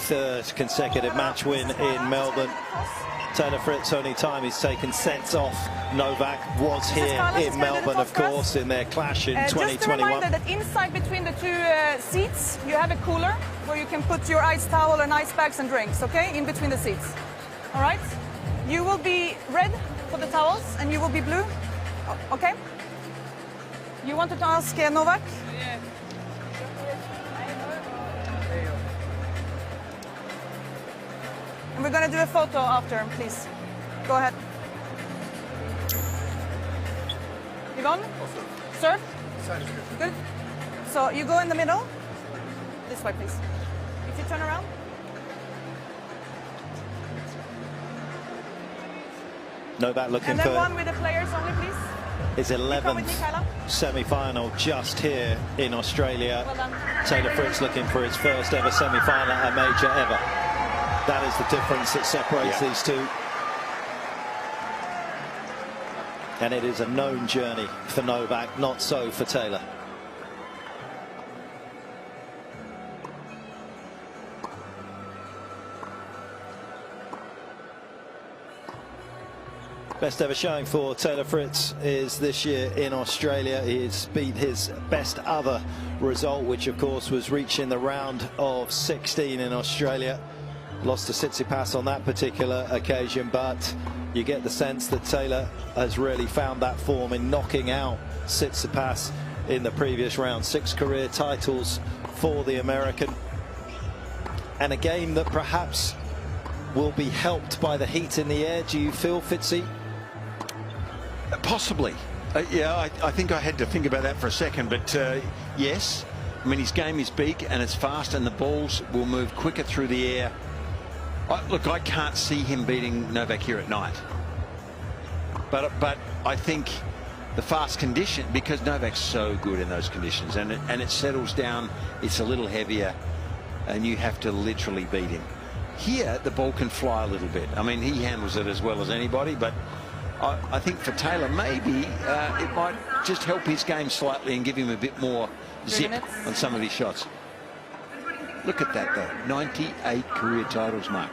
third consecutive match win in Melbourne. Taylor Fritz, only time he's taken sets off Novak was here in Melbourne, of course, in their clash in 2021. Just a reminder that inside between the two seats, you have a cooler where you can put your ice towel and ice bags and drinks, okay, in between the seats. All right? You will be red for the towels and you will be blue, okay? You wanted to ask Novak? Yeah. And we're going to do a photo after, please. Go ahead. Yvonne? Serve? Good. So you go in the middle. This way, please. If you turn around. Novak looking and then for one with the players only, please. his 11th semi-final just here in Australia. Well done. Taylor Fritz looking for his first ever semi-final at a major ever. That is the difference that separates these two. And it is a known journey for Novak, not so for Taylor. Best ever showing for Taylor Fritz is this year in Australia. He's beat his best other result, which of course was reaching the round of 16 in Australia. Lost to Tsitsipas on that particular occasion, but you get the sense that Taylor has really found that form in knocking out Tsitsipas in the previous round. 6 career titles for the American, and a game that perhaps will be helped by the heat in the air. Do you feel, Fitzy? Possibly. Yeah, I think I had to think about that for a second, but yes. I mean, his game is big and it's fast, and the balls will move quicker through the air. Look, I can't see him beating Novak here at night. But I think the fast condition, because Novak's so good in those conditions, and it settles down, it's a little heavier, and you have to literally beat him. Here, the ball can fly a little bit. I mean, he handles it as well as anybody, but I think for Taylor, maybe it might just help his game slightly and give him a bit more zip on some of his shots. Look at that, though. 98 career titles, Mark.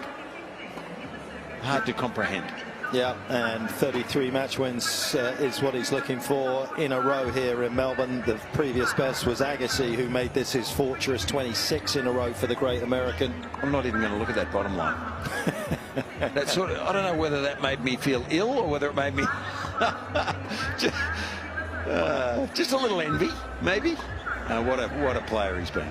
Hard to comprehend. Yeah, and 33 match wins is what he's looking for in a row here in Melbourne. The previous best was Agassi, who made this his fortress. 26 in a row for the great American. I'm not even going to look at that bottom line. That sort of, I don't know whether that made me feel ill or whether it made me just a little envy, maybe. What a player he's been.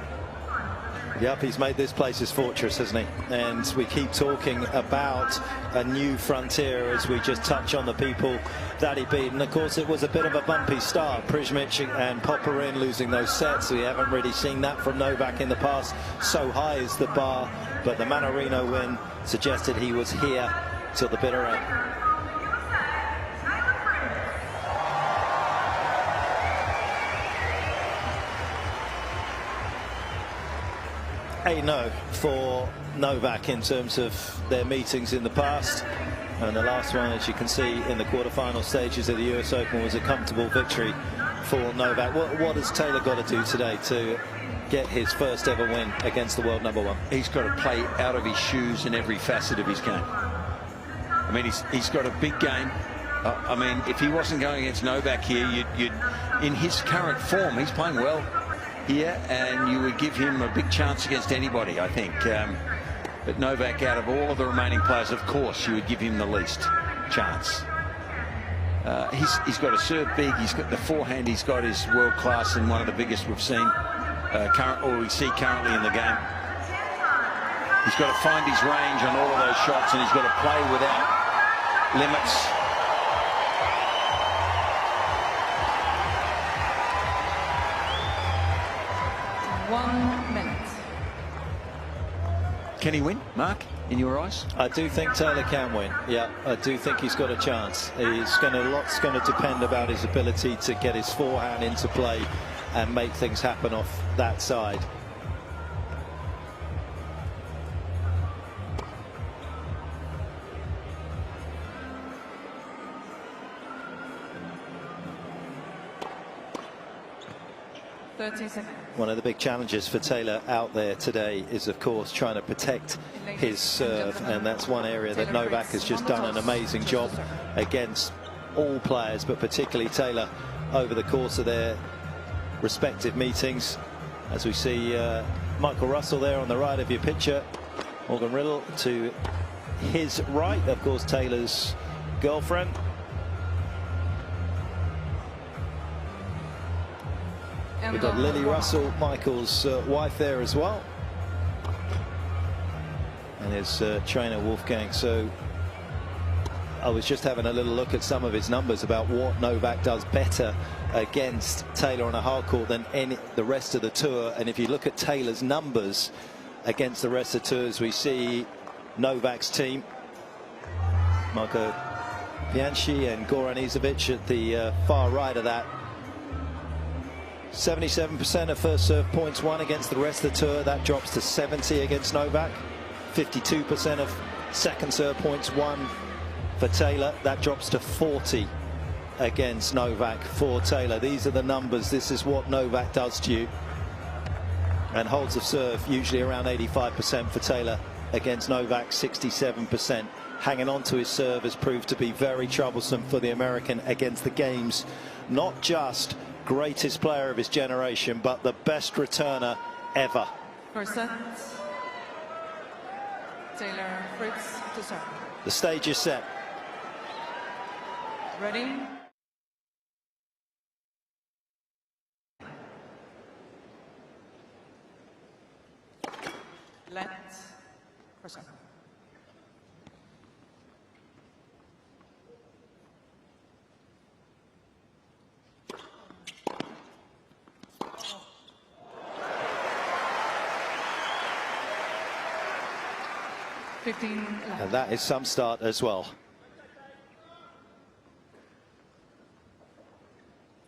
Yep, he's made this place his fortress, hasn't he? And we keep talking about a new frontier as we just touch on the people that he beat. And of course, it was a bit of a bumpy start. Prigmic and Popperin losing those sets. We haven't really seen that from Novak in the past. So high is the bar, but the Mannarino win suggested he was here till the bitter end. 8-0 for Novak in terms of their meetings in the past, and the last one, as you can see in the quarterfinal stages of the US Open, was a comfortable victory for Novak. What has Taylor got to do today to get his first ever win against the world #1? He's got to play out of his shoes in every facet of his game. I mean, he's got a big game. I mean, if he wasn't going against Novak here, you'd in his current form, he's playing well here, and you would give him a big chance against anybody, I think. But Novak, out of all of the remaining players, of course, you would give him the least chance. He's got to serve big. He's got the forehand he's got is world class and one of the biggest we've seen we see currently in the game. He's got to find his range on all of those shots, and he's got to play without limits. Can he win, Mark, in your eyes? I do think Taylor can win. Yeah, I do think he's got a chance. Lots going to depend about his ability to get his forehand into play and make things happen off that side. Seconds. One of the big challenges for Taylor out there today is, of course, trying to protect his serve, and that's one area that Novak has just done an amazing job against all players, but particularly Taylor over the course of their respective meetings. As we see Michael Russell there on the right of your picture, Morgan Riddle to his right, of course, Taylor's girlfriend. We've got Lily Russell, Michael's wife, there as well, and his trainer Wolfgang. So I was just having a little look at some of his numbers about what Novak does better against Taylor on a hard court than the rest of the tour. And if you look at Taylor's numbers against the rest of the tours, we see Novak's team, Marco Bianchi and Goran Ivanisevic at the far right of that. 77% of first serve points won against the rest of the tour. That drops to 70 against Novak. 52% of second serve points won for Taylor. That drops to 40 against Novak for Taylor. These are the numbers. This is what Novak does to you. And holds of serve usually around 85% for Taylor against Novak, 67%. Hanging on to his serve has proved to be very troublesome for the American against the game's not just greatest player of his generation, but the best returner ever. First set, Taylor Fritz to serve. The stage is set. Ready? Let first serve. And that is some start as well.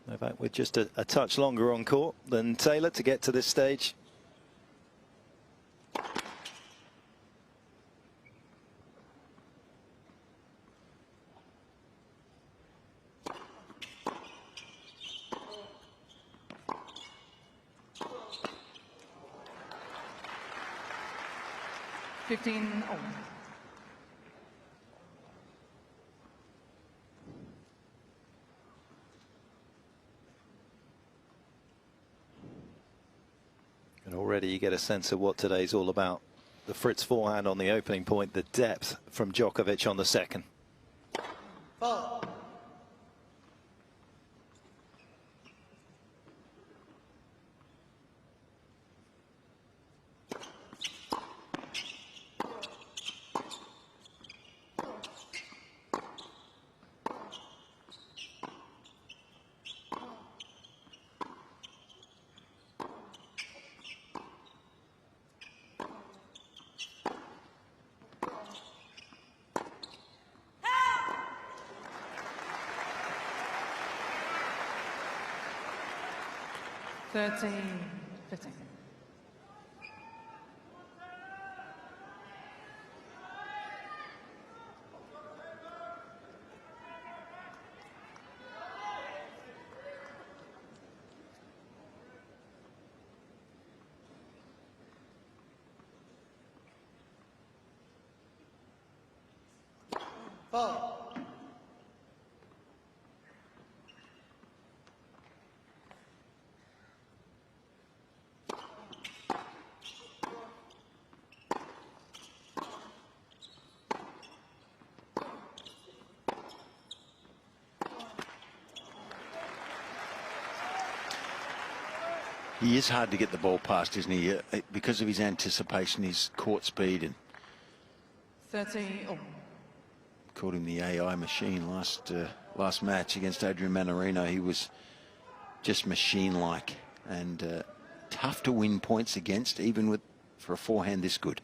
Novak with just a touch longer on court than Taylor to get to this stage. And already you get a sense of what today's all about. The Fritz forehand on the opening point, the depth from Djokovic on the second. Ball. $13-15. Ball. He is hard to get the ball past, isn't he? Because of his anticipation, his court speed, and 30. called him the AI machine last match against Adrian Manarino. He was just machine-like and tough to win points against, even for a forehand this good.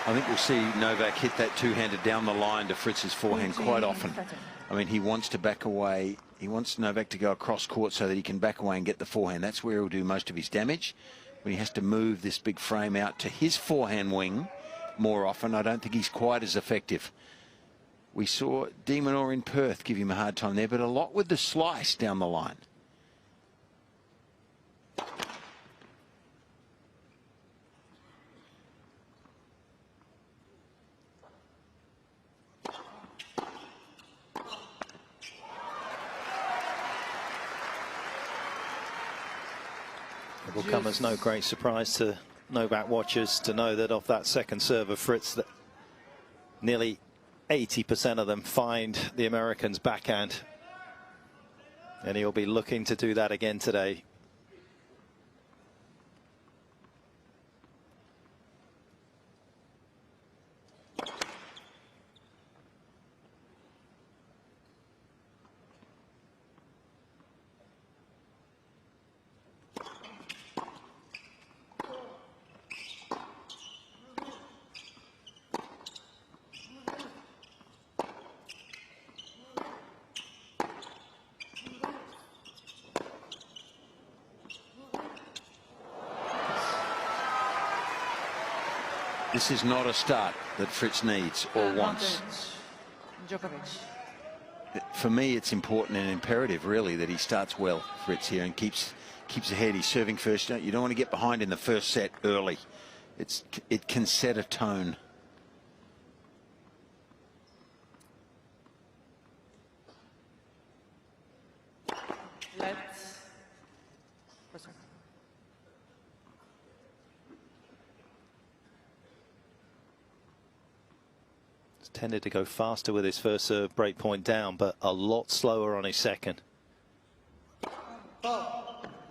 I think we'll see Novak hit that two-handed down the line to Fritz's forehand quite often. I mean, he wants to back away. He wants Novak to go across court so that he can back away and get the forehand. That's where he'll do most of his damage. When he has to move this big frame out to his forehand wing more often, I don't think he's quite as effective. We saw De Minaur in Perth give him a hard time there, but a lot with the slice down the line. It will come as no great surprise to Novak watchers to know that off that second serve of Fritz, that nearly 80% of them find the American's backhand. And he'll be looking to do that again today. This is not a start that Fritz needs or wants. Djokovic. For me, it's important and imperative, really, that he starts well, Fritz, here, and keeps ahead. He's serving first. You don't want to get behind in the first set early. It can set a tone. Tended to go faster with his first serve, break point down, but a lot slower on his second.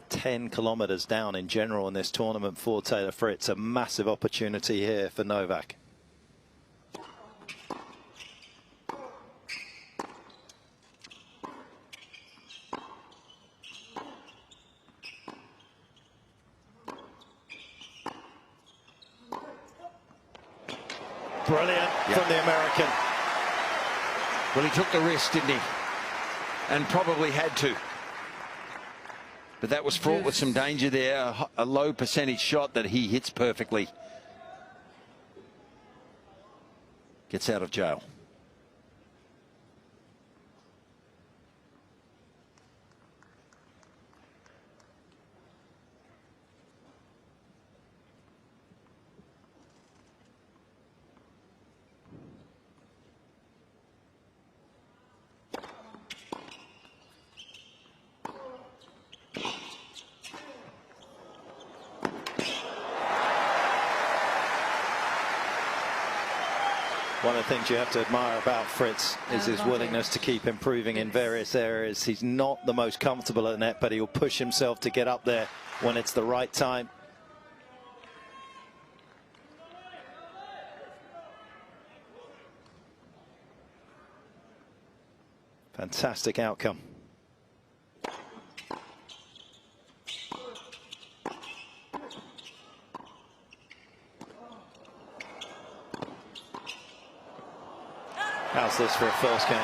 10 kilometers down in general in this tournament for Taylor Fritz. A massive opportunity here for Novak. Brilliant from the American. Well, he took the risk, didn't he? And probably had to. But that was fraught with some danger there. A low percentage shot that he hits perfectly. Gets out of jail. One of the things you have to admire about Fritz is his willingness to keep improving in various areas. He's not the most comfortable at the net, but he'll push himself to get up there when it's the right time. Fantastic outcome. How's this for a first game?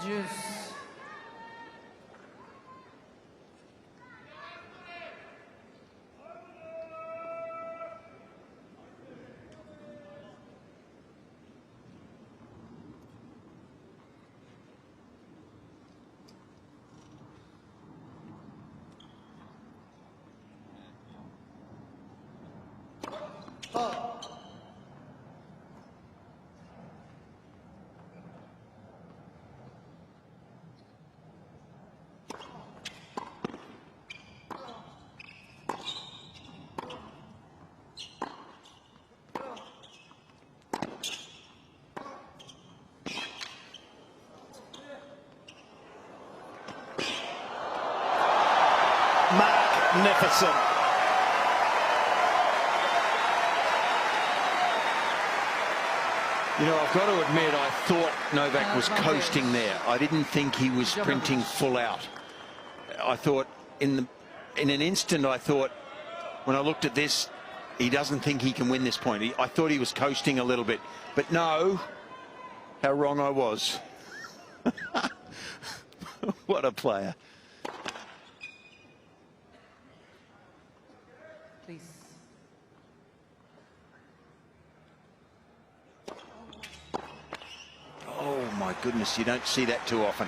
Juice. Magnificent. You know, I've got to admit, I thought Novak was coasting there. I didn't think he was sprinting full out. I thought in an instant, I thought when I looked at this, he doesn't think he can win this point. I thought he was coasting a little bit, but no, how wrong I was. What a player. Please. Oh my goodness, you don't see that too often.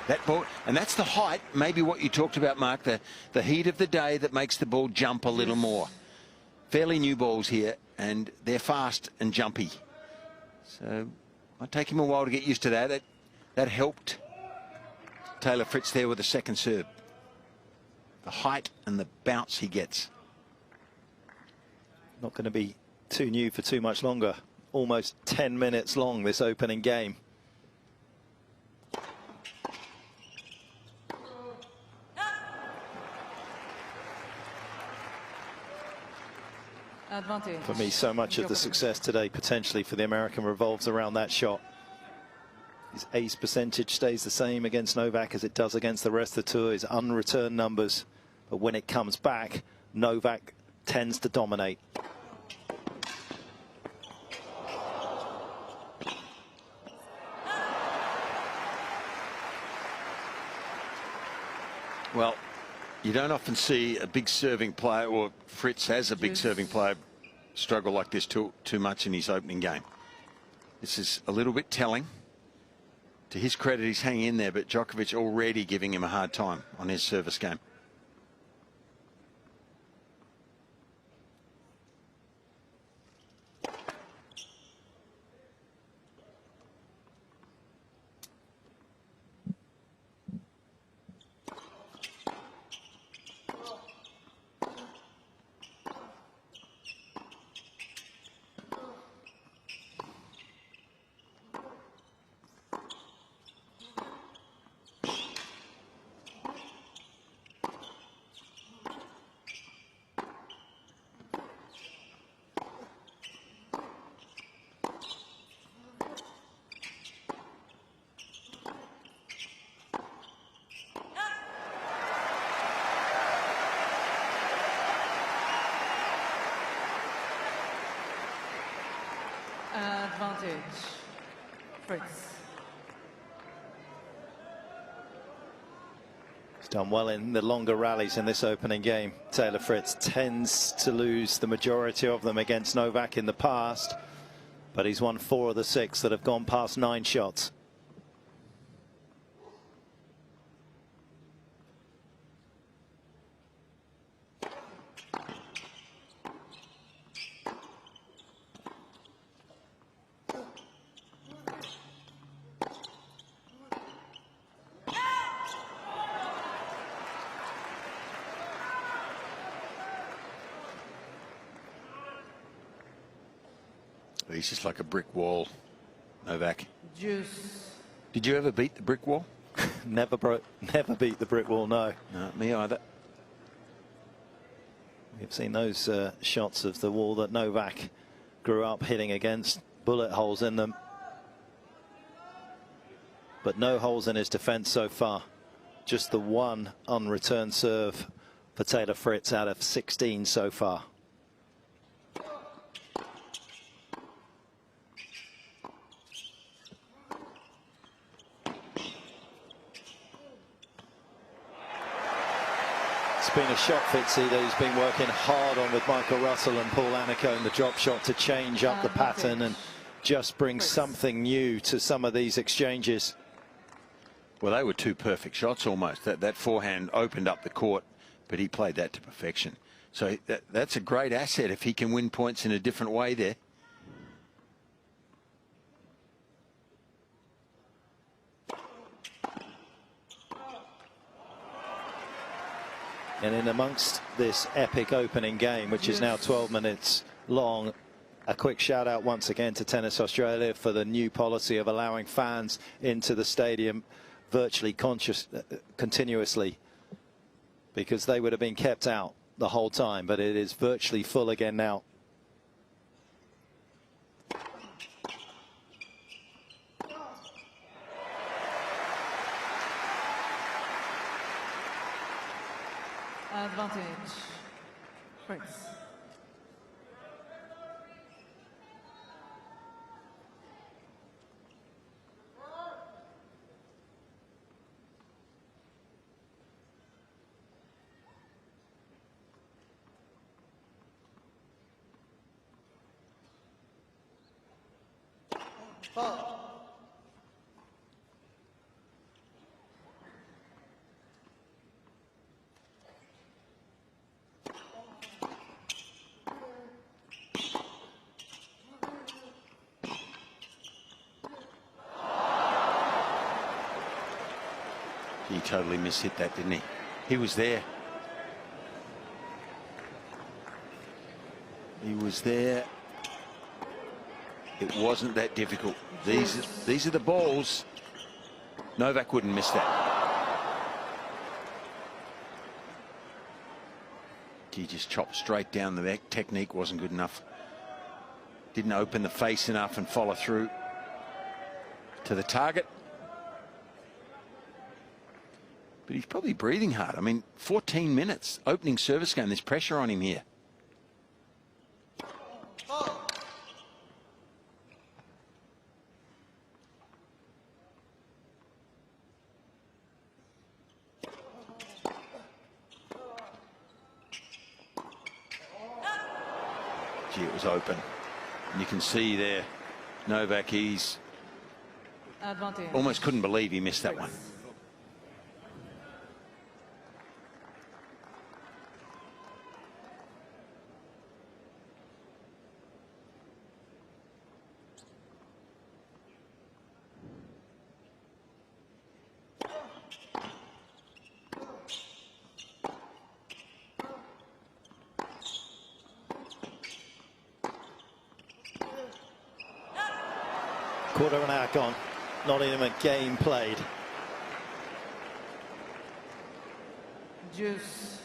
That ball, and that's the height, maybe what you talked about, Mark, the heat of the day that makes the ball jump a little more. Fairly new balls here, and they're fast and jumpy. So might take him a while to get used to that. That helped Taylor Fritz there with the second serve. The height and the bounce he gets. Not going to be too new for too much longer. Almost 10 minutes long, this opening game. Advantage. For me, so much of the success today, potentially for the American, revolves around that shot. His ace percentage stays the same against Novak as it does against the rest of the tour. His unreturned numbers. But when it comes back, Novak tends to dominate. Well, you don't often see a big serving player, or Fritz has a big serving player, struggle like this too much in his opening game. This is a little bit telling. To his credit, he's hanging in there, but Djokovic already giving him a hard time on his service game. Advantage. Fritz. He's done well in the longer rallies in this opening game. Taylor Fritz tends to lose the majority of them against Novak in the past, but he's won 4 of the 6 that have gone past 9 shots. He's just like a brick wall, Novak. Juice. Did you ever beat the brick wall? Never beat the brick wall, no. No, me either. We've seen those shots of the wall that Novak grew up hitting against, bullet holes in them. But no holes in his defense so far. Just the one unreturned serve for Taylor Fritz out of 16 so far. Been a shot, Fitzy, that he's been working hard on with Michael Russell and Paul Anico in the drop shot to change up the pattern and just bring something new to some of these exchanges. Well, they were 2 perfect shots almost. That forehand opened up the court, but he played that to perfection. So that's a great asset if he can win points in a different way there. And in amongst this epic opening game, which is now 12 minutes long, a quick shout out once again to Tennis Australia for the new policy of allowing fans into the stadium virtually continuously, because they would have been kept out the whole time, but it is virtually full again now. Advantage. Fritz. He totally mishit that, didn't he? He was there. He was there. It wasn't that difficult. These are the balls. Novak wouldn't miss that. He just chopped straight down. The technique wasn't good enough. Didn't open the face enough and follow through to the target. But he's probably breathing hard. I mean, 14 minutes opening service game. There's pressure on him here. Gee, it was open. And you can see there, Novak, he's almost couldn't believe he missed that one. Quarter of an hour gone. Not even a game played. Juice.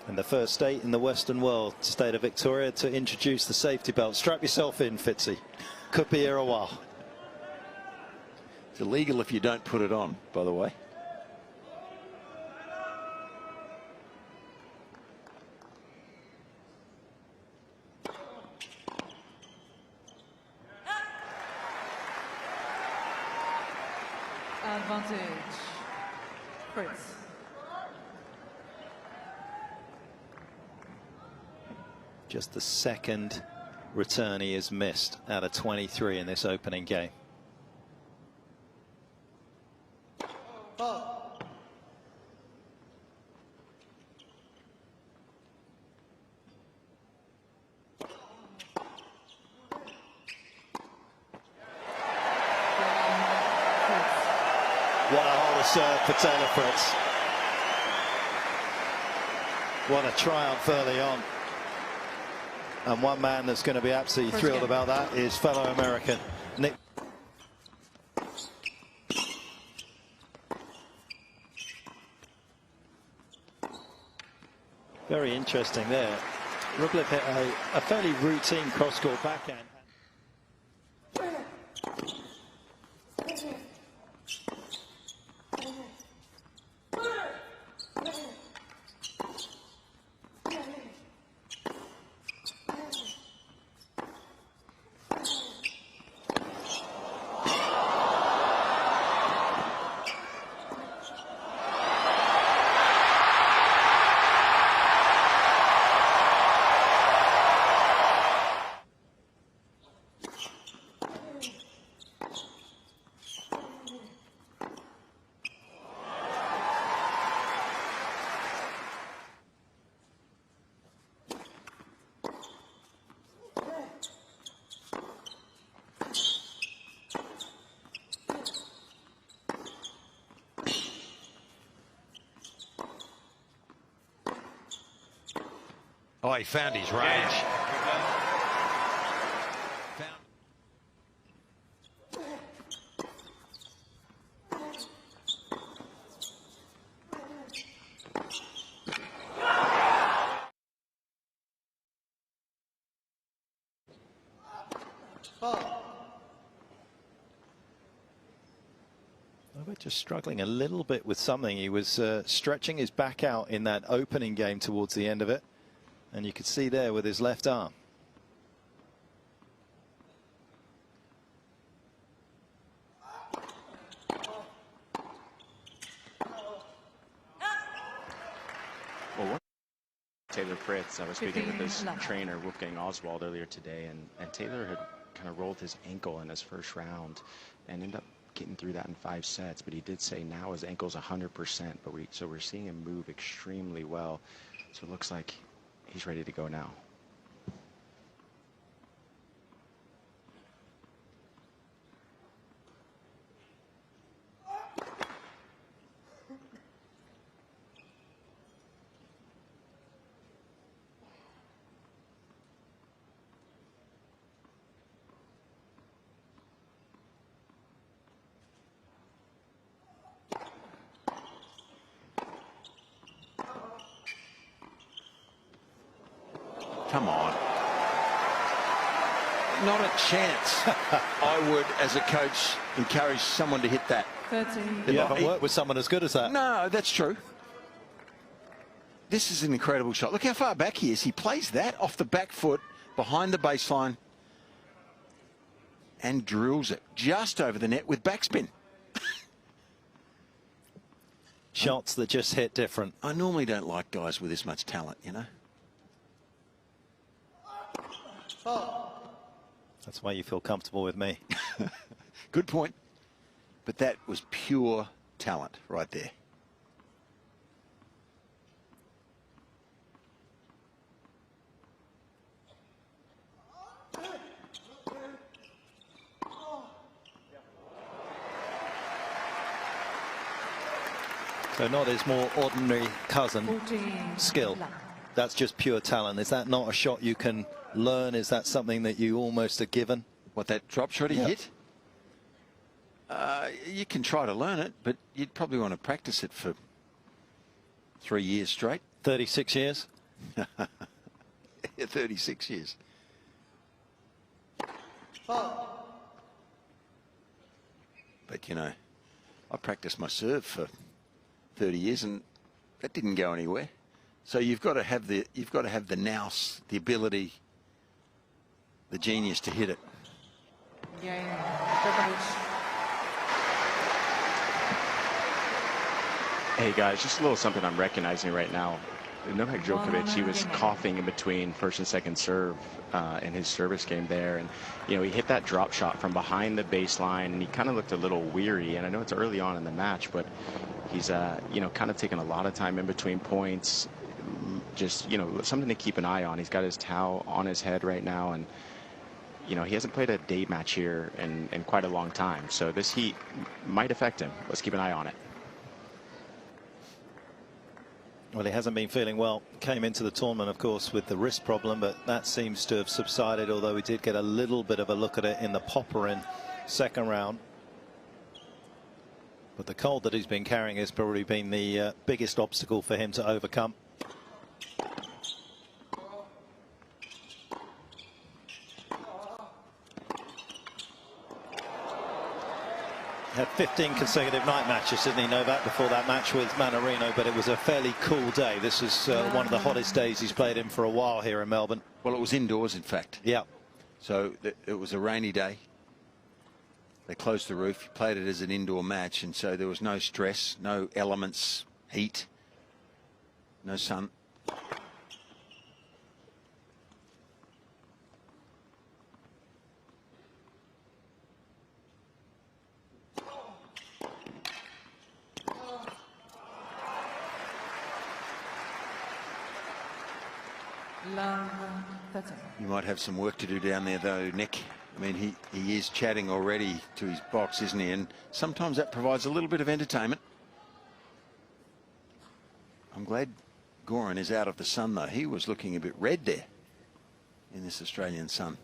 And the first state in the Western world, state of Victoria, to introduce the safety belt. Strap yourself in, Fitzy. Could be here a while. It's illegal if you don't put it on, by the way. Advantage. Fritz. Just the second return he has missed out of 23 in this opening game. What a hole to serve for Taylor Fritz. What a triumph early on. And one man that's going to be absolutely thrilled about that is fellow American Nick. Very interesting there. Rublev hit a fairly routine cross-court backhand. Oh, he found his range. Novak just struggling a little bit with something. He was stretching his back out in that opening game towards the end of it. And you could see there with his left arm. Well, Taylor Fritz, I was speaking with his trainer, Wolfgang Oswald, earlier today, and Taylor had kind of rolled his ankle in his first round and ended up getting through that in 5 sets. But he did say now his ankle's 100%. So we're seeing him move extremely well. So it looks like he's ready to go now. Come on. Not a chance. I would, as a coach, encourage someone to hit that. You haven't worked with someone as good as that. No, that's true. This is an incredible shot. Look how far back he is. He plays that off the back foot, behind the baseline, and drills it just over the net with backspin. Shots that just hit different. I normally don't like guys with this much talent, you know. That's why you feel comfortable with me. Good point. But that was pure talent right there. So not his more ordinary cousin skill. That's just pure talent. Is that not a shot you can learn? Is that something that you almost are given? What, that drop shot he hit? You can try to learn it, but you'd probably want to practice it for 3 years straight. 36 years? 36 years. But, you know, I practiced my serve for 30 years and that didn't go anywhere. So you've got to have the nous, the ability, the genius to hit it. Hey guys, just a little something I'm recognizing right now. Novak Djokovic, he was coughing in between first and second serve in his service game there. And, you know, he hit that drop shot from behind the baseline and he kind of looked a little weary. And I know it's early on in the match, but he's, you know, kind of taking a lot of time in between points. Just, you know, something to keep an eye on. He's got his towel on his head right now. And, you know, he hasn't played a day match here in quite a long time. So this heat might affect him. Let's keep an eye on it. Well, he hasn't been feeling well. Came into the tournament, of course, with the wrist problem, but that seems to have subsided, although we did get a little bit of a look at it in the Popperin second round. But the cold that he's been carrying has probably been the biggest obstacle for him to overcome. Had 15 consecutive night matches, didn't he, Novak, before that match with Manarino, but it was a fairly cool day. This is one of the hottest days he's played in for a while here in Melbourne. Well, it was indoors, in fact. Yeah. So it was a rainy day. They closed the roof, played it as an indoor match, and so there was no stress, no elements, heat, no sun. You might have some work to do down there, though, Nick. I mean, he is chatting already to his box, isn't he? And sometimes that provides a little bit of entertainment. I'm glad Goran is out of the sun, though. He was looking a bit red there in this Australian sun.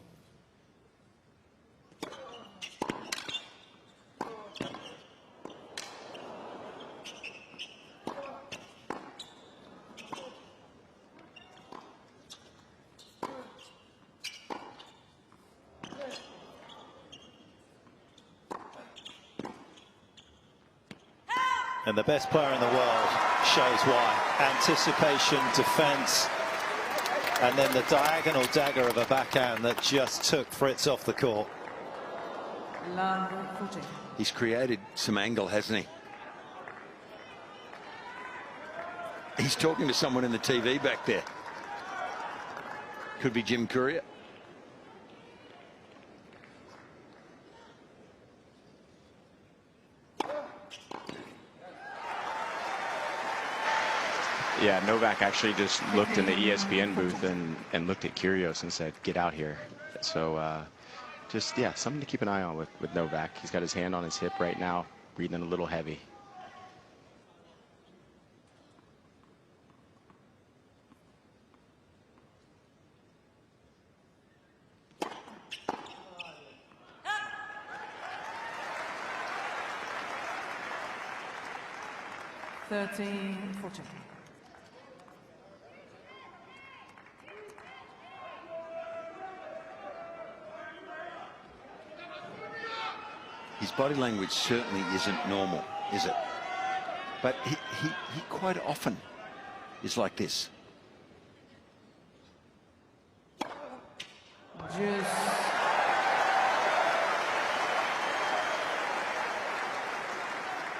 And the best player in the world shows why. Anticipation, defense, and then the diagonal dagger of a backhand that just took Fritz off the court. He's created some angle, hasn't he? He's talking to someone in the TV back there. Could be Jim Courier. Yeah, Novak actually just looked in the ESPN booth and looked at Kyrgios and said, "Get out here." So just, yeah, something to keep an eye on with Novak. He's got his hand on his hip right now, breathing a little heavy. His body language certainly isn't normal, is it? But he quite often is like this.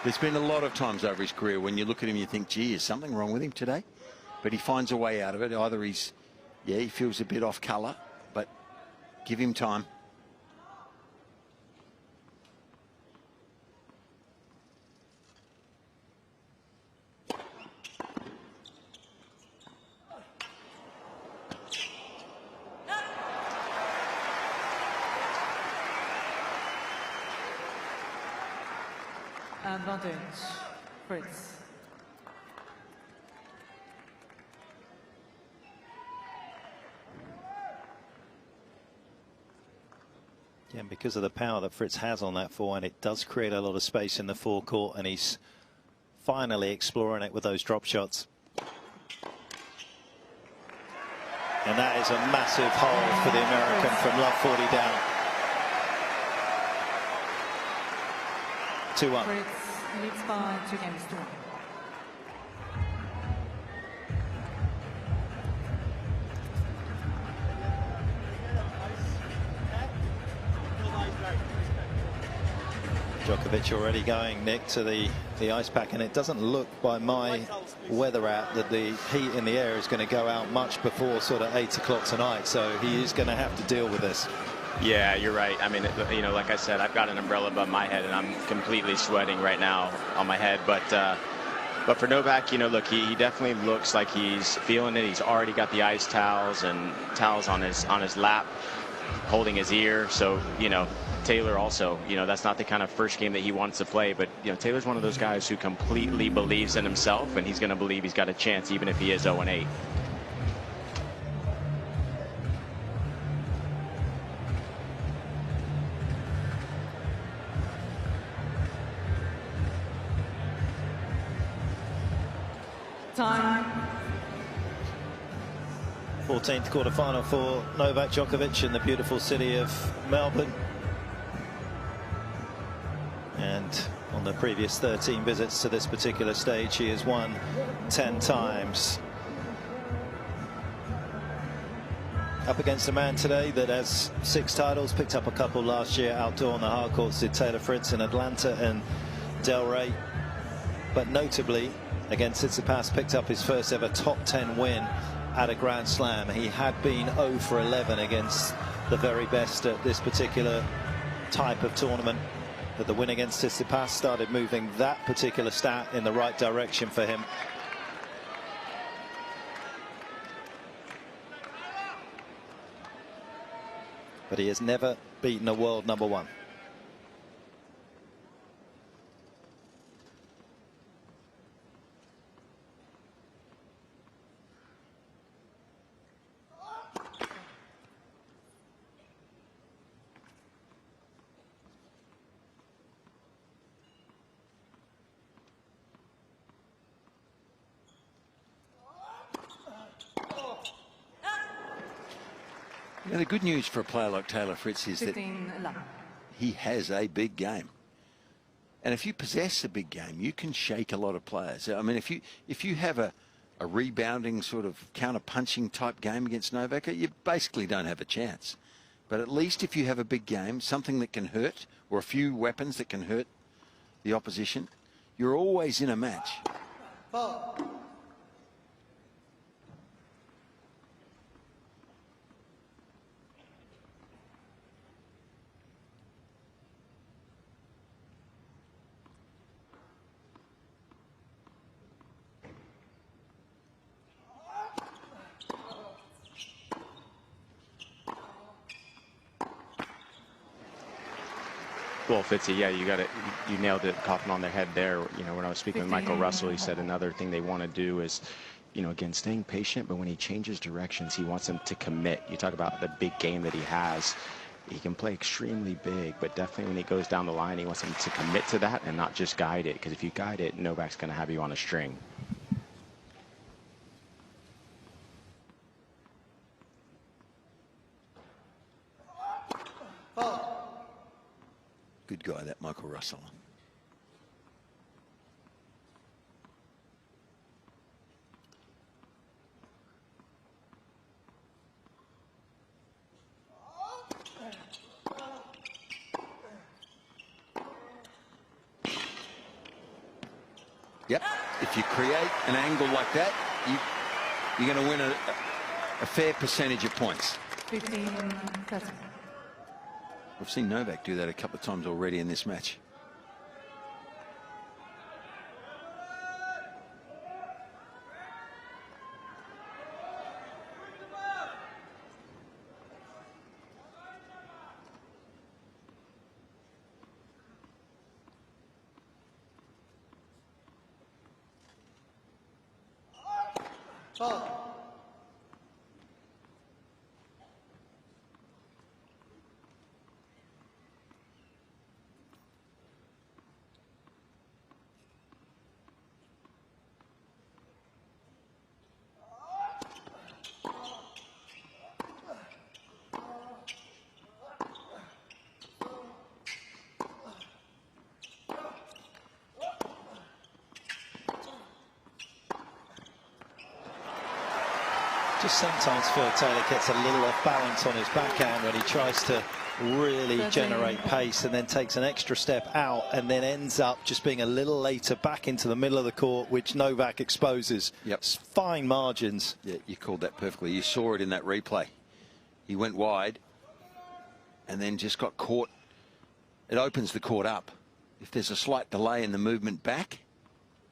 There's been a lot of times over his career when you look at him, you think, gee, is something wrong with him today? But he finds a way out of it. Either he's, yeah, he feels a bit off colour, but give him time. Advantage, Fritz. Yeah, and because of the power that Fritz has on that forehand, it does create a lot of space in the forecourt, and he's finally exploring it with those drop shots. And that is a massive hole for the American from love 40 down. 2-1. Fritz leads by 2 games to 1. Djokovic already going, Nick, to the ice pack, and it doesn't look by my weather app that the heat in the air is going to go out much before sort of 8 o'clock tonight, so he is going to have to deal with this. Yeah, you're right. I mean, you know, like I said, I've got an umbrella above my head and I'm completely sweating right now on my head. But for Novak, you know, look, he definitely looks like he's feeling it. He's already got the ice towels and towels on his lap, holding his ear. So, you know, Taylor also, you know, that's not the kind of first game that he wants to play. But, you know, Taylor's one of those guys who completely believes in himself, and he's going to believe he's got a chance even if he is 0-8. Time. 14th quarterfinal for Novak Djokovic in the beautiful city of Melbourne. And on the previous 13 visits to this particular stage, he has won 10 times. Up against a man today that has 6 titles, picked up a couple last year outdoor on the hard courts, did Taylor Fritz in Atlanta and Delray. But notably, against Tsitsipas, picked up his first ever top 10 win at a Grand Slam. He had been 0 for 11 against the very best at this particular type of tournament. But the win against Tsitsipas started moving that particular stat in the right direction for him. But he has never beaten a world number 1. Now, the good news for a player like Taylor Fritz is that he has a big game. And if you possess a big game, you can shake a lot of players. I mean, if you have a rebounding sort of counter-punching type game against Novak, you basically don't have a chance. But at least if you have a big game, something that can hurt, or a few weapons that can hurt the opposition, you're always in a match. Well, Fitzy, yeah, you got it. You nailed it, coughing on their head there. You know, when I was speaking with Michael Russell, he said another thing they want to do is, you know, again, staying patient, but when he changes directions, he wants them to commit. You talk about the big game that he has. He can play extremely big, but definitely when he goes down the line, he wants them to commit to that and not just guide it. Because if you guide it, Novak's going to have you on a string. Good guy, that Michael Russell. Yep, if you create an angle like that, you're going to win a fair percentage of points. 15-30. We've seen Novak do that a couple of times already in this match. Just sometimes feel Taylor gets a little off balance on his backhand when he tries to really generate pace and then takes an extra step out and then ends up just being a little later back into the middle of the court, which Novak exposes. Yep. Fine margins. Yeah, you called that perfectly. You saw it in that replay. He went wide and then just got caught. It opens the court up. If there's a slight delay in the movement back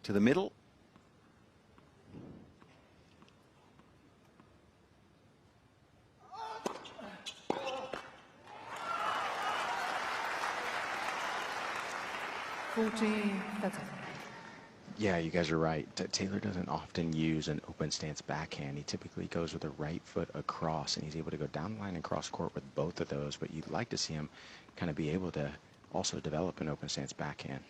to the middle, Yeah, you guys are right. Taylor doesn't often use an open stance backhand. He typically goes with the right foot across, and he's able to go down the line and cross court with both of those. But you'd like to see him kind of be able to also develop an open stance backhand.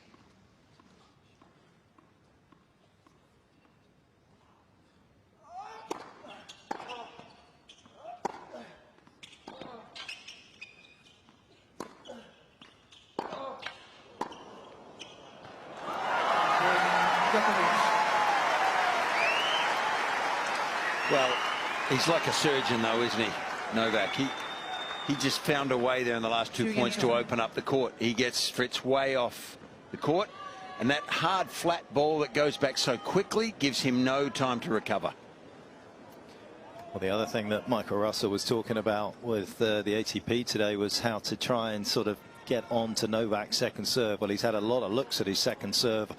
well, he's like a surgeon though, isn't he, Novak? He just found a way there in the last 2 points to open up the court. He gets Fritz way off the court, and that hard, flat ball that goes back so quickly gives him no time to recover. Well, the other thing that Michael Russell was talking about with the ATP today was how to try and sort of get on to Novak's second serve. Well, he's had a lot of looks at his second serve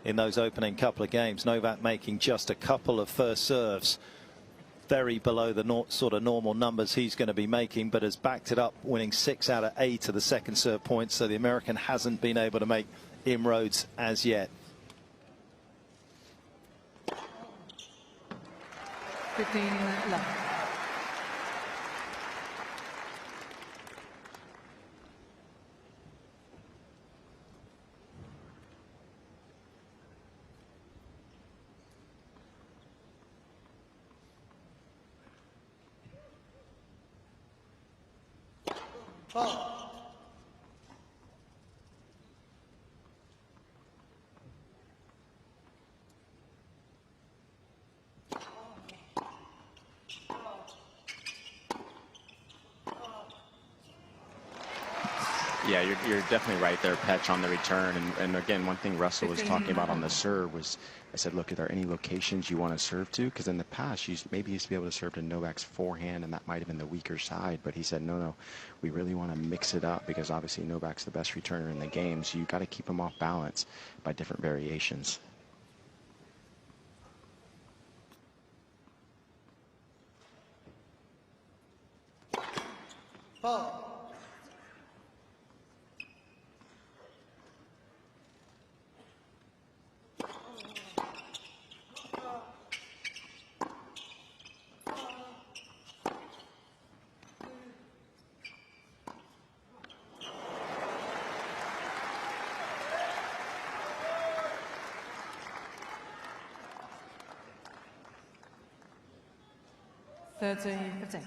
in those opening couple of games. Novak making just a couple of first serves, very below the sort of normal numbers he's going to be making, but has backed it up, winning 6 out of 8 of the second serve points. So the American hasn't been able to make inroads as yet. 15-11. Yeah, you're definitely right there, Petch, on the return. And again, one thing Russell was talking about on the serve was, I said, look, are there any locations you want to serve to? Because in the past, maybe used to be able to serve to Novak's forehand, and that might have been the weaker side. But he said, no, we really want to mix it up because obviously Novak's the best returner in the game. So you got to keep him off balance by different variations. Ball. $30-15.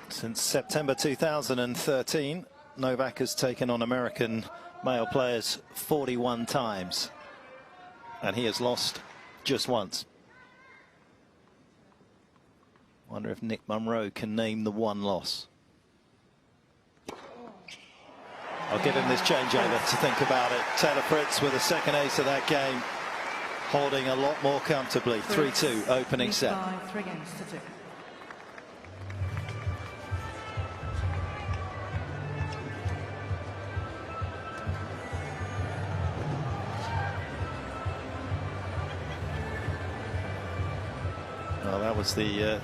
Since September 2013, Novak has taken on American male players 41 times, and he has lost just once. Wonder if Nick Munro can name the one loss. I'll give him this changeover to think about it. Taylor Fritz with a second ace of that game, holding a lot more comfortably. 3-2 opening set. 3 games to 2. Well, that was the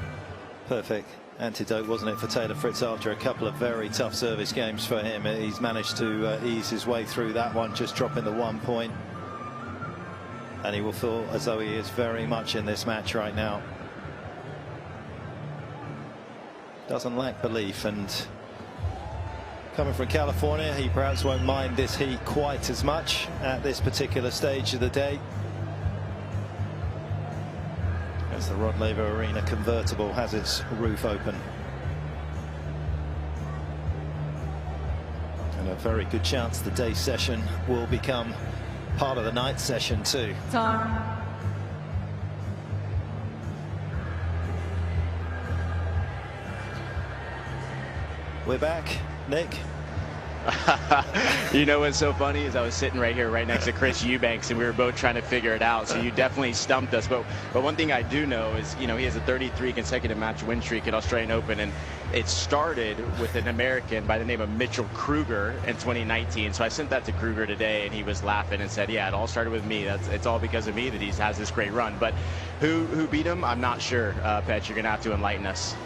perfect antidote, wasn't it, for Taylor Fritz after a couple of very tough service games for him. He's managed to ease his way through that one, just dropping the 1 point. And he will feel as though he is very much in this match right now. Doesn't lack belief, and coming from California, he perhaps won't mind this heat quite as much at this particular stage of the day. As the Rod Laver Arena convertible has its roof open. And a very good chance the day session will become part of the night session too. Time. We're back, Nick. You know what's so funny is I was sitting right here right next to Chris Eubanks, and we were both trying to figure it out. So you definitely stumped us. But one thing I do know is, you know, he has a 33 consecutive match win streak at Australian Open, and it started with an American by the name of Mitchell Kruger in 2019. So I sent that to Kruger today, and he was laughing and said, yeah, it all started with me. It's all because of me that he has this great run. But who beat him? I'm not sure. Petch, you're going to have to enlighten us.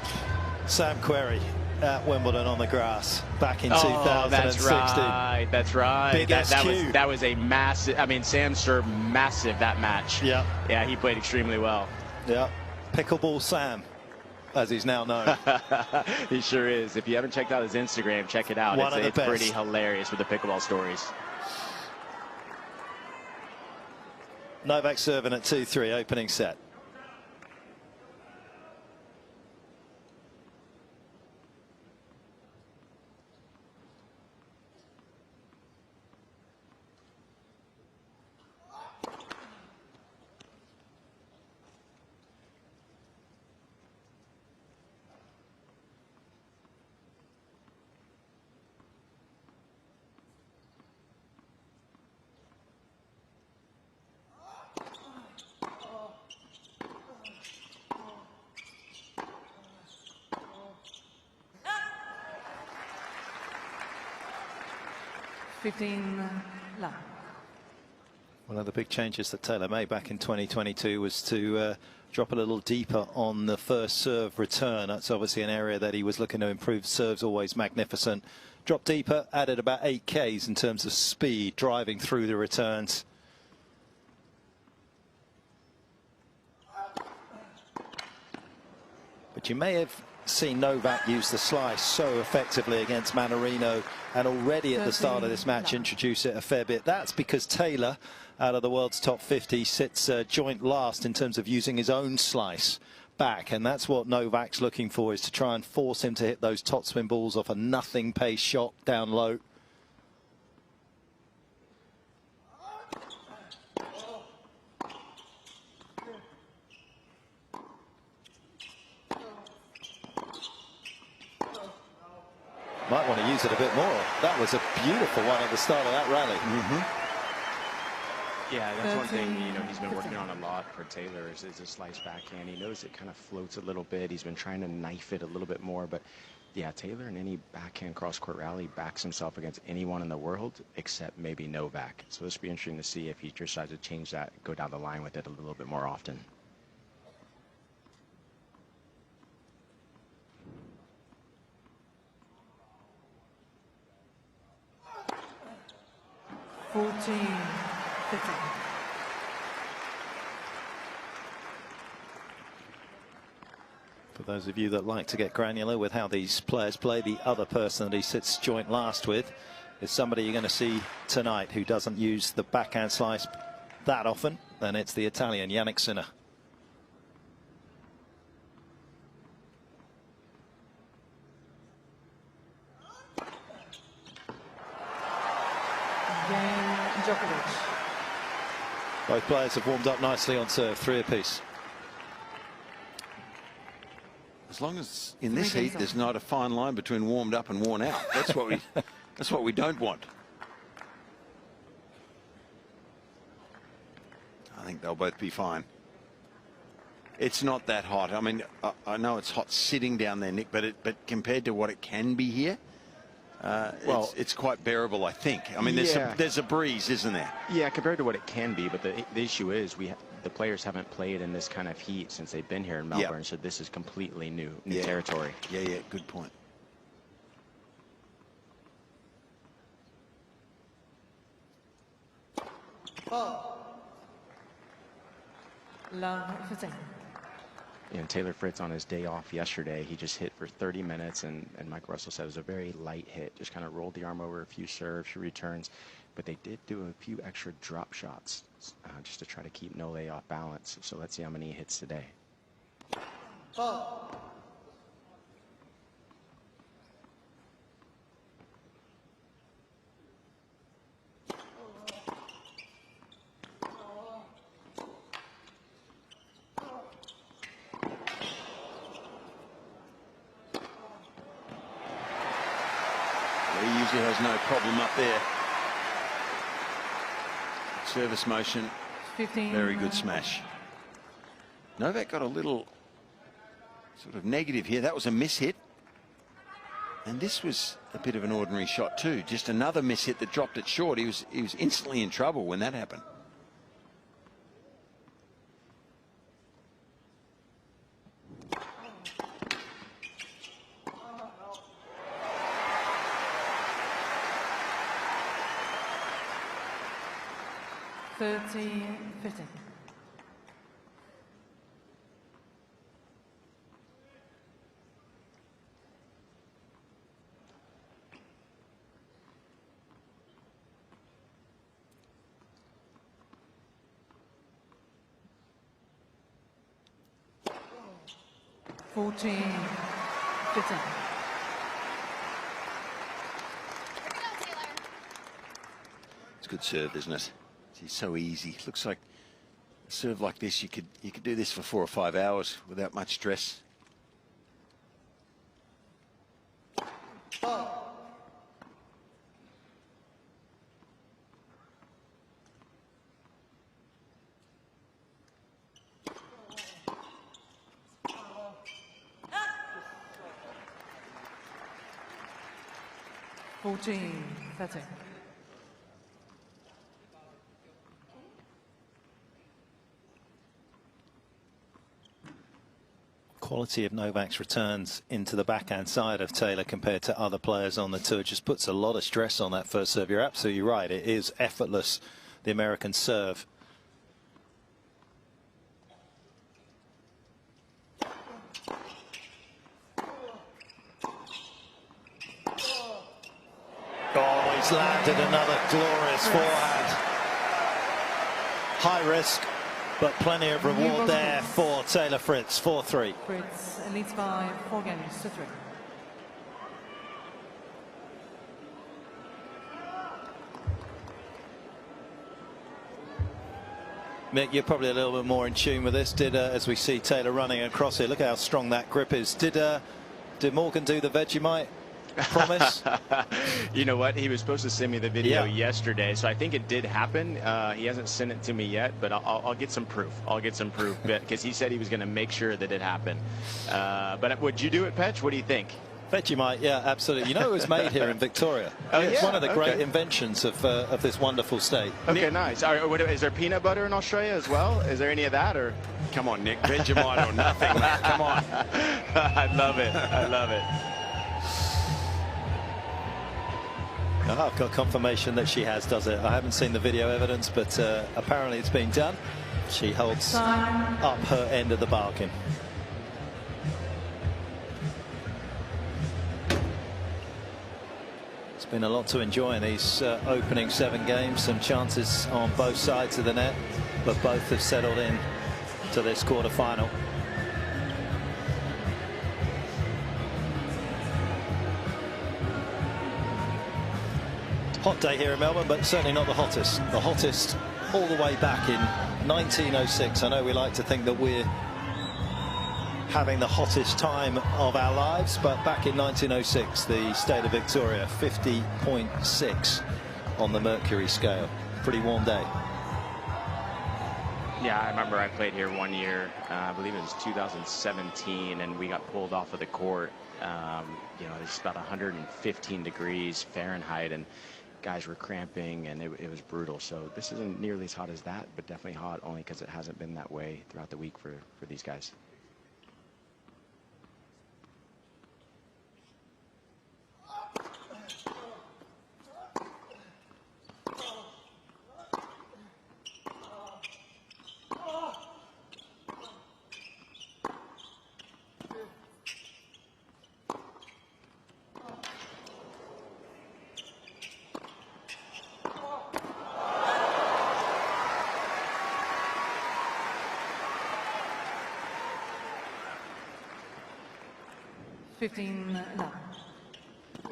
Sam Querrey at Wimbledon on the grass back in 2016. That's right. Big SQ. That was a massive. I mean, Sam served massive that match. Yeah. Yeah, he played extremely well. Yeah. Pickleball Sam, as he's now known. He sure is. If you haven't checked out his Instagram, check it out. It's pretty hilarious with the pickleball stories. Novak serving at 2-3 opening set. One of the big changes that Taylor made back in 2022 was to drop a little deeper on the first serve return. That's obviously an area that he was looking to improve. Serve's always magnificent. Drop deeper, added about 8 Ks in terms of speed, driving through the returns. But you may have seen Novak use the slice so effectively against Mannarino, and already at the start of this match introduce it a fair bit. That's because Taylor, out of the world's top 50, sits joint last in terms of using his own slice back, and that's what Novak's looking for, is to try and force him to hit those topspin balls off a nothing pace shot down low. Might want to use it a bit more. That was a beautiful one at the start of that rally. Yeah, that's one thing, you know, he's been working on a lot for Taylor is a slice backhand. He knows it kind of floats a little bit. He's been trying to knife it a little bit more. But, yeah, Taylor in any backhand cross-court rally backs himself against anyone in the world except maybe Novak. So this will be interesting to see if he decides to change that, go down the line with it a little bit more often. For those of you that like to get granular with how these players play, the other person that he sits joint last with is somebody you're going to see tonight who doesn't use the backhand slice that often, and it's the Italian Jannik Sinner. Djokovic. Both players have warmed up nicely on serve, 3 apiece. As long as in this heat there's not a fine line between warmed up and worn out. That's what we don't want. I think they'll both be fine. It's not that hot. I mean, I know it's hot sitting down there, Nick, but compared to what it can be here, well, it's quite bearable, I think. I mean, there's a breeze, isn't there? Yeah, compared to what it can be. But the issue is the players haven't played in this kind of heat since they've been here in Melbourne. So this is completely new territory. Yeah, good point. And Taylor Fritz on his day off yesterday, he just hit for 30 minutes, and Mike Russell said it was a very light hit. Just kind of rolled the arm over a few serves, few returns, but they did do a few extra drop shots just to try to keep Nole off balance. So let's see how many he hits today. He usually has no problem up there. Service motion, 15. Very good smash. Novak got a little sort of negative here. That was a miss hit. And this was a bit of an ordinary shot too. Just another miss hit that dropped it short. He was instantly in trouble when that happened. It's a good serve, isn't it? It's so easy. Looks like a serve like this, you could do this for 4 or 5 hours without much stress. Quality of Novak's returns into the backhand side of Taylor compared to other players on the tour just puts a lot of stress on that first serve. You're absolutely right. It is effortless, the American serve. Oh, he's landed another glorious forehand. High risk, but plenty of reward there for Taylor Fritz. 4-3. Fritz leads by 4 games to 3. Mick, you're probably a little bit more in tune with this. As we see Taylor running across it, look how strong that grip is. Did Morgan do the Vegemite promise? You know what? He was supposed to send me the video yesterday, so I think it did happen. He hasn't sent it to me yet, but I'll get some proof. I'll get some proof because he said he was going to make sure that it happened. But would you do it, Petch? What do you think? Vegemite, yeah, absolutely. You know, it was made here in Victoria. Oh, it's yeah? one of the great inventions of this wonderful state. Okay, nice. Is there peanut butter in Australia as well? Is there any of that, or? Come on, Nick, Vegemite or nothing. Come on. I love it. I love it. I've got confirmation that she does it. I haven't seen the video evidence, but apparently it's been done. She holds up her end of the bargain. It's been a lot to enjoy in these opening 7 games. Some chances on both sides of the net, but both have settled in to this quarterfinal. Hot day here in Melbourne, but certainly not the hottest. The hottest all the way back in 1906. I know we like to think that we're having the hottest time of our lives, but back in 1906, the state of Victoria, 50.6 on the mercury scale. Pretty warm day. Yeah, I remember I played here one year, I believe it was 2017, and we got pulled off of the court. You know, it's about 115 degrees Fahrenheit, and guys were cramping, and it was brutal. So this isn't nearly as hot as that, but definitely hot only because it hasn't been that way throughout the week for these guys.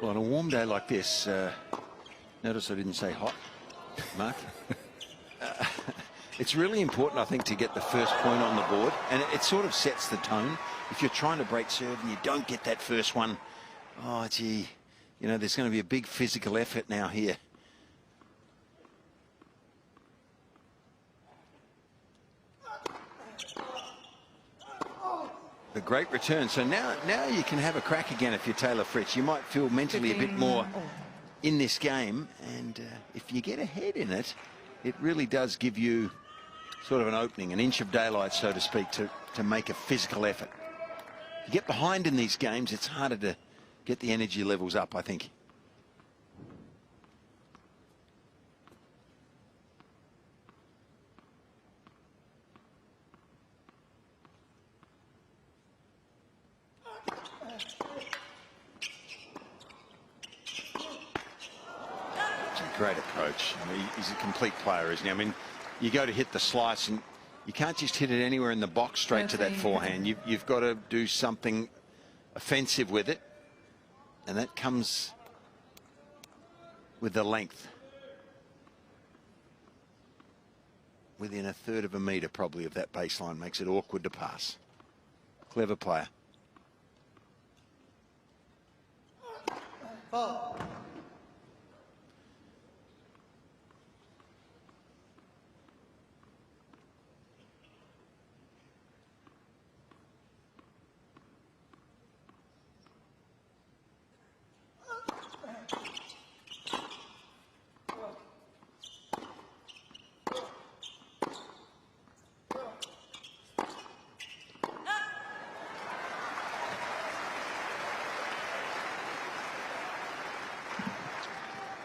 Well, on a warm day like this, notice I didn't say hot, Mark. It's really important, I think, to get the first point on the board, and it sort of sets the tone. If you're trying to break serve and you don't get that first one, oh, gee, you know, there's going to be a big physical effort now here. The great return. So now you can have a crack again if you're Taylor Fritz. You might feel mentally a bit more in this game, and if you get ahead in it, it really does give you sort of an opening, an inch of daylight, so to speak, to make a physical effort. If you get behind in these games, it's harder to get the energy levels up, I think. Great approach. I mean, he's a complete player, isn't he? I mean, you go to hit the slice and you can't just hit it anywhere in the box straight to that forehand. You've got to do something offensive with it, and that comes with the length. Within 1/3 of a metre probably of that baseline makes it awkward to pass. Clever player. Ball.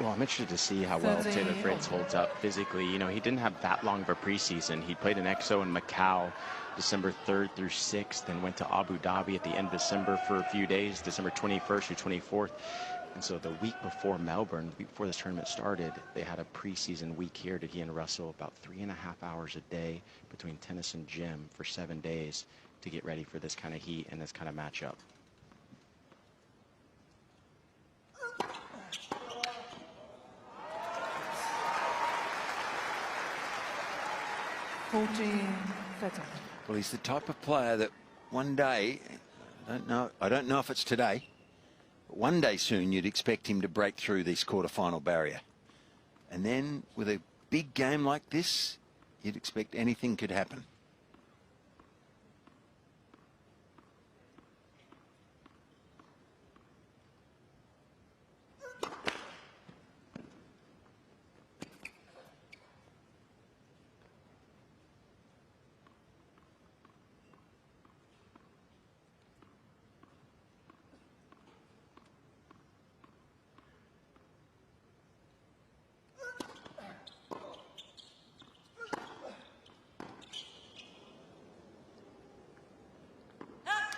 Well, I'm interested to see how well Taylor Fritz holds up physically. You know, he didn't have that long of a preseason. He played in EXO in Macau December 3rd through 6th, and went to Abu Dhabi at the end of December for a few days, December 21st through 24th. And so the week before Melbourne, the week before this tournament started, they had a preseason week here. Did he and Russell about 3.5 hours a day between tennis and gym for 7 days to get ready for this kind of heat and this kind of matchup. Well, he's the type of player that one day, I don't know if it's today, but one day soon you'd expect him to break through this quarterfinal barrier. And then with a big game like this, you'd expect anything could happen.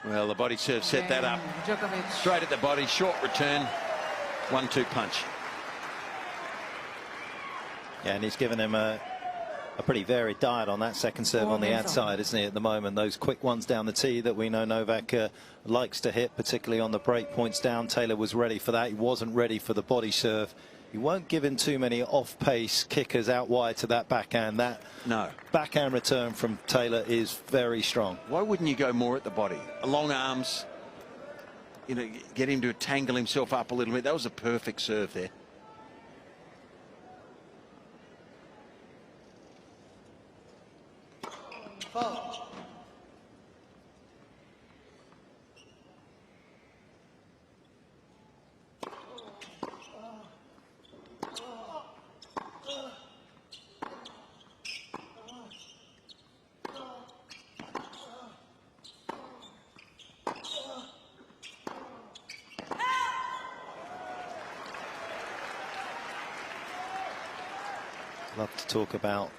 Well, the body serve set that up. Djokovic. Straight at the body, short return, 1-2 punch. Yeah, and he's given him a pretty varied diet on that second serve on the outside, isn't he, at the moment? Those quick ones down the tee that we know Novak likes to hit, particularly on the break points down. Taylor was ready for that. He wasn't ready for the body serve. He won't give him too many off-pace kickers out wide to that backhand. That backhand return from Taylor is very strong. Why wouldn't you go more at the body? Long arms, you know, get him to tangle himself up a little bit. That was a perfect serve there. Love to talk about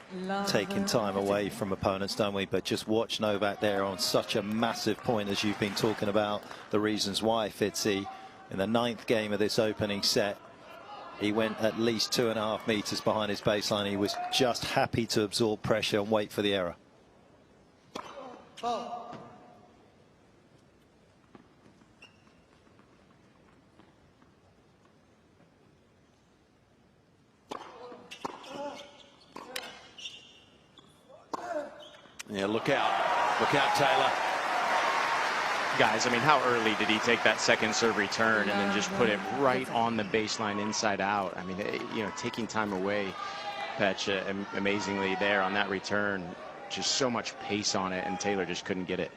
taking time away from opponents, don't we? But just watch Novak there on such a massive point, as you've been talking about the reasons why, Fitzy. In the 9th game of this opening set, he went at least 2.5 meters behind his baseline. He was just happy to absorb pressure and wait for the error. Yeah, look out, Taylor. Guys, I mean, how early did he take that second serve return and then just put it right on the baseline inside out? I mean, you know, taking time away, Petch, amazingly there on that return. Just so much pace on it, and Taylor just couldn't get it.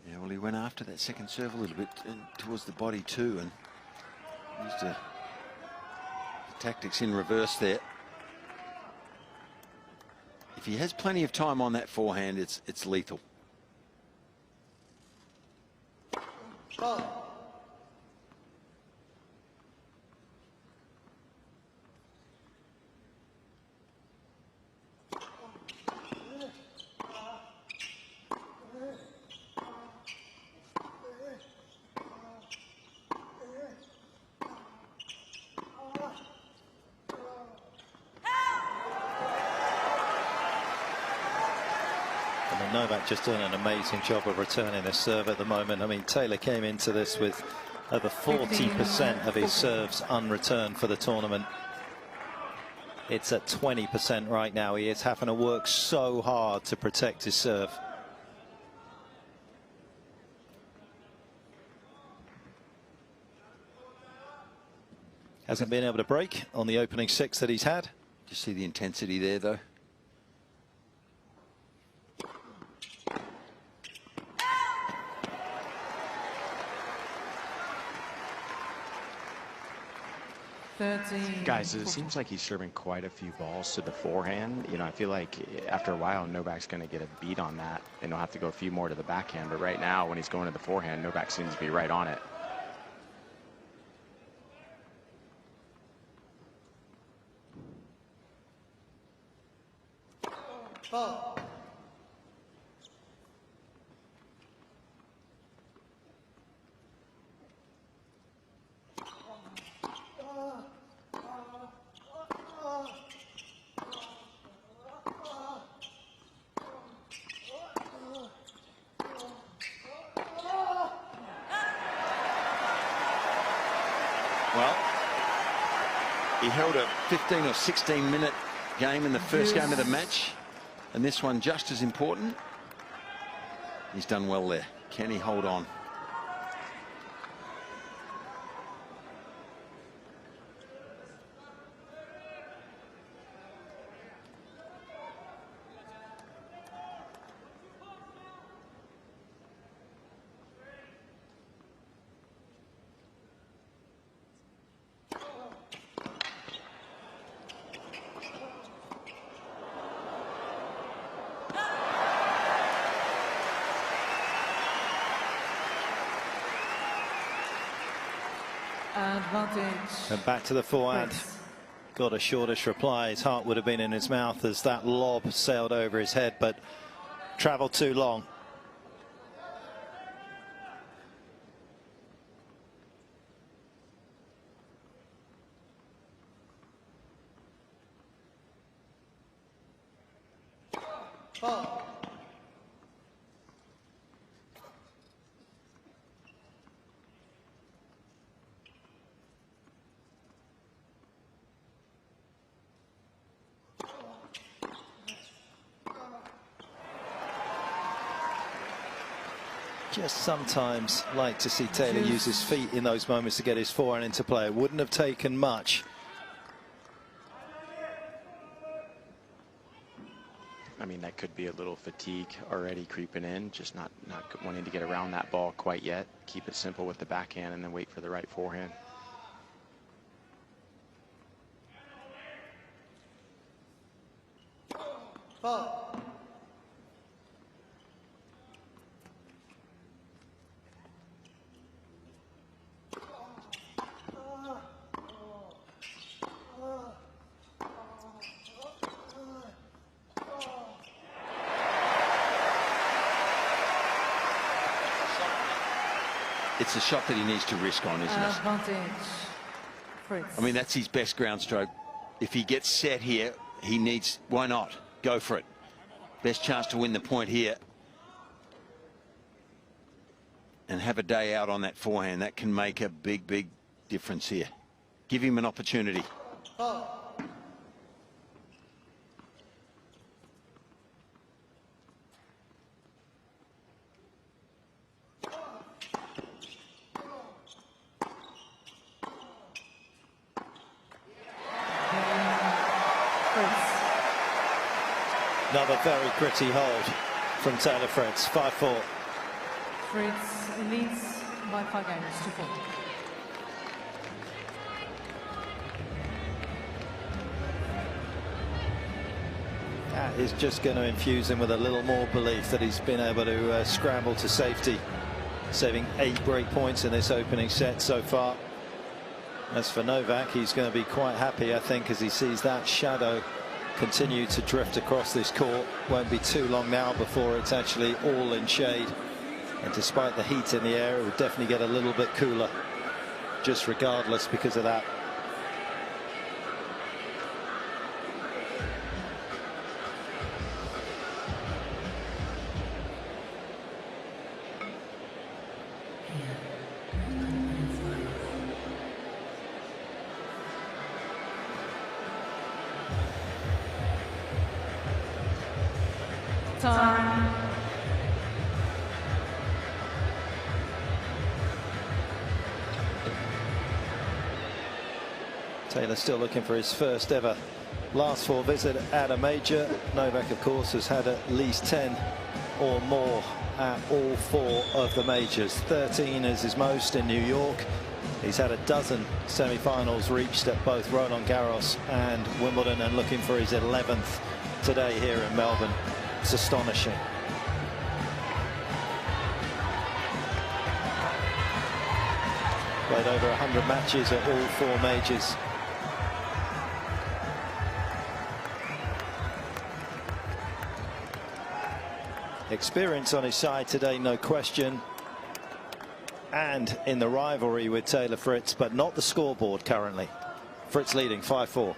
Yeah, well, he went after that second serve a little bit towards the body too, and used the tactics in reverse there. If he has plenty of time on that forehand, it's lethal. Novak just doing an amazing job of returning this serve at the moment. I mean, Taylor came into this with over 40% of his serves unreturned for the tournament. It's at 20% right now. He is having to work so hard to protect his serve. Hasn't been able to break on the opening 6 that he's had. Just see the intensity there, though. 13. Guys, it seems like he's serving quite a few balls to the forehand. You know, I feel like after a while, Novak's going to get a beat on that, and he'll have to go a few more to the backhand. But right now, when he's going to the forehand, Novak seems to be right on it. Ball. Well, he held a 15 or 16 minute game in the first game of the match, and this one just as important. He's done well there. Can he hold on? Advantage. And back to the forehand. Got a shortish reply. His heart would have been in his mouth as that lob sailed over his head, but traveled too long. Ball. Just sometimes like to see Taylor use his feet in those moments to get his forehand into play. It wouldn't have taken much. I mean, that could be a little fatigue already creeping in, just not wanting to get around that ball quite yet. Keep it simple with the backhand and then wait for the right forehand. Ball. It's a shot that he needs to risk on, isn't it? Advantage. Fritz. I mean, that's his best ground stroke. If he gets set here, he needs, why not? Go for it. Best chance to win the point here. And have a day out on that forehand. That can make a big, big difference here. Give him an opportunity. Ball. Another very gritty hold from Taylor Fritz. 5-4. Fritz leads by 5 games to 4. That is just going to infuse him with a little more belief that he's been able to scramble to safety, saving 8 break points in this opening set so far. As for Novak, he's going to be quite happy, I think, as he sees that shadow continue to drift across this court. Won't be too long now before it's actually all in shade, and despite the heat in the air, it will definitely get a little bit cooler just regardless because of that. Time. Taylor still looking for his first ever last 4 visit at a major. Novak, of course, has had at least 10 or more at all 4 of the majors. 13 is his most in New York, He's had a dozen semi-finals reached at both Roland Garros and Wimbledon, and looking for his 11th today here in Melbourne. It's astonishing. Played over 100 matches at all 4 majors. Experience on his side today, no question. And in the rivalry with Taylor Fritz, but not the scoreboard currently. Fritz leading 5-4.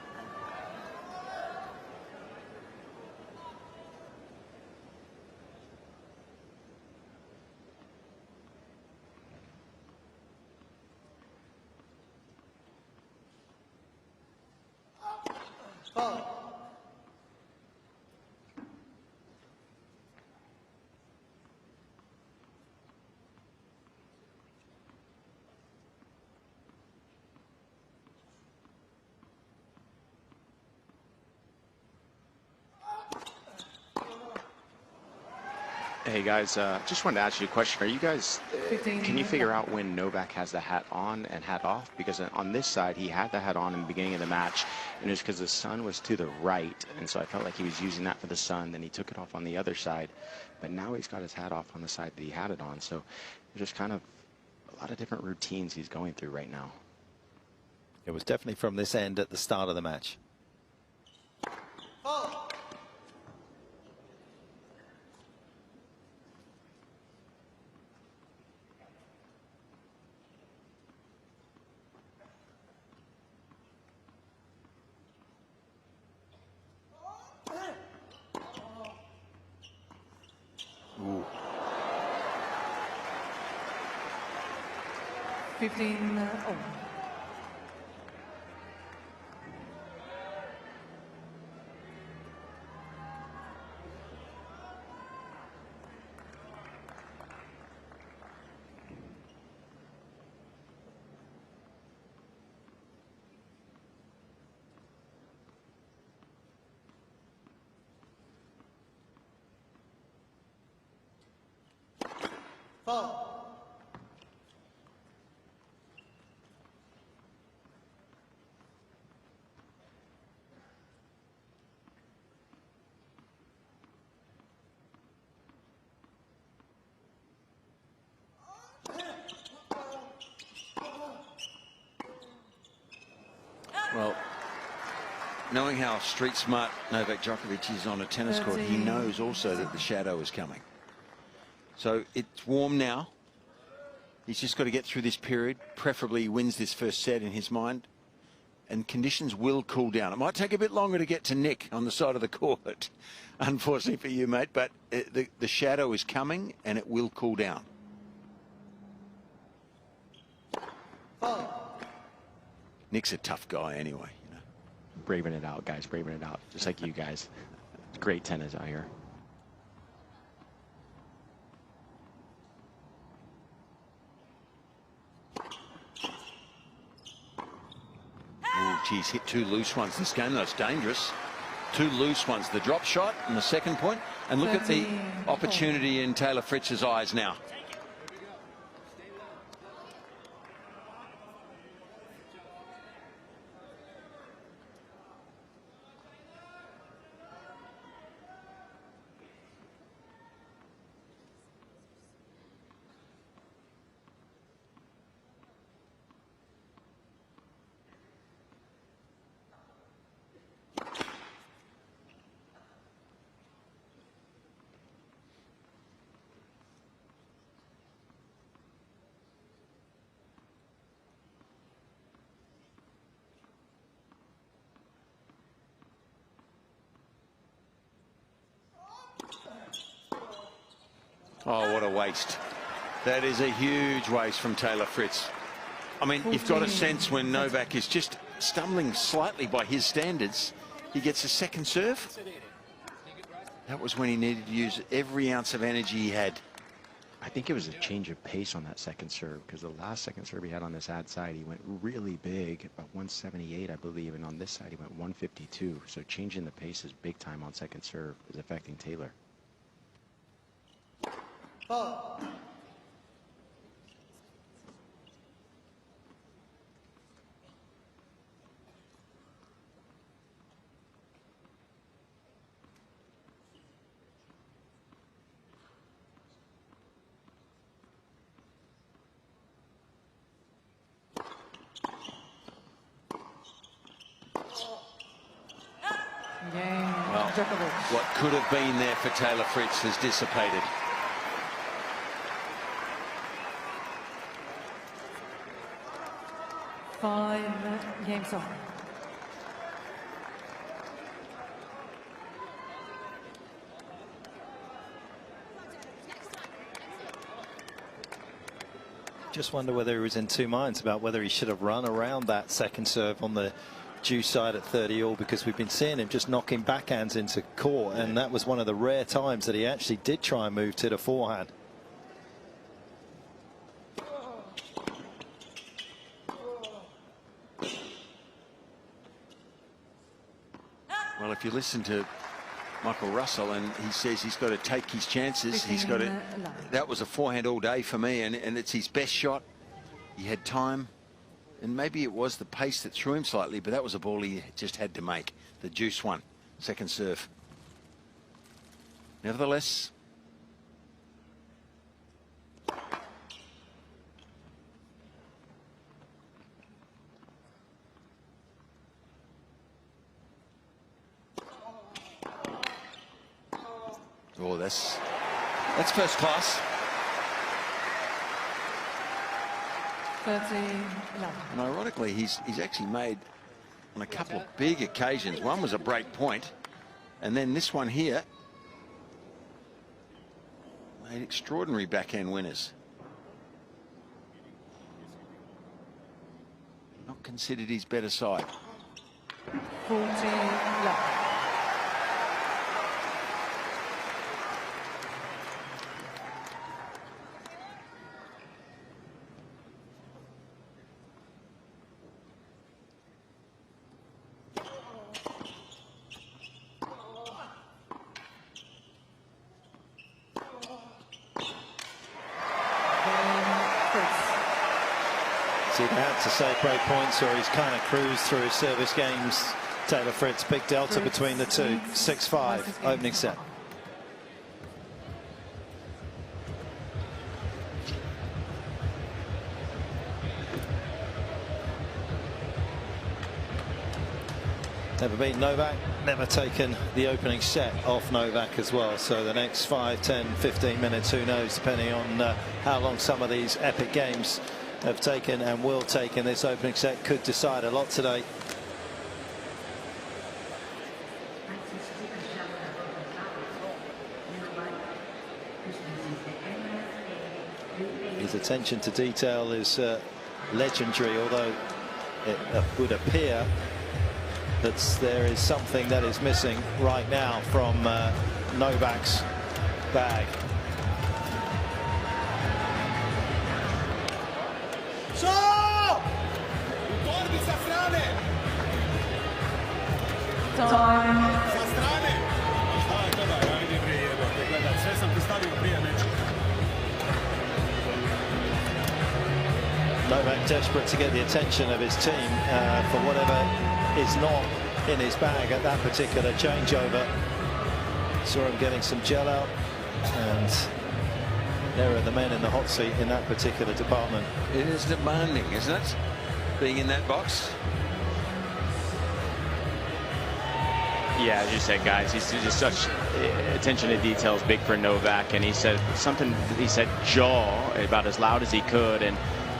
Hey guys, just wanted to ask you a question. Are you guys, can you figure out when Novak has the hat on and hat off? Because on this side, he had the hat on in the beginning of the match, and it was because the sun was to the right, and so I felt like he was using that for the sun. Then he took it off on the other side, but now he's got his hat off on the side that he had it on. So there's just kind of a lot of different routines he's going through right now. It was definitely from this end at the start of the match. Ooh. 15. Oh. Well, knowing how street smart Novak Djokovic is on a tennis court, he knows also that the shadow is coming. So it's warm now. He's just got to get through this period. Preferably he wins this first set in his mind. And conditions will cool down. It might take a bit longer to get to Nick on the side of the court, unfortunately for you, mate. But the shadow is coming and it will cool down. Nick's a tough guy anyway. You know. Braving it out, guys, braving it out. Just like you guys. Great tennis out here. Oh, geez, hit 2 loose ones this game. That's dangerous. 2 loose ones. The drop shot and the second point. And look at the opportunity in Taylor Fritz's eyes now. Oh, what a waste. That is a huge waste from Taylor Fritz. I mean, you've got a sense when Novak is just stumbling slightly by his standards, he gets a second serve. That was when he needed to use every ounce of energy he had. I think it was a change of pace on that second serve, because the last second serve he had on this ad side, he went really big, about 178, I believe, and on this side he went 152. So changing the pace is big time on second serve, is affecting Taylor. Djokovic. What could have been there for Taylor Fritz has dissipated. Five games on. Just wonder whether he was in two minds about whether he should have run around that second serve on the due side at 30-all, because we've been seeing him just knocking backhands into court, and that was one of the rare times that he actually did try and move to the forehand. Well, if you listen to Michael Russell, and he says he's got to take his chances. He's got to. That was a forehand all day for me, and it's his best shot. He had time, and maybe it was the pace that threw him slightly, but that was a ball he just had to make. The juice one, second serve. Nevertheless, oh, that's first class. 13-11. And ironically, he's actually made on a couple of big occasions. One was a break point, and then this one here made extraordinary backhand winners. Not considered his better side. 14-11. So he had to say break points, or he's kind of cruised through his service games. Taylor Fritz, big delta between the two. 6-5 opening set. Never beaten Novak, never taken the opening set off Novak as well. So the next 5, 10, 15 minutes, who knows, depending on how long some of these epic games have taken and will take in this opening set, could decide a lot today. His attention to detail is legendary, although it would appear that there is something that is missing right now from Novak's bag. Novak desperate to get the attention of his team for whatever is not in his bag at that particular changeover. Saw him getting some gel out, and there are the men in the hot seat in that particular department. It is demanding, isn't it, being in that box? Yeah, as you said, guys, he's just such attention to detail is big for Novak, and he said something. He said jaw about as loud as he could, and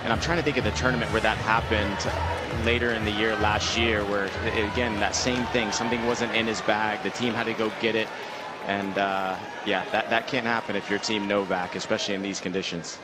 I'm trying to think of the tournament where that happened later in the year last year, where again that same thing, something wasn't in his bag, the team had to go get it, and yeah, that can't happen if you're Team Novak, especially in these conditions.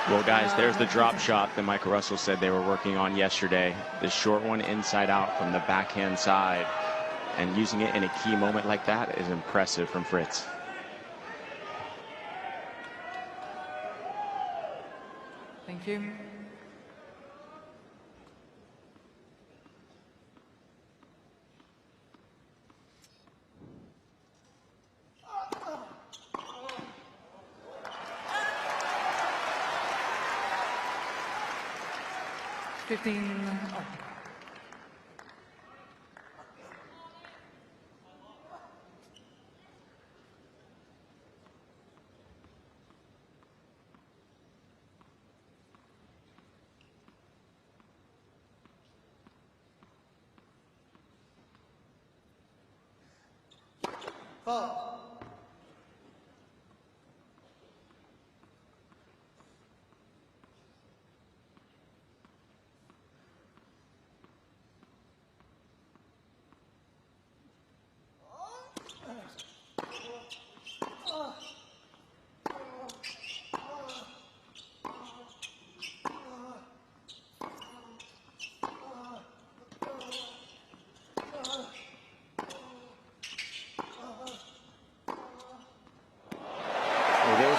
Well, guys, there's the drop shot that Michael Russell said they were working on yesterday. The short one inside out from the backhand side. And using it in a key moment like that is impressive from Fritz. Thank you.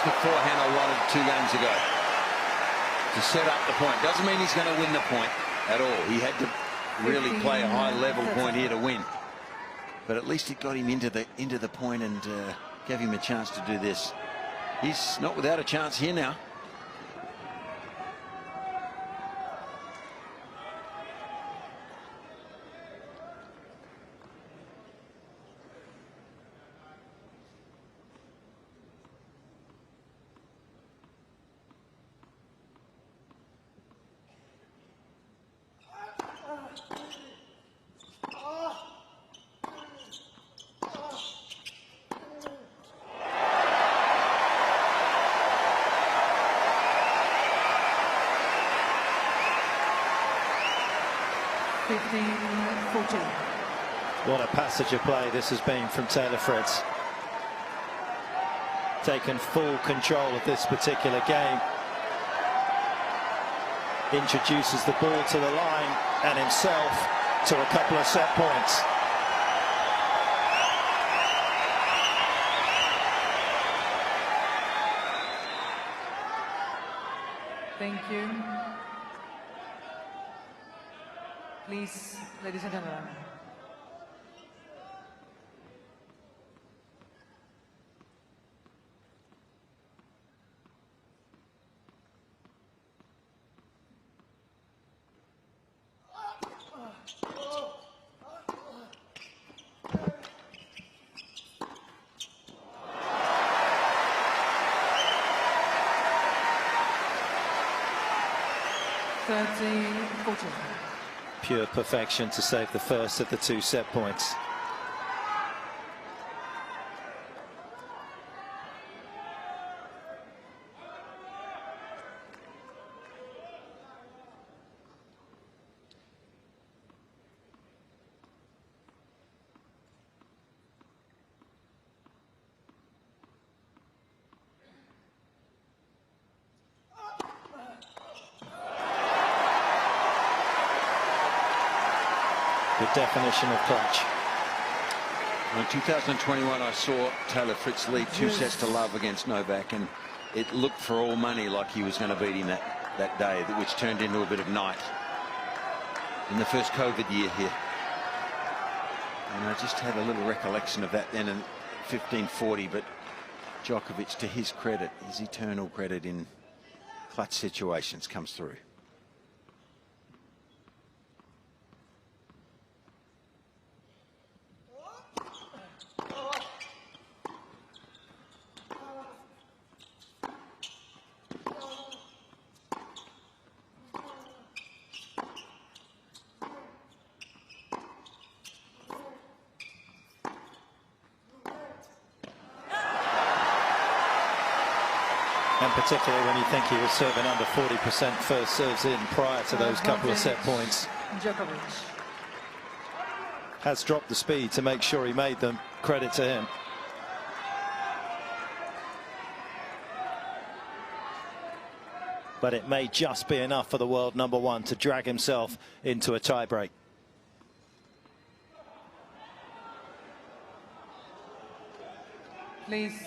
The forehand I wanted 2 games ago to set up the point. Doesn't mean he's going to win the point at all. He had to really play a high level point here to win, but at least it got him into the point and gave him a chance to do this. He's not without a chance here now. What a passage of play this has been from Taylor Fritz. Taken full control of this particular game. Introduces the ball to the line and himself to a couple of set points. Thank you. Please, ladies and gentlemen. Pure perfection to save the first of the 2 set points. The definition of clutch. In 2021, I saw Taylor Fritz lead 2 sets to love against Novak, and it looked for all money like he was going to beat him that day, which turned into a bit of night in the first COVID year here. And I just had a little recollection of that then in 1540, but Djokovic, to his credit, his eternal credit in clutch situations, comes through. And particularly when you think he was serving under 40% first serves in prior to those couple of set points. Djokovic has dropped the speed to make sure he made them. Credit to him. but it may just be enough for the world #1 to drag himself into a tiebreak. Please.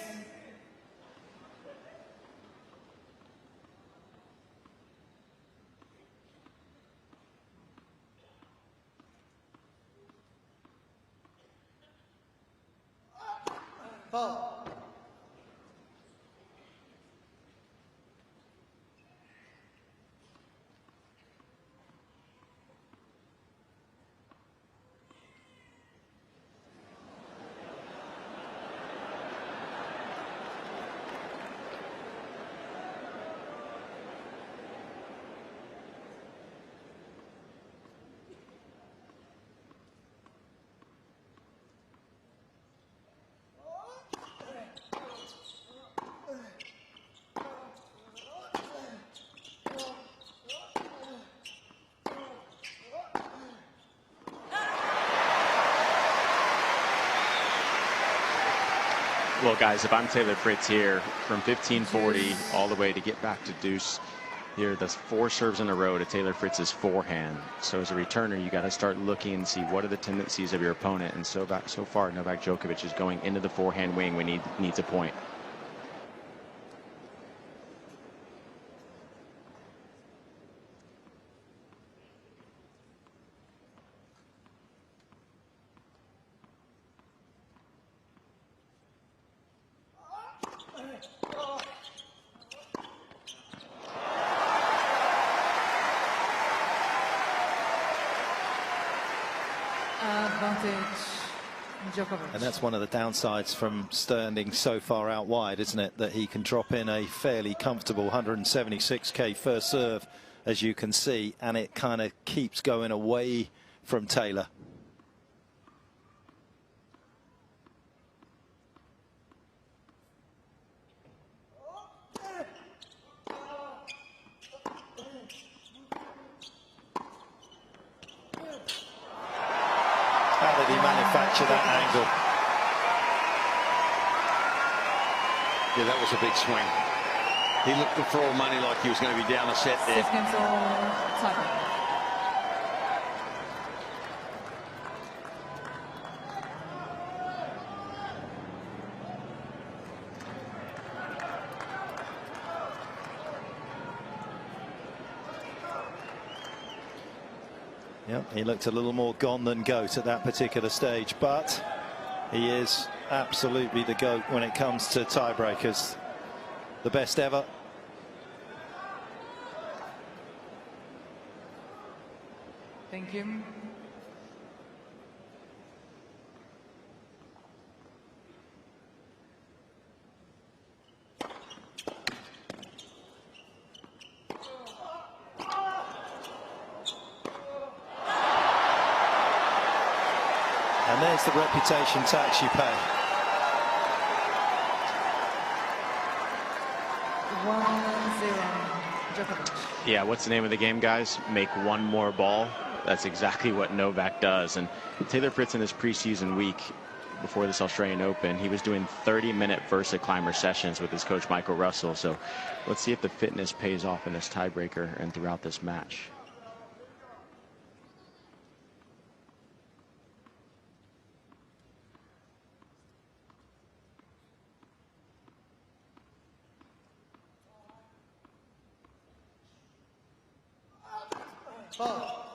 Well, guys, if I'm Taylor Fritz here, from 1540 all the way to get back to deuce, here, that's 4 serves in a row to Taylor Fritz's forehand. So as a returner, you got to start looking and see what are the tendencies of your opponent. And so far, Novak Djokovic is going into the forehand wing when he needs a point. And that's one of the downsides from standing so far out wide, isn't it? That he can drop in a fairly comfortable 176k first serve, as you can see, and it kind of keeps going away from Taylor. How did he manufacture that angle? Yeah, that was a big swing. He looked for all money like he was going to be down a set there. Seconds or tiebreak. Yep, he looked a little more gone than goat at that particular stage, but he is absolutely the GOAT when it comes to tiebreakers. The best ever. Thank you. And there's the reputation tax you pay. 1-0 Djokovic. Yeah, what's the name of the game, guys? Make one more ball. That's exactly what Novak does. And Taylor Fritz in his preseason week before this Australian Open, he was doing 30-minute Versa climber sessions with his coach Michael Russell. So let's see if the fitness pays off in this tiebreaker and throughout this match. Ball.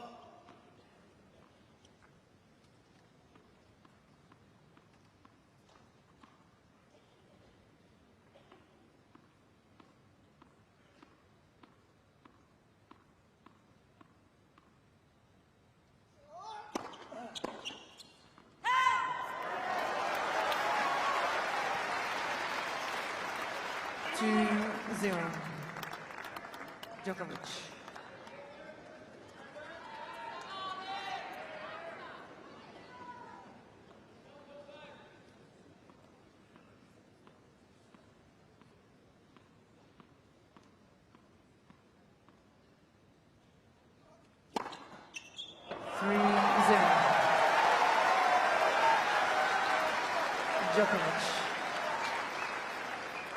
Zero. Djokovic. Djokovic.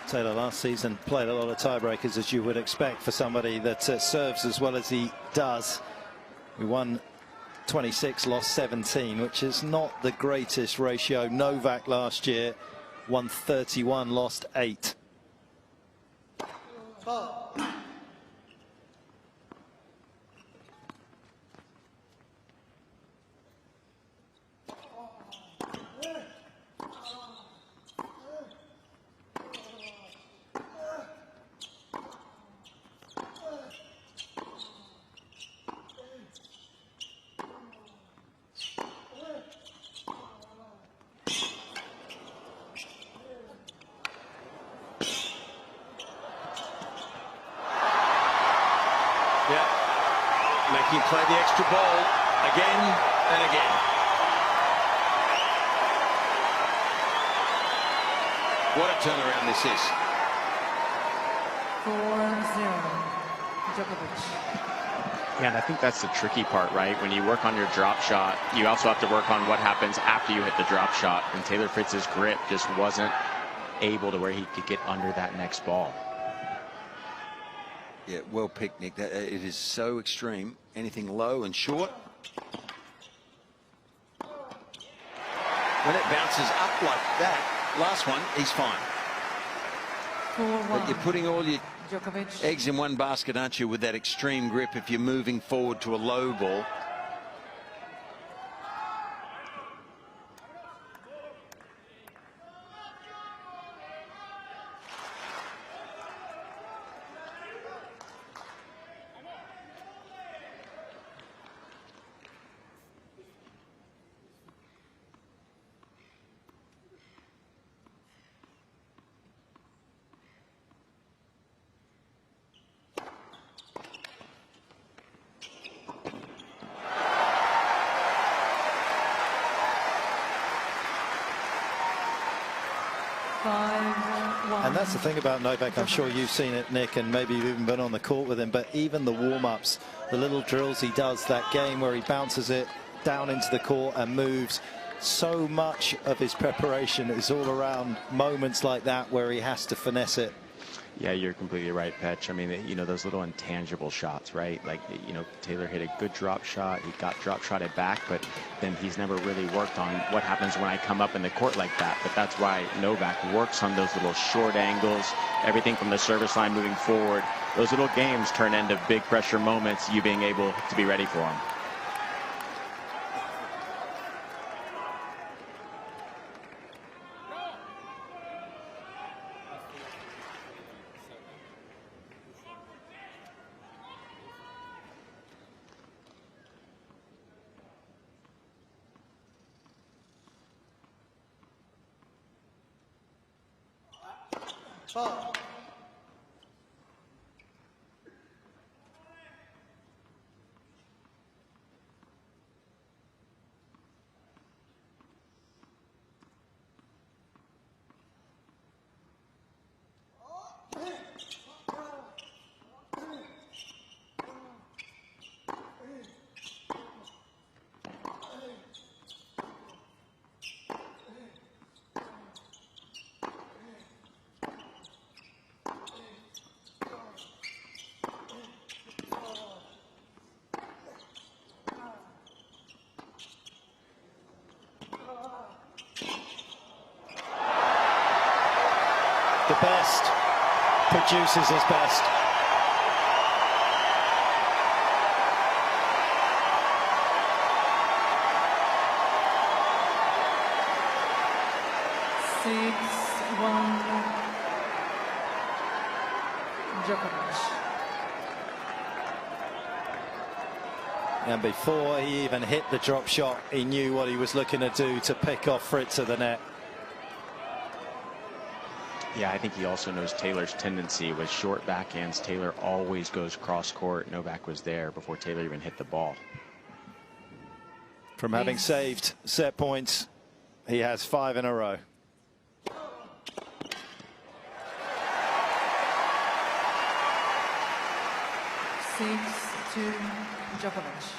Taylor last season played a lot of tiebreakers, as you would expect for somebody that serves as well as he does. We won 26, lost 17, which is not the greatest ratio. Novak last year won 31, lost 8. Making play the extra ball again and again. What a turnaround this is. 4-0. Djokovic. Yeah, and I think that's the tricky part, right? When you work on your drop shot, you also have to work on what happens after you hit the drop shot. And Taylor Fritz's grip just wasn't able to where he could get under that next ball. Yeah, well picked, Nick. It is so extreme. Anything low and short. When it bounces up like that, last one, he's fine. 4-1. But you're putting all your Djokovic. eggs in one basket, aren't you, with that extreme grip if you're moving forward to a low ball. And that's the thing about Novak. I'm sure you've seen it, Nick, and maybe you've even been on the court with him, but even the warm-ups, the little drills he does, that game where he bounces it down into the court and moves, so much of his preparation is all around moments like that where he has to finesse it. Yeah, you're completely right, Petch. I mean, you know, those little intangible shots, right? Like, you know, Taylor hit a good drop shot. He got drop shotted back, but then he's never really worked on what happens when I come up in the court like that. But that's why Novak works on those little short angles, everything from the service line moving forward. Those little games turn into big pressure moments, you being able to be ready for them. The best produces his best. Djokovic. And before he even hit the drop shot, he knew what he was looking to do to pick off Fritz at the net. Yeah, I think he also knows Taylor's tendency with short backhands. Taylor always goes cross court. Novak was there before Taylor even hit the ball. From having saved set points, he has 5 in a row. To Djokovic.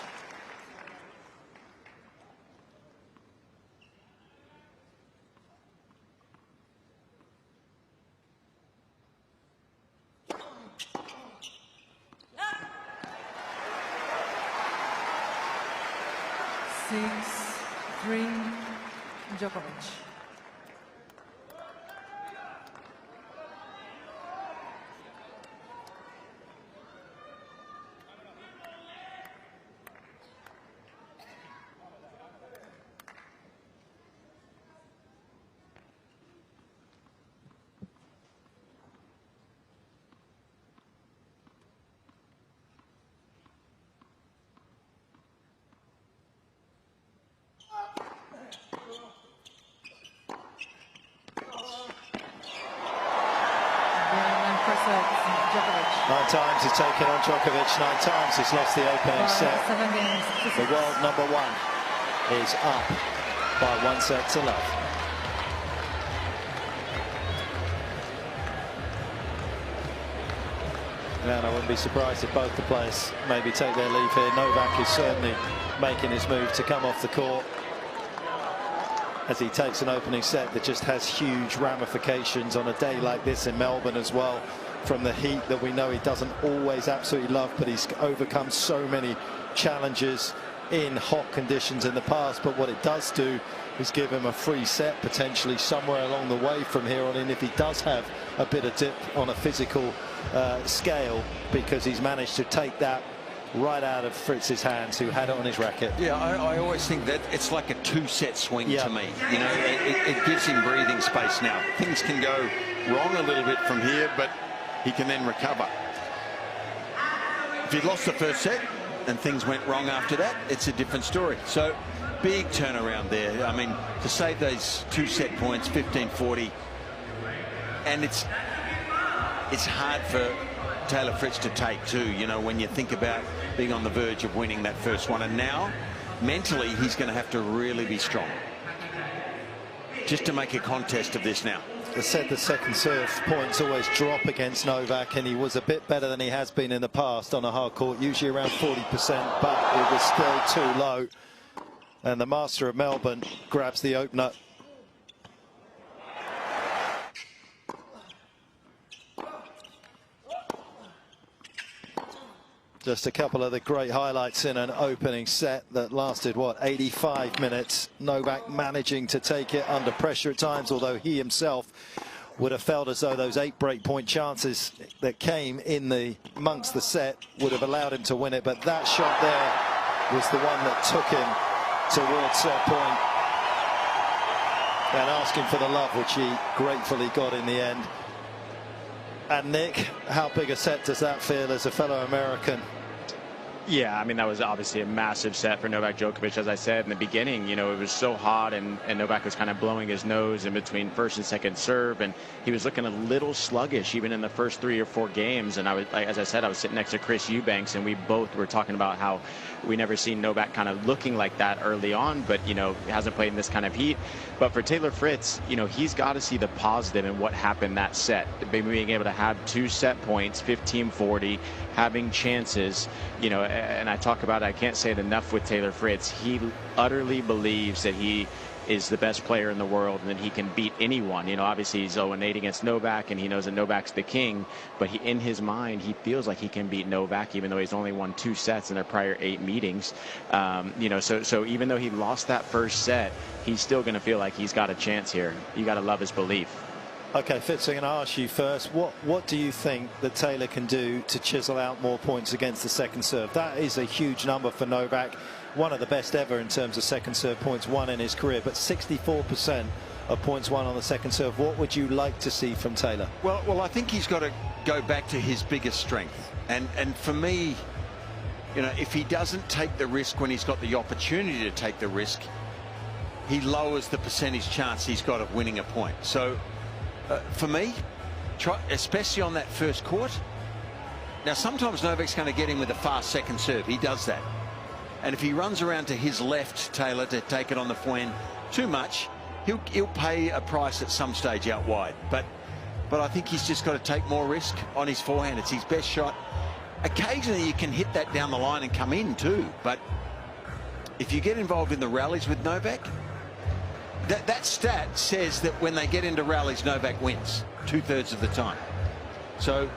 6-3, Djokovic. Djokovic. 9 times he's taken on Djokovic, 9 times he's lost the opening set. 7 games to 6. The world #1 is up by 1 set to love. And I wouldn't be surprised if both the players maybe take their leave here. Novak is certainly making his move to come off the court as he takes an opening set that just has huge ramifications on a day like this in Melbourne as well, from the heat that we know he doesn't always absolutely love, but he's overcome so many challenges in hot conditions in the past. But what it does do is give him a free set potentially somewhere along the way from here on in, if he does have a bit of dip on a physical scale, because he's managed to take that right out of Fritz's hands, who had it on his racket. Yeah, I always think that it's like a 2-set swing to me. You know, it gives him breathing space now. Things can go wrong a little bit from here, but he can then recover. If he lost the first set and things went wrong after that, it's a different story. So big turnaround there. I mean, to save those 2-set points, 15-40, and it's hard for Taylor Fritz to take too, you know, when you think about being on the verge of winning that first one. And now mentally he's going to have to really be strong just to make a contest of this now. I said the second serve points always drop against Novak, and he was a bit better than he has been in the past on a hard court, usually around 40%, but it was still too low. And the master of Melbourne grabs the opener. Just a couple of the great highlights in an opening set that lasted, what, 85 minutes. Novak managing to take it under pressure at times, although he himself would have felt as though those 8 break-point chances that came in amongst the set would have allowed him to win it. But that shot there was the one that took him towards set point, and asking for the love, which he gratefully got in the end. And Nick, how big a set does that feel as a fellow American? Yeah, I mean, that was obviously a massive set for Novak Djokovic. As I said in the beginning, you know, it was so hot, and Novak was kind of blowing his nose in between first and second serve, and he was looking a little sluggish even in the first 3 or 4 games. And I was, like, as I said, I was sitting next to Chris Eubanks, and we both were talking about how we never seen Novak kind of looking like that early on, but, you know, he hasn't played in this kind of heat. But for Taylor Fritz, you know, he's got to see the positive in what happened that set. Being able to have 2 set points, 15-40, having chances, you know, and I talk about it, I can't say it enough with Taylor Fritz. He utterly believes that he is the best player in the world and that he can beat anyone. You know, obviously he's 0-8 against Novak, and he knows that Novak's the king, but in his mind, he feels like he can beat Novak, even though he's only won 2 sets in their prior 8 meetings. You know, so even though he lost that first set, he's still going to feel like he's got a chance here. You got to love his belief. Okay, Fitz, I'm going to ask you first, what do you think that Taylor can do to chisel out more points against the second serve? That is a huge number for Novak, one of the best ever in terms of second serve points won in his career, but 64% of points won on the second serve. What would you like to see from Taylor? Well, I think he's got to go back to his biggest strength, and for me, you know, if he doesn't take the risk when he's got the opportunity to take the risk, he lowers the percentage chance he's got of winning a point. So for me, especially on that first court. Now, sometimes Novak's going to get him with a fast second serve. He does that. And if he runs around to his left, Taylor, to take it on the forehand too much, he'll pay a price at some stage out wide. But I think he's just got to take more risk on his forehand. It's his best shot. Occasionally you can hit that down the line and come in too. But if you get involved in the rallies with Novak, that stat says that when they get into rallies, Novak wins 2/3 of the time. So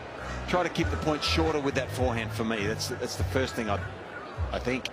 try to keep the points shorter with that forehand for me. That's the first thing I think.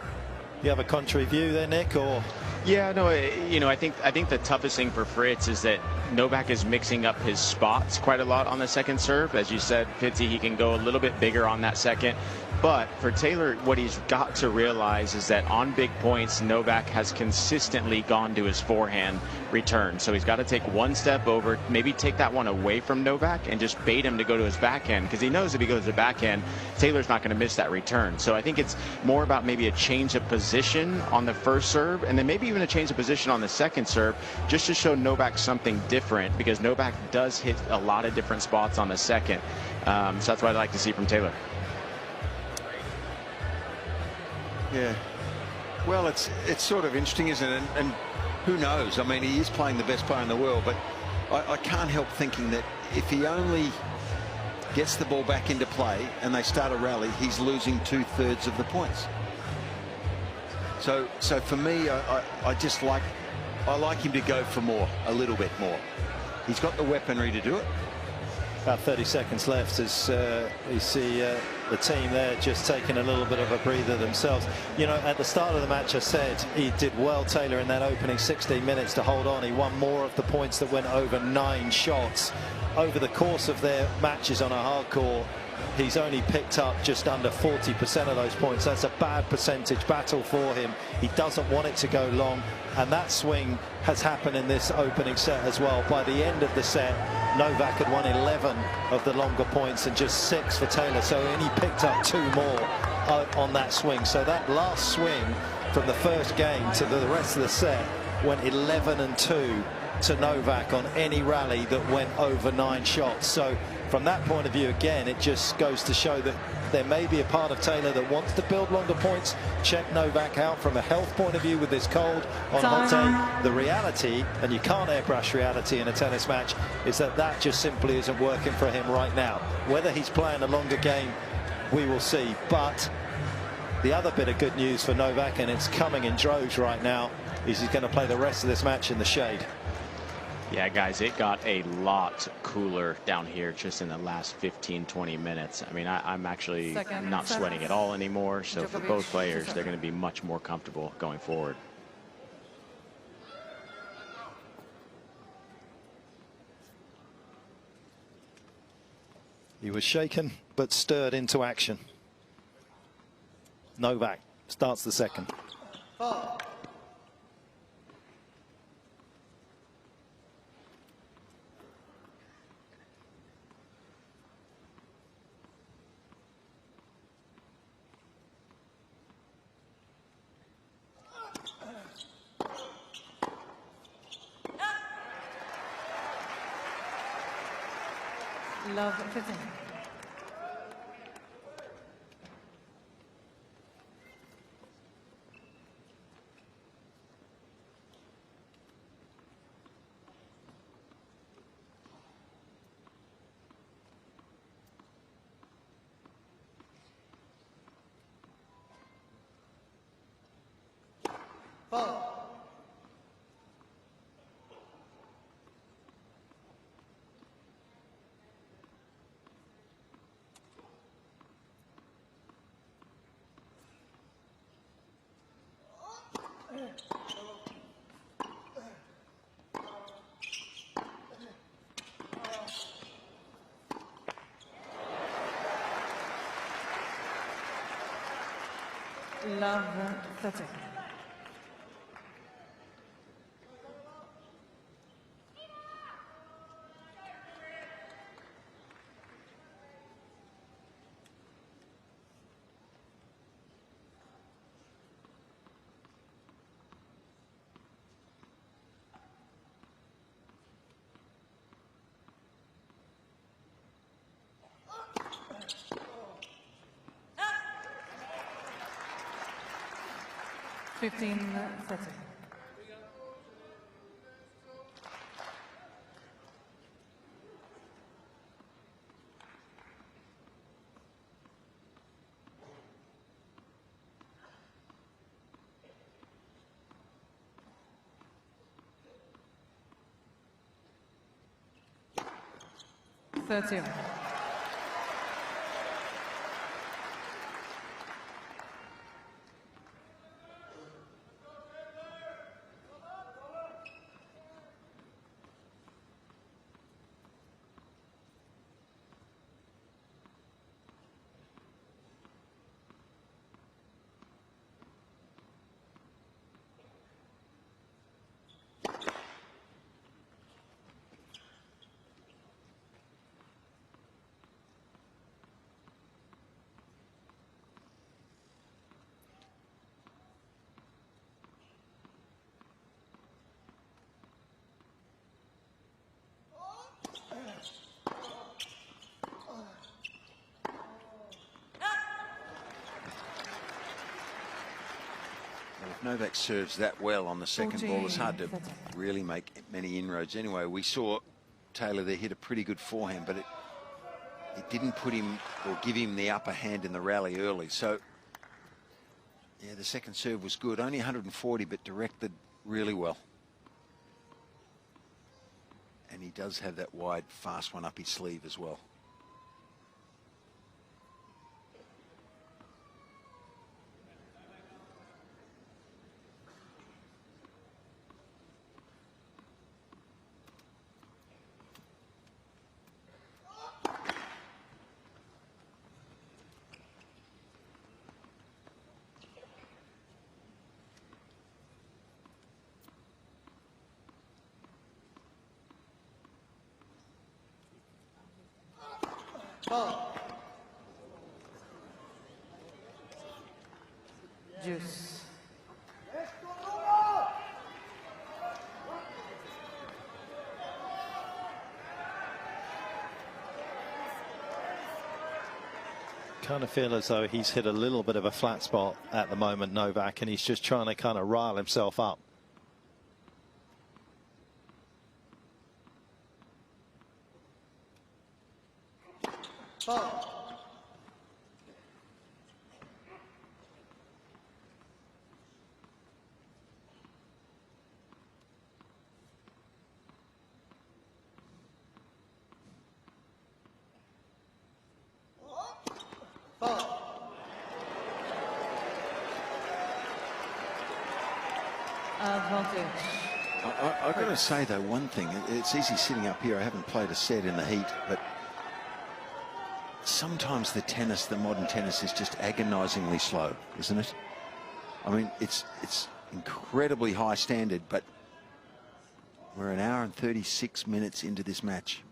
You have a contrary view there, Nick, or? Yeah, no, you know, I think the toughest thing for Fritz is that Novak is mixing up his spots quite a lot on the second serve. As you said, Fitzy, he can go a little bit bigger on that second. But for Taylor, what he's got to realize is that on big points, Novak has consistently gone to his forehand return. So he's got to take one step over, maybe take that one away from Novak and just bait him to go to his backhand, because he knows if he goes to the backhand, Taylor's not going to miss that return. So I think it's more about maybe a change of position on the first serve, and then maybe even a change of position on the second serve, just to show Novak something different, because Novak does hit a lot of different spots on the second. So that's what I'd like to see from Taylor. Yeah. Well, it's sort of interesting, isn't it? And who knows? I mean, he is playing the best player in the world, but I can't help thinking that if he only gets the ball back into play and they start a rally, he's losing 2/3 of the points. So for me, I just like him to go for more, a little bit more. He's got the weaponry to do it. About 30 seconds left as you see the team there just taking a little bit of a breather themselves. You know, at the start of the match, I said he did well, Taylor, in that opening 16 minutes to hold on. He won more of the points that went over 9 shots. Over the course of their matches on a hard court, he's only picked up just under 40% of those points. That's a bad percentage battle for him. He doesn't want it to go long, and that swing has happened in this opening set as well. By the end of the set, Novak had won 11 of the longer points and just 6 for Taylor, so he picked up 2 more on that swing. So that last swing from the first game to the rest of the set went 11-2 to Novak on any rally that went over 9 shots. So from that point of view, again, it just goes to show that there may be a part of Taylor that wants to build longer points, check Novak out from a health point of view with this cold on hot day. The reality, and you can't airbrush reality in a tennis match, is that that just simply isn't working for him right now. Whether he's playing a longer game, we will see. But the other bit of good news for Novak, and it's coming in droves right now, is he's going to play the rest of this match in the shade. Yeah, guys, it got a lot cooler down here just in the last 15-20 minutes. I mean, I'm actually not sweating at all anymore. So for both players, they're going to be much more comfortable going forward. He was shaken but stirred into action. Novak starts the second. Love 15. Love 30. Fifteen 30. Novak serves that well on the second ball, it's hard to really make many inroads. Anyway, we saw Taylor there hit a pretty good forehand, but it didn't put him or give him the upper hand in the rally early. So, yeah, the second serve was good. Only 140, but directed really well. And he does have that wide, fast one up his sleeve as well. Juice. Kind of feel as though he's hit a little bit of a flat spot at the moment, Novak, and he's just trying to kind of rile himself up. Advantage. I've got to say, though, one thing. It's easy sitting up here. I haven't played a set in the heat, but sometimes the modern tennis is just agonisingly slow, isn't it? I mean, it's incredibly high standard, but we're an hour and 36 minutes into this match.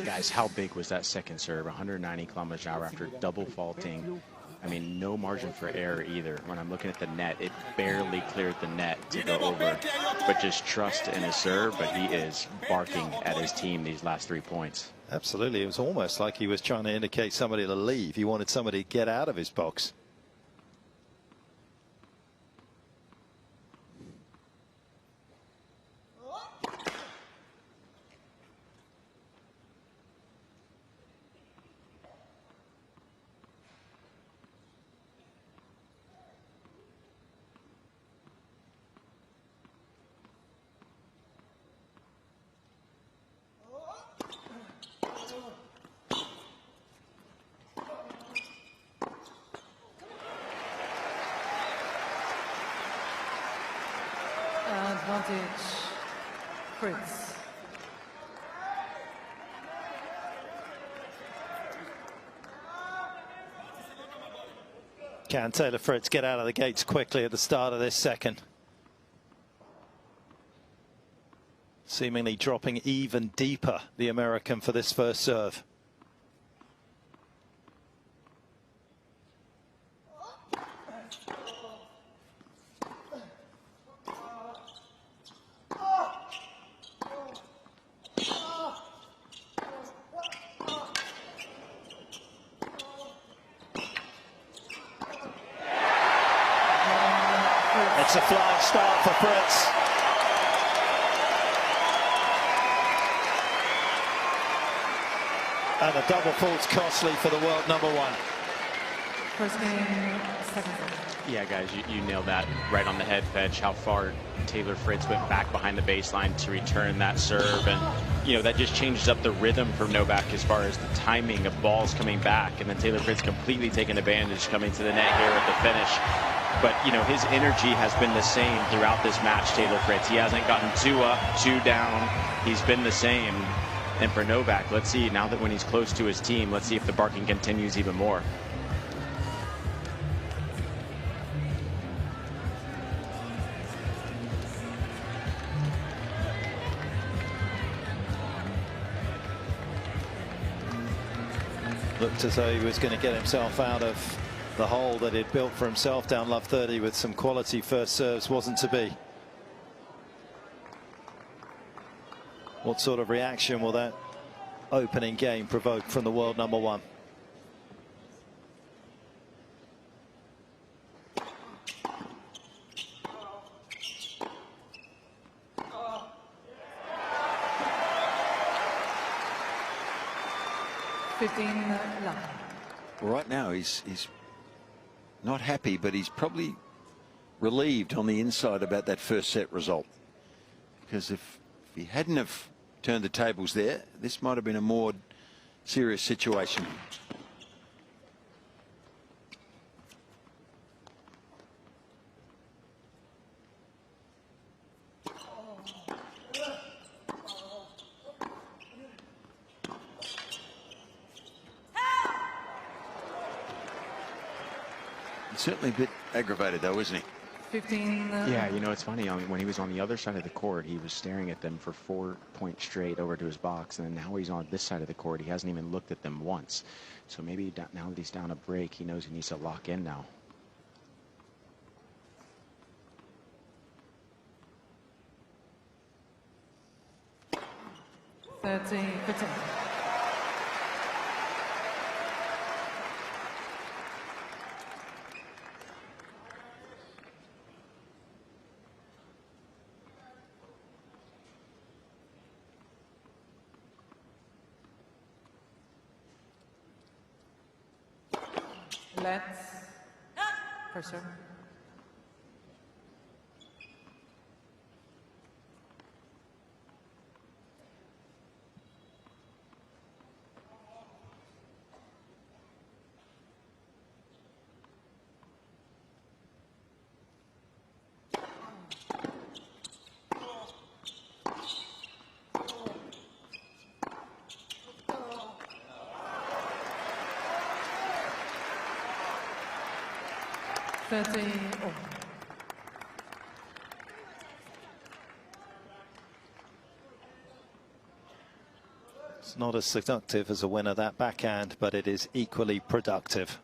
Guys, how big was that second serve? 190 kilometers an hour after double faulting. I mean, no margin for error either. When I'm looking at the net, it barely cleared the net to go over. But just trust in his serve, but he is barking at his team these last 3 points. Absolutely. It was almost like he was trying to indicate somebody to leave. He wanted somebody to get out of his box. Advantage. Fritz. Can Taylor Fritz get out of the gates quickly at the start of this second? Seemingly dropping even deeper, the American, for this first serve. It's a flying start for Fritz. And a double fault's costly for the world number one. First game, second game. Yeah, guys, you nailed that right on the head, Fetch, how far Taylor Fritz went back behind the baseline to return that serve. And, you know, that just changes up the rhythm for Novak as far as the timing of balls coming back. And then Taylor Fritz completely taking advantage coming to the net here at the finish. But, you know, his energy has been the same throughout this match, Taylor Fritz. He hasn't gotten 2 up, 2 down. He's been the same. And for Novak, let's see, now that when he's close to his team, let's see if the barking continues even more. Looked as though he was going to get himself out of the hole that he'd built for himself down love 30 with some quality first serves. Wasn't to be. What sort of reaction will that opening game provoke from the world number 1? Right now he's not happy, but he's probably relieved on the inside about that first set result, because if he hadn't have turned the tables there, this might have been a more serious situation. Certainly a bit aggravated though, isn't he? 15. Yeah, you know, it's funny. When he was on the other side of the court, he was staring at them for 4 points straight over to his box. And then now he's on this side of the court. He hasn't even looked at them once. So maybe now that he's down a break, he knows he needs to lock in now. Let's first serve. It's not as seductive as a winner, that backhand, but it is equally productive.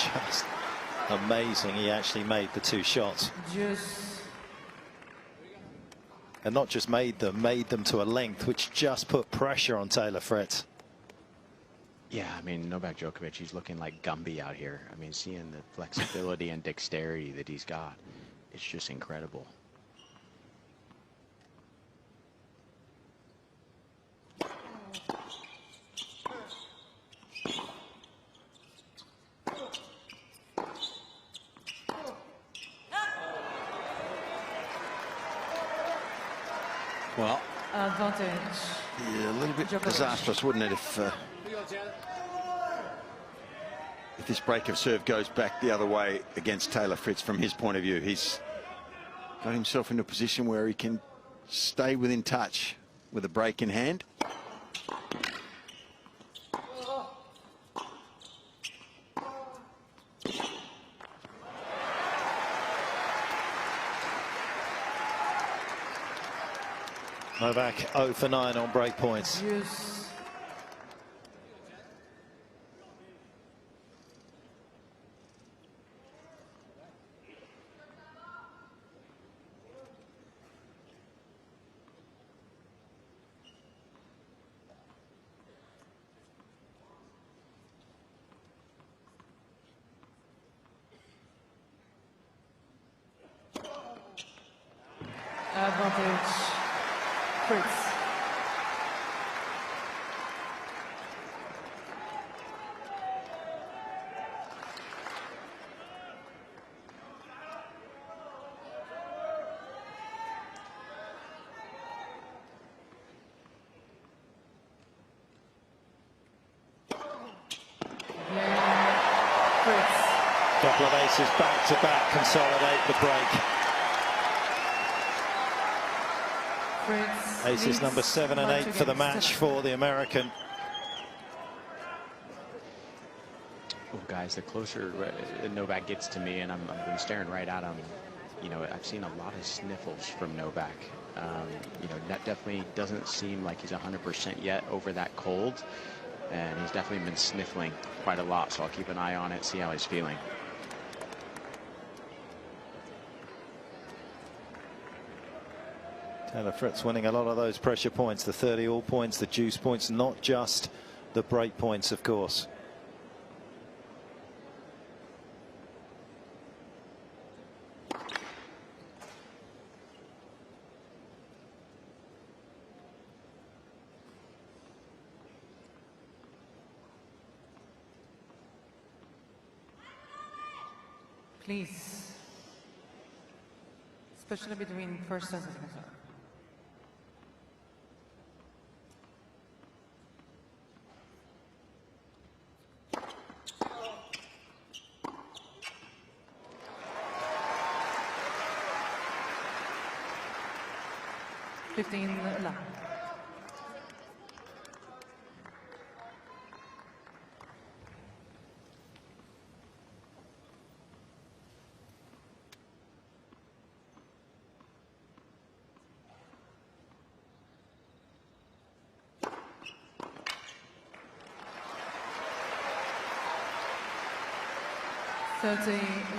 Just amazing. He actually made the 2 shots. And not just made them to a length, which just put pressure on Taylor Fritz. Yeah, I mean, Novak Djokovic, he's looking like Gumby out here. I mean, seeing the flexibility and dexterity that he's got, it's just incredible. Well, Advantage. yeah, a little bit Djokovic. disastrous, wouldn't it, if this break of serve goes back the other way against Taylor Fritz from his point of view. He's got himself in a position where he can stay within touch with a break in hand. Novak 0 for 9 on break points. Use. Advantage. Fritz. Fritz. Couple of aces back to back consolidate the break. Fritz Aces leads number 7 and by 8 2 for the games. match for the American. Well, guys, the closer Novak gets to me, and I'm staring right at him, you know, I've seen a lot of sniffles from Novak. You know, that definitely doesn't seem like he's 100% yet over that cold, and he's definitely been sniffling quite a lot, so I'll keep an eye on it, see how he's feeling. Taylor Fritz winning a lot of those pressure points, the 30 all points, the juice points, not just the break points, of course. Please. Especially between first and second serve.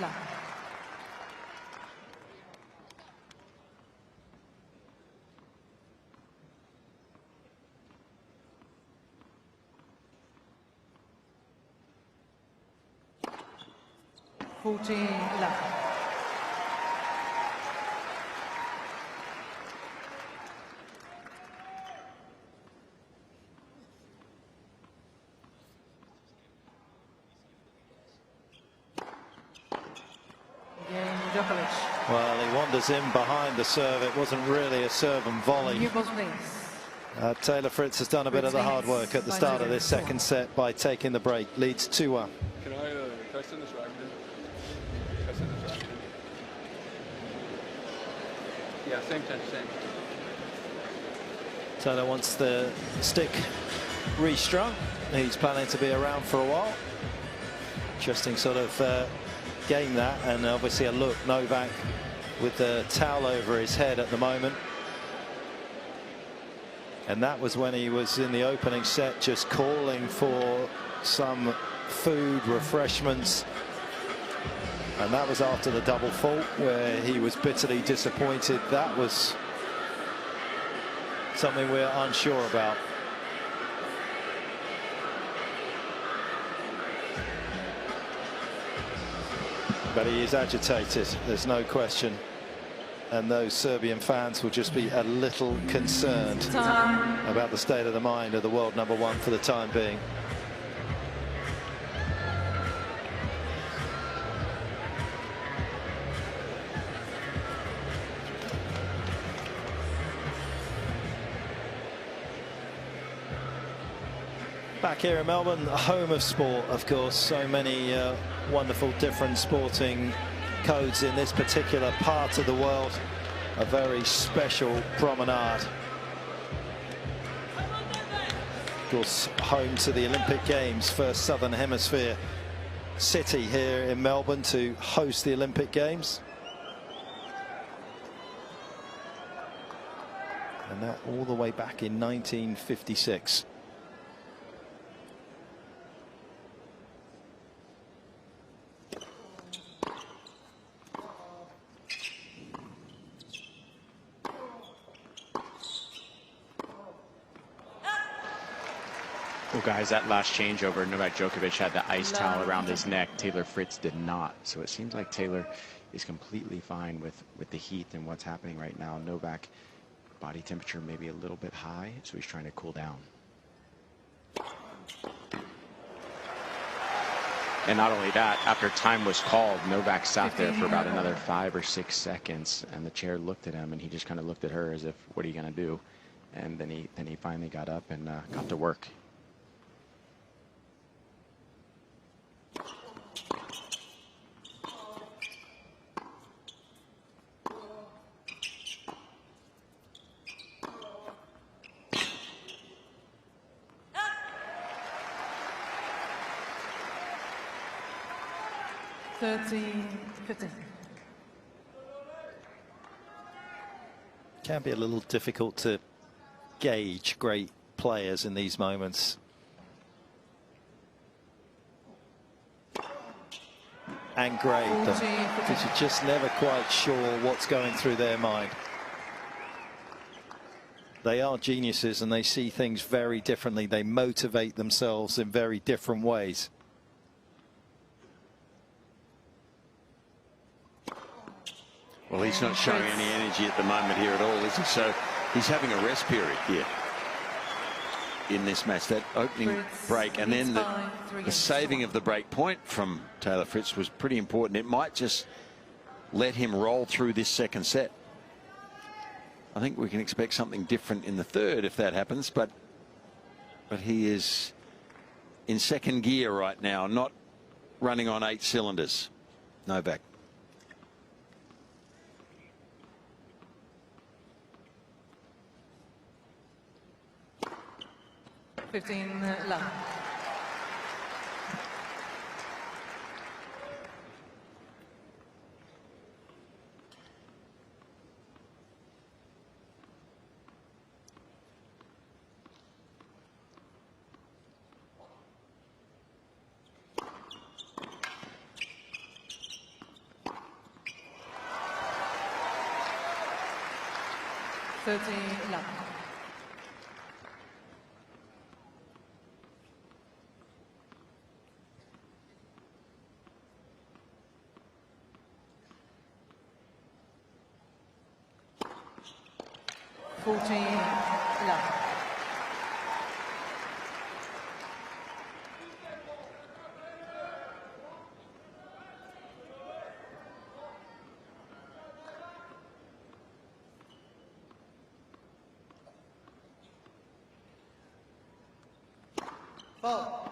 La. La. 14 left. Djokovic. Well, he wanders in behind the serve. It wasn't really a serve and volley. New balls, please. Taylor Fritz has done a bit of the hard work at the start of this second set by taking the break. Leads 2-1. Can I send this racket in? Can I send this racket in? Yeah, same time, same. Taylor wants the stick restrung. He's planning to be around for a while. Interesting sort of game that, and obviously a look. Novak with the towel over his head at the moment. And that was when he was in the opening set just calling for some food, refreshments. And that was after the double fault where he was bitterly disappointed. That was something we're unsure about. But he is agitated, there's no question. And those Serbian fans will just be a little concerned about the state of the mind of the world #1 for the time being. Back here in Melbourne, home of sport, of course. So many wonderful different sporting codes in this particular part of the world. A very special promenade. Of course, home to the Olympic Games, first Southern Hemisphere city here in Melbourne to host the Olympic Games. And that all the way back in 1956. Well, guys, that last changeover, Novak Djokovic had the ice towel around his neck. Taylor Fritz did not. So it seems like Taylor is completely fine with the heat and what's happening right now. Novak, body temperature maybe a little bit high, so he's trying to cool down. And not only that, after time was called, Novak sat there for about another 5 or 6 seconds, and the chair looked at him, and he just kind of looked at her as if, what are you going to do? And then he finally got up and got to work. Can be a little difficult to gauge great players in these moments. And great, because you're just never quite sure what's going through their mind. They are geniuses and they see things very differently. They motivate themselves in very different ways. Well, he's not showing any energy at the moment here at all, is he? So he's having a rest period here in this match. That opening break and then the saving of the break point from Taylor Fritz was pretty important. It might just let him roll through this second set. I think we can expect something different in the third if that happens, but he is in second gear right now, not running on 8 cylinders. Novak. Love. Love. 14 love. Ball.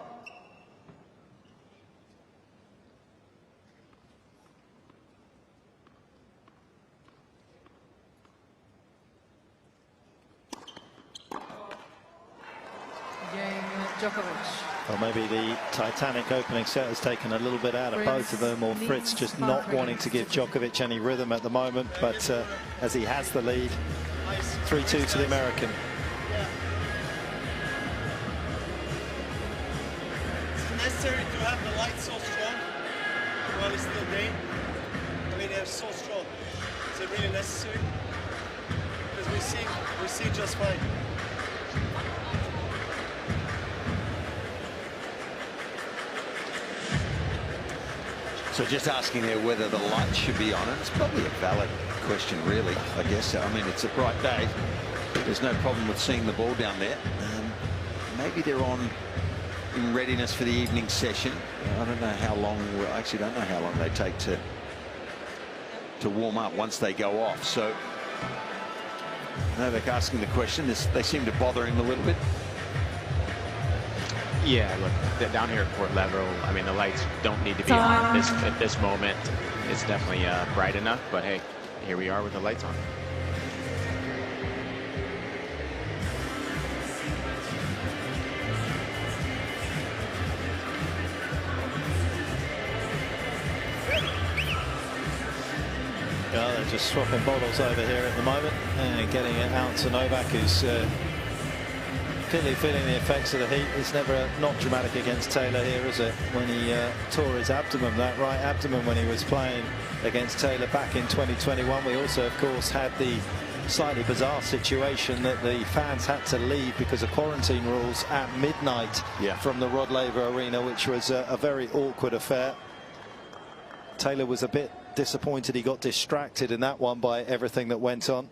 Djokovic. Well, maybe the Titanic opening set has taken a little bit out of both of them, or Fritz just not wanting to give Djokovic any rhythm at the moment, but as he has the lead, 3-2 to the American. Is it necessary to have the light so strong while it's still day? I mean, they're so strong. Is it really necessary? Because we see just fine. So just asking there whether the light should be on. It's probably a valid question, really, I guess. I mean, it's a bright day. There's no problem with seeing the ball down there. Maybe they're on in readiness for the evening session. I don't know how long. Well, I actually don't know how long they take to warm up once they go off. So Novak asking the question. They seem to bother him a little bit. Yeah, look, down here at court level, I mean, the lights don't need to be on at this moment. It's definitely bright enough, but hey, here we are with the lights on. Well, they're just swapping bottles over here at the moment and getting it out to Novak, who's clearly feeling the effects of the heat. It's never not dramatic against Taylor here, is it? When he tore his abdomen, that right abdomen, when he was playing against Taylor back in 2021. We also, of course, had the slightly bizarre situation that the fans had to leave because of quarantine rules at midnight from the Rod Laver Arena, which was a very awkward affair. Taylor was a bit disappointed. He got distracted in that one by everything that went on.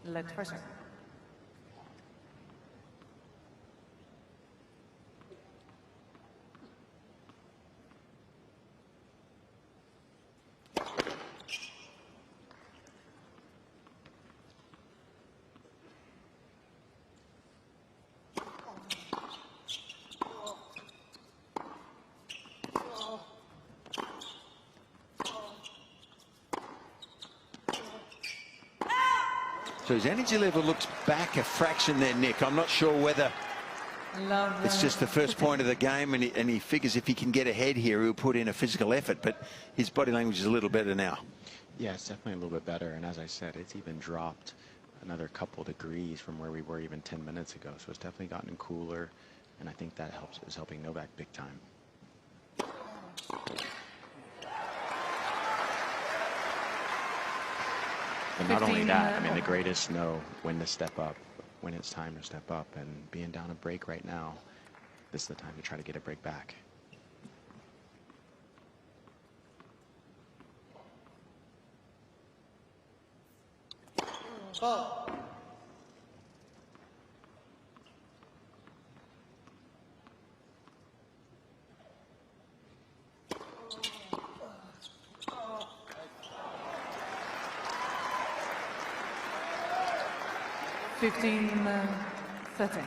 Let first. So his energy level looks back a fraction there, Nick. I'm not sure whether it's just the first point of the game and he figures if he can get ahead here, he'll put in a physical effort, but his body language is a little better now. Yeah, it's definitely a little bit better, and as I said, it's even dropped another couple degrees from where we were even 10 minutes ago, so it's definitely gotten cooler, and I think that is helping Novak big time. And not only that, I mean, the greatest know when to step up, when it's time to step up, and being down a break right now, this is the time to try to get a break back. Ball. Fifteen, 13.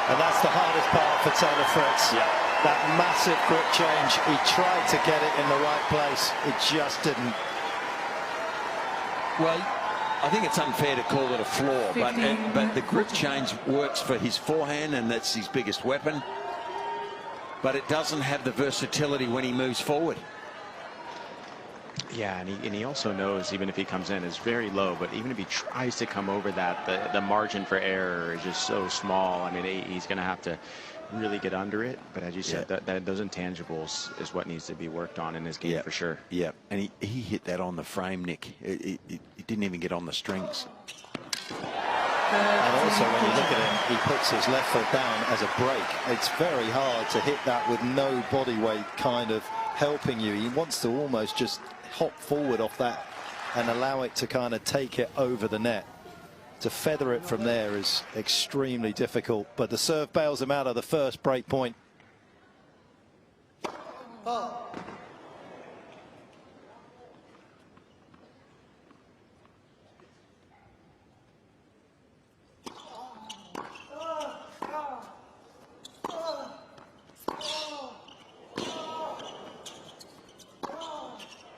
And that's the hardest part for Taylor Fritz. That massive grip change. He tried to get it in the right place. It just didn't. Well, I think it's unfair to call it a flaw, but the grip change works for his forehand, and that's his biggest weapon. But it doesn't have the versatility when he moves forward. Yeah, and he also knows, even if he comes in, it's very low, but even if he tries to come over that, the margin for error is just so small. I mean, he's going to have to really get under it. But as you said, those intangibles is what needs to be worked on in his game for sure. Yeah, and he hit that on the frame, Nick. It didn't even get on the strings. And also, when you look at him, he puts his left foot down as a break. It's very hard to hit that with no body weight kind of helping you. He wants to almost just hop forward off that and allow it to kind of take it over the net. To feather it from there is extremely difficult, but the serve bails him out of the first break point.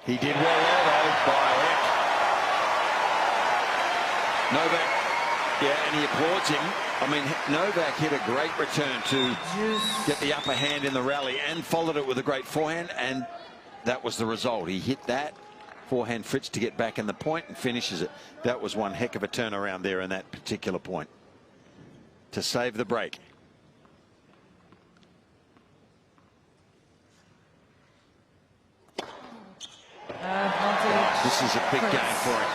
He did well there, though, by Novak. Yeah, and he applauds him. I mean, Novak hit a great return to get the upper hand in the rally and followed it with a great forehand, and that was the result. He hit that forehand Fritz to get back in the point and finishes it. That was one heck of a turnaround there in that particular point to save the break. This is a big game for him.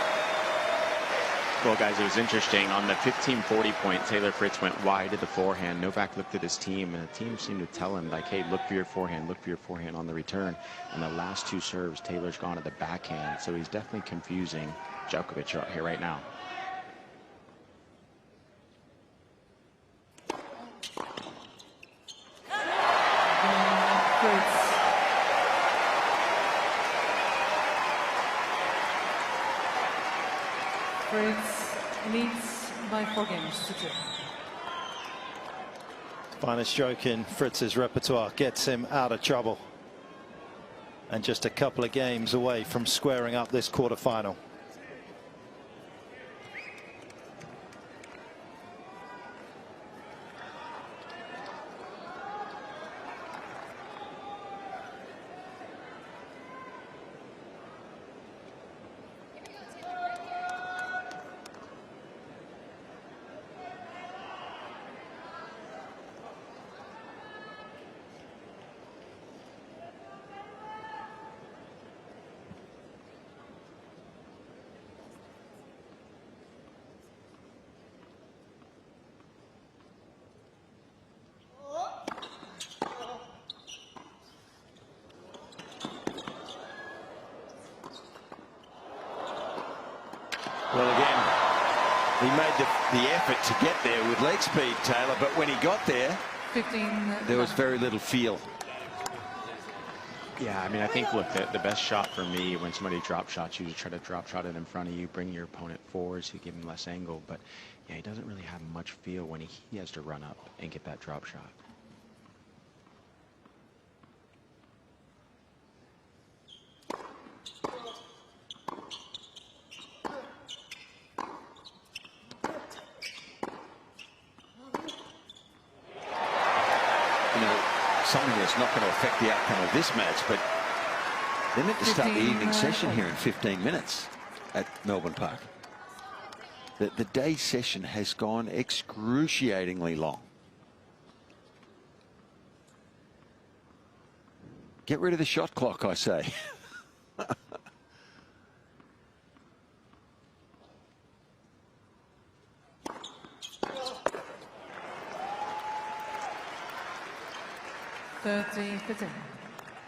Well, guys, it was interesting. On the 15-40 point, Taylor Fritz went wide to the forehand. Novak looked at his team, and the team seemed to tell him, like, hey, look for your forehand on the return. And the last two serves, Taylor's gone to the backhand. So he's definitely confusing Djokovic out here right now. Fritz leads by 4 games to 2. Finest stroke in Fritz's repertoire gets him out of trouble. And just a couple of games away from squaring up this quarterfinal. Well, again, he made the effort to get there with leg speed, Taylor, but when he got there, there was very little feel. Yeah, I mean, I think, look, the best shot for me when somebody drop shots, you try to drop shot it in front of you, bring your opponent forward so you give him less angle. But, yeah, he doesn't really have much feel when he has to run up and get that drop shot. Something that's not going to affect the outcome of this match, but they're meant to start the evening session here in 15 minutes at Melbourne Park. The day session has gone excruciatingly long. Get rid of the shot clock, I say.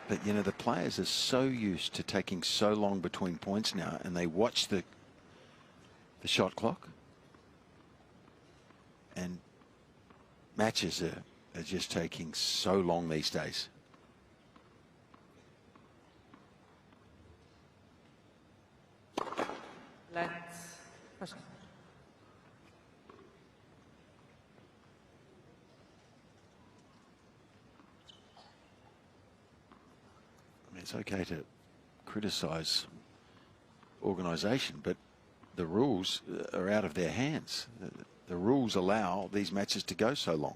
But, you know, the players are so used to taking so long between points now, and they watch the shot clock. And matches are just taking so long these days. It's okay to criticize organisation, but the rules are out of their hands. The rules allow these matches to go so long.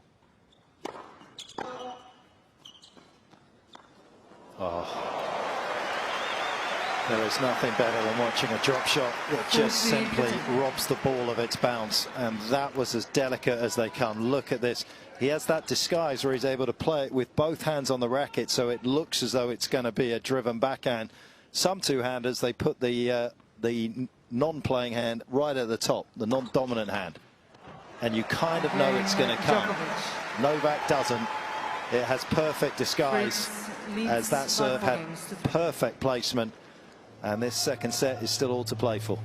There is nothing better than watching a drop shot that just simply robs the ball of its bounce, and that was as delicate as they come. Look at this. He has that disguise where he's able to play it with both hands on the racket, so it looks as though it's going to be a driven backhand. Some two-handers, they put the non-playing hand right at the top, the non-dominant hand, and you kind of know it's going to come. Novak doesn't. It has perfect disguise, as that serve had perfect placement, and this second set is still all to play for.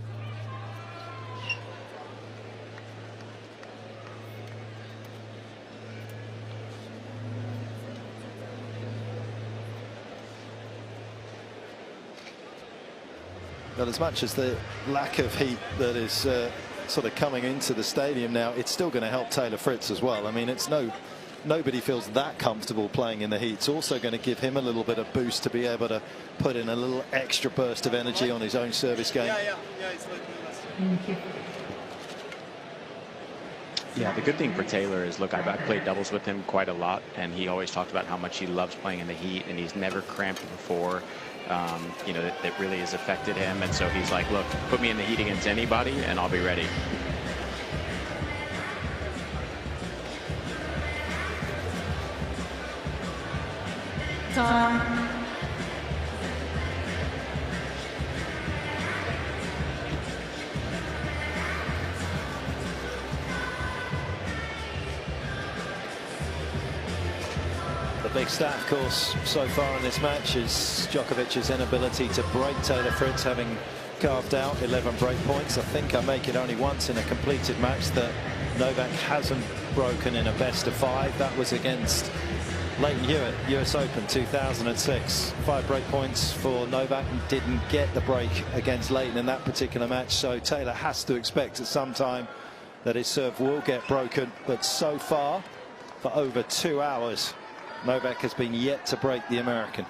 But as much as the lack of heat that is sort of coming into the stadium now, it's still going to help Taylor Fritz as well. I mean, it's nobody feels that comfortable playing in the heat. It's also going to give him a little bit of boost to be able to put in a little extra burst of energy on his own service game. Yeah, it's like Yeah, the good thing for Taylor is, look, I've played doubles with him quite a lot, and he always talked about how much he loves playing in the heat, and he's never cramped before. You know, that really has affected him, and so he's like, look, put me in the heat against anybody, and I'll be ready. Time. The big stat, of course, so far in this match is Djokovic's inability to break Taylor Fritz, having carved out 11 break points. I think I make it only once in a completed match that Novak hasn't broken in a best of 5. That was against Leighton Hewitt, US Open 2006. 5 break points for Novak, and didn't get the break against Leighton in that particular match. So Taylor has to expect at some time that his serve will get broken. But so far, for over 2 hours, Novak has been yet to break the American.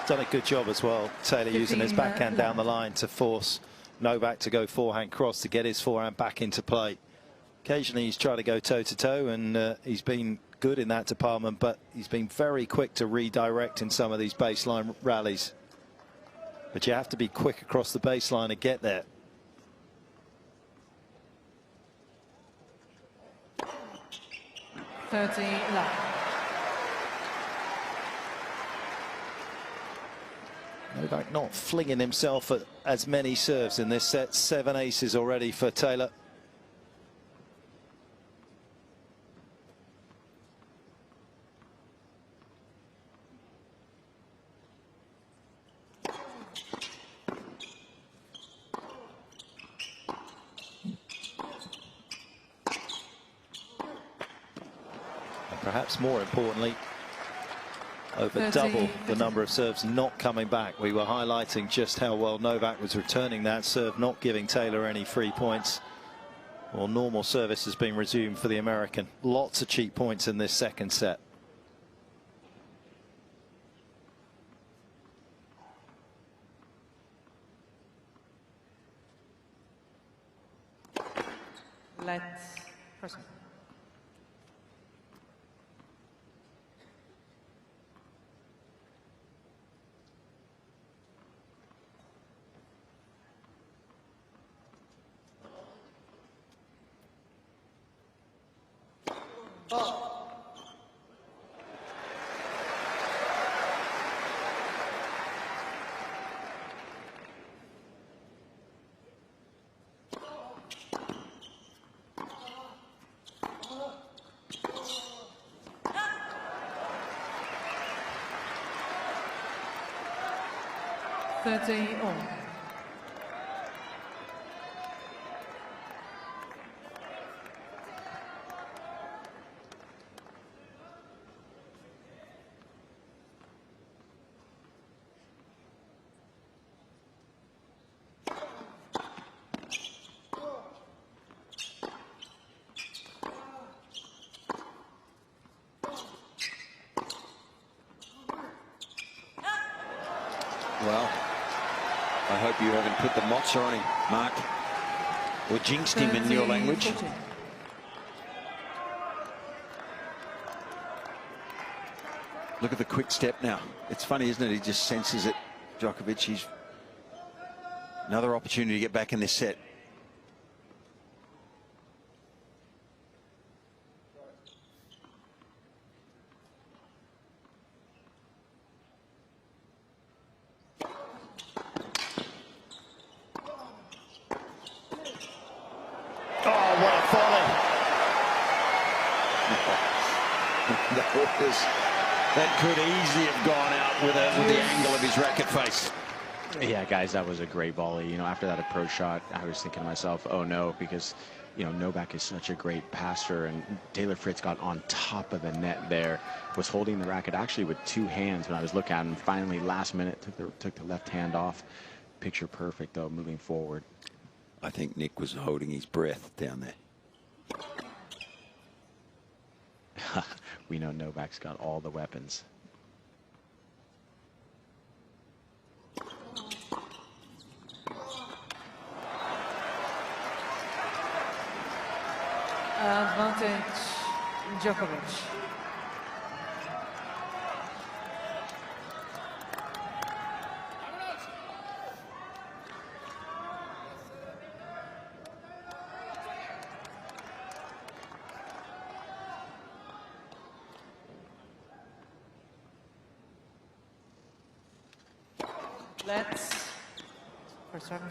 Done a good job as well, Taylor, using his backhand down the line to force Novak to go forehand cross to get his forehand back into play. Occasionally he's tried to go toe-to-toe, and he's been good in that department, but he's been very quick to redirect in some of these baseline rallies. But you have to be quick across the baseline to get there. Novak not flinging himself at as many serves in this set. 7 aces already for Taylor. And perhaps more importantly, over double the number of serves not coming back. We were highlighting just how well Novak was returning that serve, not giving Taylor any free points. Well, normal service has been resumed for the American. Lots of cheap points in this second set. Let's proceed. all. Well, I hope you haven't put the mozza on him, Mark, or jinxed him in your language. 14. Look at the quick step now. It's funny, isn't it? He just senses it. Djokovic, he's another opportunity to get back in this set. That could easily have gone out with the angle of his racket face. Yeah, guys, that was a great volley. You know, after that approach shot, I was thinking to myself, oh no, because, you know, Novak is such a great passer, and Taylor Fritz got on top of the net there, was holding the racket actually with two hands when I was looking at him. Finally, last minute, took the left hand off. Picture perfect, though, moving forward. I think Nick was holding his breath down there. We know Novak's got all the weapons. Advantage, Djokovic. Let's first serve.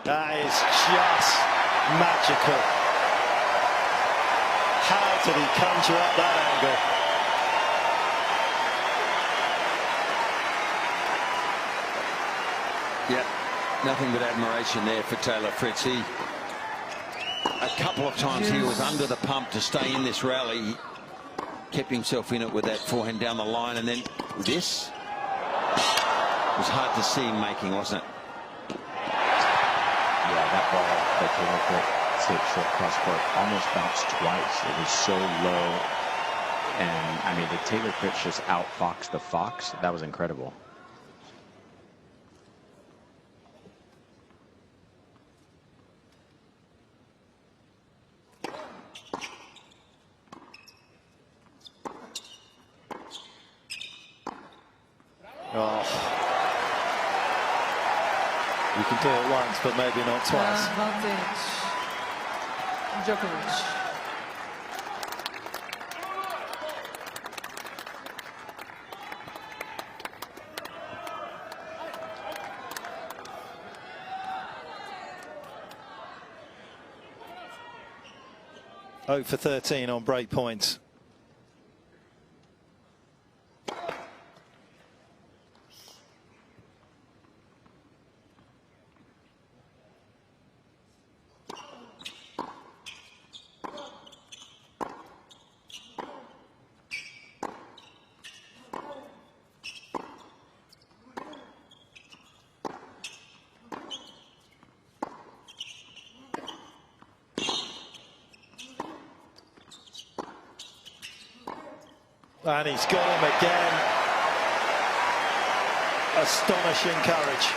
That is just magical. How did he conjure up that angle? Yeah, nothing but admiration there for Taylor Fritz. A couple of times he was under the pump to stay in this rally. He kept himself in it with that forehand down the line, and then this was hard to see him making, wasn't it? That ball that Taylor Fritz hit short cross court almost bounced twice. It was so low. And, I mean, the Taylor Fritz just outfoxed the Fox. That was incredible. Oh. You can do it once, but maybe not twice. Advantage, Djokovic. Oh for 13 on break points. And he's got him again. Astonishing courage.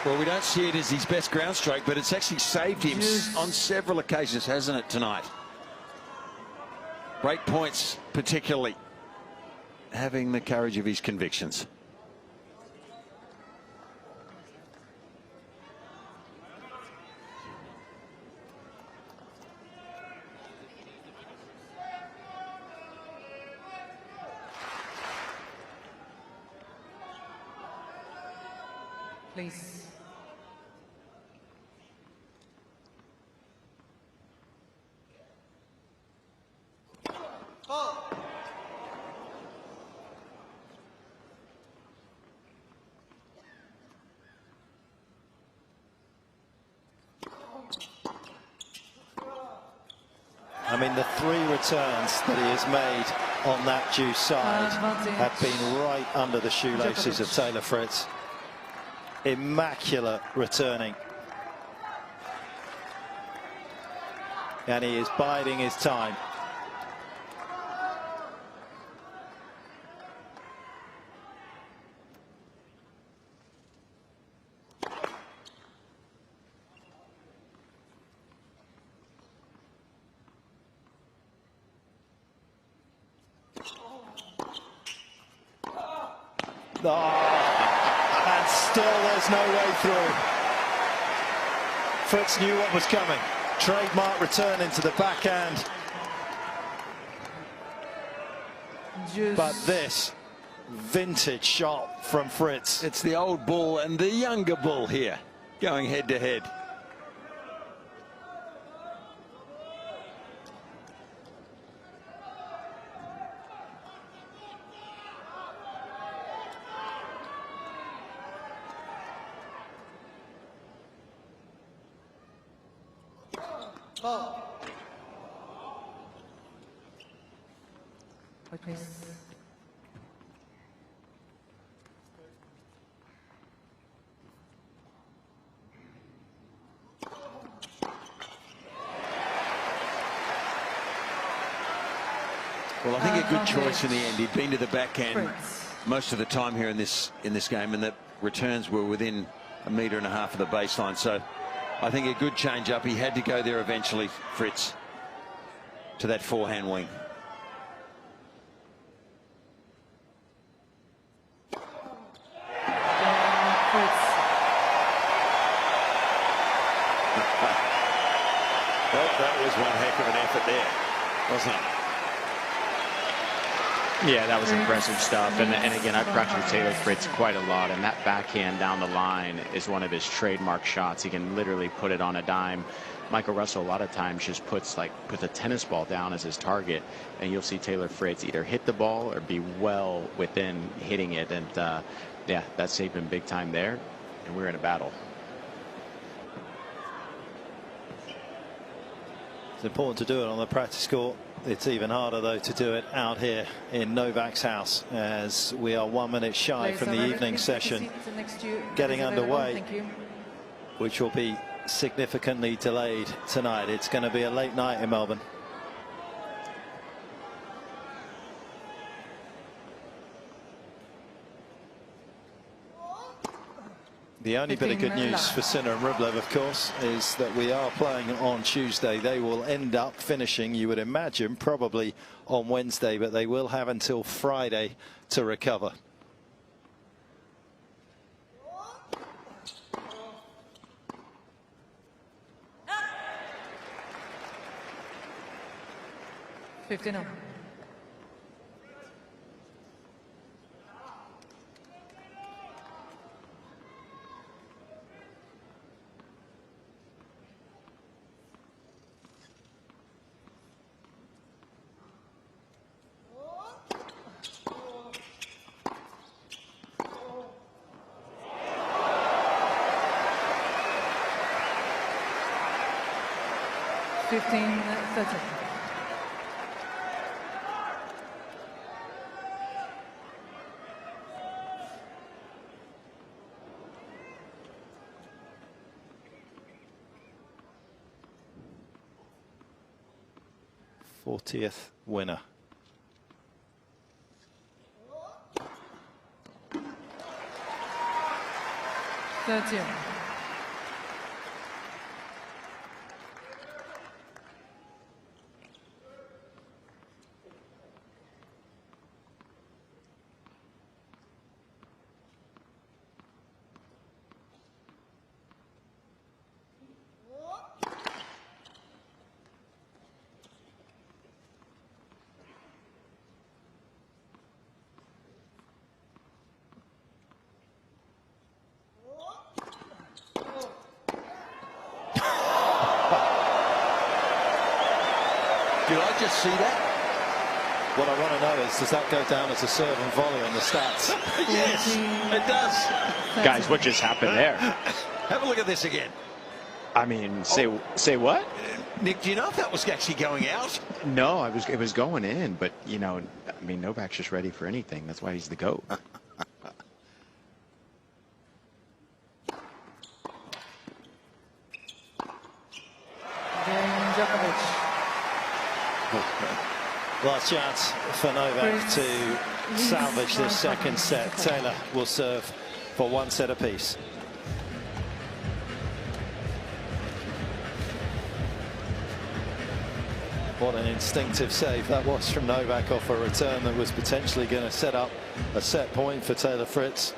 Well, we don't see it as his best ground stroke, but it's actually saved him on several occasions, hasn't it, tonight? Break points, particularly. Having the courage of his convictions. Please. I mean, the 3 returns that he has made on that deuce side have been right under the shoelaces of Taylor Fritz. immaculate returning. And he is biding his time. Oh, and still there's no way through. Fritz knew what was coming. Trademark return into the backhand. But this vintage shot from Fritz. It's the old bull and the younger bull here going head to head. Well, I think a good choice in the end. He'd been to the backhand most of the time here in this game, and the returns were within 1.5 meters of the baseline. So I think a good change up. He had to go there eventually, Fritz, to that forehand wing. Well, that was one heck of an effort there, wasn't it? Yeah, that was impressive stuff. And again, I've practiced Taylor Fritz quite a lot, and that backhand down the line is one of his trademark shots. He can literally put it on a dime. Michael Russell a lot of times just puts a tennis ball down as his target, and you'll see Taylor Fritz either hit the ball or be well within hitting it. And yeah, that saved him big time there, and we're in a battle. It's important to do it on the practice court. It's even harder, though, to do it out here in Novak's house, as we are 1 minute shy from the evening session getting underway, which will be significantly delayed tonight. It's going to be a late night in Melbourne. The only bit of good news for Sinner and Rublev, of course, is that we are playing on Tuesday. They will end up finishing, you would imagine, probably on Wednesday, but they will have until Friday to recover. $15. $15-13. th winner. $13. Did I just see that? What I want to know is, does that go down as a serve and volley on the stats? Yes, it does. Guys, what just happened there? Have a look at this again. I mean, say what? Nick, do you know if that was actually going out? No, it was going in, but you know, I mean, Novak's just ready for anything. That's why he's the GOAT. Djokovic. Last chance for Novak to salvage this second set. Taylor will serve for 1 set apiece. What an instinctive save that was from Novak off a return that was potentially going to set up a set point for Taylor Fritz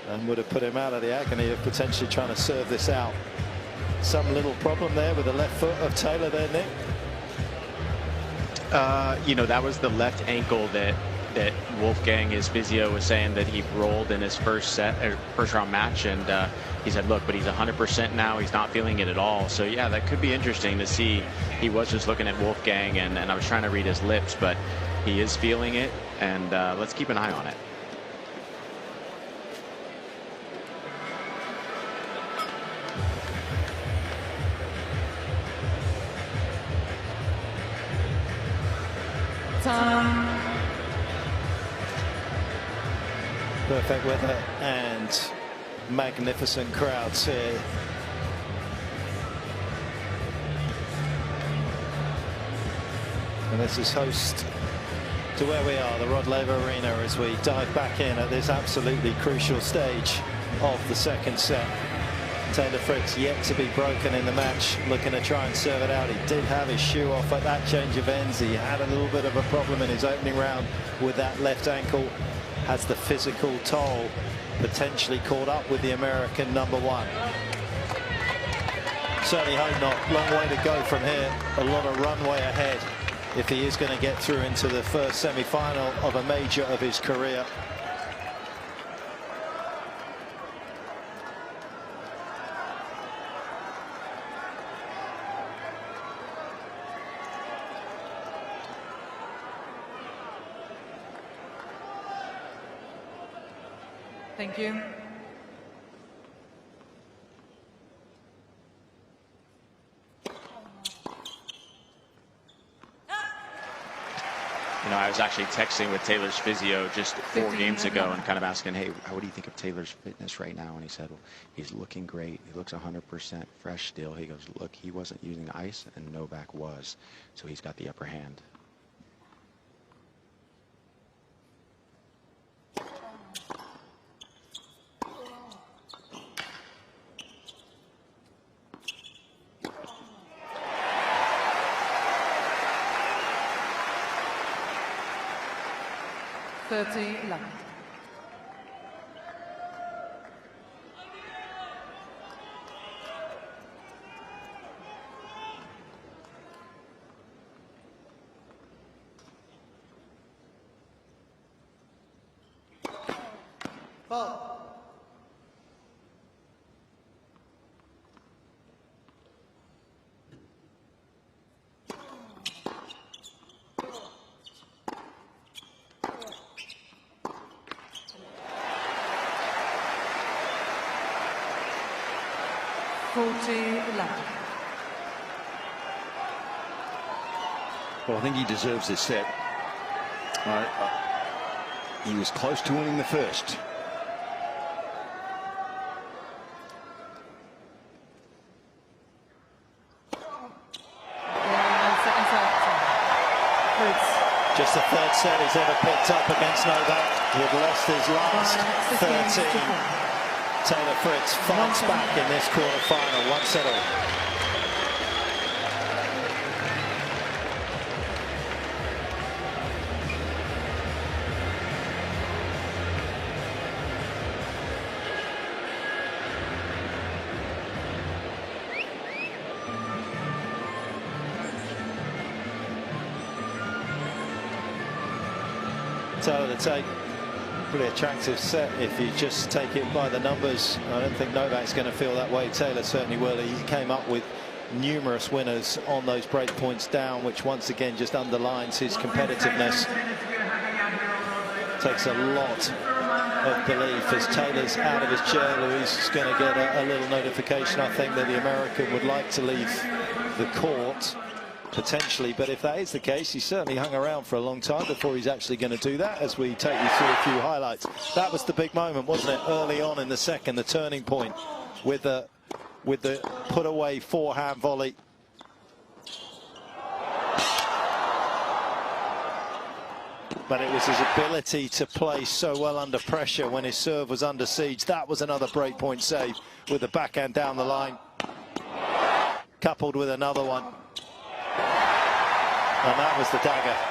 and would have put him out of the agony of potentially trying to serve this out. Some little problem there with the left foot of Taylor there, Nick. You know, that was the left ankle that Wolfgang, his physio, was saying that he rolled in his first round match, and he said, look, but he's 100% now. He's not feeling it at all. So yeah, that could be interesting to see. He was just looking at Wolfgang, and I was trying to read his lips, but he is feeling it, and let's keep an eye on it. Time. Perfect weather and magnificent crowds here. And this is host to where we are, the Rod Laver Arena, as we dive back in at this absolutely crucial stage of the second set. Taylor Fritz yet to be broken in the match, looking to try and serve it out. He did have his shoe off at that change of ends. He had a little bit of a problem in his opening round with that left ankle. Has the physical toll potentially caught up with the American #1? Certainly hope not. Long way to go from here. A lot of runway ahead if he is going to get through into the first semi-final of a major of his career. Thank you. You know, I was actually texting with Taylor's physio just 4 games ago and kind of asking, hey, what do you think of Taylor's fitness right now? And he said, well, he's looking great. He looks 100% fresh still. He goes, look, he wasn't using ice and Novak was. So he's got the upper hand. Well, I think he deserves this set. He was close to winning the first. Just the third set he's ever picked up against Novak. He'd lost his last 13. Taylor Fritz fights back in this quarterfinal, 1 set all. Taylor to take. Pretty attractive set if you just take it by the numbers. I don't think Novak's going to feel that way. Taylor certainly will. He came up with numerous winners on those break points down, which once again just underlines his competitiveness. Takes a lot of belief as Taylor's out of his chair. Louise is going to get a little notification, I think, that the American would like to leave the court. Potentially, but if that is the case, he certainly hung around for a long time before he's actually going to do that, as we take you through a few highlights. That was the big moment, wasn't it, early on in the second, the turning point with the put away forehand volley But it was his ability to play so well under pressure when his serve was under siege. That was another breakpoint save with the backhand down the line, coupled with another one. And that was the dagger.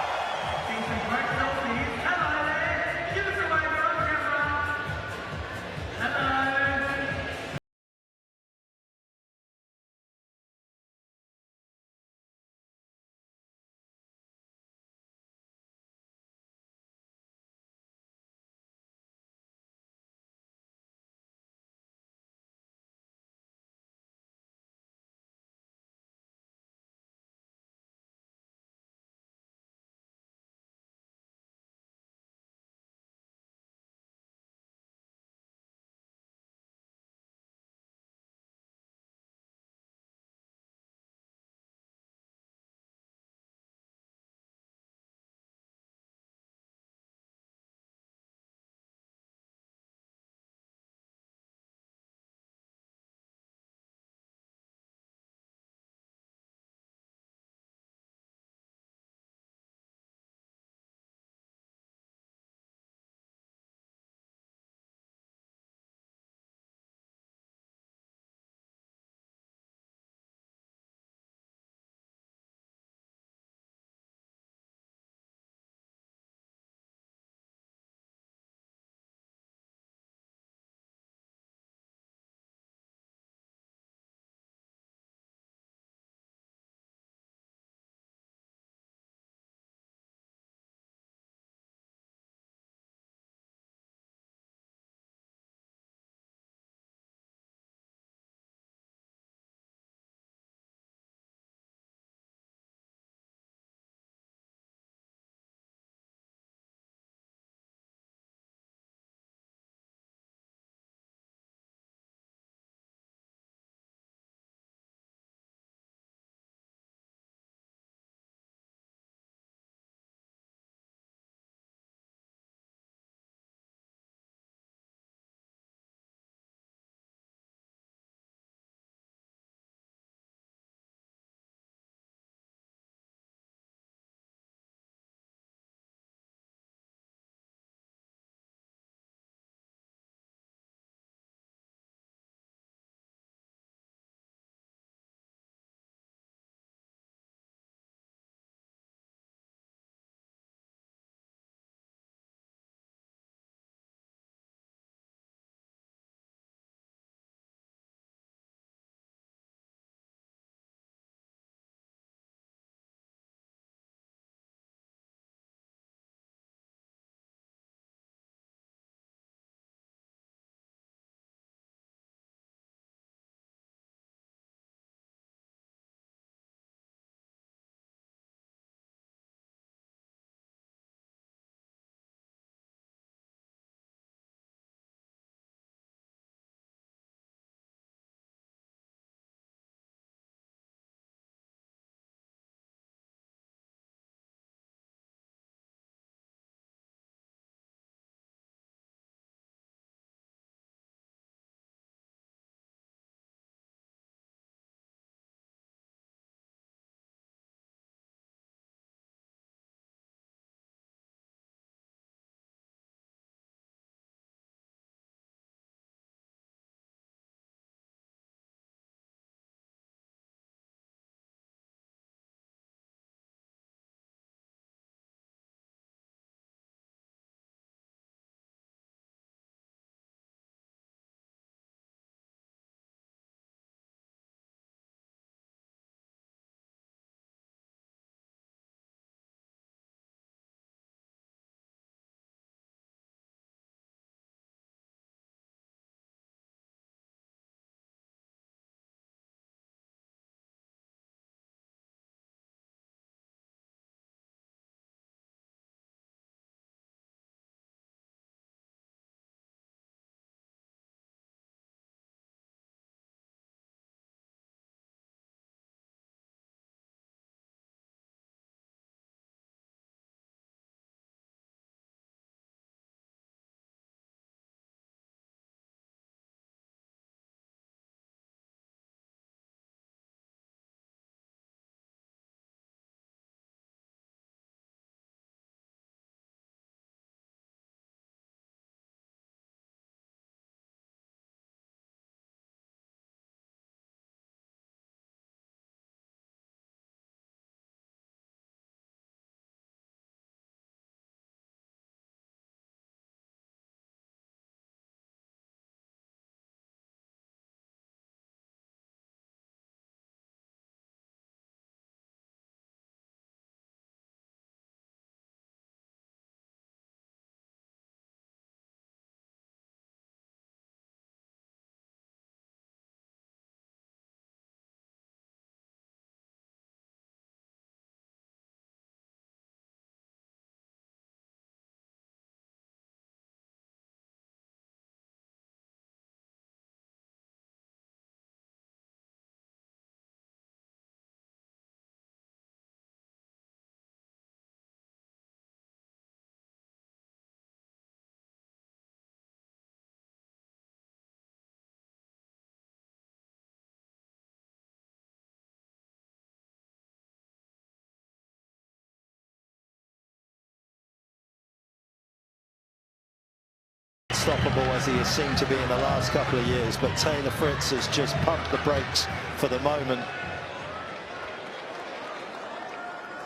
unstoppable as he has seemed to be in the last couple of years, but Taylor Fritz has just pumped the brakes for the moment.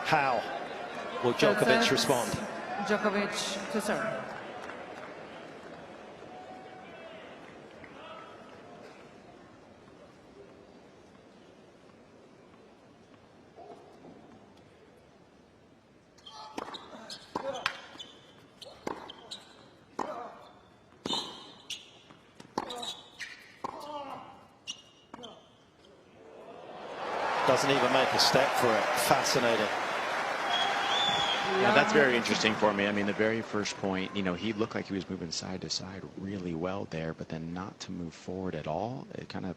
How will Djokovic respond? Djokovic to serve. Doesn't even make a step for it. Fascinating. Yeah, that's very interesting for me. I mean, the very first point, you know, he looked like he was moving side to side really well there, but then not to move forward at all. It kind of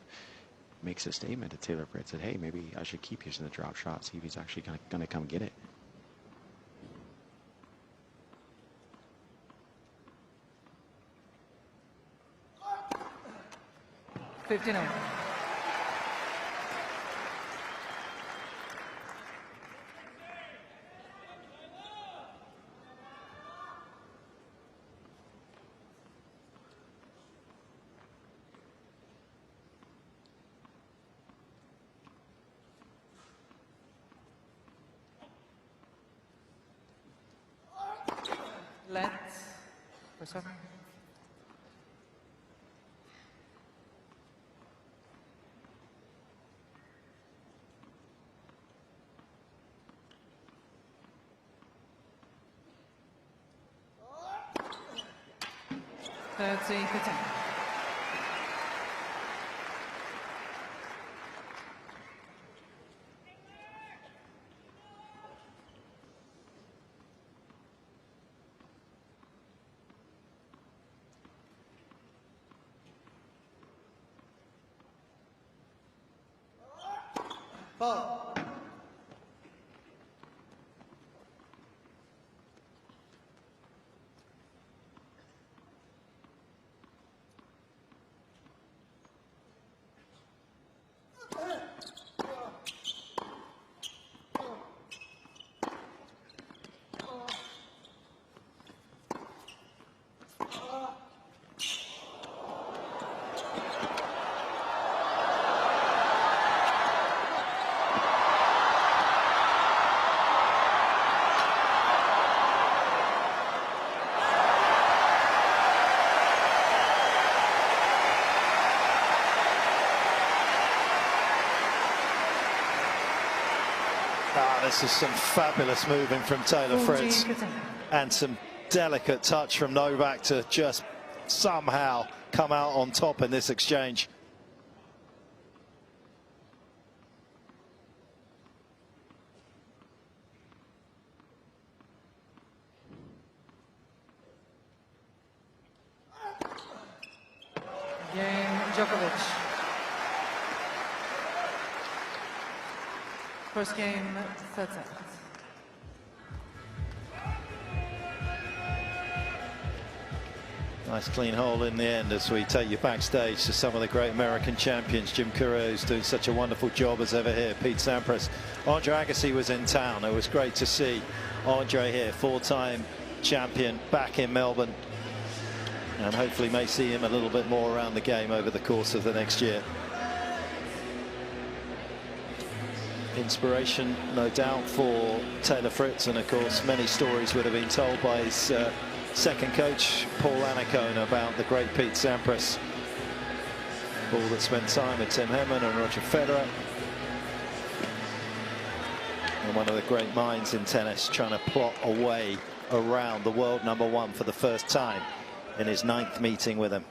makes a statement to Taylor Fritz that, hey, maybe I should keep using the drop shot, see if he's actually going to come get it. $59. Let's for serve. Let's see, 15. Ball. This is some fabulous moving from Taylor Fritz and some delicate touch from Novak to just somehow come out on top in this exchange. Game Djokovic. First game, third set. Nice clean hole in the end as we take you backstage to some of the great American champions. Jim Courier's doing such a wonderful job as ever here. Pete Sampras. Andre Agassi was in town. It was great to see Andre here, four-time champion, back in Melbourne. And hopefully may see him a little bit more around the game over the course of the next year. Inspiration, no doubt, for Taylor Fritz, and of course many stories would have been told by his second coach, Paul Annacone, about the great Pete Sampras. Paul that spent time with Tim Henman and Roger Federer, and one of the great minds in tennis, trying to plot a way around the world #1 for the first time in his 9th meeting with him.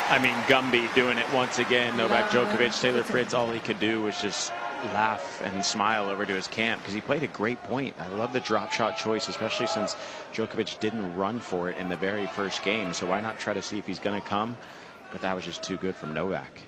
I mean, Gumby doing it once again. Novak Djokovic, Taylor Fritz, all he could do was just laugh and smile over to his camp because he played a great point. I love the drop shot choice, especially since Djokovic didn't run for it in the very first game. So why not try to see if he's going to come? But that was just too good from Novak.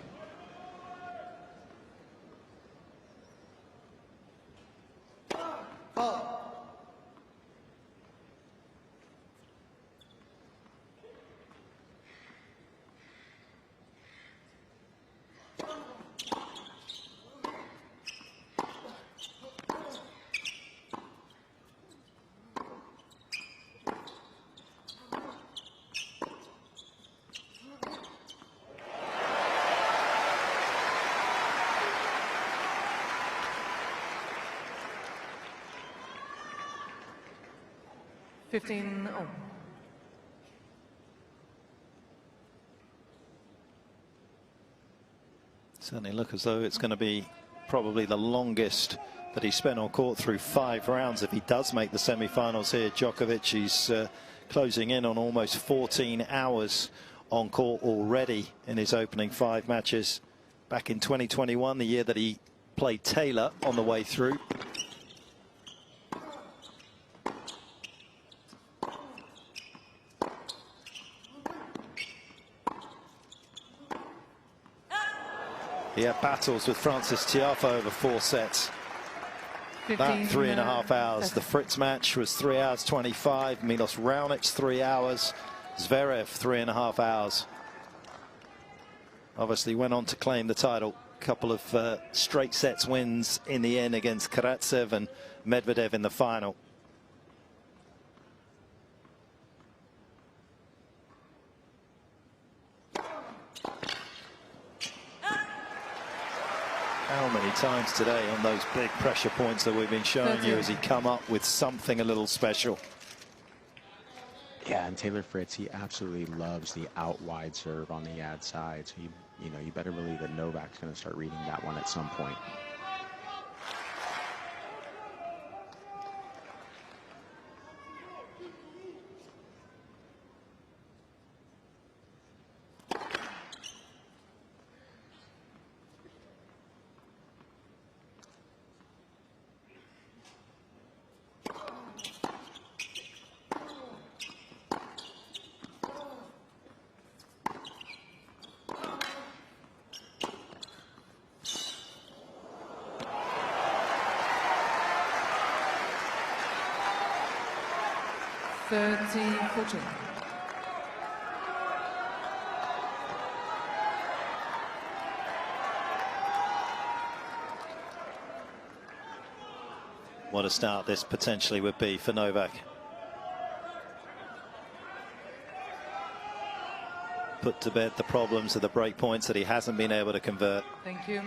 Certainly look as though it's going to be probably the longest that he spent on court, through 5 rounds. If he does make the semi-finals here, Djokovic, he's closing in on almost 14 hours on court already in his opening 5 matches. Back in 2021, the year that he played Taylor on the way through. He had battles with Francis Tiafoe over 4 sets. That 3.5 hours. The Fritz match was 3 hours 25. Milos Raonic 3 hours. Zverev 3.5 hours. Obviously went on to claim the title. Couple of straight sets wins in the end against Karatsev and Medvedev in the final. How many times today on those big pressure points that we've been showing you has he come up with something a little special? Yeah, and Taylor Fritz, he absolutely loves the out wide serve on the ad side. So you better believe that Novak's going to start reading that one at some point. What a start this potentially would be for Novak. Put to bed the problems of the break points that he hasn't been able to convert. Thank you.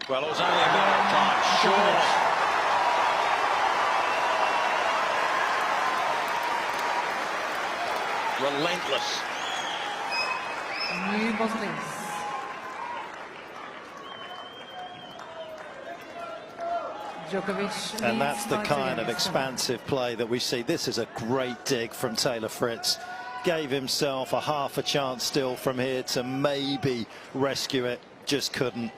Well, it was only a matter of time, sure. Relentless. New Bosnians. Djokovic. And that's the kind of expansive play that we see. This is a great dig from Taylor Fritz. Gave himself a half a chance still from here to maybe rescue it. Just couldn't.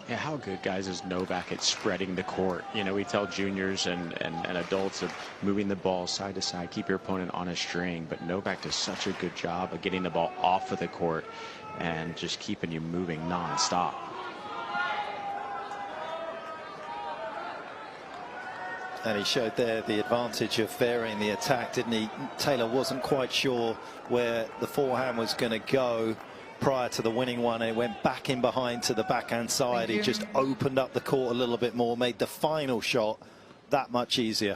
Yeah, how good, guys, is Novak at spreading the court? You know, we tell juniors and adults of moving the ball side to side, keep your opponent on a string, but Novak does such a good job of getting the ball off of the court and just keeping you moving non-stop. And he showed there the advantage of varying the attack, didn't he? Taylor wasn't quite sure where the forehand was going to go prior to the winning one, and it went back in behind to the backhand side. He just opened up the court a little bit more, made the final shot that much easier.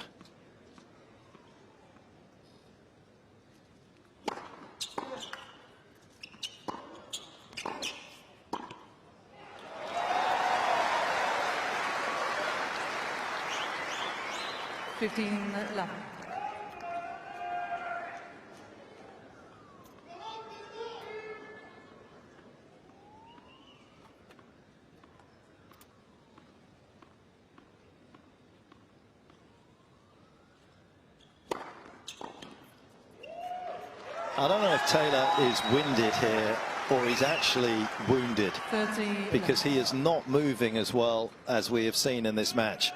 I don't know if Taylor is winded here or he's actually wounded, 30, because he is not moving as well as we have seen in this match.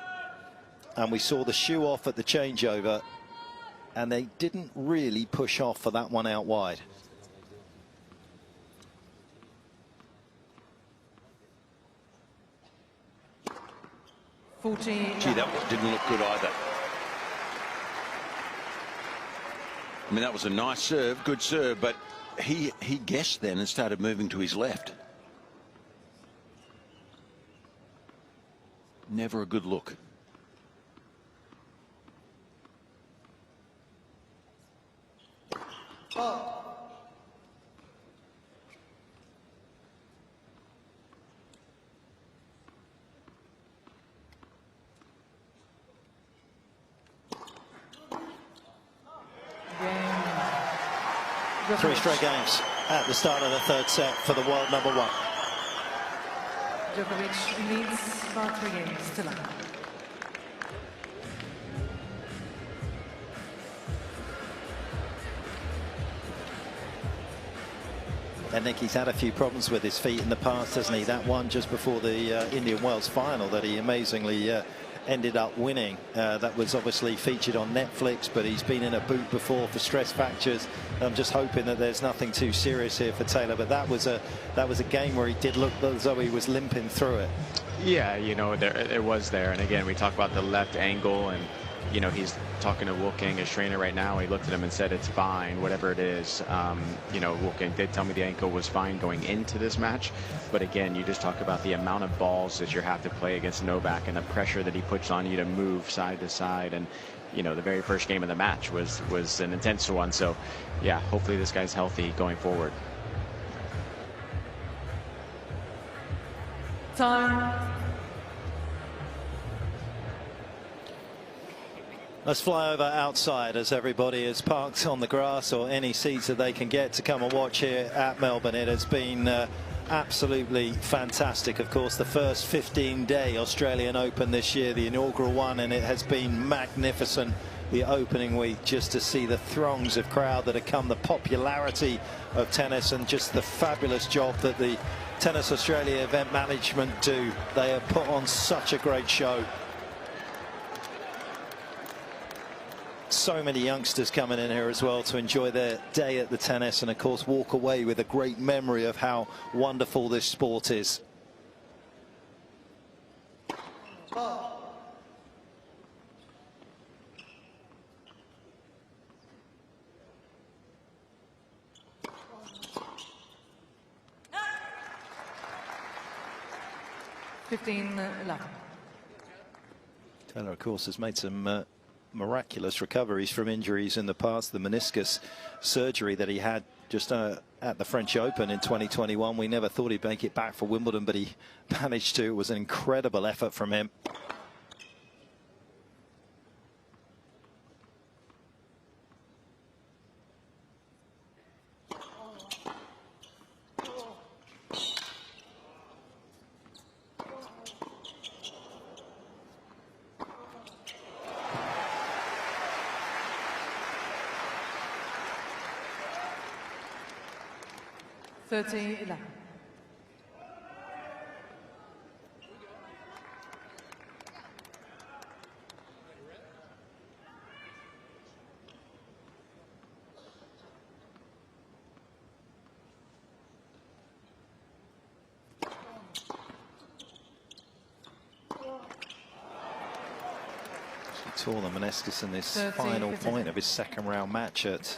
And we saw the shoe off at the changeover, and they didn't really push off for that one out wide. Gee, that didn't look good either. I mean, that was a nice serve, good serve, but he guessed then and started moving to his left. Never a good look. Three straight games at the start of the third set for the world number one. Djokovic leads by 3 games to none. And Nick, he's had a few problems with his feet in the past, hasn't he? That one just before the Indian Wells final that he amazingly ended up winning. That was obviously featured on Netflix, but he's been in a boot before for stress fractures. I'm just hoping that there's nothing too serious here for Taylor, but that was a game where he did look as though he was limping through it. Yeah, you know, there was there, and again, we talk about the left angle, and you know, he's talking to Wolfgang, his trainer, right now. He looked at him and said it's fine, whatever it is. You know, Wolfgang did tell me the ankle was fine going into this match, but again, you just talk about the amount of balls that you have to play against Novak and the pressure that he puts on you to move side to side. And you know, the very first game of the match was an intense one. So yeah, hopefully this guy's healthy going forward. Time. Let's fly over outside as everybody is parked on the grass or any seats that they can get to come and watch here at Melbourne. It has been absolutely fantastic. Of course, the first 15-day Australian Open this year, the inaugural one, and it has been magnificent. The opening week, just to see the throngs of crowd that have come, the popularity of tennis, and just the fabulous job that the Tennis Australia event management do. They have put on such a great show. So many youngsters coming in here as well to enjoy their day at the tennis, and of course walk away with a great memory of how wonderful this sport is. Taylor, of course, has made some miraculous recoveries from injuries in the past. The meniscus surgery that he had just at the French Open in 2021. We never thought he'd make it back for Wimbledon, but he managed to. It was an incredible effort from him. Tore the meniscus in this final point of his second round match at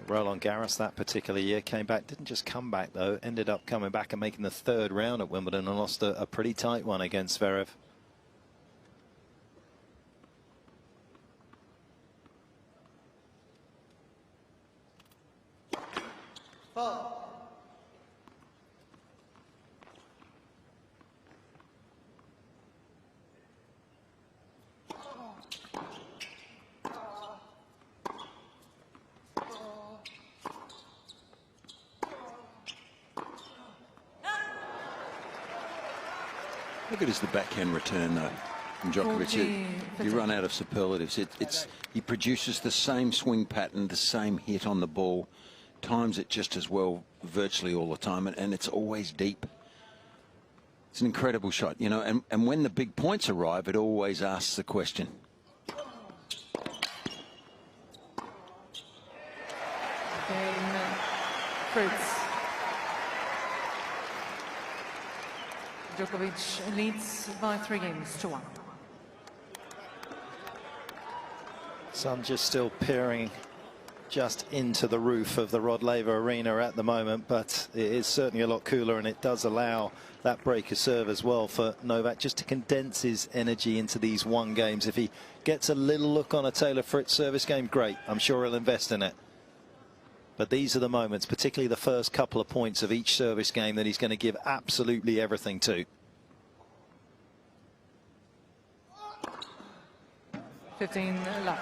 Roland Garros that particular year. Came back, didn't just come back though, ended up coming back and making the third round at Wimbledon and lost a pretty tight one against Zverev. Look at his the backhand return though from Djokovic. You run out of superlatives. He produces the same swing pattern, the same hit on the ball. times it just as well virtually all the time, and it's always deep. It's an incredible shot, you know, and when the big points arrive, it always asks the question. Fritz. Djokovic leads by 3-1. Sun just still peering just into the roof of the Rod Laver Arena at the moment, but it is certainly a lot cooler, and it does allow that breaker serve as well for Novak just to condense his energy into these one games. If he gets a little look on a Taylor Fritz service game, great. I'm sure he'll invest in it. But these are the moments, particularly the first couple of points of each service game, that he's going to give absolutely everything to. 15 love.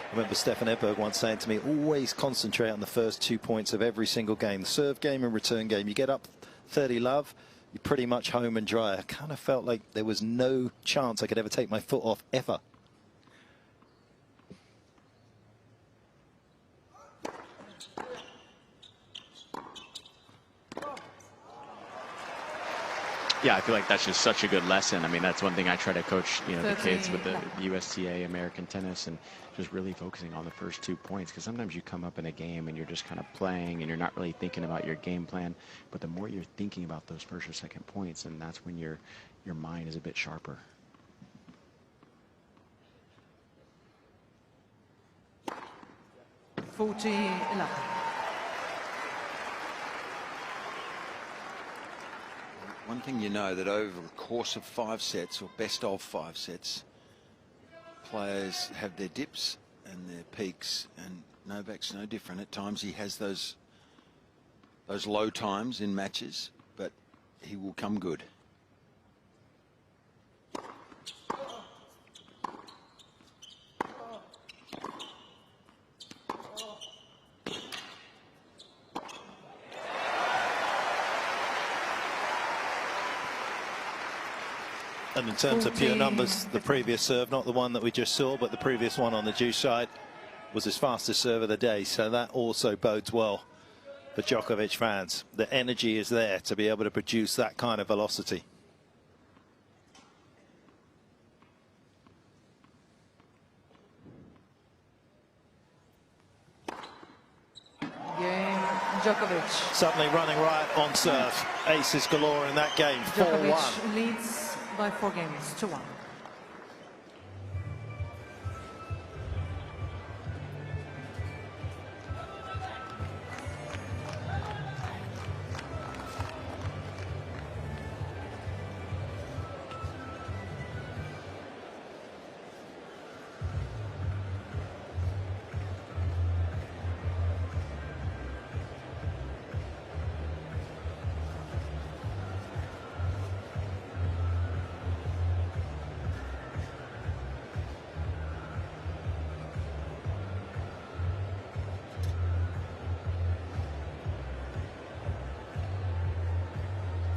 I remember Stefan Edberg once saying to me, always concentrate on the first 2 points of every single game. The serve game and return game. You get up 30 love, you're pretty much home and dry. I kind of felt like there was no chance I could ever take my foot off, ever. Yeah, I feel like that's just such a good lesson. I mean, that's one thing I try to coach, you know, the kids with the USTA American tennis, and just really focusing on the first 2 points, because sometimes you come up in a game and you're just kind of playing and you're not really thinking about your game plan. But the more you're thinking about those first or second points, and that's when your mind is a bit sharper. One thing you know, that over the course of 5 sets, or best of 5 sets, players have their dips and their peaks, and Novak's no different. At times he has those low times in matches, but he will come good. And in terms of pure numbers, the previous serve, not the one that we just saw, but the previous one on the due side, was his fastest serve of the day. So that also bodes well for Djokovic fans. The energy is there to be able to produce that kind of velocity. Game, Djokovic. Suddenly running riot on serve. Aces galore in that game. 4-1. Djokovic leads by 4-1.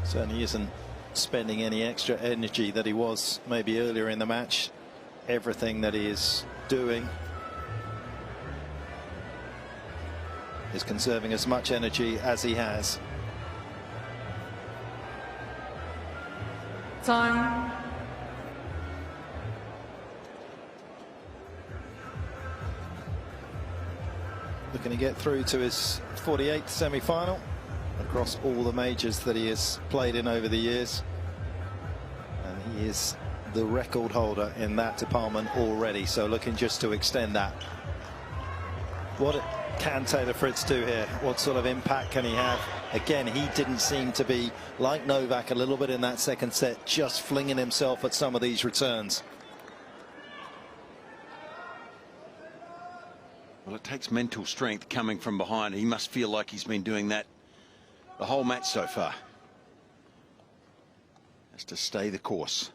Certainly isn't spending any extra energy that he was maybe earlier in the match. Everything that he is doing is conserving as much energy as he has. Time. Looking to get through to his 48th semi-final across all the majors that he has played in over the years, and he is the record holder in that department already, so looking just to extend that. What can Taylor Fritz do here? What sort of impact can he have? Again, he didn't seem to be, like Novak a little bit in that second set, just flinging himself at some of these returns. Well, it takes mental strength coming from behind. He must feel like he's been doing that the whole match so far. Has to stay the course.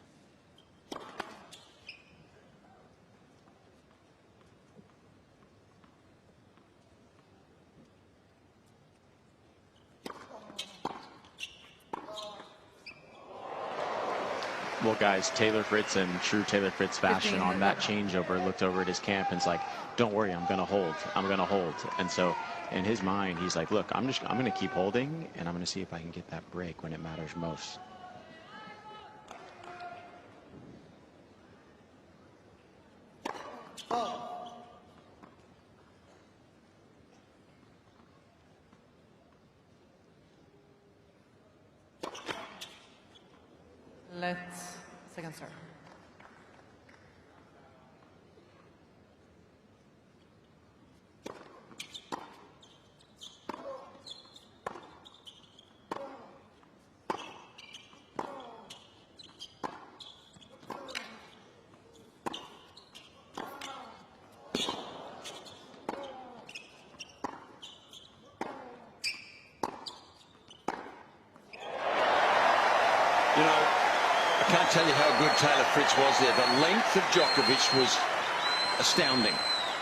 Well, guys, Taylor Fritz in true Taylor Fritz fashion on that changeover looked over at his camp and is like, don't worry, I'm going to hold. I'm going to hold. And so in his mind, he's like, look, I'm going to keep holding, and I'm going to see if I can get that break when it matters most. Let's second serve. You know, I can't tell you how good Taylor Fritz was there. The length of Djokovic was astounding.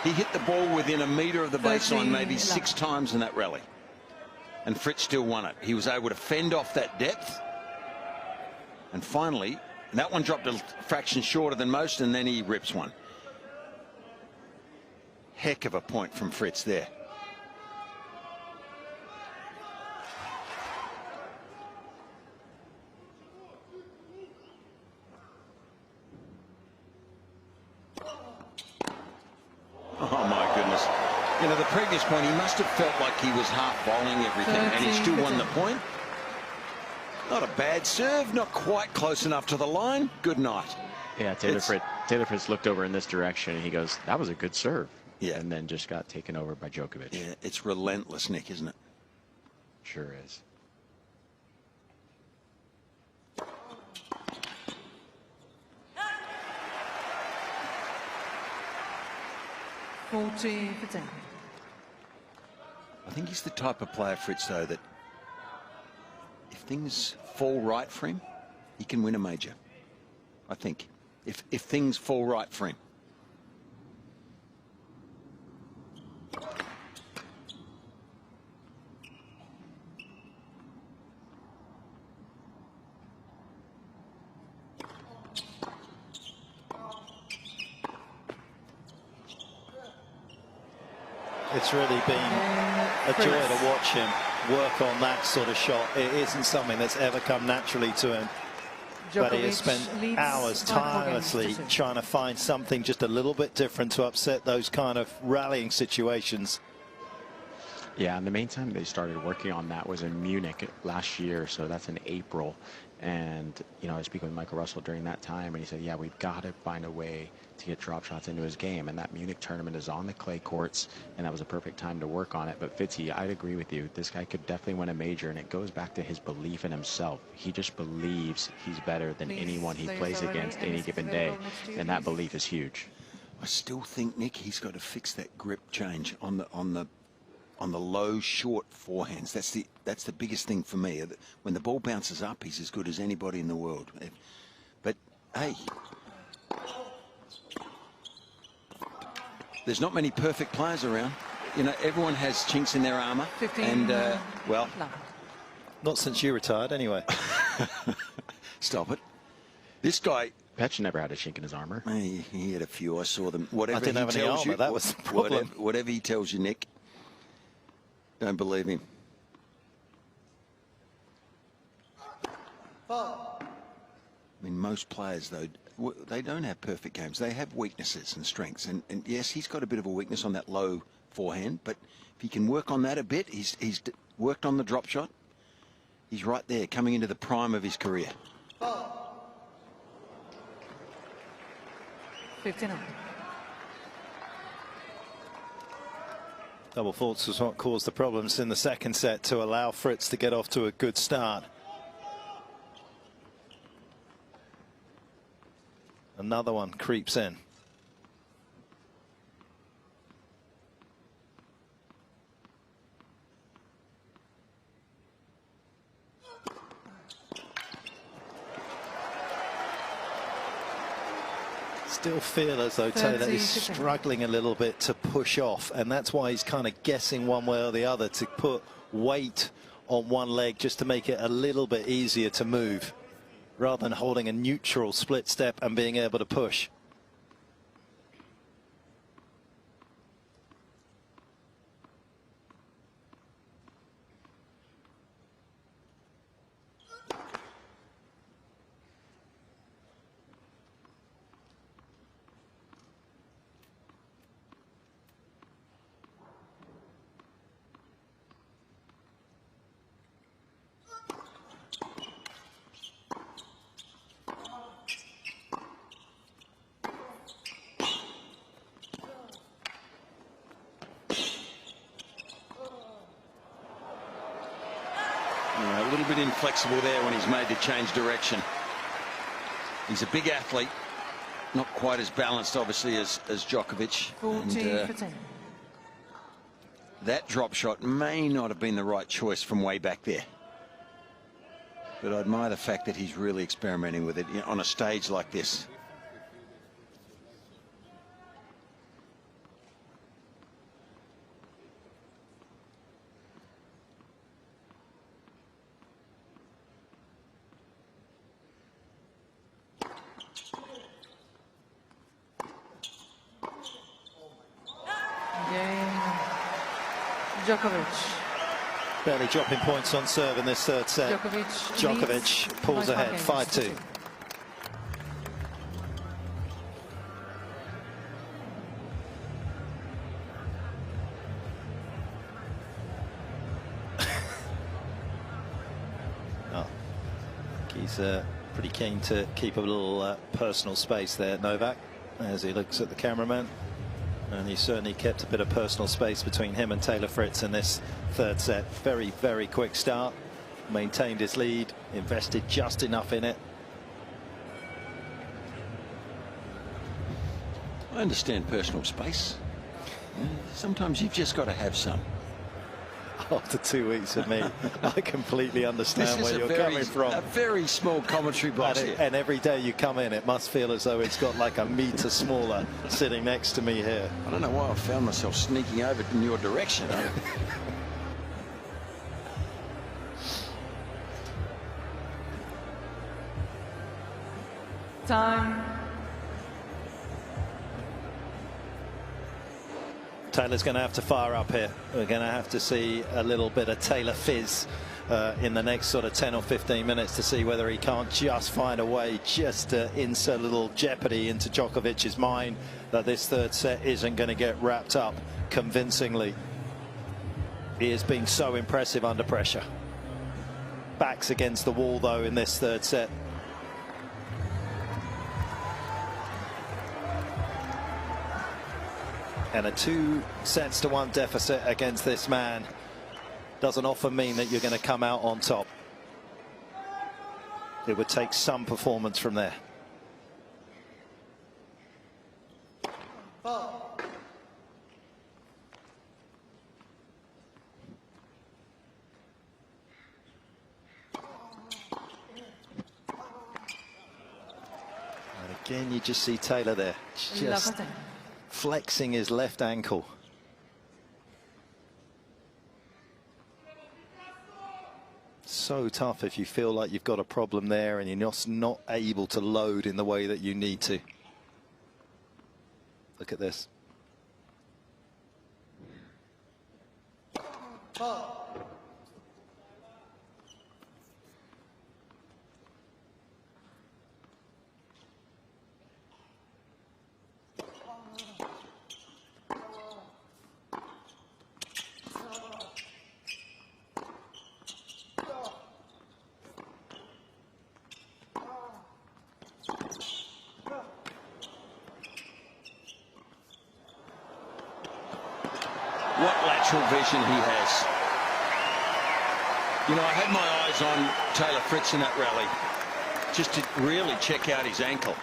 He hit the ball within a metre of the baseline maybe 6 times in that rally. And Fritz still won it. He was able to fend off that depth. And finally, that one dropped a fraction shorter than most, and then he rips one. Heck of a point from Fritz there. Oh my goodness. You know, the previous point, he must have felt like he was half bowling everything, and he still won the point. Not a bad serve, not quite close enough to the line. Good night. Yeah, Taylor Fritz looked over in this direction, and he goes, that was a good serve. Yeah. And then just got taken over by Djokovic. Yeah, it's relentless, Nick, isn't it? Sure is. I think he's the type of player, Fritz, though, that if things fall right for him, he can win a major. I think. If things fall right for him. It's really been a joy to watch him work on that sort of shot. It isn't something that's ever come naturally to him. But he has spent hours tirelessly trying to find something just a little bit different to upset those kind of rallying situations. Yeah, and the main time they started working on that was in Munich last year, so that's in April. And, you know, I was speaking with Michael Russell during that time, and he said, yeah, we've got to find a way to get drop shots into his game. And that Munich tournament is on the clay courts, and that was a perfect time to work on it. But Fitzy, I'd agree with you. This guy could definitely win a major, and it goes back to his belief in himself. He just believes he's better than anyone he plays against any given day, and that belief is huge. I still think, Nick, he's got to fix that grip change on the low, short forehands. That's the biggest thing for me. When the ball bounces up, he's as good as anybody in the world. But hey, there's not many perfect players around. You know, everyone has chinks in their armour. And well, not since you retired, anyway. Stop it. This guy. Petch never had a chink in his armour. He had a few. I saw them. Whatever I didn't have any armour. That was the problem. Whatever he tells you, Nick. Don't believe him. I mean, most players, though, they don't have perfect games. They have weaknesses and strengths. And yes, he's got a bit of a weakness on that low forehand. But if he can work on that a bit, he's worked on the drop shot. He's right there, coming into the prime of his career. 59. Double faults was what caused the problems in the second set to allow Fritz to get off to a good start. Another one creeps in. Still feel as though Taylor is struggling a little bit to push off, and that's why he's kind of guessing one way or the other to put weight on one leg just to make it a little bit easier to move. rather than holding a neutral split step and being able to push. A little bit inflexible there when he's made the change direction. He's a big athlete, not quite as balanced, obviously, as Djokovic. And, that drop shot may not have been the right choice from way back there. But I admire the fact that he's really experimenting with it, you know, on a stage like this. Djokovic. Barely dropping points on serve in this third set. Djokovic pulls ahead, 5-2. Oh, he's pretty keen to keep a little personal space there, Novak, as he looks at the cameraman. And he certainly kept a bit of personal space between him and Taylor Fritz in this third set. Very, very quick start. Maintained his lead, invested just enough in it. I understand personal space. Sometimes you've just got to have some. After 2 weeks of me, I completely understand where you're coming from. A very small commentary box here. And every day you come in, it must feel as though it's got like a metre smaller sitting next to me here. I don't know why I found myself sneaking over in your direction. Time. Taylor's going to have to fire up here. We're going to have to see a little bit of Taylor fizz in the next sort of 10 or 15 minutes to see whether he can't just find a way just to insert a little jeopardy into Djokovic's mind that this third set isn't going to get wrapped up convincingly. He has been so impressive under pressure. Backs against the wall though in this third set. And a 2-1 deficit against this man doesn't often mean that you're going to come out on top. It would take some performance from there. And again, you just see Taylor there. Just flexing his left ankle. So tough if you feel like you've got a problem there and you're just not able to load in the way that you need to. Look at this. What lateral vision he has. You know, I had my eyes on Taylor Fritz in that rally just to really check out his ankle.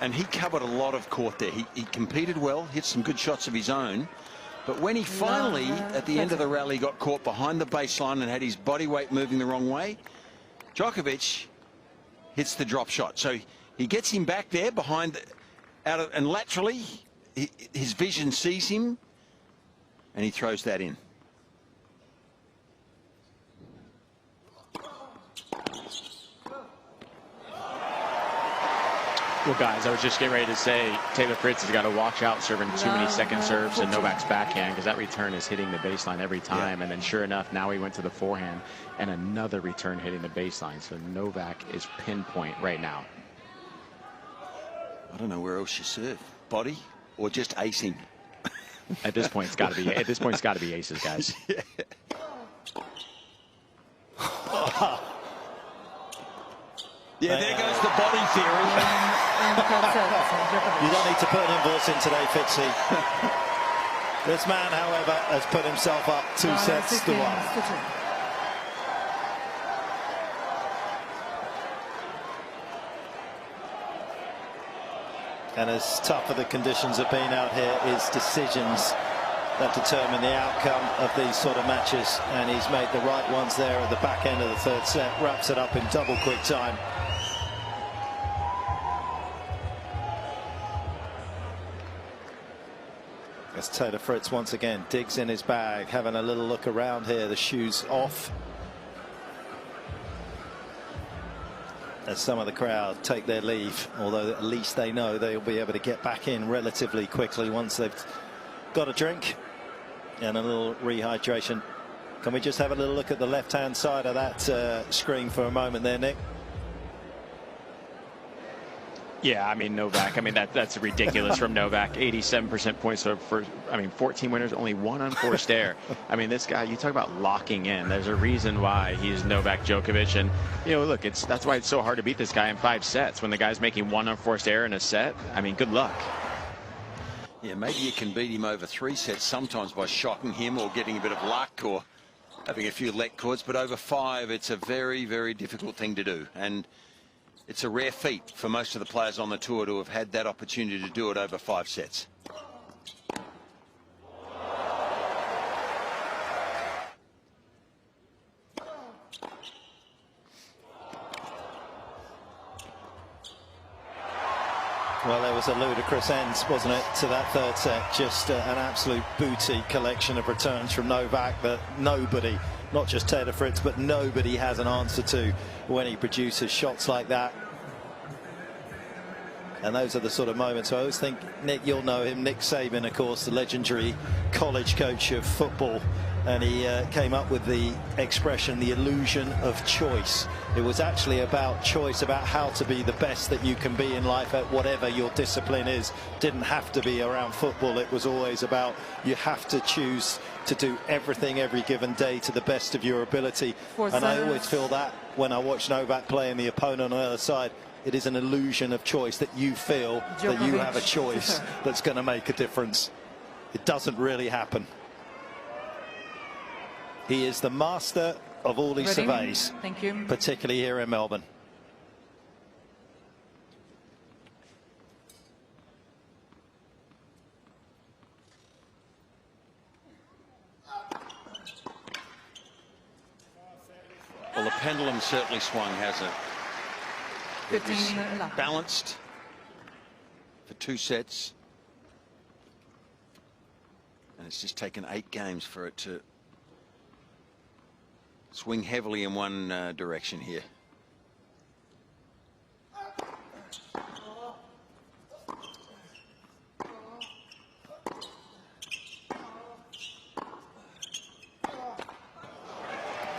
And he covered a lot of court there. He competed well, hit some good shots of his own. But when he finally, at the end of the rally, got caught behind the baseline and had his body weight moving the wrong way, Djokovic hits the drop shot. So he gets him back there behind, and laterally, his vision sees him, and he throws that in. Well, guys, I was just getting ready to say Taylor Fritz has got to watch out serving too many second serves in Novak's backhand, because that return is hitting the baseline every time. And then sure enough, now he went to the forehand and another return hitting the baseline. So Novak is pinpoint right now. I don't know where else you serve. Body or just acing? At this point, it's got to be. At this point, it's got to be aces, guys. Yeah. Yeah, there goes the body theory. You don't need to put an invoice in today, Fitzy. This man, however, has put himself up 2-1. And as tough as the conditions have been out here, it's decisions that determine the outcome of these sort of matches. And he's made the right ones there at the back end of the third set. Wraps it up in double quick time. As Taylor Fritz once again digs in his bag, having a little look around here, the shoes off. As some of the crowd take their leave, although at least they know they'll be able to get back in relatively quickly once they've got a drink and a little rehydration. Can we just have a little look at the left-hand side of that screen for a moment there, Nick? Yeah, I mean, Novak, I mean, that's ridiculous from Novak. 87% points for, I mean, 14 winners, only one unforced error. I mean, this guy, you talk about locking in. There's a reason why he's Novak Djokovic. And, you know, look, that's why it's so hard to beat this guy in 5 sets. When the guy's making one unforced error in a set, I mean, good luck. Yeah, maybe you can beat him over 3 sets sometimes by shocking him or getting a bit of luck or having a few let chords. But over 5, it's a very, very difficult thing to do. And it's a rare feat for most of the players on the tour to have had that opportunity to do it over 5 sets. Well, there was a ludicrous end, wasn't it, to that third set? Just an absolute booty collection of returns from Novak that nobody, not just Taylor Fritz, but nobody has an answer to when he produces shots like that. And those are the sort of moments. I always think, Nick, you'll know him, Nick Saban, of course, the legendary college coach of football. And he came up with the expression, the illusion of choice. It was actually about choice, about how to be the best that you can be in life at whatever your discipline is. Didn't have to be around football. It was always about you have to choose to do everything every given day to the best of your ability. And I always feel that when I watch Novak play and the opponent on the other side. It is an illusion of choice that you feel that you have a choice that's going to make a difference. It doesn't really happen. He is the master of all he surveys, Thank you. particularly here in Melbourne. Well, the pendulum certainly swung, hasn't it? 15 left. Balanced for 2 sets. And it's just taken 8 games for it to swing heavily in one direction here.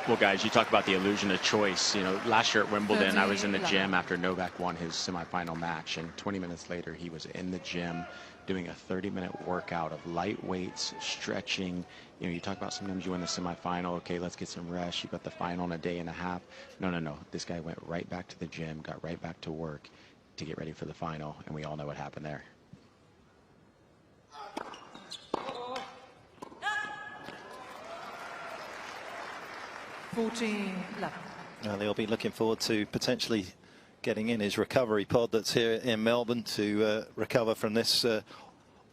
Well, guys, you talk about the illusion of choice. You know, last year at Wimbledon, I was in the gym after Novak won his semifinal match, and 20 minutes later, he was in the gym doing a 30-minute workout of light weights, stretching. You know, you talk about sometimes you win the semifinal, okay, let's get some rest. You got the final in a day and a half. No, no, no. This guy went right back to the gym, got right back to work to get ready for the final, and we all know what happened there. Well, he'll be looking forward to potentially getting in his recovery pod that's here in Melbourne to recover from this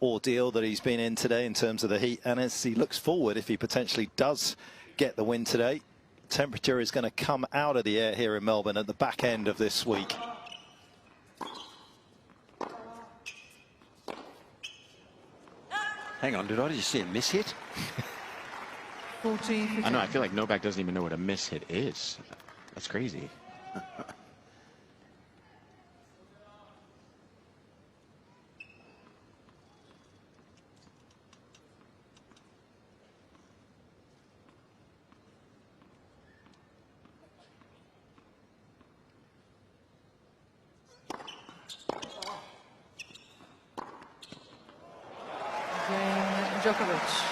ordeal that he's been in today in terms of the heat. And as he looks forward, if he potentially does get the win today, temperature is going to come out of the air here in Melbourne at the back end of this week. Hang on, did I just see a miss hit? I know, I feel like Novak doesn't even know what a miss hit is. That's crazy. Djokovic.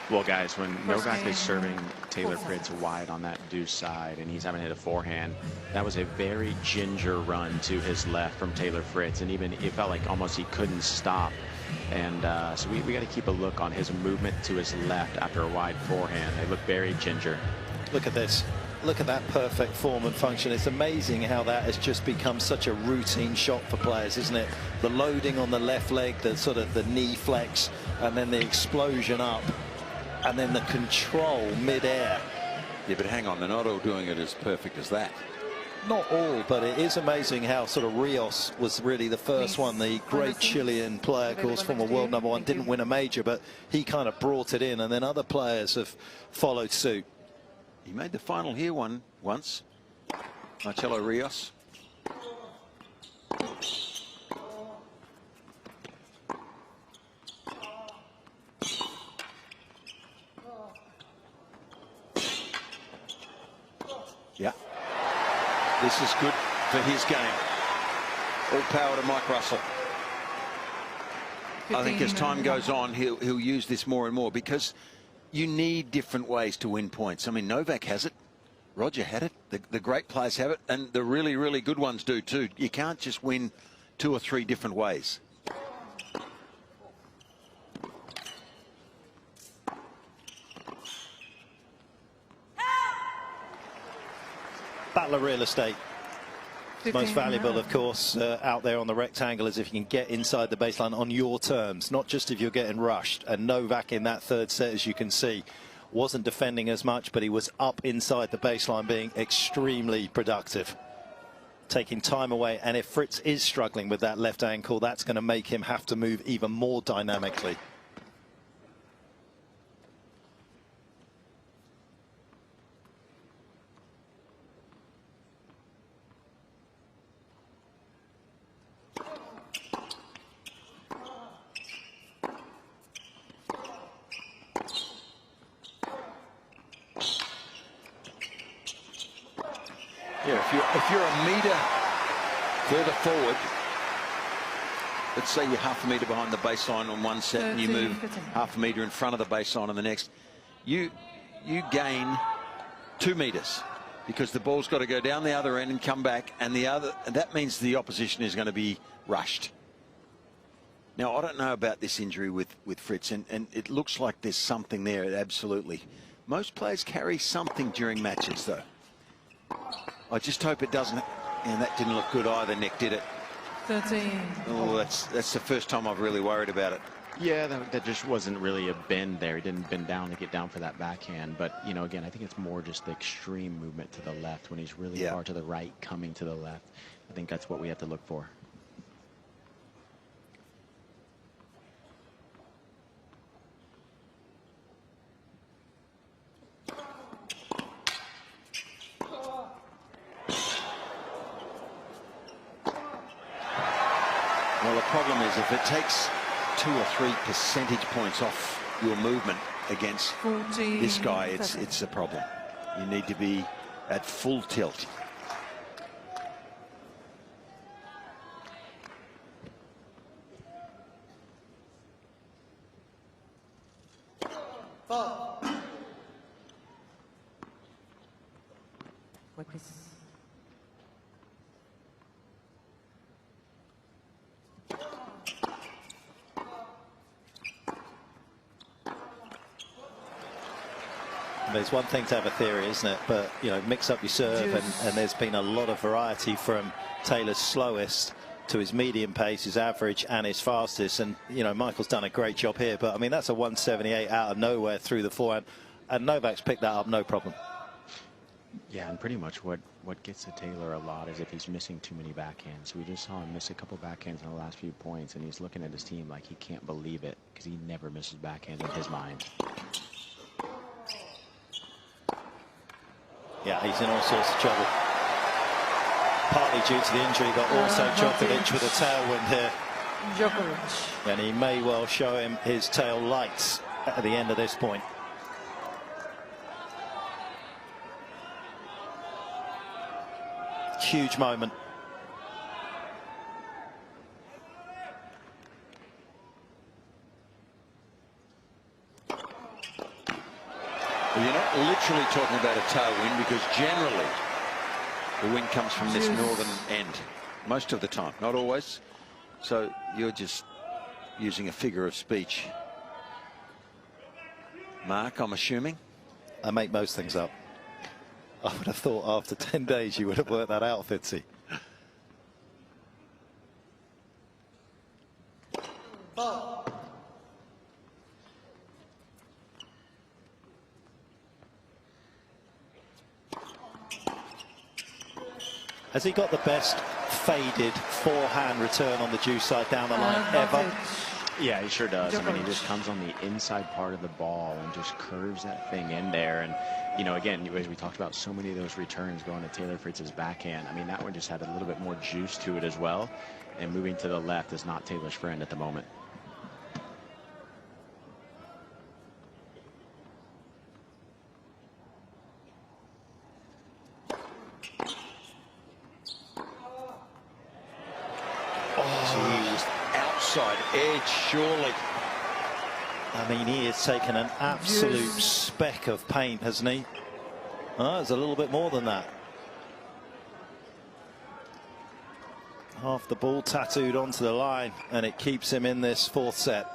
Well, guys, when Novak is serving Taylor Fritz wide on that deuce side and he's having to hit a forehand, that was a very ginger run to his left from Taylor Fritz, and even it felt like almost he couldn't stop. And so we got to keep a look on his movement to his left after a wide forehand. They look very ginger. Look at this. Look at that perfect form and function. It's amazing how that has just become such a routine shot for players, isn't it? The loading on the left leg, the sort of the knee flex, and then the explosion up, and then the control mid-air. Yeah, but hang on, they're not all doing it as perfect as that. Not all, but it is amazing how sort of Rios was really the first one. The great Chilean player, of course, former world #1, didn't win a major, but he kind of brought it in, and then other players have followed suit. He made the final here once. Marcelo Rios. Yeah. This is good for his game. All power to Mike Russell. I think as time goes on, he'll use this more and more, because you need different ways to win points. I mean, Novak has it. Roger had it. The great players have it. And the really, really good ones do too. You can't just win 2 or 3 different ways. Battle of real estate. Most valuable, of course, out there on the rectangle is if you can get inside the baseline on your terms, not just if you're getting rushed. And Novak in that third set, as you can see, wasn't defending as much, but he was up inside the baseline, being extremely productive, taking time away. And if Fritz is struggling with that left ankle, that's going to make him have to move even more dynamically. If you're a metre further forward, let's say you're half a metre behind the baseline on one set and you move half a metre in front of the baseline on the next, you gain 2 metres, because the ball's got to go down the other end and come back, and that means the opposition is going to be rushed. Now, I don't know about this injury with Fritz, and it looks like there's something there, absolutely. Most players carry something during matches, though. I just hope it doesn't. And that didn't look good either, Nick, did it? 13. Oh, that's the first time I've really worried about it. Yeah, that just wasn't really a bend there. He didn't bend down to get down for that backhand. But, you know, again, I think it's more just the extreme movement to the left when he's really far to the right, coming to the left. I think that's what we have to look for. Well, the problem is if it takes 2 or 3 percentage points off your movement against this guy, it's a problem. You need to be at full tilt. It's one thing to have a theory, isn't it? But, you know, mix up your serve, and there's been a lot of variety from Taylor's slowest to his medium pace, his average, and his fastest. And, you know, Michael's done a great job here. But, I mean, that's a 178 out of nowhere through the forehand. And Novak's picked that up, no problem. Yeah, and pretty much what gets to Taylor a lot is if he's missing too many backhands. We just saw him miss a couple backhands in the last few points, and he's looking at his team like he can't believe it, because he never misses backhands in his mind. Yeah, he's in all sorts of trouble. Partly due to the injury, but also Djokovic with a tailwind here. Djokovic. And he may well show him his tail lights at the end of this point. Huge moment. Well, you're not literally talking about a tailwind, because generally the wind comes from this northern end most of the time, not always. So you're just using a figure of speech. Mark, I'm assuming? I make most things up. I would have thought after 10 days you would have worked that out, Fitzy. Has he got the best faded forehand return on the deuce side down the line ever? Yeah, he sure does. I mean, he just comes on the inside part of the ball and just curves that thing in there. And, you know, again, as we talked about, so many of those returns going to Taylor Fritz's backhand. I mean, that one just had a little bit more juice to it as well. And moving to the left is not Taylor's friend at the moment. Edge, surely. I mean, he has taken an absolute speck of paint, hasn't he? Oh, it's a little bit more than that. Half the ball tattooed onto the line, and it keeps him in this fourth set.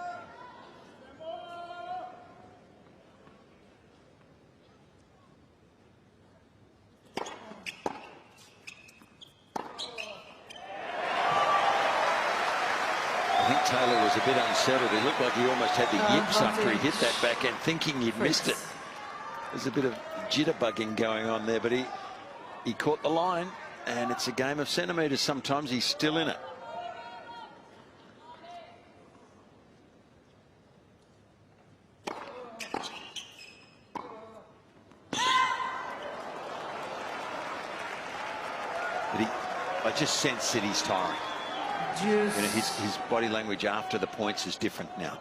Taylor was a bit unsettled. He looked like he almost had the yips after he hit that backhand, thinking he'd missed it. There's a bit of jitterbugging going on there, but he caught the line, and it's a game of centimetres. Sometimes he's still in it. But I just sense that he's tiring. You know, his body language after the points is different now.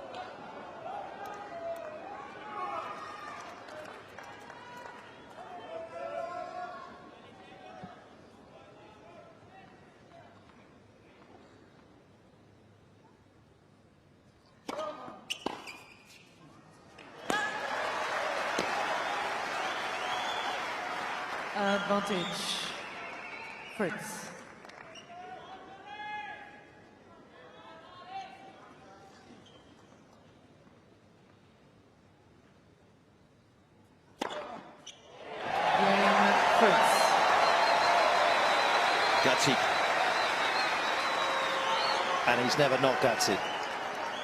Advantage. Fritz. Gutsy. And he's never not gutsy.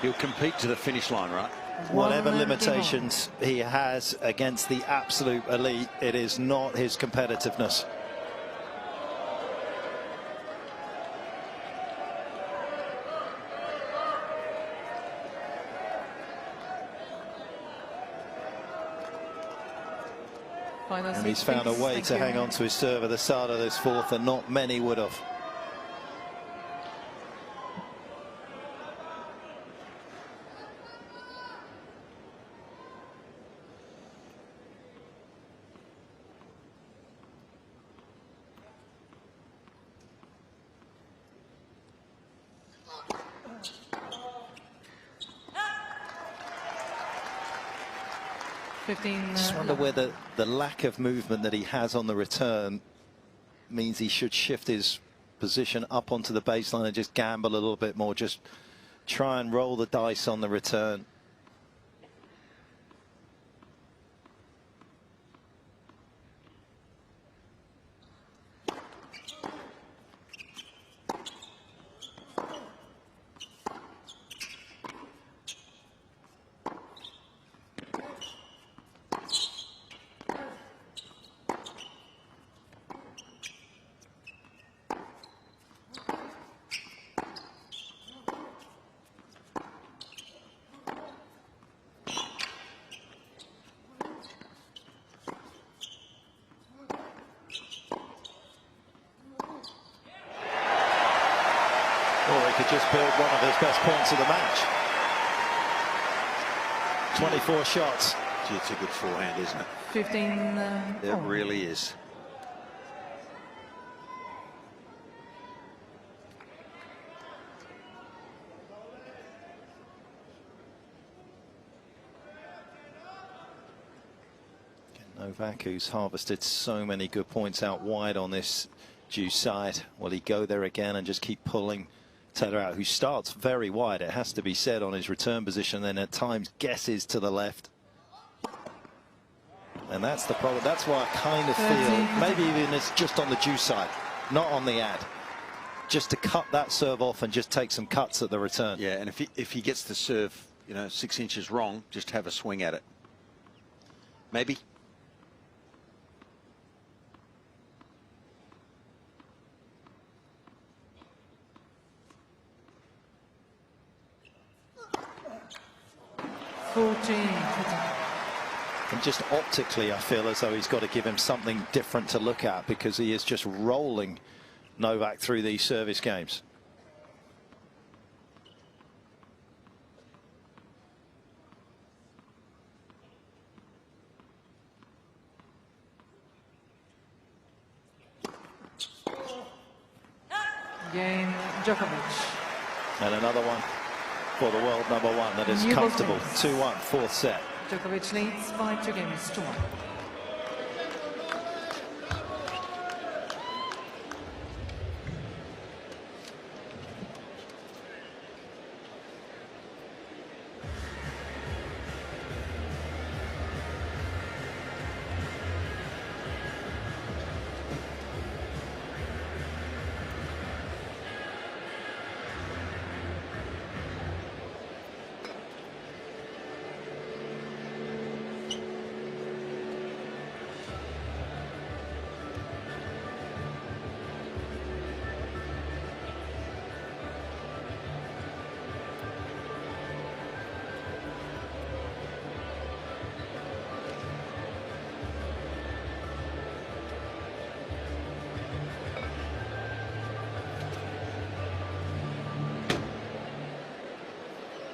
He'll compete to the finish line, right? Whatever limitations he has against the absolute elite, it is not his competitiveness. And he's found a way to hang on to his serve at the start of this fourth, and not many would have. I just wonder whether the lack of movement that he has on the return means he should shift his position up onto the baseline and just gamble a little bit more, just try and roll the dice on the return. Just build one of his best points of the match. 24 shots. Gee, it's a good forehand, isn't it? 15. It really is. Novak, who's harvested so many good points out wide on this due side. Will he go there again and just keep pulling Taylor out, who starts very wide, it has to be said, on his return position, then at times guesses to the left. And that's the problem. That's why I kind of feel maybe even it's just on the due side, not on the ad. Just to cut that serve off and just take some cuts at the return. Yeah, and if he gets the serve, you know, 6 inches wrong, just have a swing at it. Maybe. And just optically, I feel as though he's got to give him something different to look at, because he is just rolling Novak through these service games. Cain, Djokovic. And another one for the world number one that is comfortable. 2-1, fourth set. Djokovic leads by 2 games to 1.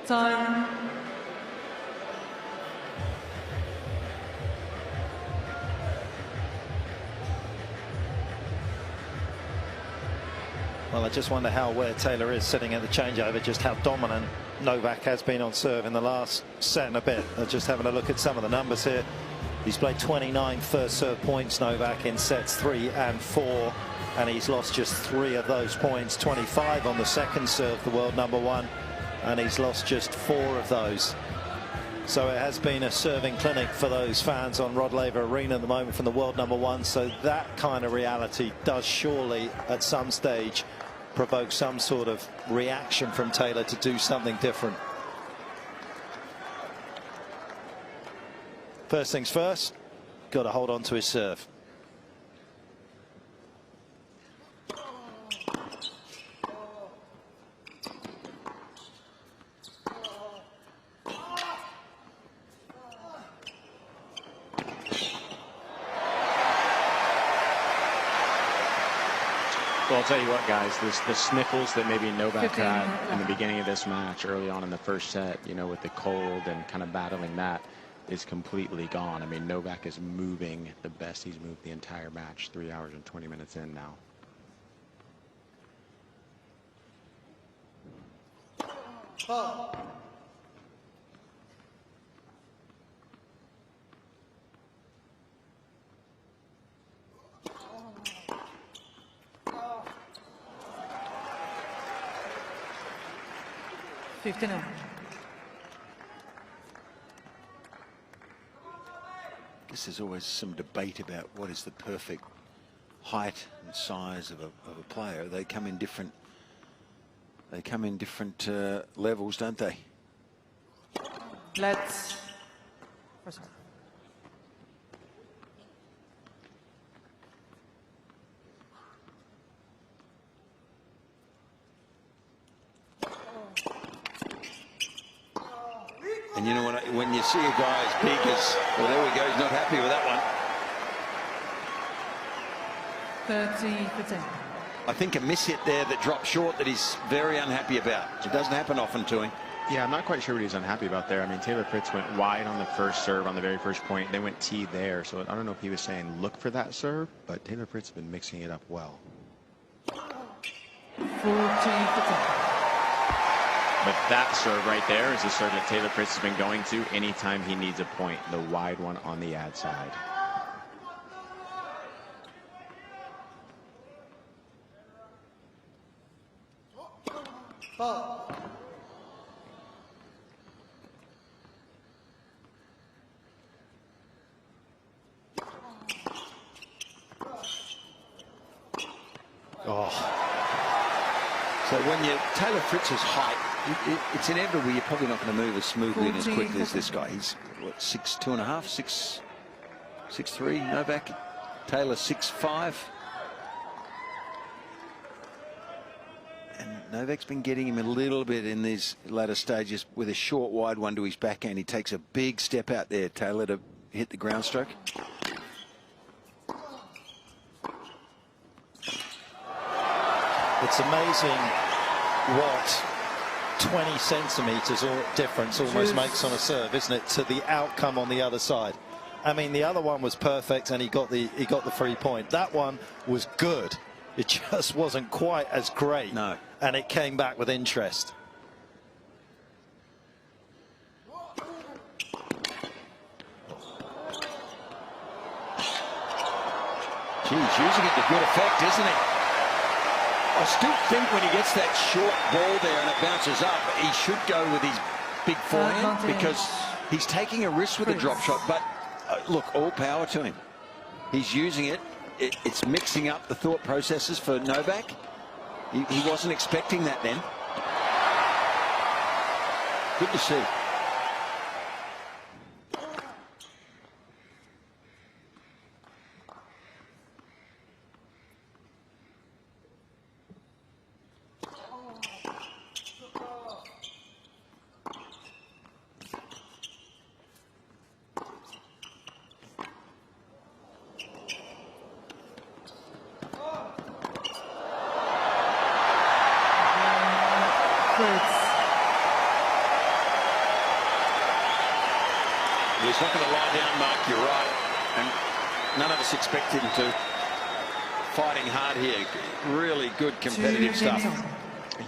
Time. Well, I just wonder where Taylor is sitting at the changeover, just how dominant Novak has been on serve in the last set and a bit. Just having a look at some of the numbers here. He's played 29 first serve points, Novak, in sets 3 and 4, and he's lost just 3 of those points. 25 on the second serve, the world number one, and he's lost just 4 of those. So it has been a serving clinic for those fans on Rod Laver Arena at the moment from the world number one. So that kind of reality does surely at some stage provoke some sort of reaction from Taylor to do something different. First things first, got to hold on to his serve. Well, I'll tell you what, guys, the sniffles that maybe Novak had in the beginning of this match, early on in the first set, you know, with the cold and kind of battling that, is completely gone. I mean, Novak is moving the best he's moved the entire match, 3 hours and 20 minutes in now. Oh. $59. I guess there's always some debate about what is the perfect height and size of a player. They come in different. They come in different levels, don't they? Let's. And you know, when you see a guy as big as, well, there we go, he's not happy with that one. 30%. I think a miss hit there that dropped short that he's very unhappy about. It doesn't happen often to him. Yeah, I'm not quite sure what he's unhappy about there. I mean, Taylor Fritz went wide on the first serve on the very first point. They went T there. So I don't know if he was saying look for that serve, but Taylor Fritz has been mixing it up well. 14%. But that serve right there is the serve that Taylor Fritz has been going to anytime he needs a point. The wide one on the ad side. So when you're Taylor Fritz's height, it's inevitable you're probably not going to move as smoothly and as quickly as this guy. He's what, 6'2.5", 6'3", Novak. Taylor 6'5". And Novak's been getting him a little bit in these latter stages with a short wide one to his backhand. He takes a big step out there, Taylor, to hit the ground stroke. It's amazing what 20 centimetres or difference almost makes on a serve, isn't it, to the outcome on the other side. I mean, the other one was perfect and he got the 3 point. That one was good. It just wasn't quite as great. No. And it came back with interest. Geez, using it to good effect, isn't he? I still think when he gets that short ball there and it bounces up, he should go with his big forehand because he's taking a risk with the drop shot. But look, all power to him. He's using it. It's mixing up the thought processes for Novak. He wasn't expecting that then. Good to see. He's not going to lie down, Mark, you're right. And none of us expected him to. Fighting hard here. Really good competitive stuff.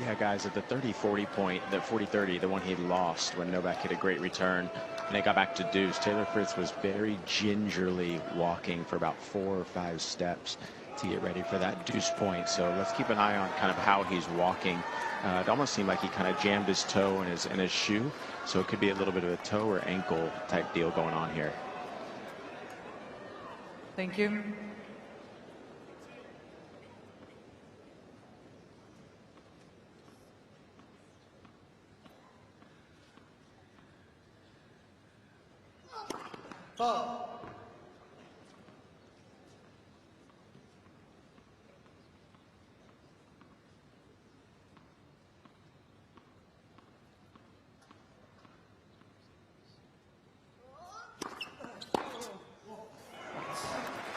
Yeah, guys, at the 30-40 point, the 40-30, the one he lost when Novak hit a great return, and they got back to deuce, Taylor Fritz was very gingerly walking for about 4 or 5 steps to get ready for that deuce point. So let's keep an eye on kind of how he's walking. It almost seemed like he kind of jammed his toe in his shoe, so it could be a little bit of a toe or ankle type deal going on here. Thank you.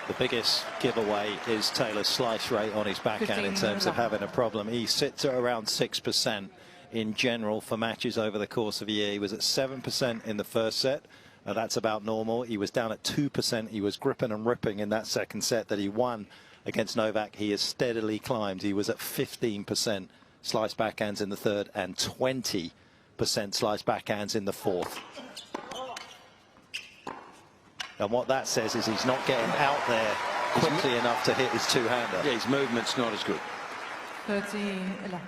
The biggest giveaway is Taylor's slice rate on his backhand in terms of having a problem. He sits at around 6% in general for matches over the course of a year. He was at 7% in the first set. That's about normal. He was down at 2%. He was gripping and ripping in that second set that he won against Novak. He has steadily climbed. He was at 15% slice backhands in the third and 20% slice backhands in the fourth. And what that says is he's not getting out there quickly enough to hit his two-hander. Yeah, his movement's not as good. 30-11.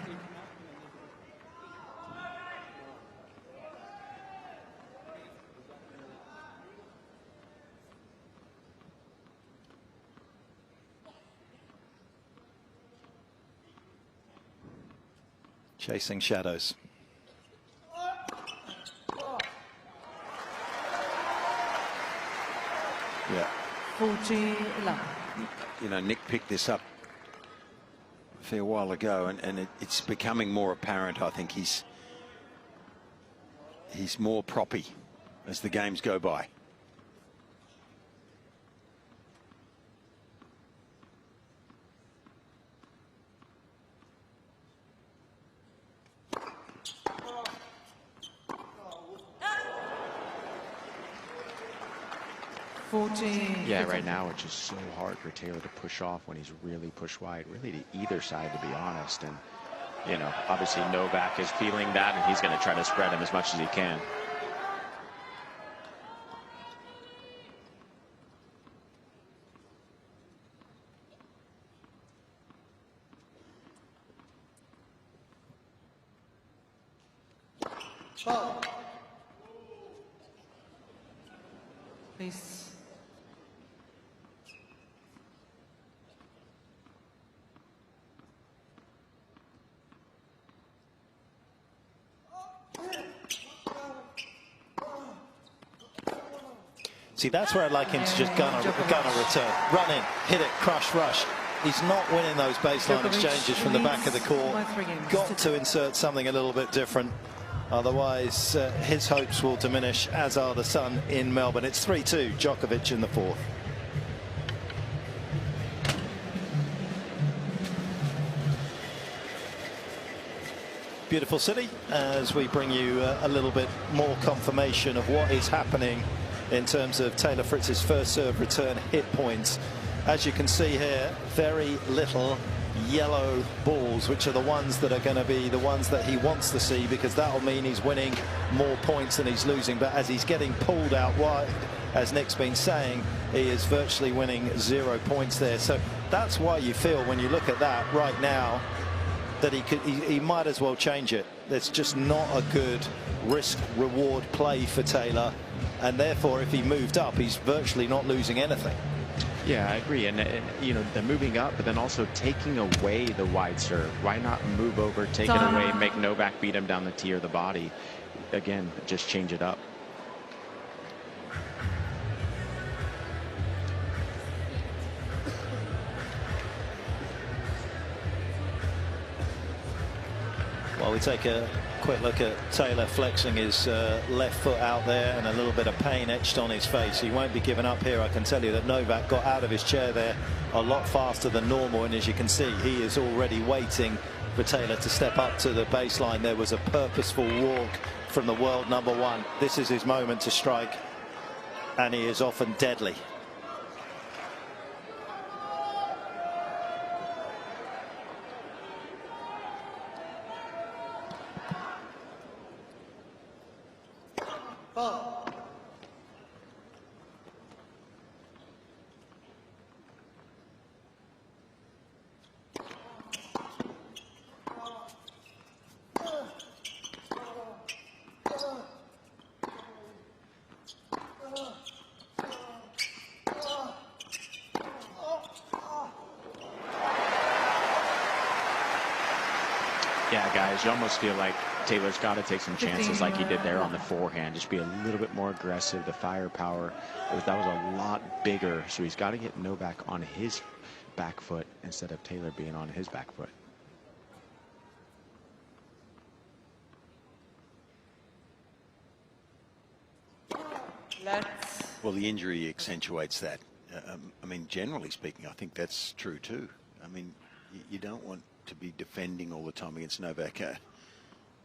Chasing shadows. Yeah. 40-11. You know, Nick picked this up a fair while ago, and it's becoming more apparent. I think he's more proppy as the games go by. Yeah, right now it's just so hard for Taylor to push off when he's really pushed wide, really to either side, to be honest. And, you know, obviously Novak is feeling that, and he's going to try to spread him as much as he can. Please. See, that's where I'd like him to just gun a return. Run in, hit it, crush, rush. He's not winning those baseline exchanges from the back of the court. Got to insert something a little bit different. Otherwise, his hopes will diminish, as are the sun in Melbourne. It's 3-2, Djokovic in the fourth. Beautiful city, as we bring you a little bit more confirmation of what is happening in terms of Taylor Fritz's first serve return hit points. As you can see here, very little yellow balls, which are the ones that are going to be the ones that he wants to see, because that will mean he's winning more points than he's losing. But as he's getting pulled out wide, as Nick's been saying, he is virtually winning 0 points there. So that's why you feel, when you look at that right now, that he might as well change it. It's just not a good risk-reward play for Taylor, and therefore if he moved up, he's virtually not losing anything. Yeah, I agree. And you know, they're moving up, but then also taking away the wide serve. Why not move over, take it away, make Novak beat him down the tee or the body? Again, just change it up. Well, we take a quick look at Taylor flexing his left foot out there, and a little bit of pain etched on his face. He won't be giving up here. I can tell you that Novak got out of his chair there a lot faster than normal, and as you can see, he is already waiting for Taylor to step up to the baseline. There was a purposeful walk from the world #1. This is his moment to strike, and he is often deadly. Yeah, guys, you almost feel like Taylor's got to take some chances like he did there on the forehand. Just be a little bit more aggressive. The firepower, that was a lot bigger. So he's got to get Novak on his back foot instead of Taylor being on his back foot. Well, the injury accentuates that. I mean, generally speaking, I think that's true too. I mean, you don't want to be defending all the time against Novak.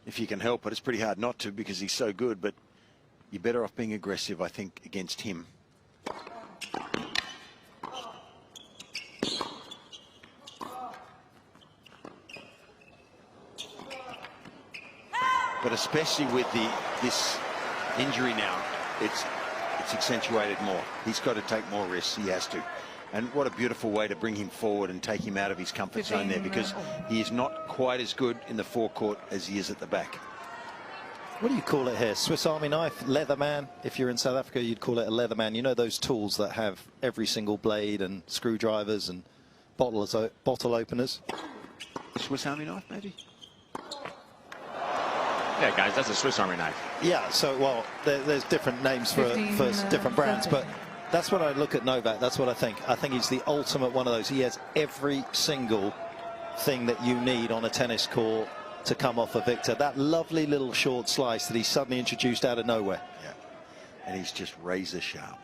If you can help it, it's pretty hard not to, because he's so good, but you're better off being aggressive, I think, against him. But especially with this injury now, it's accentuated more. He's got to take more risks. He has to. And what a beautiful way to bring him forward and take him out of his comfort zone there, because he is not quite as good in the forecourt as he is at the back. What do you call it here? Swiss Army knife? Leatherman? If you're in South Africa, you'd call it a Leatherman. You know those tools that have every single blade and screwdrivers and bottle openers? Swiss Army knife, maybe? Yeah, guys, that's a Swiss Army knife. Yeah, so, well, there's different names for different brands, but that's what I look at Novak. That's what I think. I think he's the ultimate one of those. He has every single thing that you need on a tennis court to come off a victor. That lovely little short slice that he suddenly introduced out of nowhere. Yeah, and he's just razor sharp.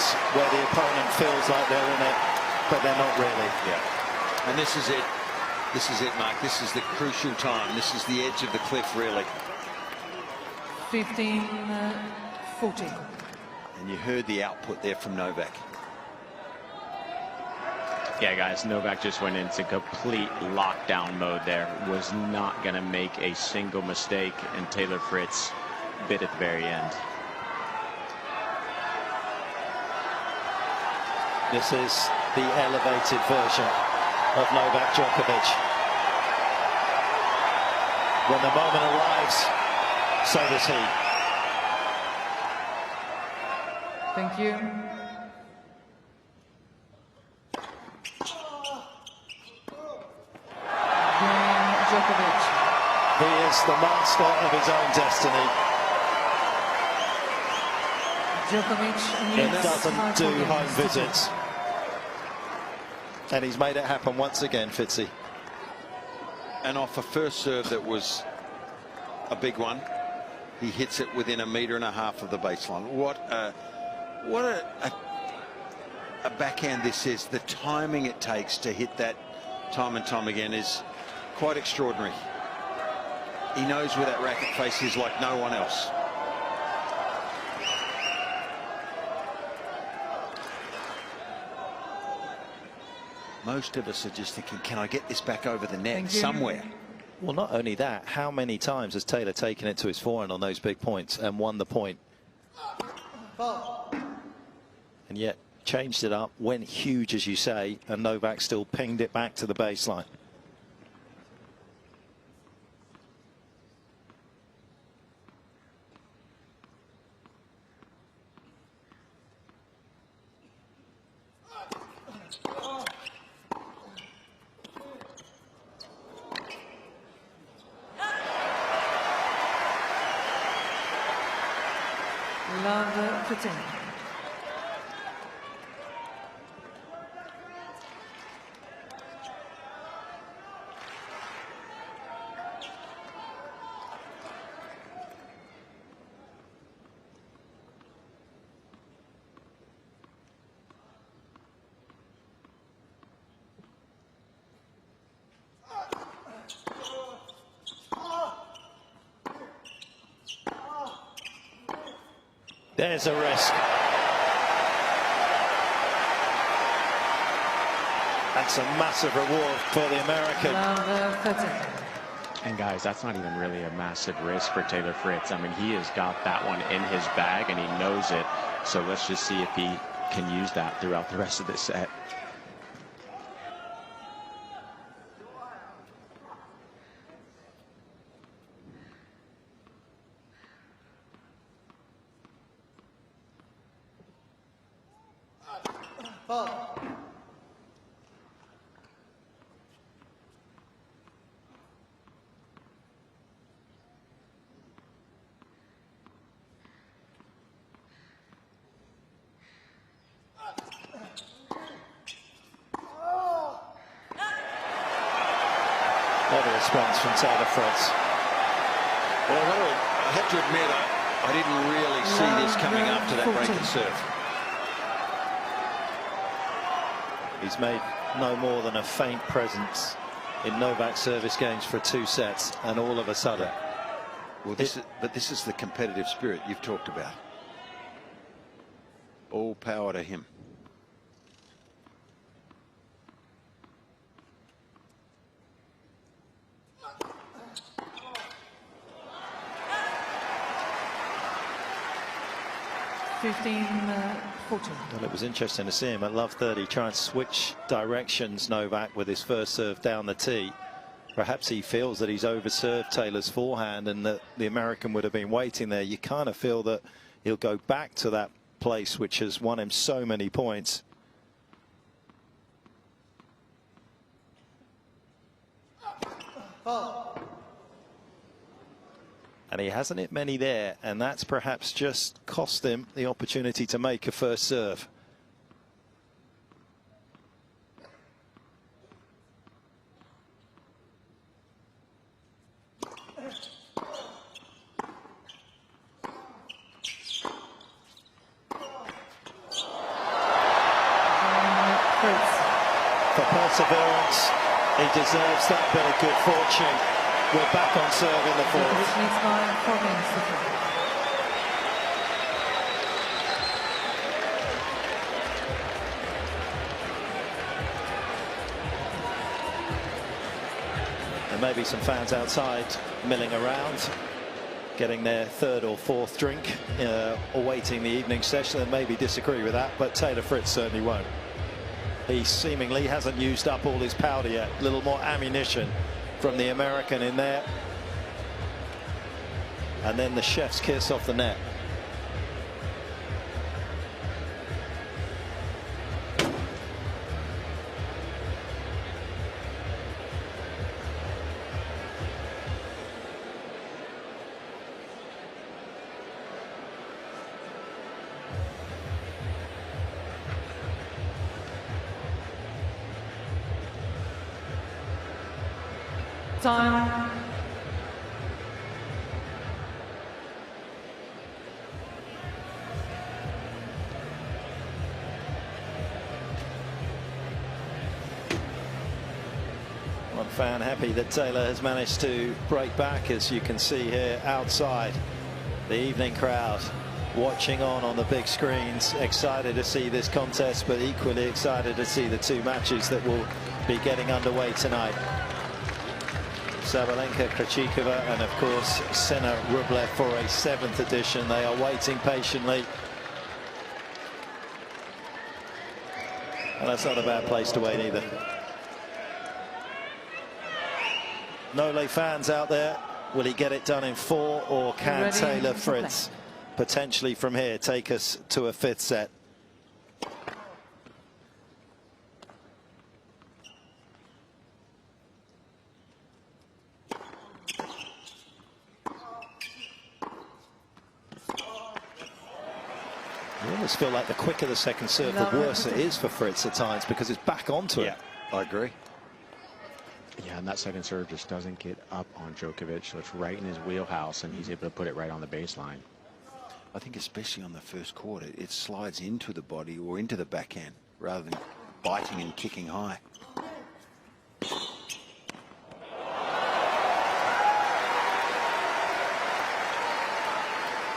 moments where the opponent feels like they're in it, but they're not really. Yeah. And this is it. This is it, Mark. This is the crucial time. This is the edge of the cliff, really. 15-14. And you heard the output there from Novak. Yeah, guys, Novak just went into complete lockdown mode there. Was not going to make a single mistake, and Taylor Fritz bit at the very end. This is the elevated version of Novak Djokovic. When the moment arrives, so does he. Thank you. Djokovic. He is the master of his own destiny. Djokovic It needs doesn't high do podiums. home visits. And he's made it happen once again, Fitzy. And off a first serve that was a big one, he hits it within 1.5 meters of the baseline. What a backhand this is. The timing it takes to hit that time and time again is quite extraordinary. He knows where that racket face is like no one else. Most of us are just thinking, can I get this back over the net somewhere? Well, not only that, how many times has Taylor taken it to his forehand on those big points and won the point? And yet changed it up, went huge, as you say, and Novak still pinged it back to the baseline. Laver Arena. There's a risk. That's a massive reward for the American. And guys, that's not even really a massive risk for Taylor Fritz. I mean, he has got that one in his bag and he knows it. So let's just see if he can use that throughout the rest of this set. What a response from Taylor Fritz. Well, I have to admit, I didn't really see this coming after that break and serve. He's made no more than a faint presence in Novak's service games for 2 sets, and all of a sudden. Well, but this is the competitive spirit you've talked about. All power to him. Well, it was interesting to see him at love 30 try and switch directions, Novak, with his first serve down the tee. Perhaps he feels that he's overserved Taylor's forehand and that the American would have been waiting there. You kind of feel that he'll go back to that place which has won him so many points. And he hasn't hit many there, and that's perhaps just cost him the opportunity to make a first serve. Fritz. For perseverance, he deserves that bit of good fortune. We're back on serve in the fourth. Djokovic leads by 4 games to 3. There may be some fans outside milling around, getting their third or fourth drink, awaiting the evening session, and maybe disagree with that, but Taylor Fritz certainly won't. He seemingly hasn't used up all his powder yet. A little more ammunition from the American in there. And then the chef's kiss off the net. Time. One fan happy that Taylor has managed to break back, as you can see here outside. The evening crowd watching on the big screens, excited to see this contest, but equally excited to see the two matches that will be getting underway tonight. Sabalenka, Krejcikova, and of course Sinner, Rublev for a 7th edition. They are waiting patiently. And that's not a bad place to wait either. Nole fans out there. Will he get it done in 4, or can Ready Taylor to Fritz potentially from here take us to a 5th set? I almost feel like the quicker the second serve, the worse it is for Fritz at times, because it's back onto it. Yeah, I agree. Yeah, and that second serve just doesn't get up on Djokovic, so it's right in his wheelhouse, and he's able to put it right on the baseline. I think especially on the first quarter, it slides into the body or into the backhand rather than biting and kicking high.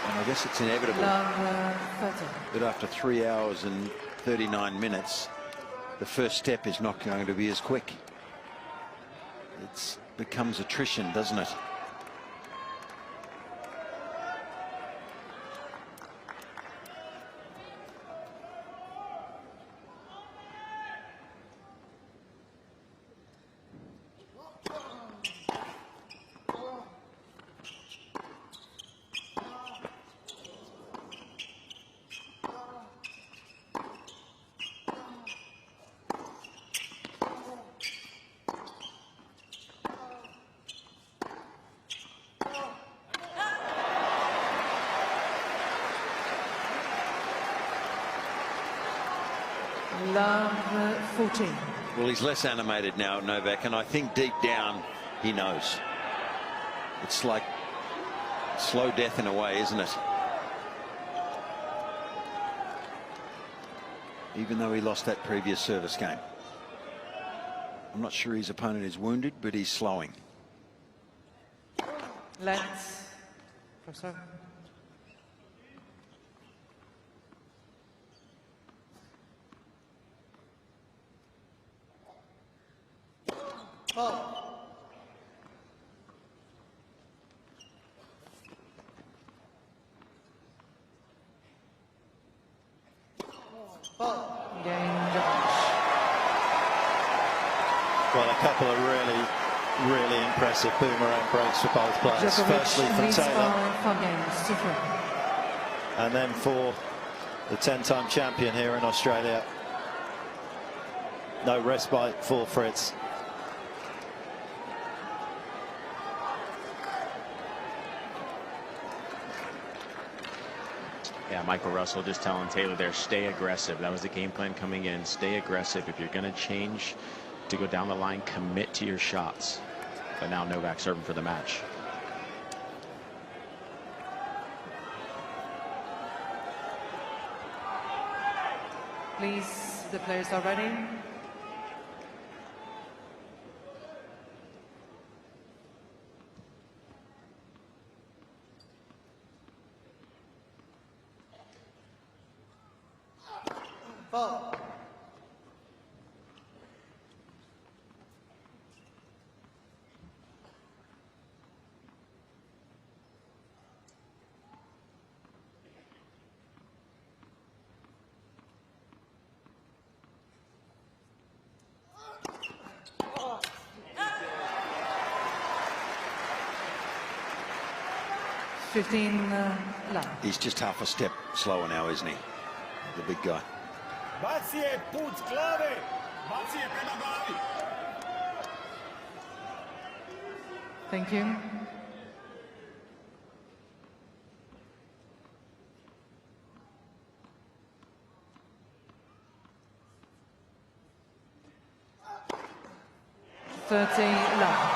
And I guess it's inevitable that after 3 hours and 39 minutes, the first step is not going to be as quick. It becomes attrition, doesn't it? Love 14. Well, he's less animated now, Novak, and I think deep down he knows. It's like slow death in a way, isn't it? Even though he lost that previous service game. I'm not sure his opponent is wounded, but he's slowing. Let's. Professor. Well, a couple of really impressive boomerang breaks for both players. Firstly from Taylor, and then for the 10-time champion here in Australia. No respite for Fritz. Yeah, Michael Russell just telling Taylor there, stay aggressive. That was the game plan coming in. Stay aggressive. If you're going to change to go down the line, commit to your shots. But now Novak serving for the match. Please, the players are ready. Ball. Love. He's just half a step slower now, isn't he? The big guy. Thank you. Love.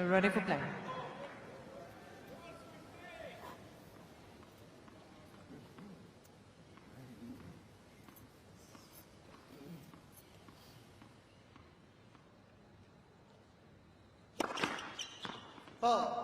Ready for play. Ball.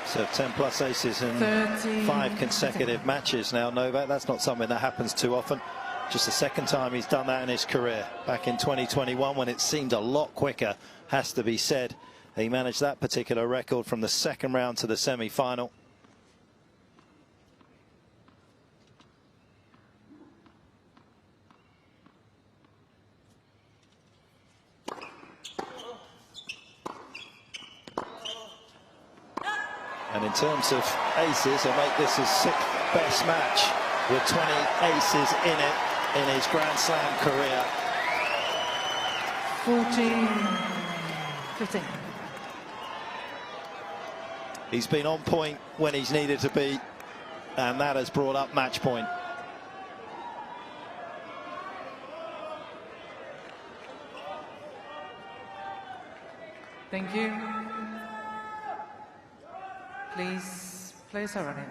So 10 plus aces in 5 consecutive matches now, Novak. That's not something that happens too often. Just the second time he's done that in his career. Back in 2021 when it seemed a lot quicker, has to be said. He managed that particular record from the second round to the semi-final. And in terms of aces, he'll make this his 6th best match with 20 aces in it in his Grand Slam career. 15. He's been on point when he's needed to be, and that has brought up match point. Thank you. Please place our running.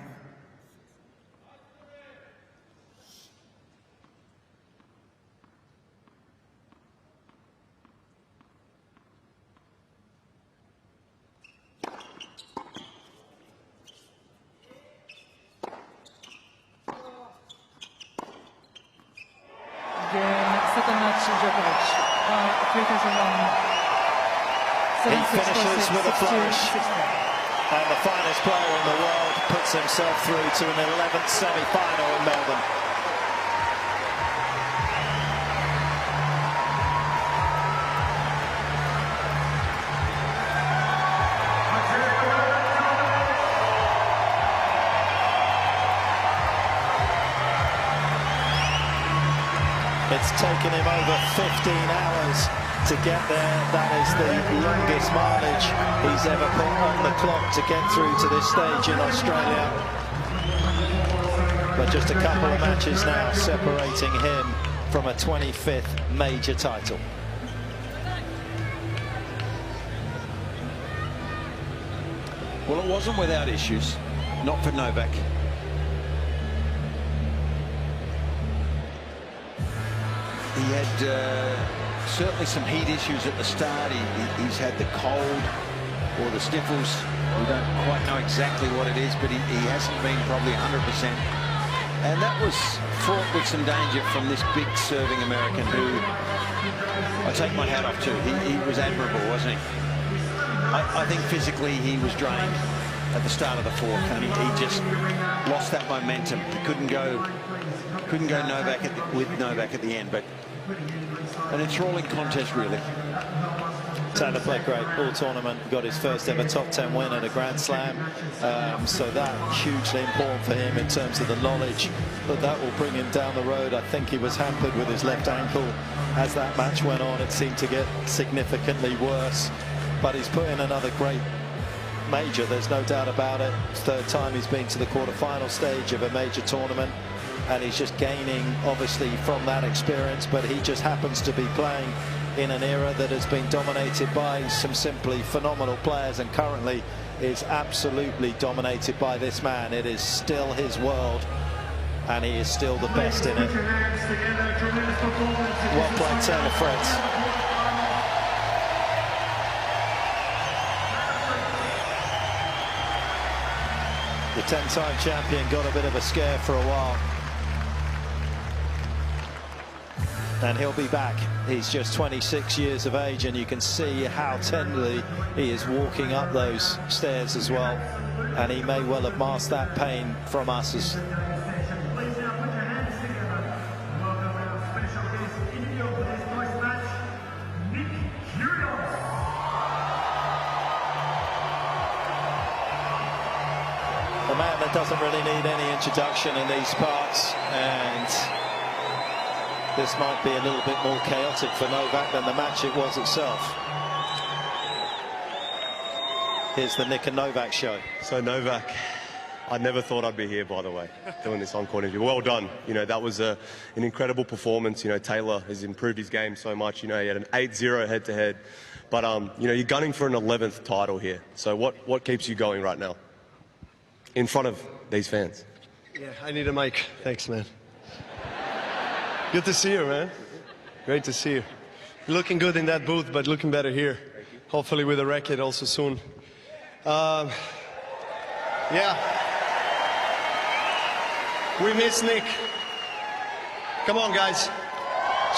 Second match, Djokovic. 3001. He finishes with a flourish. And the finest player in the world puts himself through to an 11th semi-final in Melbourne. It's taken him over 15 hours to get there. That is the longest mileage he's ever put on the clock to get through to this stage in Australia. But just a couple of matches now separating him from a 25th major title. Well, it wasn't without issues, not for Novak. He had certainly some heat issues at the start. He's had the cold or the sniffles. We don't quite know exactly what it is, but he hasn't been probably 100%. And that was fraught with some danger from this big serving American who I take my hat off to. He was admirable, wasn't he? I think physically he was drained at the start of the fourth, and he just lost that momentum. He couldn't go Novak with Novak at the end, but an enthralling contest, really. Taylor played great all tournament, got his first ever top 10 win at a Grand Slam, so that hugely important for him in terms of the knowledge that will bring him down the road. I think he was hampered with his left ankle as that match went on. It seemed to get significantly worse, but he's put in another great major, there's no doubt about it. Third time he's been to the quarterfinal stage of a major tournament, and he's just gaining obviously from that experience, but he just happens to be playing in an era that has been dominated by some simply phenomenal players, and currently is absolutely dominated by this man. It is still his world, and he is still the best in it. Well played, Taylor Fritz. The 10-time champion got a bit of a scare for a while, and he'll be back. He's just 26 years of age, and you can see how tenderly he is walking up those stairs as well, and he may well have masked that pain from us as a man that doesn't really need any introduction in these parts, and this might be a little bit more chaotic for Novak than the match it was itself. Here's the Nick and Novak show. So Novak, I never thought I'd be here, by the way, doing this on-court interview. Well done. You know, that was an incredible performance. You know, Taylor has improved his game so much. You know, he had an 8-0 head-to-head. But, you know, you're gunning for an 11th title here. So what keeps you going right now in front of these fans? Yeah, I need a mic. Thanks, man. Good to see you, man. Great to see you. You're looking good in that booth, but looking better here. Hopefully with a racket also soon. Yeah. We miss Nick. Come on, guys.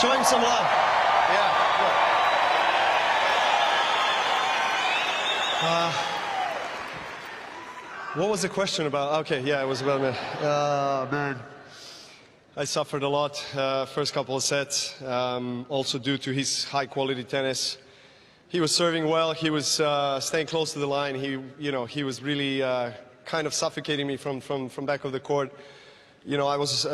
Show him some love. Yeah. What was the question about? Okay, yeah, it was about me. Man. I suffered a lot first couple of sets, also due to his high-quality tennis. He was serving well. He was staying close to the line. He was really kind of suffocating me from back of the court. You know, I was,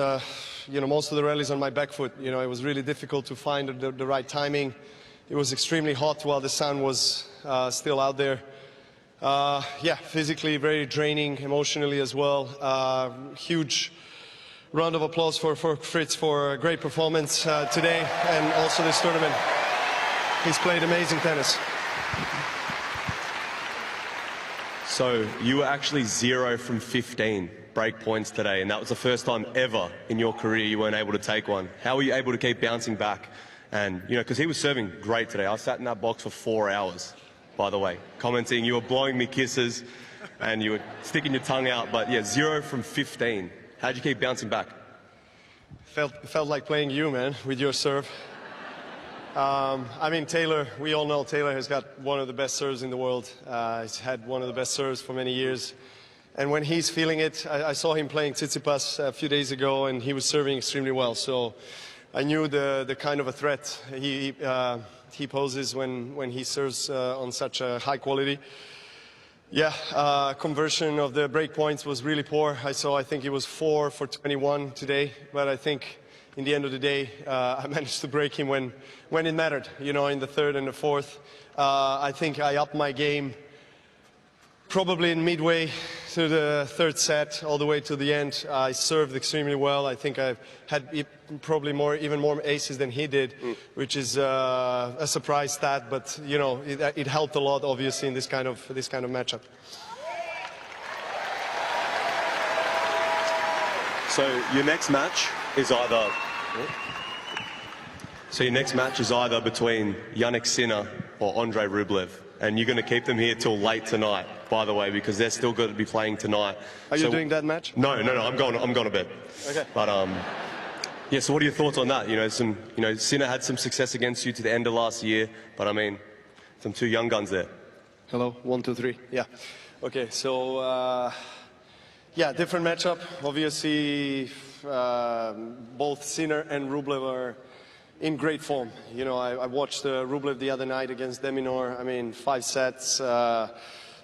most of the rallies on my back foot. You know, it was really difficult to find the right timing. It was extremely hot while the sun was still out there. Yeah, physically very draining, emotionally as well. Huge round of applause for Fritz for a great performance today and also this tournament. He's played amazing tennis. So you were actually 0 from 15 break points today, and that was the first time ever in your career you weren't able to take one. How were you able to keep bouncing back? And, you know, because he was serving great today. I sat in that box for 4 hours, by the way, commenting. You were blowing me kisses and you were sticking your tongue out. But, yeah, 0 from 15. How'd you keep bouncing back? Felt like playing you, man, with your serve. I mean, Taylor, we all know Taylor has got one of the best serves in the world. He's had one of the best serves for many years. And when he's feeling it, I saw him playing Tsitsipas a few days ago, and he was serving extremely well. So I knew the kind of a threat he poses when he serves on such a high quality. Yeah, conversion of the break points was really poor. I think he was 4 for 21 today, but I think in the end of the day, I managed to break him when it mattered, you know, in the third and the fourth. I think I upped my game probably in midway through the third set, all the way to the end. I served extremely well. I think I had probably even more aces than he did, which is a surprise stat. But you know, it helped a lot, obviously, in this kind of matchup. So your next match is either. So your next match is either between Jannik Sinner or Andrey Rublev, and you're going to keep them here till late tonight, by the way, because they're still going to be playing tonight. Are you doing that match? No, I'm going to bed. Okay. But yeah. So what are your thoughts on that? You know, Sinner had some success against you to the end of last year, but I mean, some two young guns there. Hello, 1, 2, 3. Yeah. Okay. So yeah, different matchup. Obviously, both Sinner and Rublev are in great form. You know, I watched Rublev the other night against Deminor. I mean, 5 sets,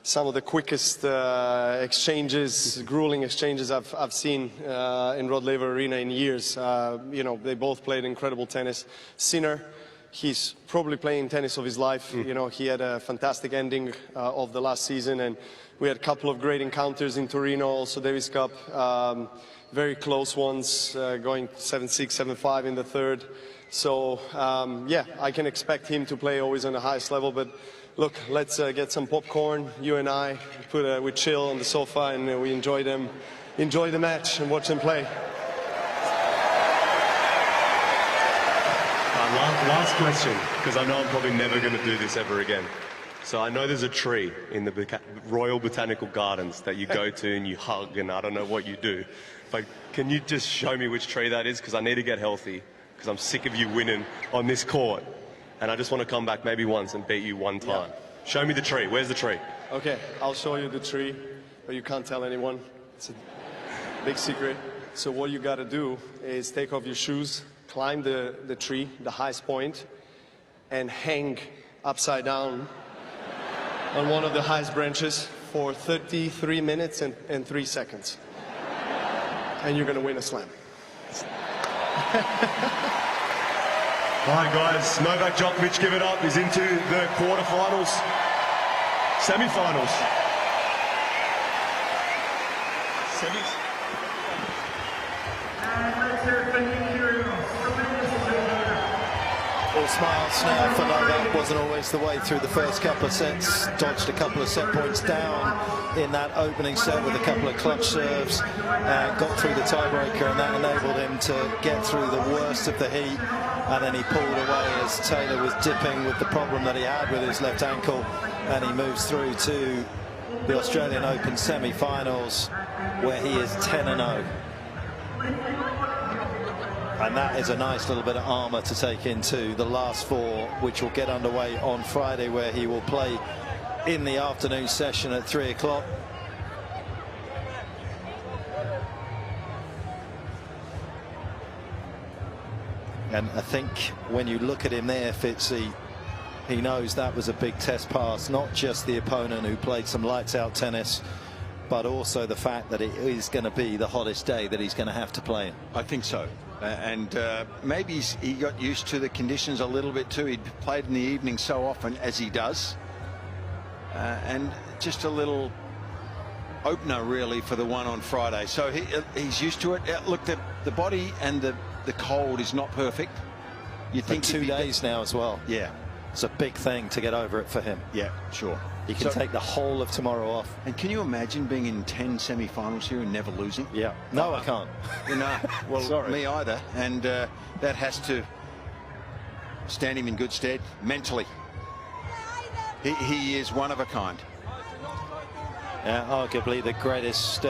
some of the quickest exchanges, grueling exchanges I've seen in Rod Laver Arena in years. You know, they both played incredible tennis. Sinner, he's probably playing tennis of his life. You know, he had a fantastic ending of the last season, and we had a couple of great encounters in Torino, also Davis Cup. Very close ones, going 7-6, 7-5 in the third. So, yeah, I can expect him to play always on the highest level. But look, let's get some popcorn. You and I, we chill on the sofa and we enjoy the match and watch them play. Last question, because I know I'm probably never going to do this ever again. So I know there's a tree in the Royal Botanical Gardens that you go to and you hug, and I don't know what you do. But can you just show me which tree that is? Because I need to get healthy, because I'm sick of you winning on this court. And I just want to come back maybe once and beat you one time. Yeah. Show me the tree. Where's the tree? Okay, I'll show you the tree, but you can't tell anyone. It's a big secret. So what you got to do is take off your shoes, climb the tree, the highest point, and hang upside down on one of the highest branches for 33 minutes and 3 seconds. And you're going to win a slam. All right, guys, Novak Djokovic, give it up. He's into the quarterfinals, semi-finals. Semis. All smiles now for Novak. Wasn't always the way through the first couple of sets. Dodged a couple of set points down in that opening set with a couple of clutch serves. Got through the tiebreaker, and that enabled him to get through the worst of the heat. And then he pulled away as Taylor was dipping with the problem that he had with his left ankle. And he moves through to the Australian Open semi-finals, where he is 10-0. And that is a nice little bit of armour to take into the last 4, which will get underway on Friday, where he will play in the afternoon session at 3 o'clock. And I think when you look at him there, Fitzy, he knows that was a big test pass, not just the opponent who played some lights out tennis, but also the fact that it is going to be the hottest day that he's going to have to play in. I think so. And maybe he got used to the conditions a little bit too. He'd played in the evening so often, as he does. And just a little opener, really, for the one on Friday. So he's used to it. Look, the body and the cold is not perfect. You think 2 days now as well. Yeah. It's a big thing to get over it for him. Yeah, sure. He can take the whole of tomorrow off. And can you imagine being in 10 semi-finals here and never losing? Yeah. No, I can't. You know, well, sorry. Me either. And that has to stand him in good stead mentally. He is one of a kind. Yeah, arguably the greatest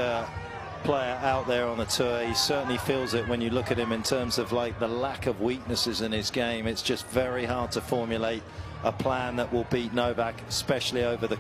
player out there on the tour. He certainly feels it when you look at him in terms of like the lack of weaknesses in his game. It's just very hard to formulate a plan that will beat Novak, especially over the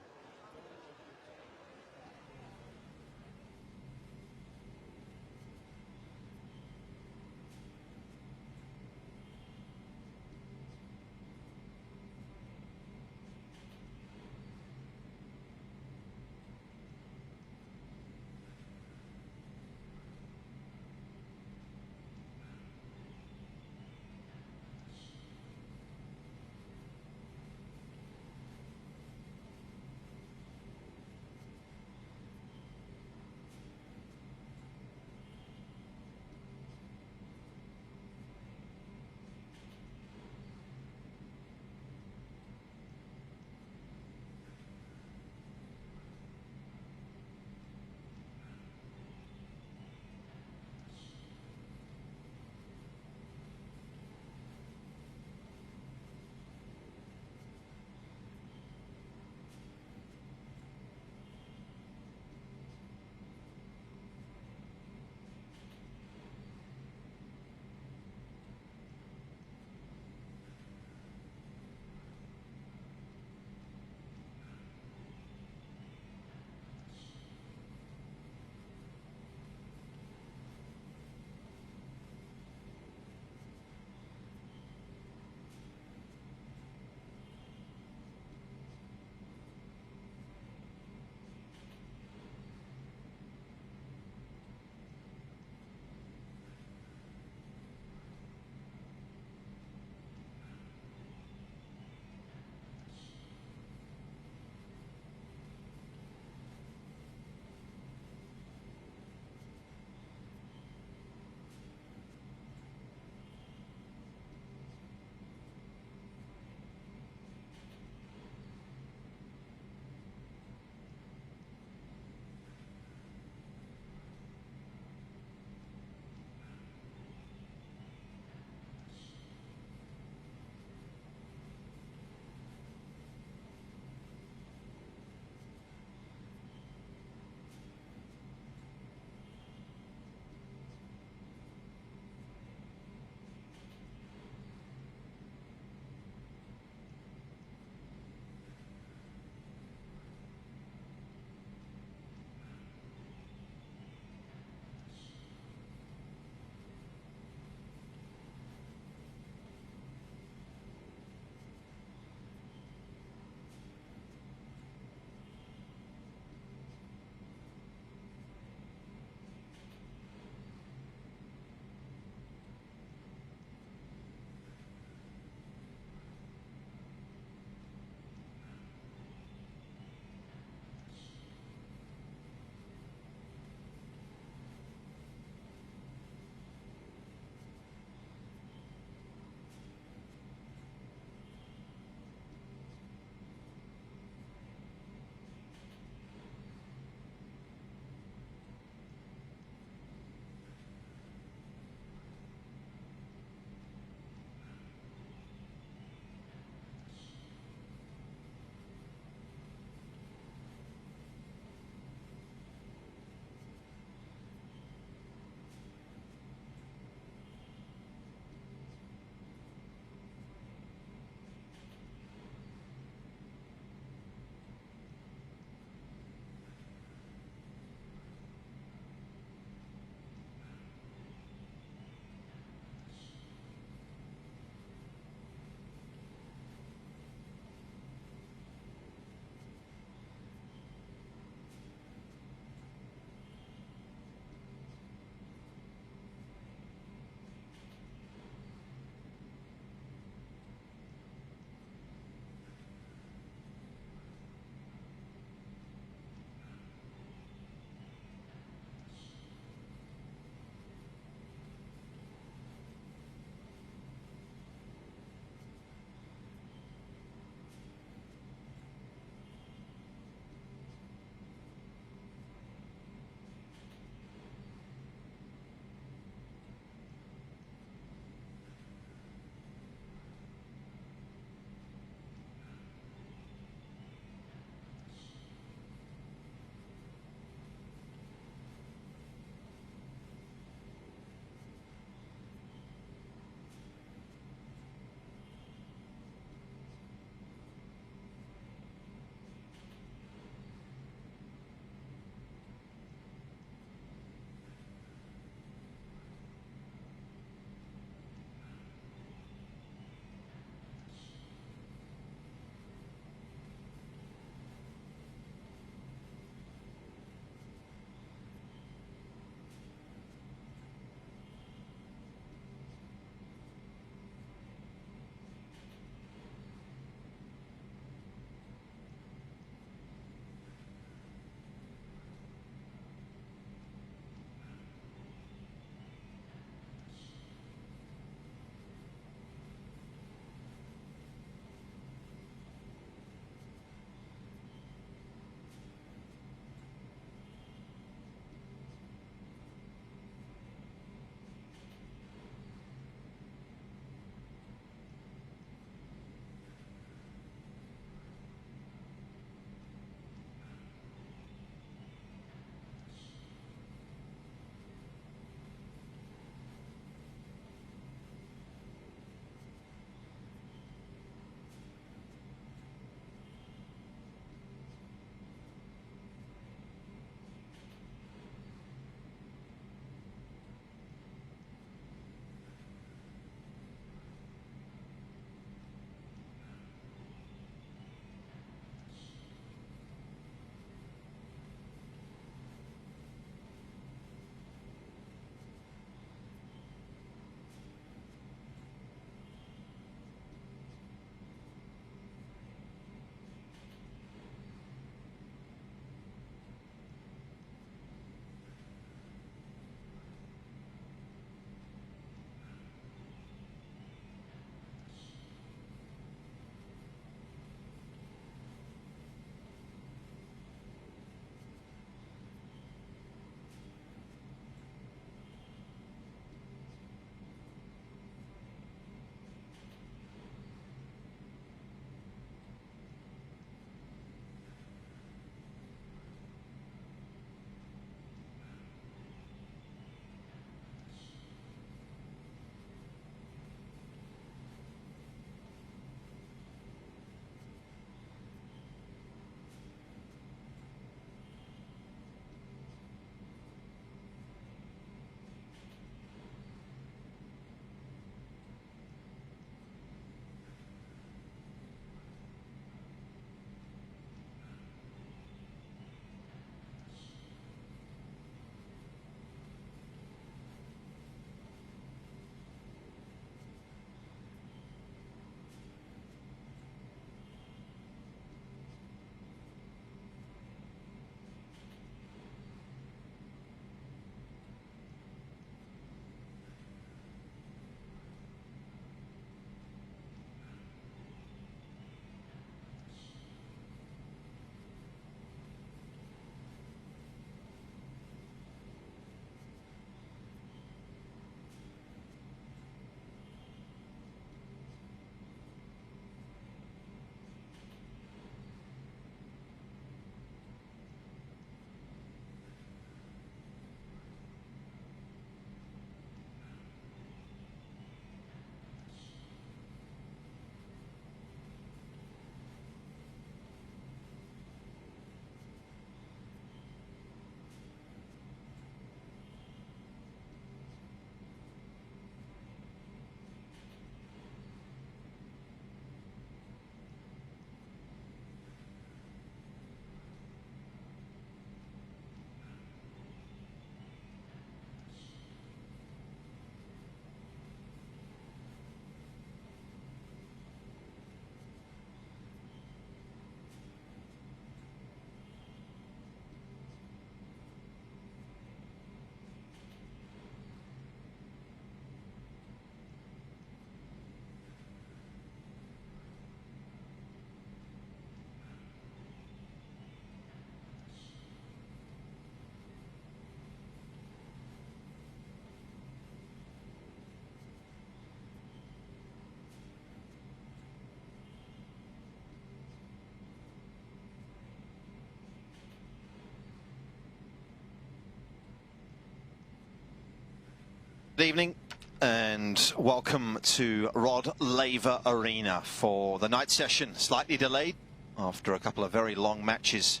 Good evening and welcome to Rod Laver Arena for the night session. Slightly delayed after a couple of very long matches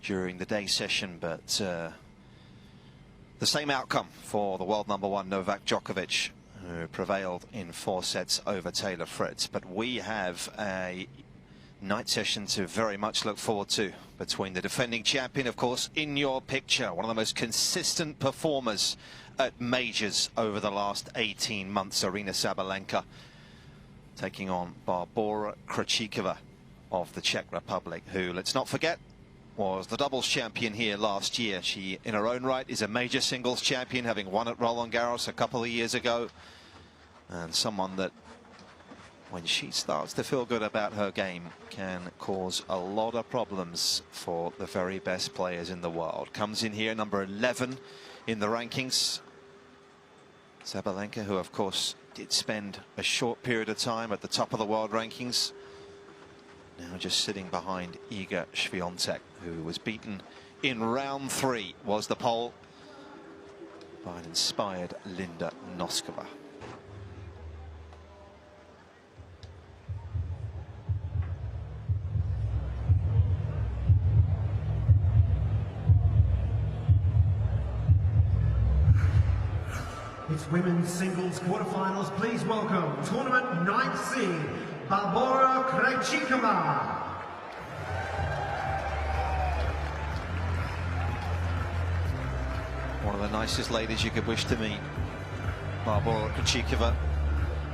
during the day session, but the same outcome for the world #1 Novak Djokovic, who prevailed in 4 sets over Taylor Fritz. But we have a night session to very much look forward to between the defending champion, of course, in your picture, one of the most consistent performers at majors over the last 18 months, Aryna Sabalenka, taking on Barbora Krejcikova of the Czech Republic, who, let's not forget, was the doubles champion here last year. She, in her own right, is a major singles champion, having won at Roland Garros a couple of years ago, and someone that, when she starts to feel good about her game, can cause a lot of problems for the very best players in the world. Comes in here number 11 in the rankings. Sabalenka, who of course did spend a short period of time at the top of the world rankings, now just sitting behind Iga Świątek, who was beaten in round 3, was the poll, by an inspired Linda Noskova. It's women's singles quarterfinals. Please welcome tournament 9th seed, Barbora Krejcikova. One of the nicest ladies you could wish to meet, Barbora Krejcikova.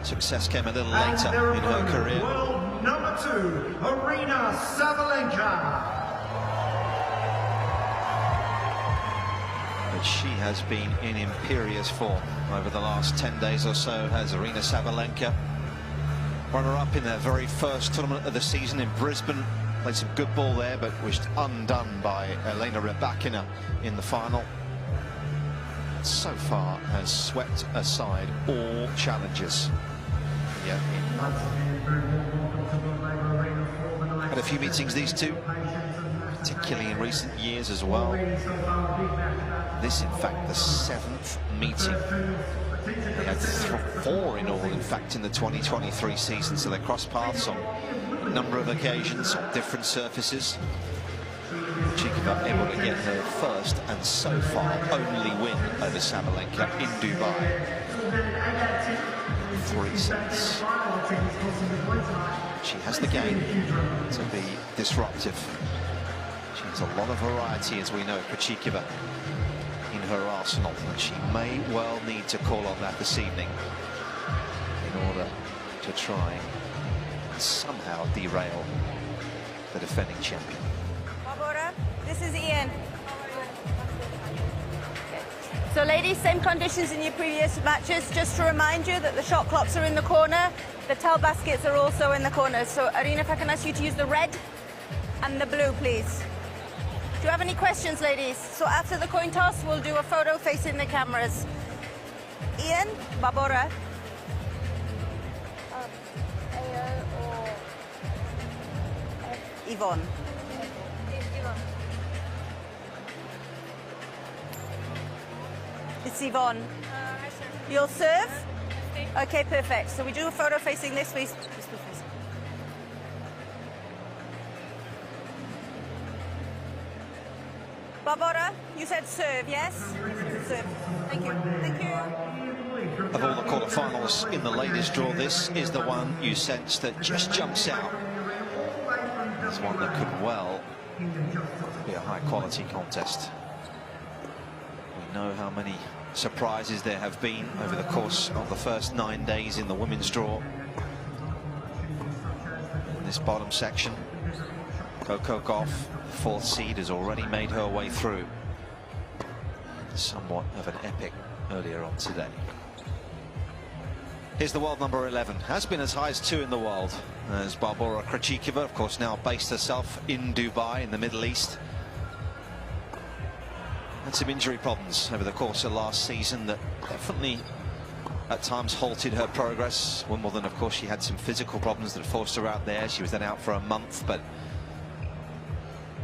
Success came a little later in her career. World #2, Aryna Sabalenka. But she has been in imperious form over the last 10 days or so, has Aryna Sabalenka. Runner-up in their very first tournament of the season in Brisbane. Played some good ball there, but was undone by Elena Rybakina in the final. So far has swept aside all challenges. Yeah. Had a few meetings, these two, particularly in recent years as well. This, in fact, the 7th meeting. They had 4 in all, in fact, in the 2023 season, so they crossed paths on a number of occasions on different surfaces. Krejcikova able to get her first and so far only win over Sabalenka in Dubai. 3 sets. She has the game to be disruptive. She has a lot of variety, as we know, Krejcikova, in her arsenal, and she may well need to call on that this evening in order to try and somehow derail the defending champion. Barbora, this is Ian. So ladies, same conditions in your previous matches. Just to remind you that the shot clocks are in the corner, the towel baskets are also in the corner. So Aryna, if I can ask you to use the red and the blue, please. Do you have any questions, ladies? So after the coin toss, we'll do a photo facing the cameras. Ian, Barbora. Yvonne. It's Yvonne. You'll serve? Okay, perfect. So we do a photo facing this way. Barbora, you said serve, yes? Serve. Thank you. Thank you. Of all the quarterfinals in the ladies' draw, this is the one you sense that just jumps out. It's one that could well be a high-quality contest. We know how many surprises there have been over the course of the first 9 days in the women's draw. In this bottom section, Coco Gauff, 4th seed, has already made her way through. Somewhat of an epic earlier on today. Here's the world number 11. Has been as high as 2 in the world, as Barbora Krejcikova, of course, now based herself in Dubai in the Middle East. Had some injury problems over the course of last season that definitely at times halted her progress. Wimbledon, of course, she had some physical problems that forced her out there. She was then out for a month, but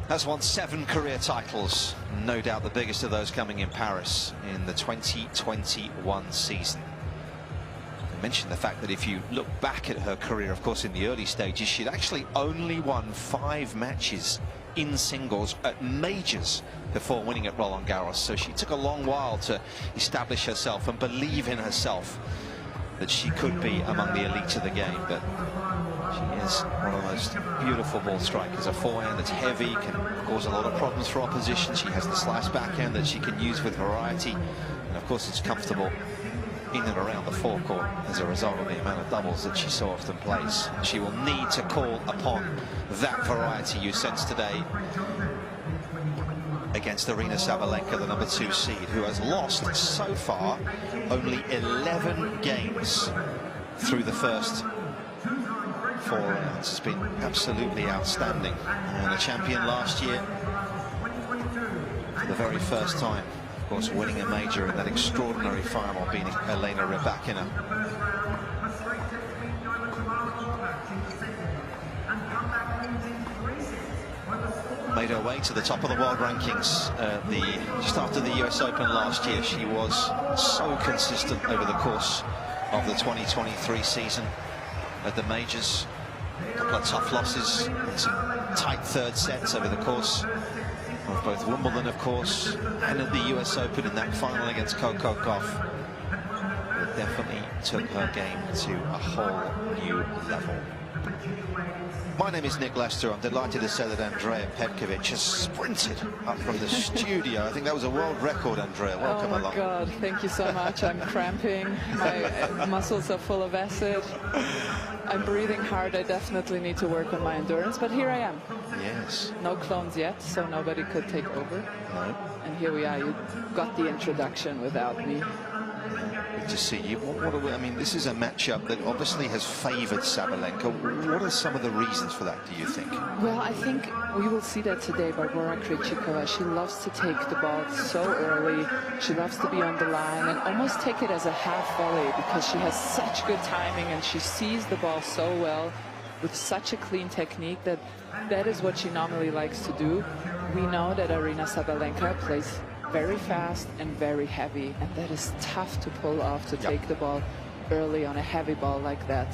has won 7 career titles, no doubt the biggest of those coming in Paris in the 2021 season. I mentioned the fact that if you look back at her career, of course, in the early stages, she'd actually only won 5 matches in singles at majors before winning at Roland Garros. So she took a long while to establish herself and believe in herself that she could be among the elite of the game. But she is one of the most beautiful ball strikers. A forehand that's heavy, can cause a lot of problems for opposition. She has the slice backhand that she can use with variety. And of course, it's comfortable in and around the forecourt as a result of the amount of doubles that she so often plays. She will need to call upon that variety you sense today against Aryna Sabalenka, the number 2 seed, who has lost so far only 11 games through the first 4 rounds. It's been absolutely outstanding. And the champion last year, for the very first time, of course, winning a major in that extraordinary final, beating Aryna Sabalenka. Made her way to the top of the world rankings just after the US Open last year. She was so consistent over the course of the 2023 season at the majors. A couple of tough losses and some tight third sets over the course of both Wimbledon, of course, and at the US Open in that final against Coco Gauff. It definitely took her game to a whole new level. My name is Nick Lester. I'm delighted to say that Andrea Petkovic has sprinted up from the studio. I think that was a world record, Andrea. Welcome along. Oh my God, thank you so much. I'm cramping. My muscles are full of acid. I'm breathing hard. I definitely need to work on my endurance, but here I am. Yes. No clones yet, so nobody could take over. No. And here we are. You got the introduction without me. Good to see you. I mean, this is a matchup that obviously has favoured Sabalenka. What are some of the reasons for that, do you think? Well, I think we will see that today. Barbora Krejcikova, she loves to take the ball so early. She loves to be on the line and almost take it as a half volley because she has such good timing and she sees the ball so well with such a clean technique that is what she normally likes to do. We know that Aryna Sabalenka plays very fast and very heavy, and that is tough to pull off, to take the ball early on a heavy ball like that.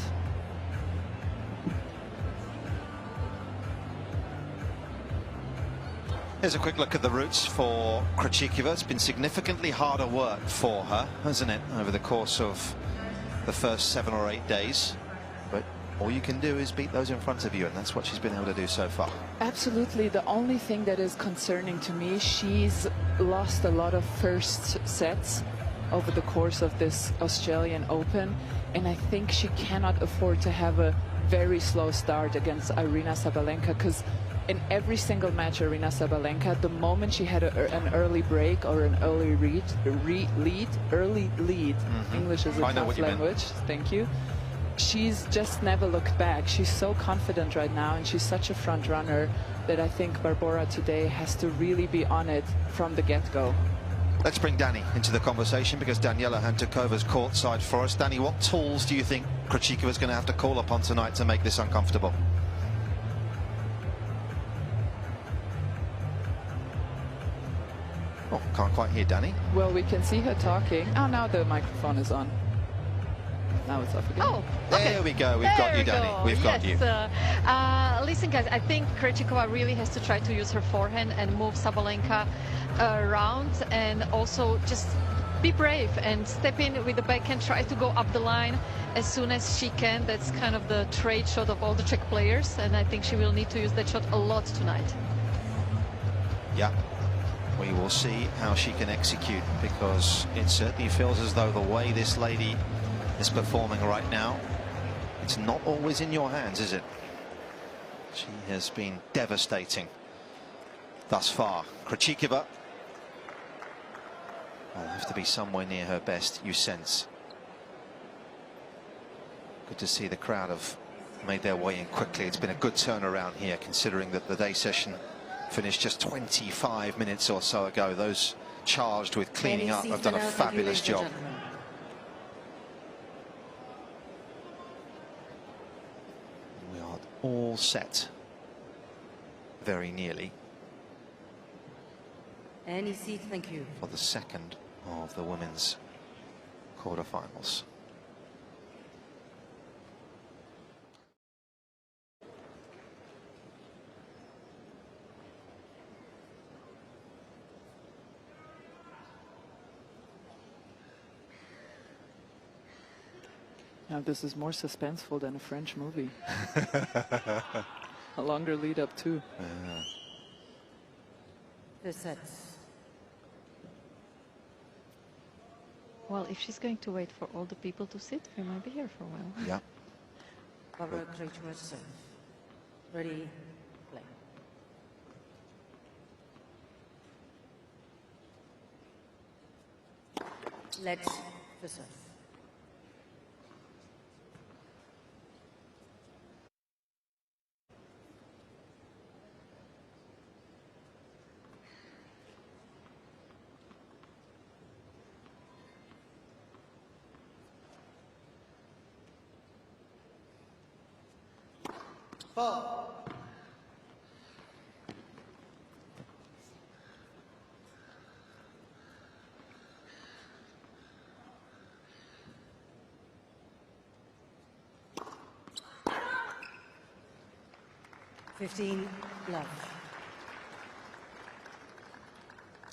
Here's a quick look at the routes for Krejcikova. It's been significantly harder work for her, hasn't it, over the course of the first 7 or 8 days. But all you can do is beat those in front of you, and that's what she's been able to do so far. Absolutely. The only thing that is concerning to me, she's lost a lot of first sets over the course of this Australian Open, and I think she cannot afford to have a very slow start against Aryna Sabalenka, because in every single match, Aryna Sabalenka, the moment she had an early break or an early lead, English is a tough language, thank you, she's just never looked back. She's so confident right now, and she's such a front runner that I think Barbora today has to really be on it from the get-go. Let's bring Danny into the conversation, because Daniela Hantukova's courtside for us. Danny, what tools do you think Krejcikova's going to have to call upon tonight to make this uncomfortable? Oh, can't quite hear Danny. Well, we can see her talking. Oh, now the microphone is on. Now it's off again. Oh, okay. There we go. We've got you, Danny. We've got you. Listen, guys, I think Krejcikova really has to try to use her forehand and move Sabalenka around, and also just be brave and step in with the backhand, try to go up the line as soon as she can. That's kind of the trade shot of all the Czech players, and I think she will need to use that shot a lot tonight. Yeah. We will see how she can execute, because it certainly feels as though the way this lady is performing right now, it's not always in your hands, is it? She has been devastating thus far. Krejcikova will have to be somewhere near her best, you sense. Good to see the crowd have made their way in quickly. It's been a good turnaround here, considering that the day session finished just 25 minutes or so ago. Those charged with cleaning up have done a fabulous job. We are all set, very nearly. Any seat, thank you. For the second of the women's quarterfinals. Now this is more suspenseful than a French movie. A longer lead up too. The set. Well, if she's going to wait for all the people to sit, we might be here for a while. Yeah. Barbara Krejcikova serve. Ready, play. Let the serve. Ball. Love.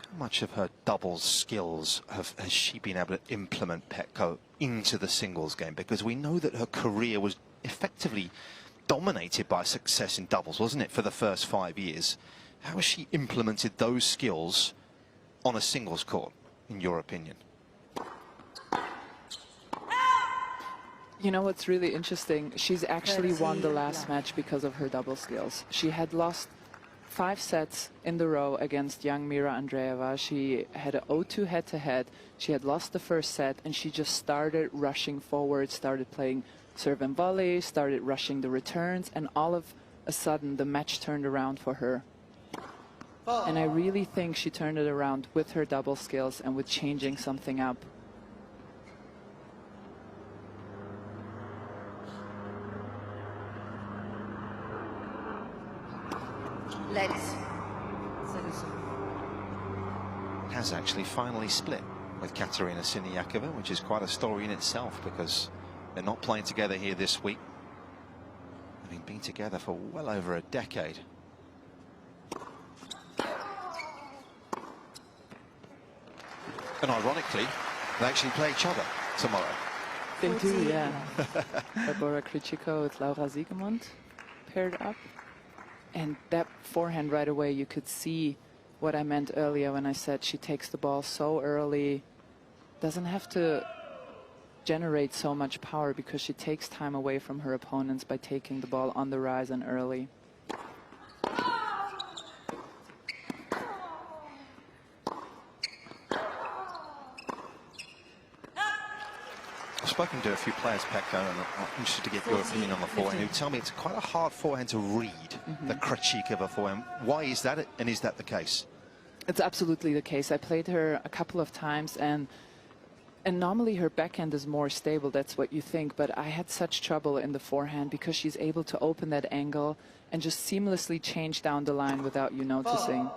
How much of her doubles skills has she been able to implement, Petko, into the singles game? Because we know that her career was effectively dominated by success in doubles, wasn't it, for the first 5 years? How has she implemented those skills on a singles court, in your opinion? You know what's really interesting? She's actually won the last match because of her double skills. She had lost 5 sets in the row against young Mira Andreeva. She had an 0-2 head-to-head. She had lost the first set, and she just started rushing forward, started playing serve and volley, started rushing the returns, and all of a sudden the match turned around for her. And I really think she turned it around with her double skills and with changing something up. Let's. Has actually finally split with Aryna Sabalenka, which is quite a story in itself, because they're not playing together here this week, having been together for well over a decade. And ironically, they actually play each other tomorrow. They do, yeah. Barbora Krejcikova with Laura Siegemund paired up. And that forehand right away, you could see what I meant earlier when I said she takes the ball so early, doesn't have to generate so much power because she takes time away from her opponents by taking the ball on the rise and early. I've spoken to a few players, Petko, and I'm interested to get your opinion on the forehand, who tell me it's quite a hard forehand to read, the Krejcikova forehand. Why is that, and is that the case? It's absolutely the case. I played her a couple of times, and normally her backhand is more stable, that's what you think, but I had such trouble in the forehand because she's able to open that angle and just seamlessly change down the line without you noticing.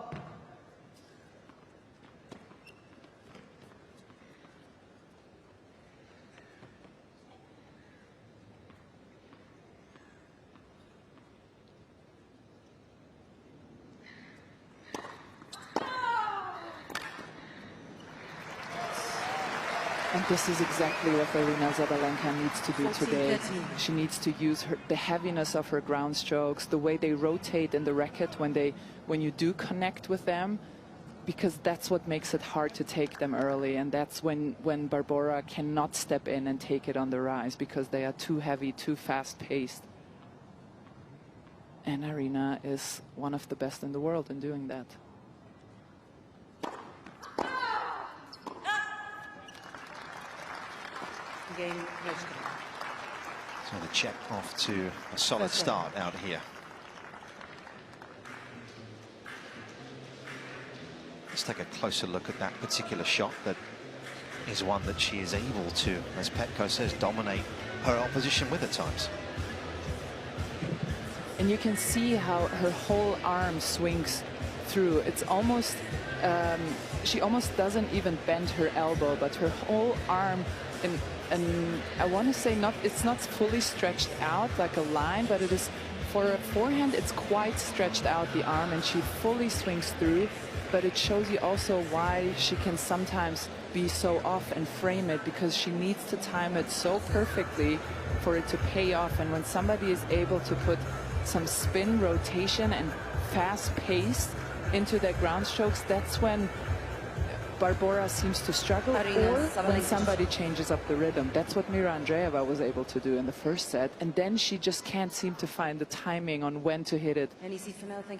And this is exactly what Aryna Sabalenka needs to do today. She needs to use the heaviness of her ground strokes, the way they rotate in the racket when you do connect with them, because that's what makes it hard to take them early. And that's when Barbora cannot step in and take it on the rise because they are too heavy, too fast-paced. And Aryna is one of the best in the world in doing that. So the check off to a solid start out here. Let's take a closer look at that particular shot. That is one that she is able to, as Petko says, dominate her opposition with at times. And you can see how her whole arm swings through. It's almost, she almost doesn't even bend her elbow, but her whole arm, and I want to say it's not fully stretched out like a line, but it is, for a forehand, it's quite stretched out, the arm, and she fully swings through. But it shows you also why she can sometimes be so off and frame it, because she needs to time it so perfectly for it to pay off. And when somebody is able to put some spin, rotation, and fast pace into their ground strokes, that's when Barbora seems to struggle, or when somebody changes up the rhythm. That's what Mira Andreeva was able to do in the first set, and then she just can't seem to find the timing on when to hit it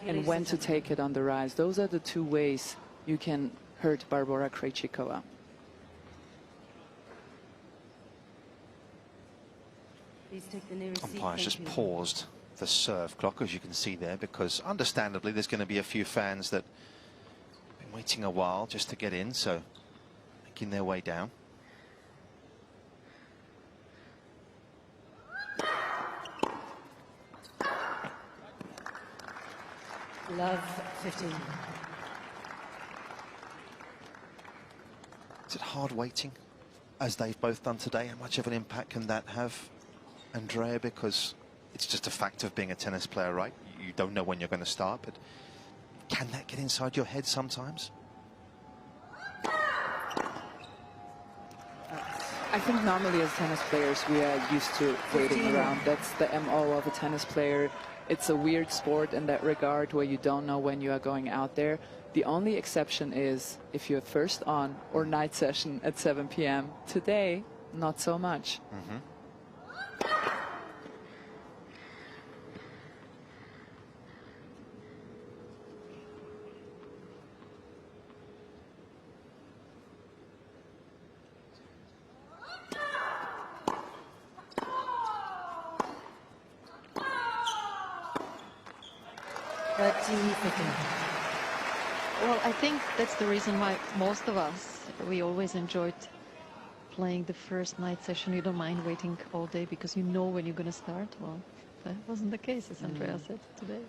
and when to take it on the rise. Those are the two ways you can hurt Barbora Krejcikova. Umpire's just paused the serve clock, as you can see there, because understandably there's going to be a few fans that have been waiting a while just to get in, so making their way down. Love 15. Is it hard waiting, as they've both done today? How much of an impact can that have, Andrea? Because it's just a fact of being a tennis player, right? You don't know when you're going to start, but can that get inside your head sometimes? I think normally as tennis players we are used to waiting around. That's the MO of a tennis player. It's a weird sport in that regard, where you don't know when you are going out there. The only exception is if you're first on or night session at 7 p.m. Today, not so much. Mm-hmm. Well, I think that's the reason why most of us, we always enjoyed playing the first night session. You don't mind waiting all day because you know when you're going to start. Well, that wasn't the case, as Andrea said today.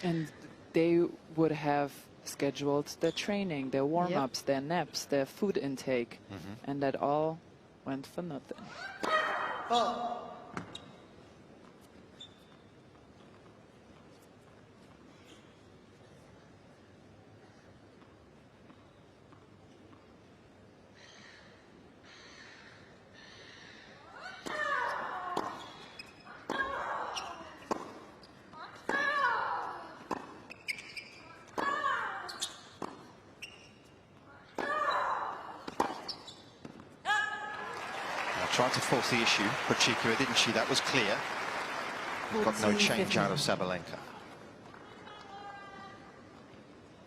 And they would have scheduled their training, their warm-ups, their naps, their food intake, and that all went for nothing. Tried to force the issue, Krejcikova, didn't she? That was clear. Got no change out of Sabalenka.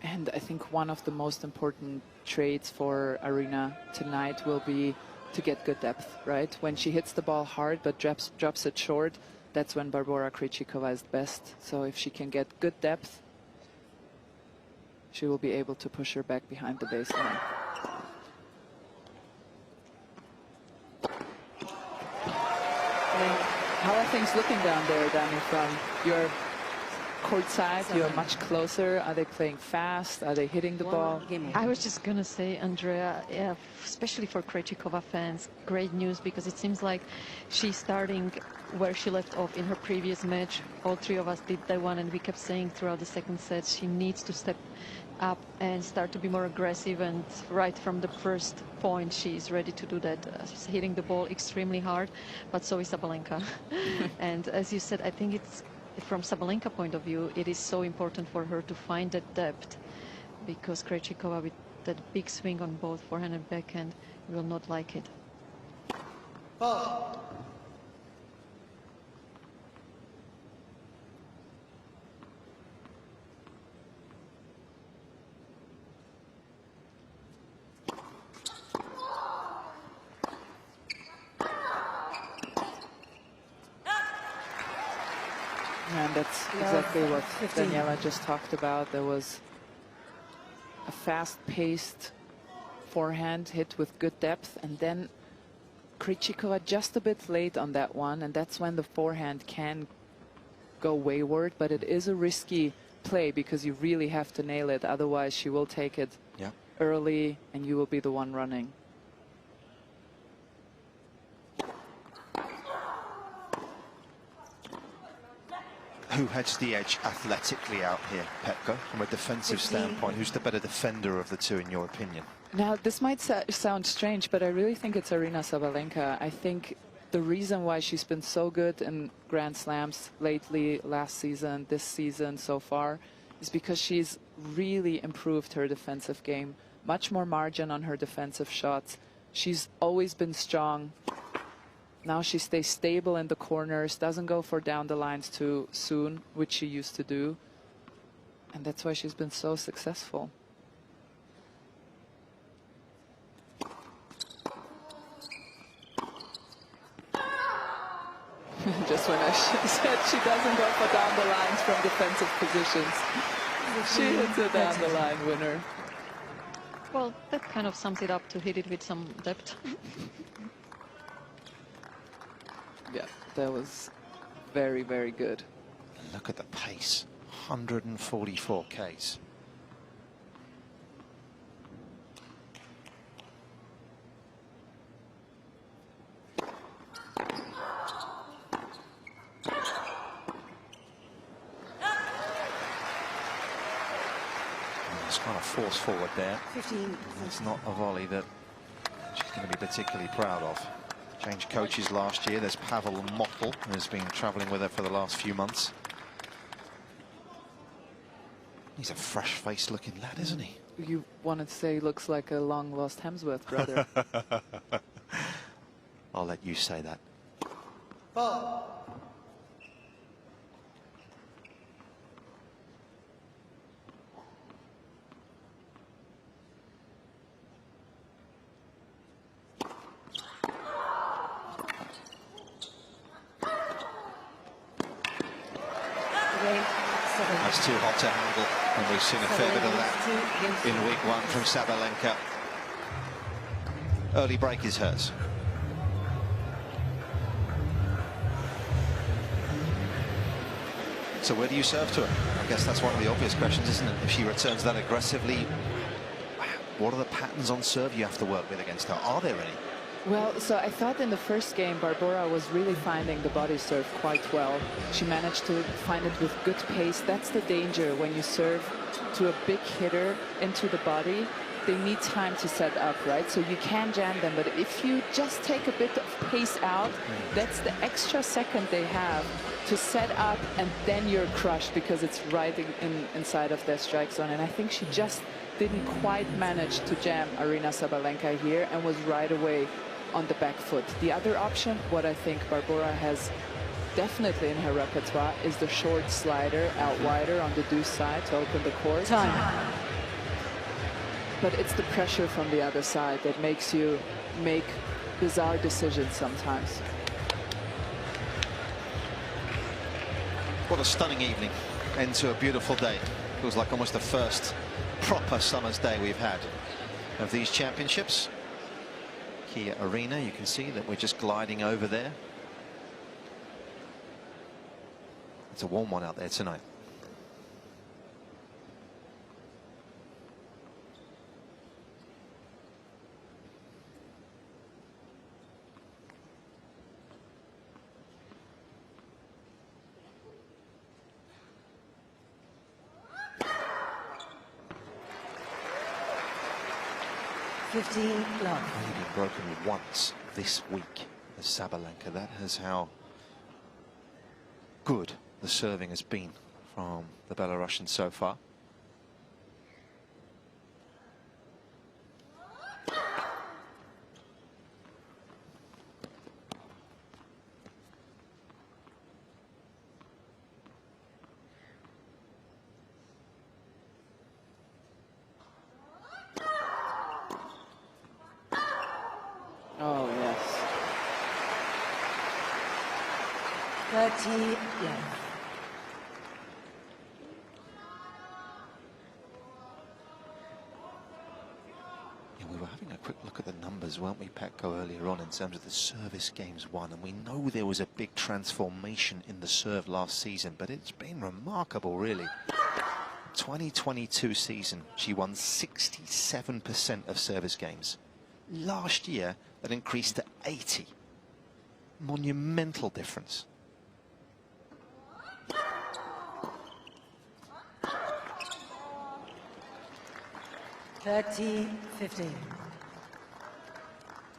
And I think one of the most important traits for Aryna tonight will be to get good depth, right? When she hits the ball hard but drops it short, that's when Barbora Krejcikova is best. So if she can get good depth, she will be able to push her back behind the baseline. How are things looking down there, Dani, from your court side? You're much closer. Are they playing fast? Are they hitting the ball? I was just going to say, Andrea, yeah, especially for Krejcikova fans, great news, because it seems like she's starting where she left off in her previous match. All three of us did that one, and we kept saying throughout the second set she needs to step up and start to be more aggressive, and right from the first point she's ready to do that. She's hitting the ball extremely hard, but so is Sabalenka. And as you said, I think it's from Sabalenka point of view, it is so important for her to find that depth, because Krejcikova with that big swing on both forehand and backhand will not like it. And that's exactly what Daniela just talked about. There was a fast-paced forehand hit with good depth, and then Krejcikova just a bit late on that one, and that's when the forehand can go wayward, but it is a risky play because you really have to nail it. Otherwise, she will take it early and you will be the one running. Who has the edge athletically out here, Petko, from a defensive standpoint? Who's the better defender of the two, in your opinion? Now, this might sound strange, but I really think it's Aryna Sabalenka. I think the reason why she's been so good in Grand Slams lately, last season, this season so far, is because she's really improved her defensive game. Much more margin on her defensive shots. She's always been strong. Now she stays stable in the corners, doesn't go for down the lines too soon, which she used to do. And that's why she's been so successful. Just when I said she doesn't go for down the lines from defensive positions, she hits a down the line winner. Well, that kind of sums it up, to hit it with some depth. Yeah, that was very, very good. Look at the pace, 144 Ks. It's kind of force forward there. 15. It's not a volley that she's going to be particularly proud of. Changed coaches last year. There's Pavel Mottl, who's been travelling with her for the last few months. He's a fresh-faced looking lad, isn't he? You wanted to say he looks like a long-lost Hemsworth brother. I'll let you say that. That's too hot to handle, and we've seen a fair bit of that in week one from Sabalenka. Early break is hers. So where do you serve to her? I guess that's one of the obvious questions, isn't it? If she returns that aggressively, what are the patterns on serve you have to work with against her? Are there any? Well, so I thought in the first game, Barbora was really finding the body serve quite well. She managed to find it with good pace. That's the danger when you serve to a big hitter into the body. They need time to set up, right? So you can jam them, but if you just take a bit of pace out, that's the extra second they have to set up, and then you're crushed because it's right inside of their strike zone. And I think she just didn't quite manage to jam Aryna Sabalenka here and was right away on the back foot. The other option, what I think Barbora has definitely in her repertoire, is the short slider out wider on the deuce side to open the court. Time. But it's the pressure from the other side that makes you make bizarre decisions sometimes. What a stunning evening. End to a beautiful day. Feels like almost the first proper summer's day we've had of these championships. Kia Arena, you can see that we're just gliding over there. It's a warm one out there tonight. Love. Only been broken once this week as Sabalenka. That is how good the serving has been from the Belarusian so far. Oh, yes. 30 love. Yeah, we were having a quick look at the numbers, weren't we, Petko, earlier on in terms of the service games won, and we know there was a big transformation in the serve last season, but it's been remarkable, really. 2022 season, she won 67% of service games. Last year, that increased to 80. Monumental difference. $30-15.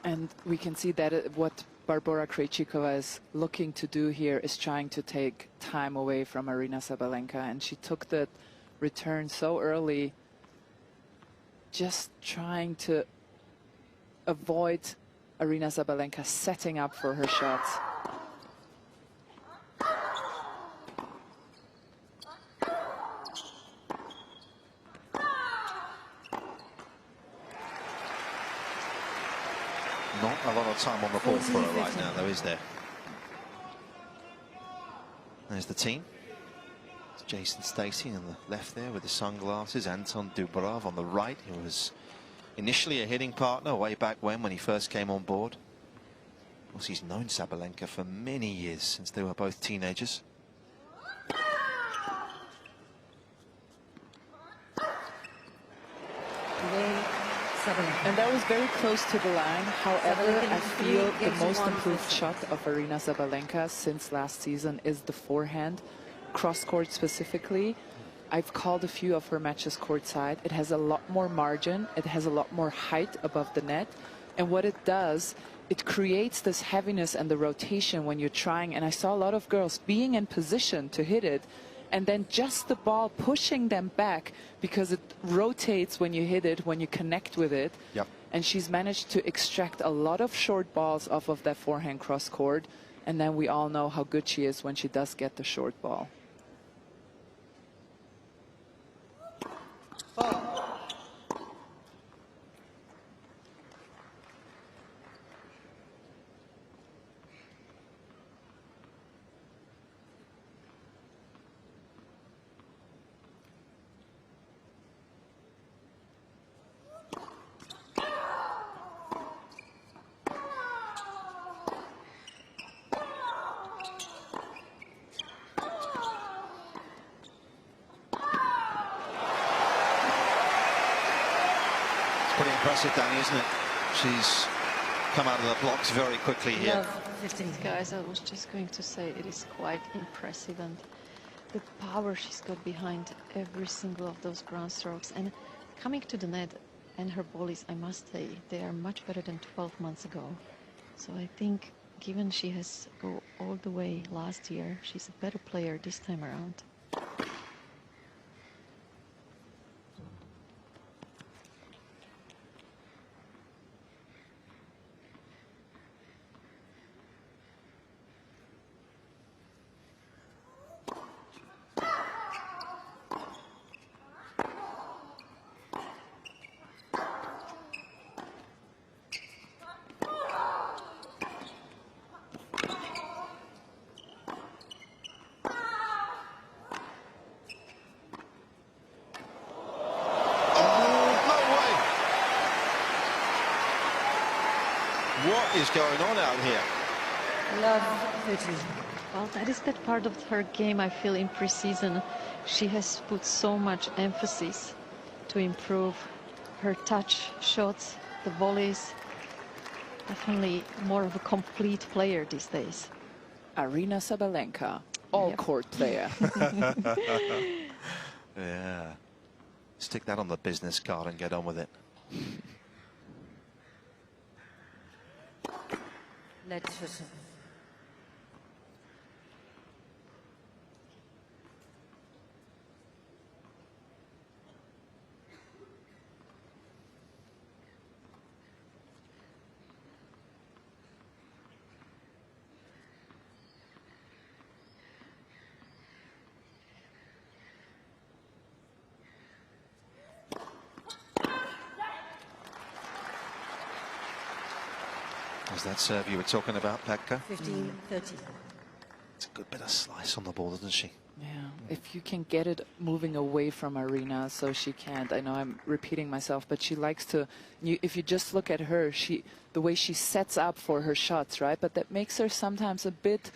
And we can see that what Barbora Krejcikova is looking to do here is trying to take time away from Aryna Sabalenka, and she took the return so early, just trying to avoid Aryna Sabalenka setting up for her shots. Not a lot of time on the board for her right now, though, is there? There's the team. It's Jason Stacey on the left there with the sunglasses. Anton Dubravov on the right, who was initially a hitting partner way back when he first came on board. Of course, he's known Sabalenka for many years, since they were both teenagers. And that was very close to the line. However, I feel the most improved shot of Aryna Sabalenka since last season is the forehand, cross-court specifically. I've called a few of her matches courtside. It has a lot more margin. It has a lot more height above the net. And what it does, it creates this heaviness and the rotation when you're trying. And I saw a lot of girls being in position to hit it, and then just the ball pushing them back because it rotates when you hit it, when you connect with it. Yep. And she's managed to extract a lot of short balls off of that forehand cross court. And then we all know how good she is when she does get the short ball. Pretty impressive, Danny, isn't it? She's come out of the blocks very quickly here. Guys, I was just going to say it is quite impressive, and the power she's got behind every single of those ground strokes, and coming to the net, and her volleys, I must say, they are much better than 12 months ago. So I think, given she has go all the way last year, she's a better player this time around. What is going on out here? Love 13. Well, that is that part of her game, I feel, in preseason. She has put so much emphasis to improve her touch shots, the volleys. Definitely more of a complete player these days. Aryna Sabalenka, all-court player. Yeah. Stick that on the business card and get on with it. Let's listen. Was that serve you were talking about, Pekka? 15-30. It's a good bit of slice on the ball, isn't she? Yeah, if you can get it moving away from Aryna, so she can't. I know I'm repeating myself, but she likes to. If you just look at her, the way she sets up for her shots, right? But that makes her sometimes a bit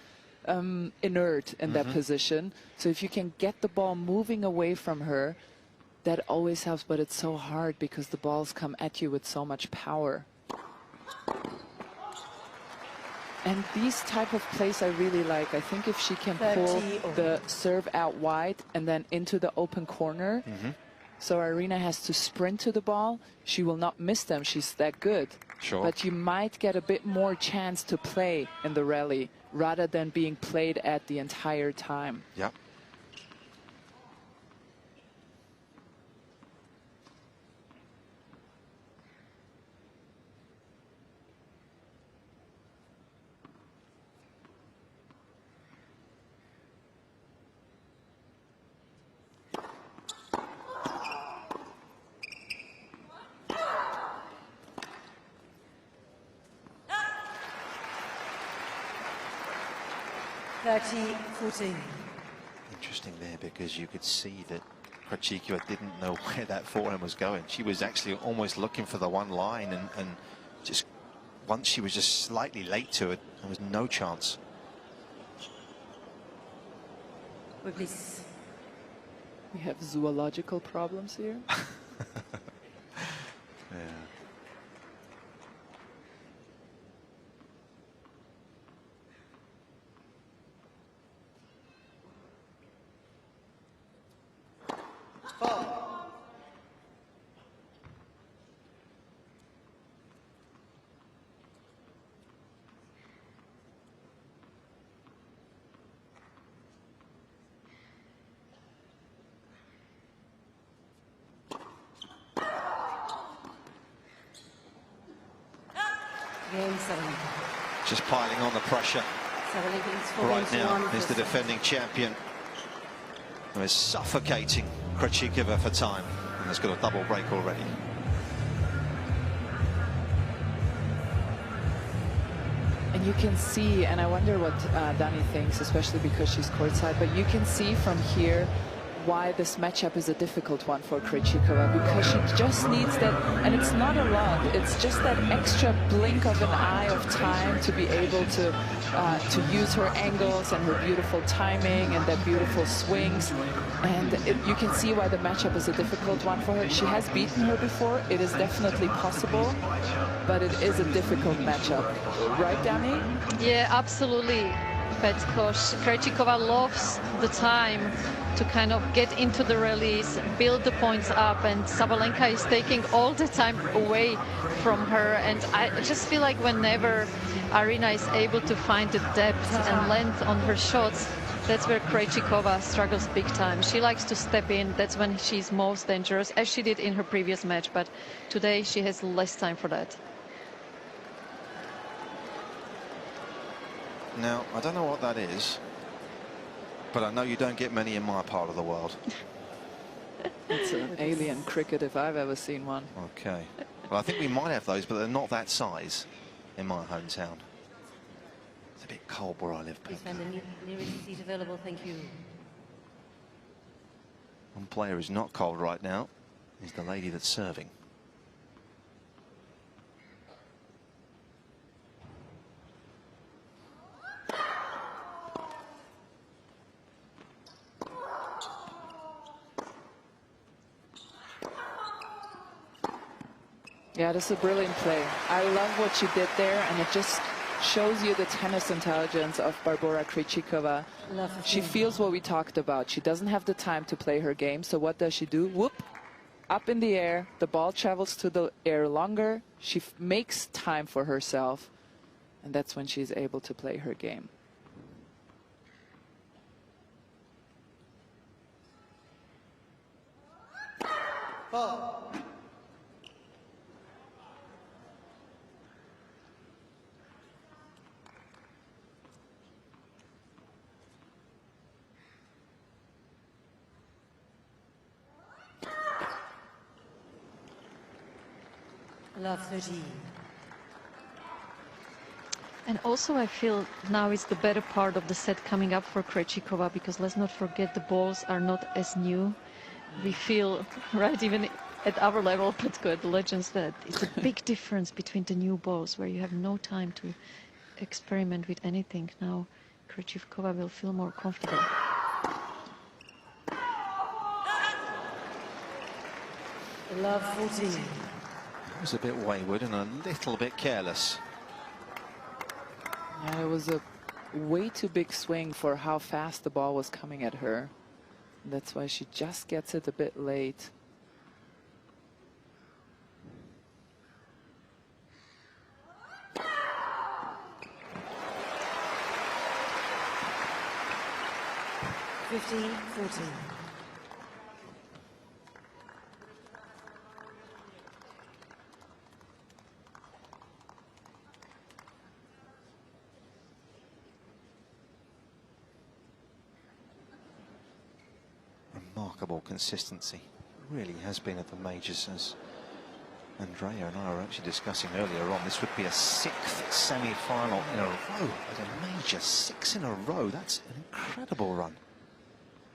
inert in that position. So if you can get the ball moving away from her, that always helps, but it's so hard because the balls come at you with so much power. And these type of plays I really like. I think if she can pull the serve out wide and then into the open corner, so Aryna has to sprint to the ball, she will not miss them. She's that good. Sure. But you might get a bit more chance to play in the rally rather than being played at the entire time. Yep. Interesting there, because you could see that Krejcikova didn't know where that forehand was going. She was actually almost looking for the one line, and just once she was just slightly late to it, there was no chance. We have zoological problems here. Yeah. Just piling on the pressure right now is the defending champion, who is suffocating Krejcikova for time, and has got a double break already. And you can see, and I wonder what Dani thinks, especially because she's courtside, but you can see from here why this matchup is a difficult one for Krejcikova, because she just needs that, and it's not a lot, it's just that extra blink of an eye of time to be able to use her angles and her beautiful timing and that beautiful swings. And you can see why the matchup is a difficult one for her. She has beaten her before. It is definitely possible, but it is a difficult matchup. Right, Dani? Yeah, absolutely. But Krejcikova loves the time to kind of get into the rallies, build the points up, and Sabalenka is taking all the time away from her. And I just feel like whenever Aryna is able to find the depth and length on her shots, that's where Krejcikova struggles big time. She likes to step in. That's when she's most dangerous, as she did in her previous match. But today she has less time for that. Now, I don't know what that is, but I know you don't get many in my part of the world. It's an alien cricket if I've ever seen one. Okay. Well, I think we might have those, but they're not that size in my hometown. It's a bit cold where I live. Please find the nearest seat available, thank you. One player who's not cold right now is the lady that's serving. Yeah, this is a brilliant play. I love what she did there, and it just shows you the tennis intelligence of Barbora Krejcikova. She feels what we talked about. She doesn't have the time to play her game, so what does she do? Whoop! Up in the air, the ball travels to the air longer. She makes time for herself, and that's when she's able to play her game. Love 13. And also I feel now is the better part of the set coming up for Krejcikova, because let's not forget the balls are not as new. We feel, right, even at our level, let's go at the Legends, that it's a big difference between the new balls where you have no time to experiment with anything. Now Krejcikova will feel more comfortable. Love 14. It was a bit wayward and a little bit careless. Yeah, it was a way too big swing for how fast the ball was coming at her. That's why she just gets it a bit late. Fifteen, 14. Remarkable consistency. Really has been at the majors, as Andrea and I were actually discussing earlier on. This would be a 6th semi-final in a row at a major. 6 in a row. That's an incredible run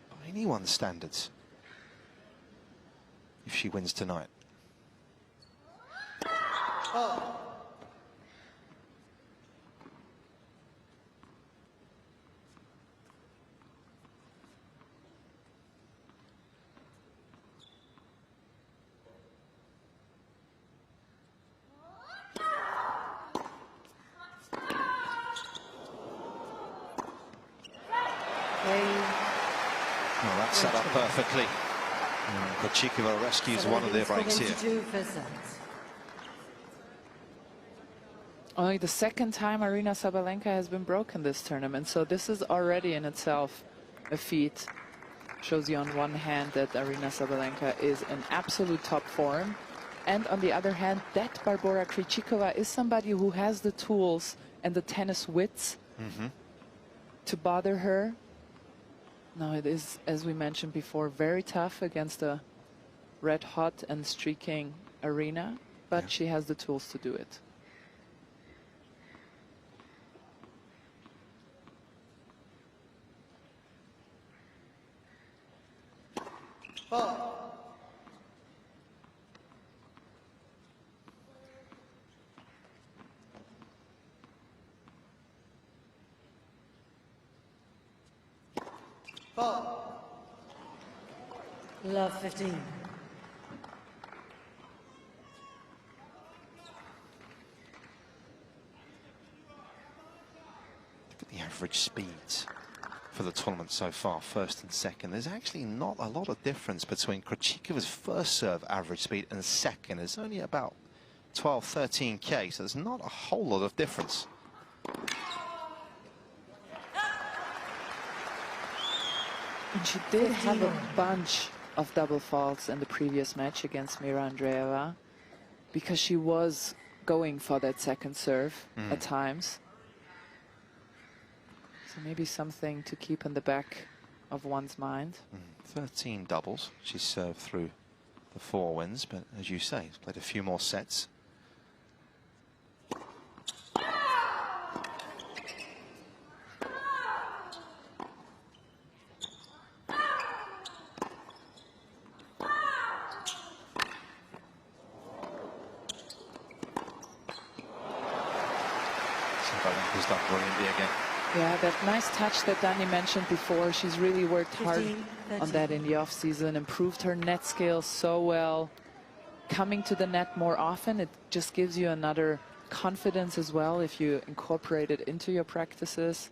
by anyone's standards, if she wins tonight. Well, that's set up perfectly. Krejcikova rescues one of their breaks here. Only the second time Aryna Sabalenka has been broken this tournament, so this is already in itself a feat. Shows you on one hand that Aryna Sabalenka is in absolute top form, and on the other hand that Barbora Krejcikova is somebody who has the tools and the tennis wits to bother her. Now it is, as we mentioned before, very tough against a red hot and streaking Aryna, but she has the tools to do it. Love 15. Look at the average speeds for the tournament so far, first and second. There's actually not a lot of difference between Krejcikova's first serve average speed and second. It's only about 12, 13K, so there's not a whole lot of difference. And she did have a bunch of double faults in the previous match against Mira Andreeva, because she was going for that second serve at times. So maybe something to keep in the back of one's mind. 13 doubles she's served through the 4 wins, but as you say, she's played a few more sets. Sabalenka's done brilliantly again. Yeah, that nice touch that Danny mentioned before. She's really worked hard on that in the off-season, improved her net skills so well. Coming to the net more often, it just gives you another confidence as well if you incorporate it into your practices.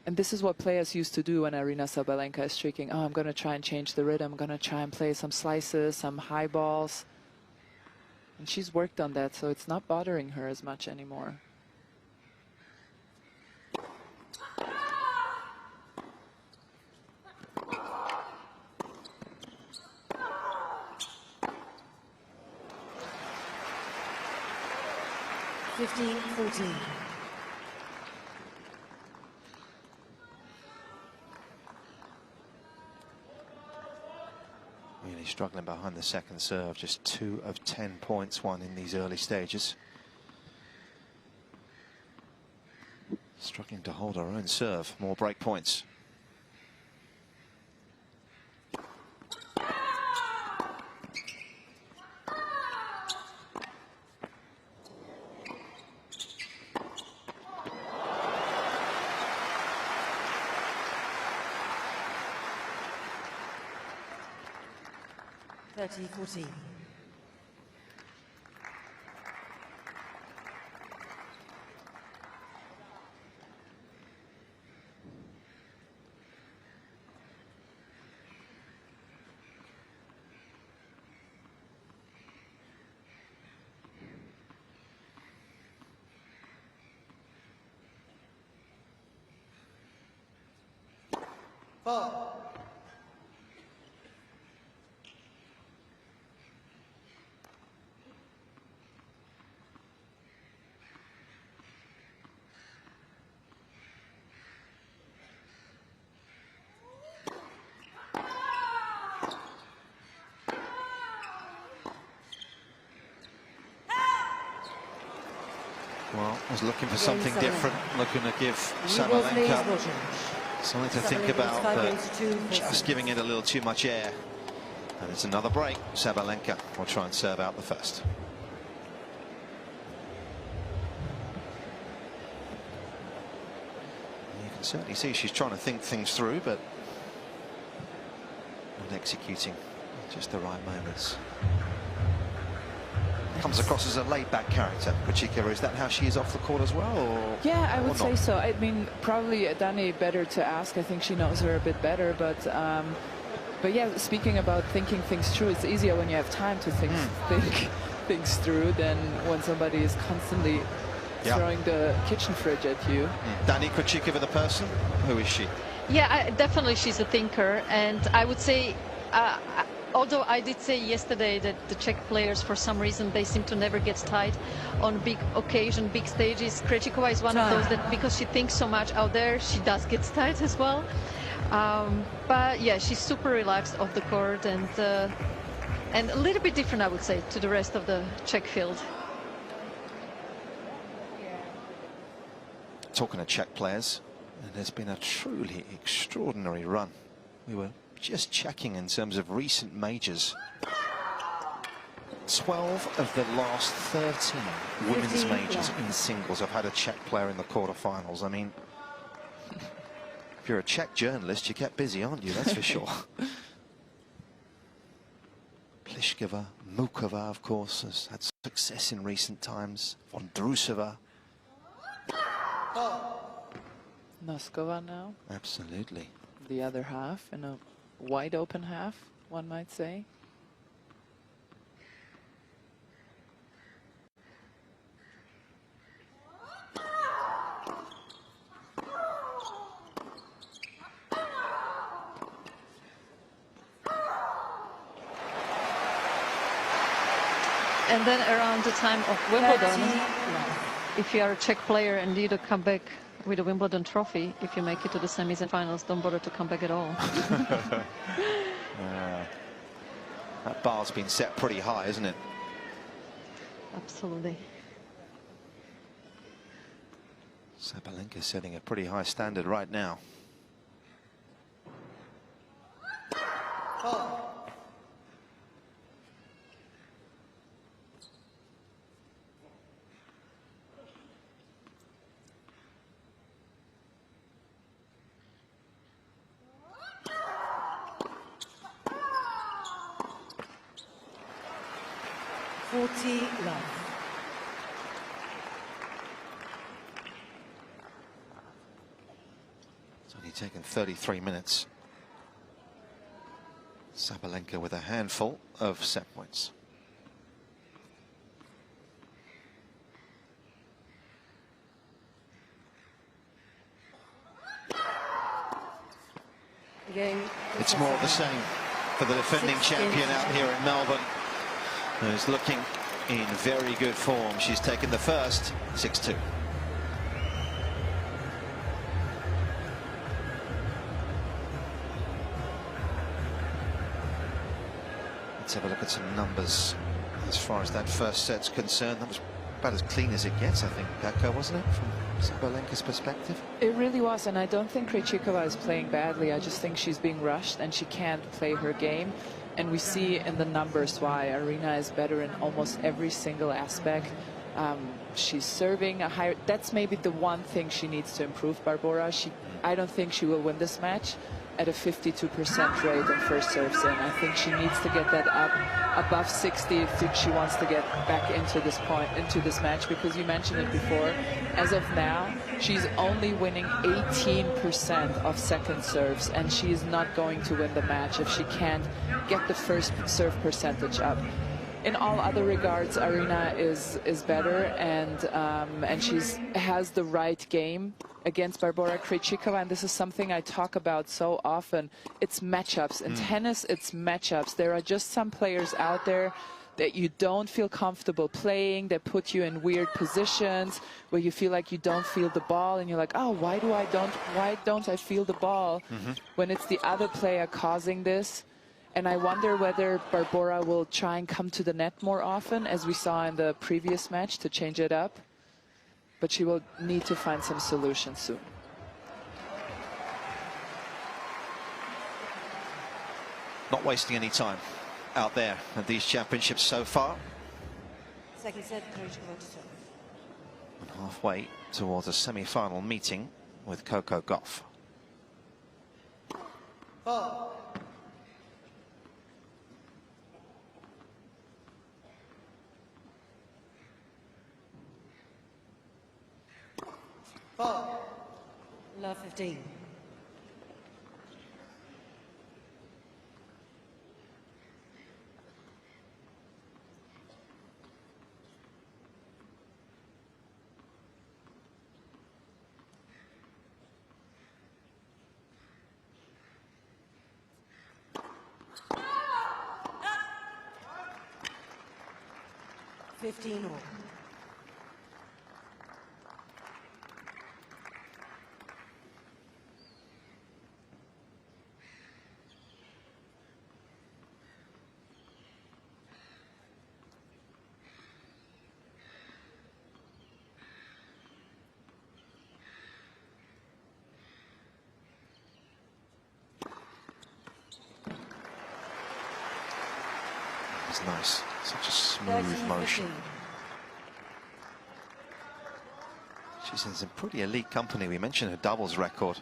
And this is what players used to do when Aryna Sabalenka is streaking. Oh, I'm going to try and change the rhythm. I'm going to try and play some slices, some high balls. And she's worked on that, so it's not bothering her as much anymore. Fifteen, 14. Really struggling behind the second serve, just 2 of 10 points won in these early stages. Struggling to hold her own serve, more break points. 30-14. Well, I was looking for something different, looking to give Sabalenka something to think about, but just giving it a little too much air. And it's another break. Sabalenka will try and serve out the first. You can certainly see she's trying to think things through, but not executing at just the right moments. Comes across as a laid-back character. Krejcikova, is that how she is off the court as well? Or, yeah, I would say not? so. I mean, probably Dani better to ask. I think she knows her a bit better, but yeah, speaking about thinking things through, it's easier when you have time to think things through than when somebody is constantly throwing the kitchen fridge at you. Dani, Krejcikova the person, who is she? Yeah, definitely she's a thinker, and I would say although I did say yesterday that the Czech players, for some reason, they seem to never get tight on big occasion, big stages. Krejcikova is one of those that, because she thinks so much out there, she does get tight as well. But yeah, she's super relaxed off the court, and a little bit different, I would say, to the rest of the Czech field. Talking to Czech players, and there's been a truly extraordinary run. We were just checking in terms of recent majors. 12 of the last 13 women's majors in singles have had a Czech player in the quarterfinals. I mean, if you're a Czech journalist, you get busy, aren't you? That's for sure. Pliskova, Mukova, of course, has had success in recent times. Vondrousova. Noskova now. Absolutely. The other half, in a wide open half, one might say. And then around the time of Wimbledon, if you are a Czech player and need to come back with a Wimbledon trophy, if you make it to the semis and finals, don't bother to come back at all. That bar's been set pretty high, isn't it? Absolutely. Sabalenka setting a pretty high standard right now. It's only taken 33 minutes. Sabalenka with a handful of set points. It's more of the same for the defending champion out here in Melbourne, who's looking in very good form. She's taken the first, 6-2. Let's have a look at some numbers as far as that first set's concerned. That was about as clean as it gets, I think, Pekka, wasn't it, from Sabalenka's perspective? It really was, and I don't think Krejcikova is playing badly. I just think she's being rushed and she can't play her game. And we see in the numbers why Aryna is better in almost every single aspect. She's serving a higher. That's maybe the one thing she needs to improve, Barbora. I don't think she will win this match, at a 52% rate in first serves in. I think she needs to get that up above 60 if she wants to get back into this match, because you mentioned it before. As of now, she's only winning 18% of second serves, and she is not going to win the match if she can't get the first serve percentage up. In all other regards, Aryna is better, and she has the right game against Barbora Krejcikova, and this is something I talk about so often. It's matchups. In tennis, it's matchups. There are just some players out there that you don't feel comfortable playing, that put you in weird positions where you feel like you don't feel the ball, and you're like, oh, why don't I feel the ball? When it's the other player causing this. And I wonder whether Barbora will try and come to the net more often, as we saw in the previous match, to change it up. But she will need to find some solutions soon. Not wasting any time out there at these championships so far. Second set, Krejcikova to serve. And halfway towards a semi-final meeting with Coco Gauff. Love 15. All. It's nice. Such a smooth motion. She's in some pretty elite company. We mentioned her doubles record.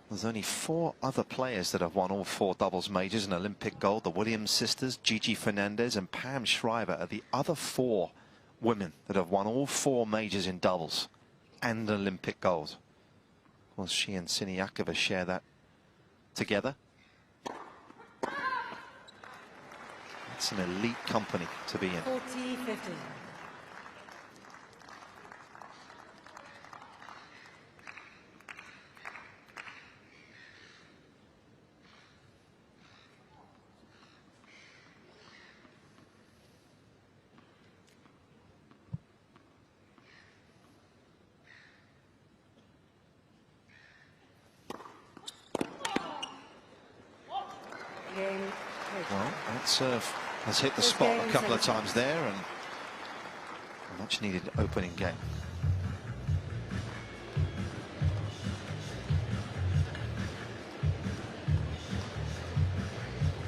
There's only 4 other players that have won all 4 doubles majors and Olympic gold. The Williams sisters, Gigi Fernandez and Pam Shriver are the other 4 women that have won all 4 majors in doubles and Olympic gold. Of course, she and Siniakova share that together. It's an elite company to be in. 40-50. Well, that serve has hit the spot a couple of times there, and a much needed opening game.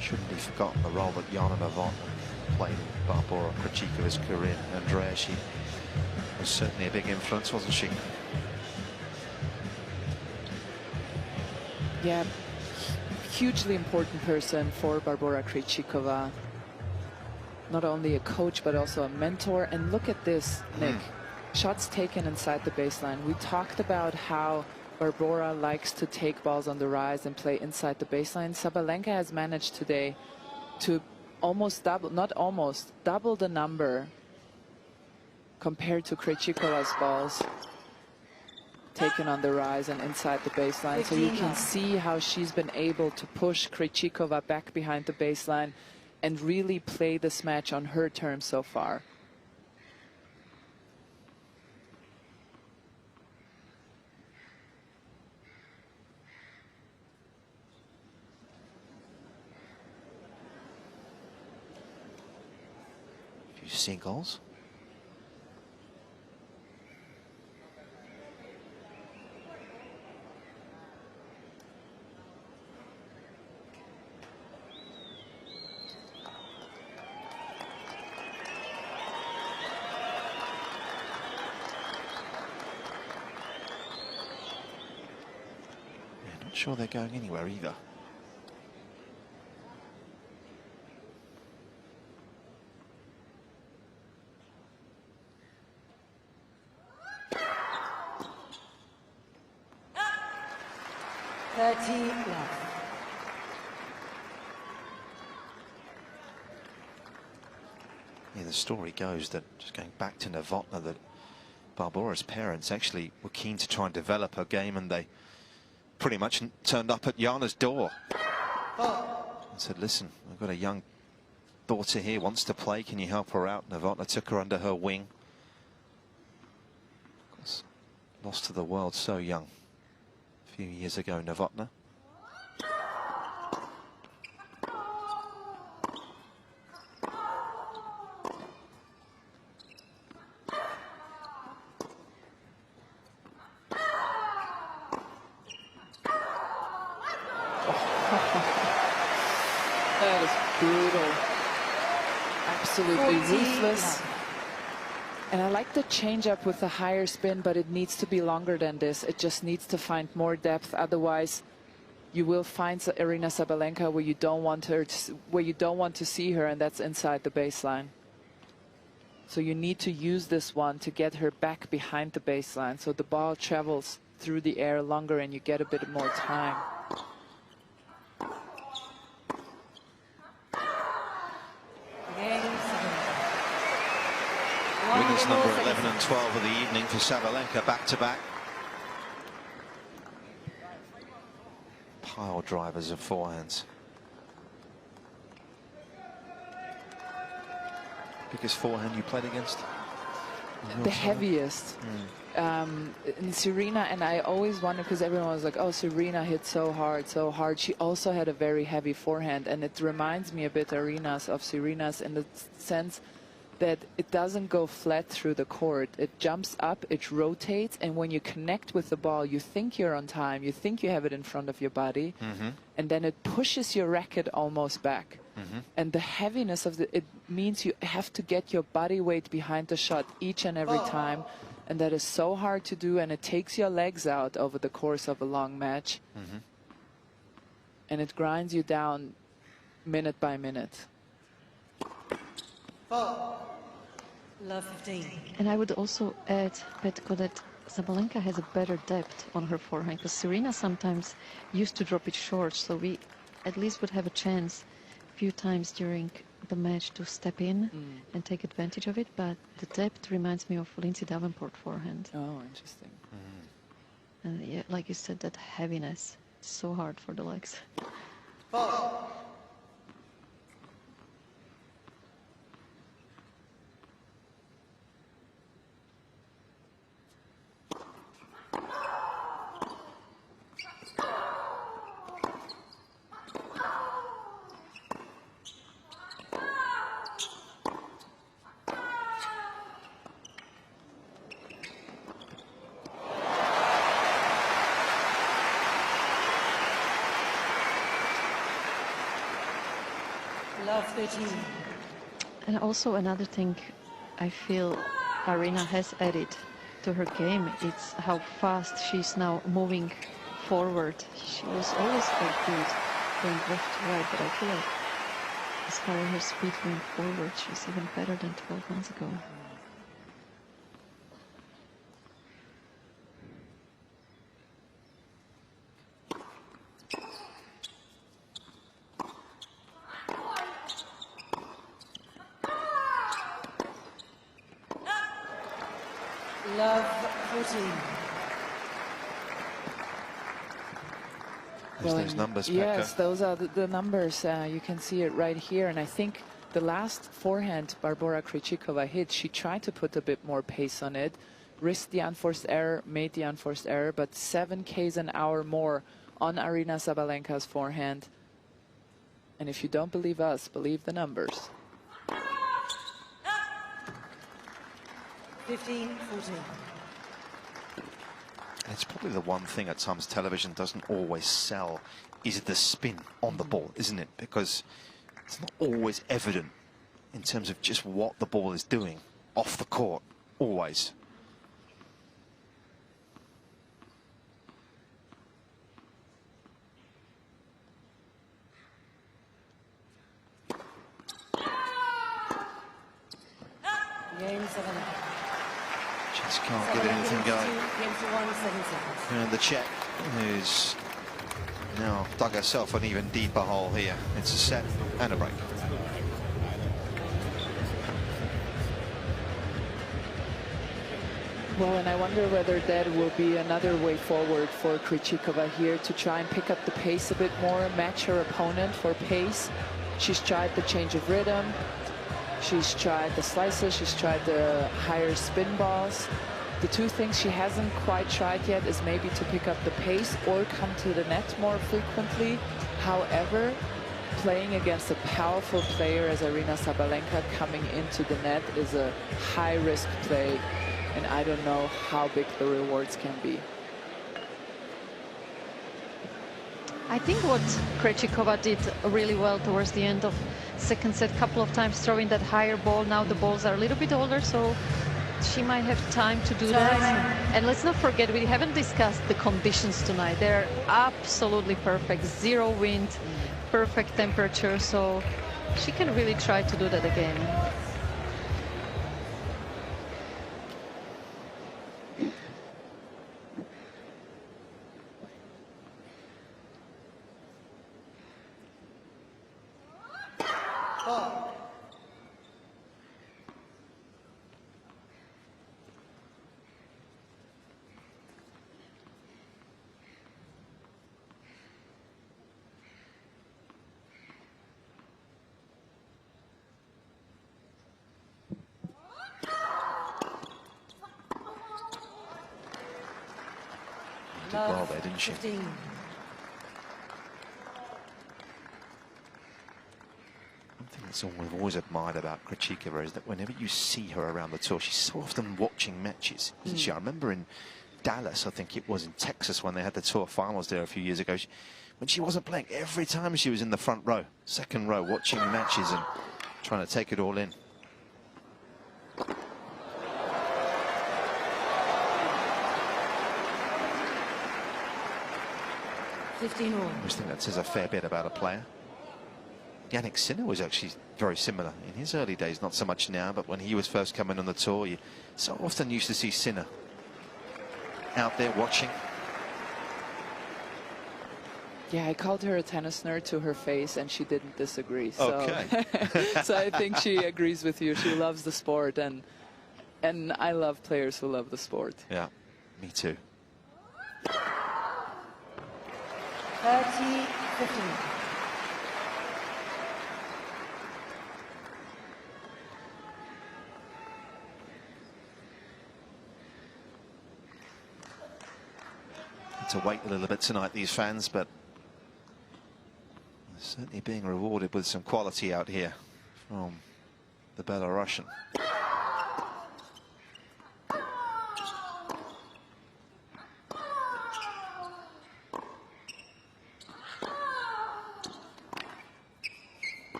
Shouldn't be forgotten the role that Jana Novak played in Barbora Krejcikova's career. Andrea, she was certainly a big influence, wasn't she? Yeah, hugely important person for Barbora Krejcikova. Not only a coach, but also a mentor. And look at this, Nick. Shots taken inside the baseline. We talked about how Barbora likes to take balls on the rise and play inside the baseline. Sabalenka has managed today to almost double, not almost, double the number compared to Krejcikova's balls taken on the rise and inside the baseline. So you can see how she's been able to push Krejcikova back behind the baseline and really play this match on her terms so far. Few singles. Not sure they're going anywhere either. Yeah, the story goes that, just going back to Novotna, that Barbora's parents actually were keen to try and develop her game, and they pretty much turned up at Jana's door and said, listen, I've got a young daughter here, wants to play, can you help her out? Novotna took her under her wing. Of course, lost to the world so young a few years ago, Novotna. That is brutal. Absolutely ruthless. And I like the change up with the higher spin, but it needs to be longer than this. It just needs to find more depth. Otherwise, you will find Aryna Sabalenka where you don't want her to see her, and that's inside the baseline. So you need to use this one to get her back behind the baseline, so the ball travels through the air longer and you get a bit more time. Winners number 11 and 12 of the evening for Sabalenka, back-to-back. Pile drivers of forehands. Biggest forehand you played against? The heaviest. And Serena, and I always wonder, because everyone was like, oh, Serena hit so hard, so hard. She also had a very heavy forehand, and it reminds me a bit of Serena's in the sense that it doesn't go flat through the court. It jumps up, it rotates, and when you connect with the ball, you think you're on time, you think you have it in front of your body, and then it pushes your racket almost back. And the heaviness of it means you have to get your body weight behind the shot each and every time, and that is so hard to do, and it takes your legs out over the course of a long match. And it grinds you down minute by minute. Love 15. And I would also add, Petko, that Sabalenka has a better depth on her forehand, because Serena sometimes used to drop it short, so we at least would have a chance a few times during the match to step in and take advantage of it, but the depth reminds me of Lindsay Davenport forehand. Oh, interesting. And yeah, like you said, that heaviness, it's so hard for the legs. Love 13. And also another thing I feel Aryna has added to her game, it's how fast she's now moving forward. She was always quite good going left to right, but I feel like as far as her speed going forward, she's even better than 12 months ago. Love 14. There's those numbers, Pekka. Yes, those are the numbers. You can see it right here. And I think the last forehand Barbora Krejcikova hit, she tried to put a bit more pace on it, risked the unforced error, made the unforced error, but 7 Ks an hour more on Aryna Sabalenka's forehand. And if you don't believe us, believe the numbers. 15-14. It's probably the one thing at times television doesn't always sell is the spin on the ball, isn't it? Because it's not always evident in terms of just what the ball is doing off the court, always. Just can't get anything going. And the Czech, who's now dug herself an even deeper hole here. It's a set and a break. Well, and I wonder whether that will be another way forward for Krejcikova here to try and pick up the pace a bit more, match her opponent for pace. She's tried the change of rhythm. She's tried the slices. She's tried the higher spin balls. The two things she hasn't quite tried yet is maybe to pick up the pace or come to the net more frequently. However, playing against a powerful player as Aryna Sabalenka coming into the net is a high-risk play. And I don't know how big the rewards can be. I think what Krejcikova did really well towards the end of second set, couple of times throwing that higher ball. Now the balls are a little bit older, so she might have time to do that. And let's not forget, we haven't discussed the conditions tonight. They're absolutely perfect. 0 wind, perfect temperature, so she can really try to do that again. Did well there, didn't she? 15. One thing that's we've always admired about Krejcikova is that whenever you see her around the tour, she's so often watching matches, isn't she? I remember in Dallas, I think it was in Texas, when they had the tour finals there a few years ago, when she wasn't playing, every time she was in the front row, second row, watching matches and trying to take it all in. I always think that says a fair bit about a player. Jannik Sinner was actually very similar in his early days, not so much now, but when he was first coming on the tour, you so often used to see Sinner out there watching. Yeah, I called her a tennis nerd to her face, and she didn't disagree. So, okay. so I think she agrees with you. She loves the sport, and I love players who love the sport. Yeah, me too. 30-15. To wait a little bit tonight, these fans, but certainly being rewarded with some quality out here from the Belarusian.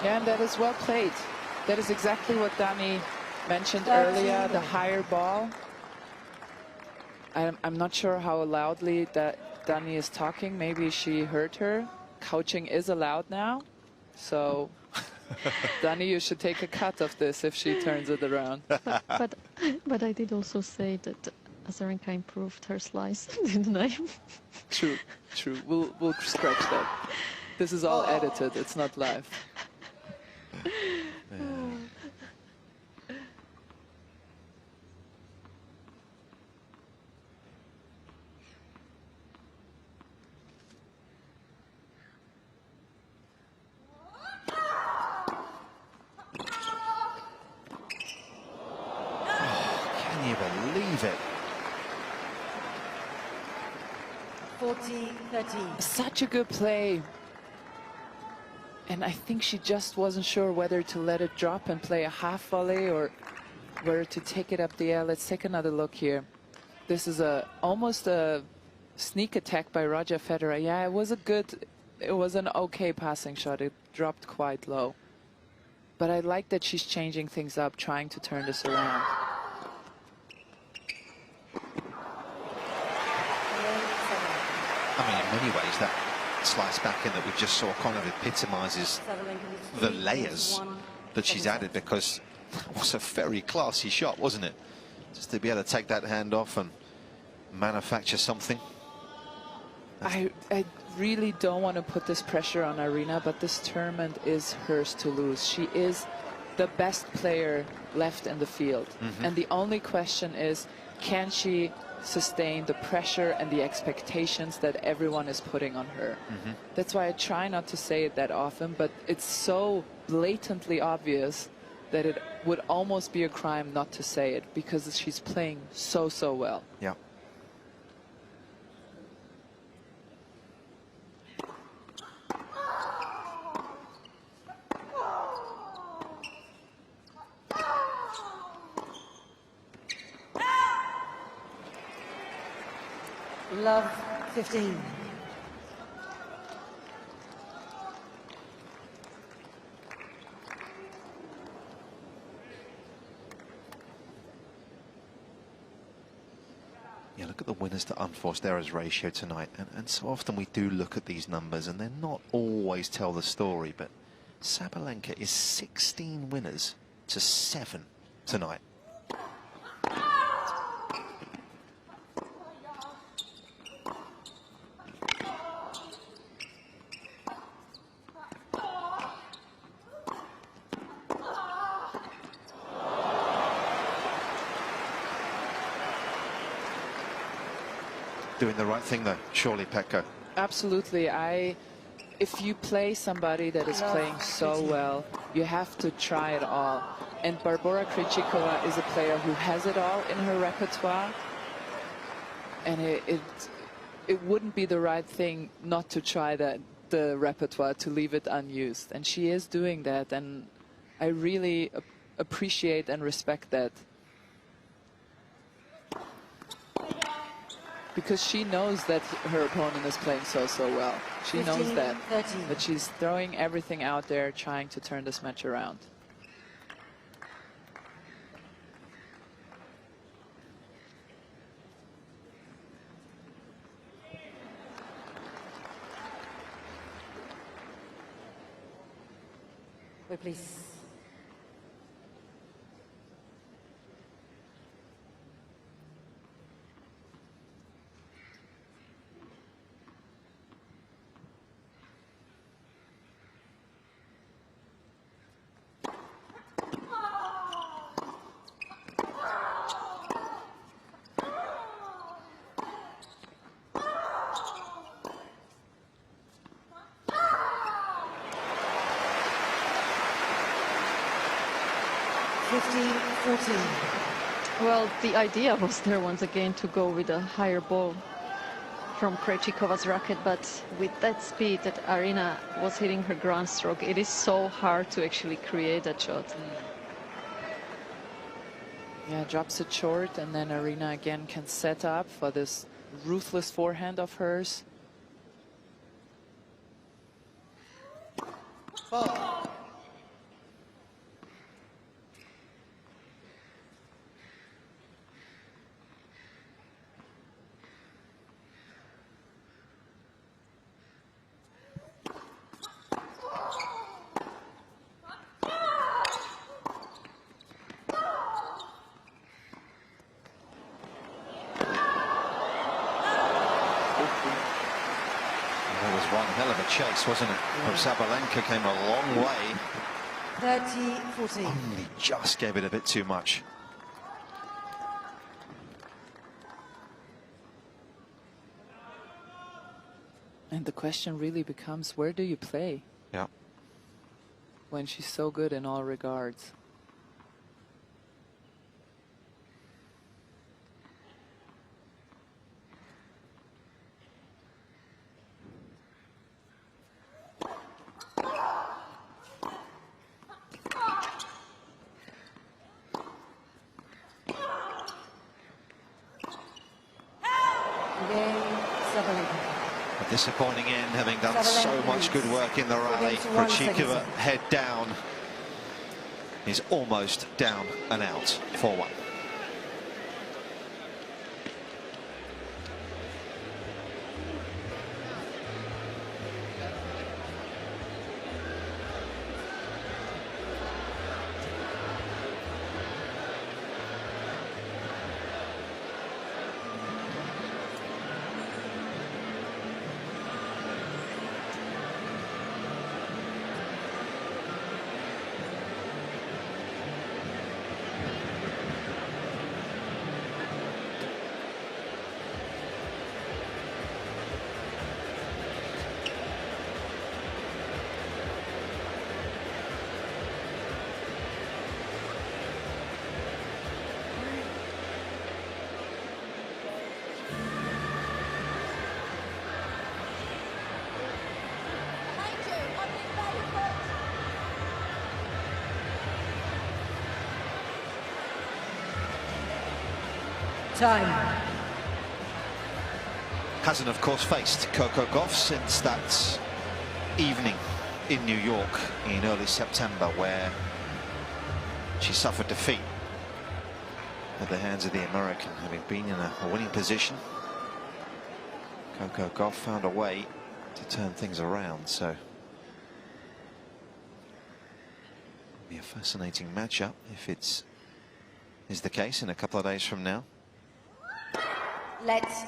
Yeah, and that is well played. That is exactly what Dani mentioned earlier, the higher ball. I'm not sure how loudly that Dani is talking. Maybe she heard her. Coaching is allowed now. So, Dani, you should take a cut of this if she turns it around. But I did also say that Azarenka improved her slice, didn't I? True, true. We'll scratch that. This is all edited. It's not live. Can you believe it? 40-13. Such a good play. And I think she just wasn't sure whether to let it drop and play a half volley or whether to take it up the air. Let's take another look here. This is almost a sneak attack by Roger Federer. Yeah, it was an okay passing shot. It dropped quite low. But I like that she's changing things up, trying to turn this around. I mean, in many ways, that slice back in that we just saw kind of epitomizes the layers that she's added, because That was a very classy shot, wasn't it? Just to be able to take that hand off and manufacture something. I really don't want to put this pressure on Aryna, but this tournament is hers to lose. She is the best player left in the field. And the only question is, can she sustain the pressure and the expectations that everyone is putting on her? That's why I try not to say it that often, but it's so blatantly obvious that it would almost be a crime not to say it, because she's playing so well. Yeah. Love 15. Yeah, look at the winners to unforced errors ratio tonight. And so often we do look at these numbers and they're not always tell the story, but Sabalenka is 16 winners to 7 tonight. Doing the right thing though, surely, Pekka. Absolutely. If you play somebody that is playing so well, you have to try it all. And Barbora Krejcikova is a player who has it all in her repertoire. And it wouldn't be the right thing not to try the repertoire, to leave it unused. And she is doing that, and I really appreciate and respect that. Because she knows that her opponent is playing so well. She knows that. But she's throwing everything out there, trying to turn this match around. Wait, please. Well, the idea was there once again to go with a higher ball from Krejcikova's racket, but with that speed that Aryna was hitting her ground stroke, it is so hard to actually create that shot. Yeah, drops it short, and then Aryna again can set up for this ruthless forehand of hers. Chase, wasn't it? From Sabalenka came a long way. 30-14. Only just gave it a bit too much. And the question really becomes, where do you play? Yeah. When she's so good in all regards. A disappointing end, having done so much good work in the rally. Krejcikova head down. Is almost down and out, 4-1. Time. Hasn't, of course, faced Coco Gauff since that evening in New York in early September, where she suffered defeat at the hands of the American, having been in a winning position. Coco Gauff found a way to turn things around, so it'll be a fascinating matchup if it's the case in a couple of days from now. Let's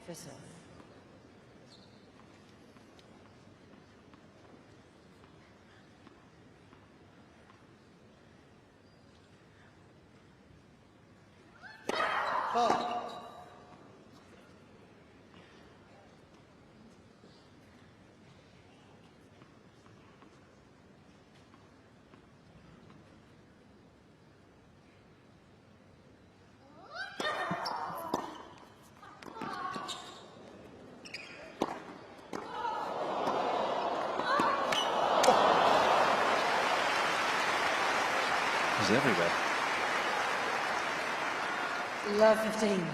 first off. Everywhere. Love 15.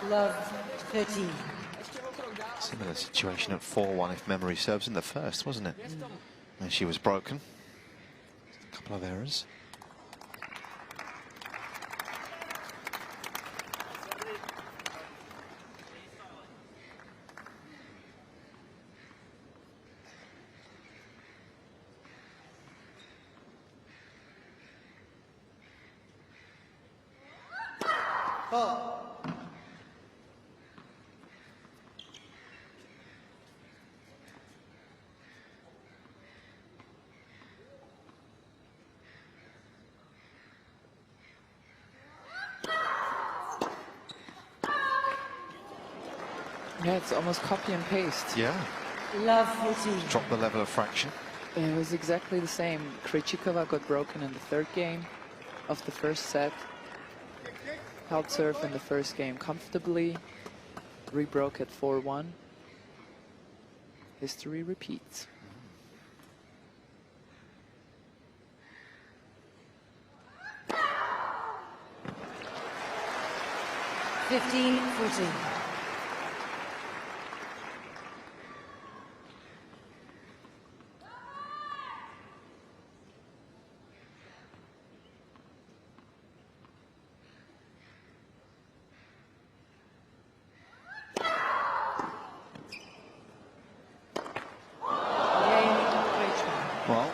Love 13. Similar situation at 4-1, if memory serves, in the first, wasn't it? And she was broken. A couple of errors. Yeah, it's almost copy and paste. Yeah. Love 14. Drop the level of fraction. It was exactly the same. Krejcikova got broken in the third game of the first set. Held serve in the first game comfortably. Rebroke at 4-1. History repeats. Mm. 15-14.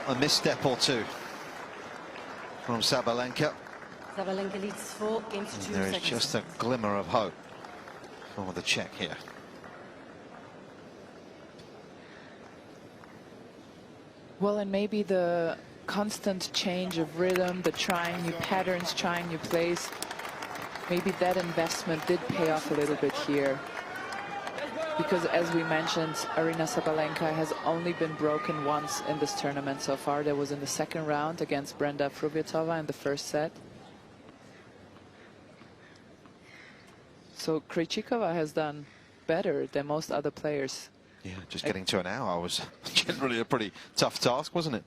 A misstep or two from Sabalenka. Sabalenka leads 4 games to 2 There is seconds. just a glimmer of hope for the Czech here. Well, and maybe the constant change of rhythm, the trying new patterns, trying new plays, maybe that investment did pay off a little bit here. Because as we mentioned, Aryna Sabalenka has only been broken once in this tournament so far. That was in the second round against Brenda Fruhvirtova in the first set. So Krejcikova has done better than most other players. Yeah, just getting to an hour was generally a pretty tough task, wasn't it?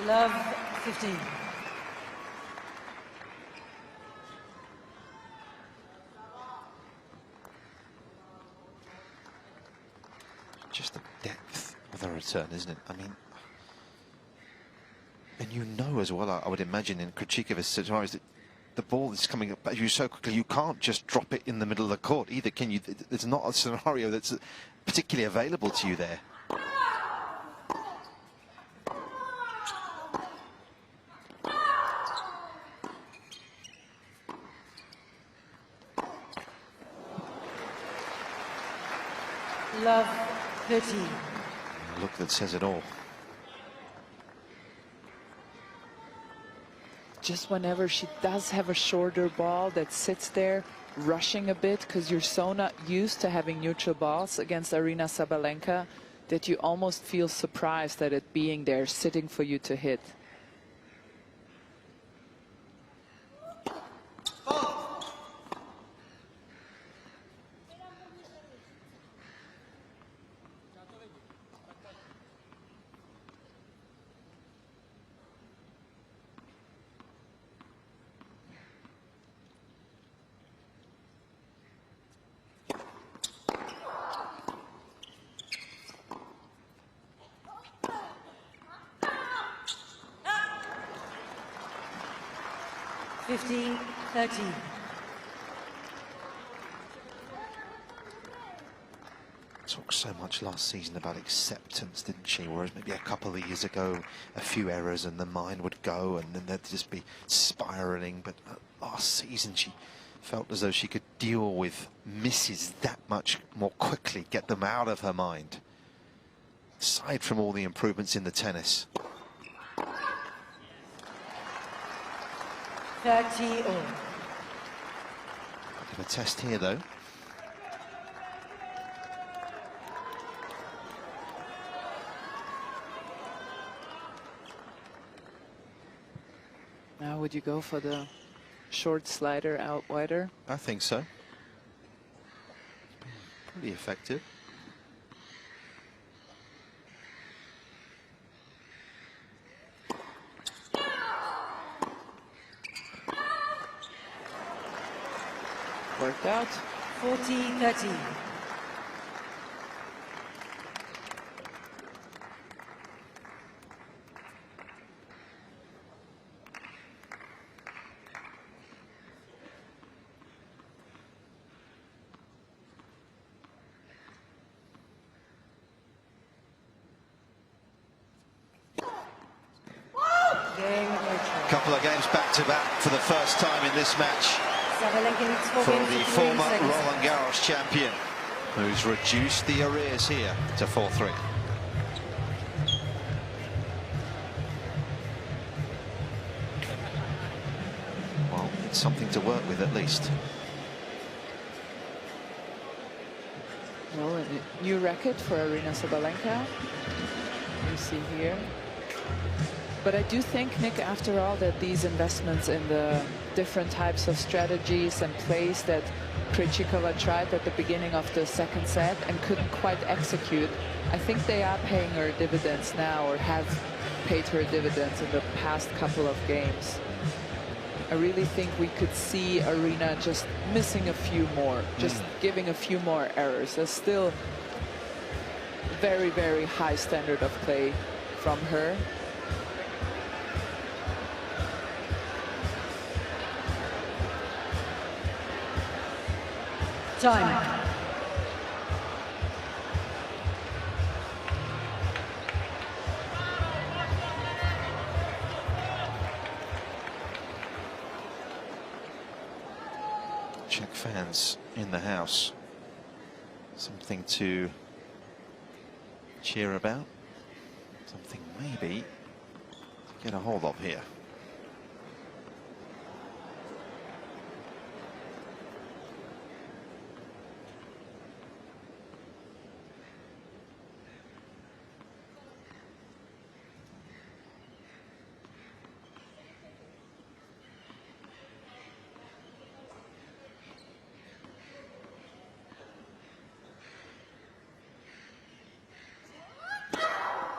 Love 15. Just the depth of the return, isn't it? I mean, and you know as well, I would imagine in Krejcikova's situation, the ball is coming up at you so quickly, you can't just drop it in the middle of the court either, can you? It's not a scenario that's particularly available to you there. Love 13. A look that says it all. Just whenever she does have a shorter ball that sits there rushing a bit, because you're so not used to having neutral balls against Aryna Sabalenka, that you almost feel surprised at it being there, sitting for you to hit. Fifteen, 13. Talked so much last season about acceptance, didn't she? Whereas maybe a couple of years ago, a few errors and the mind would go and then they'd just be spiraling. But last season, she felt as though she could deal with misses that much more quickly, get them out of her mind. Aside from all the improvements in the tennis. 30 all. Bit of a test here, though. Now would you go for the short slider out wider? I think so. Pretty effective. Worked out. 40-13. Couple of games back-to-back for the first time in this match for the former Roland Garros champion, who's reduced the arrears here to 4-3. Well, it's something to work with at least. Well, a new racket for Aryna Sabalenka. You see here. But I do think, Nick, after all, that these investments in the different types of strategies and plays that Krejcikova tried at the beginning of the second set and couldn't quite execute, I think they are paying her dividends now, or have paid her dividends in the past couple of games. I really think we could see Aryna just missing a few more, just giving a few more errors. There's still very, very high standard of play from her. Time. Czech fans in the house. Something to cheer about. Something maybe to get a hold of here.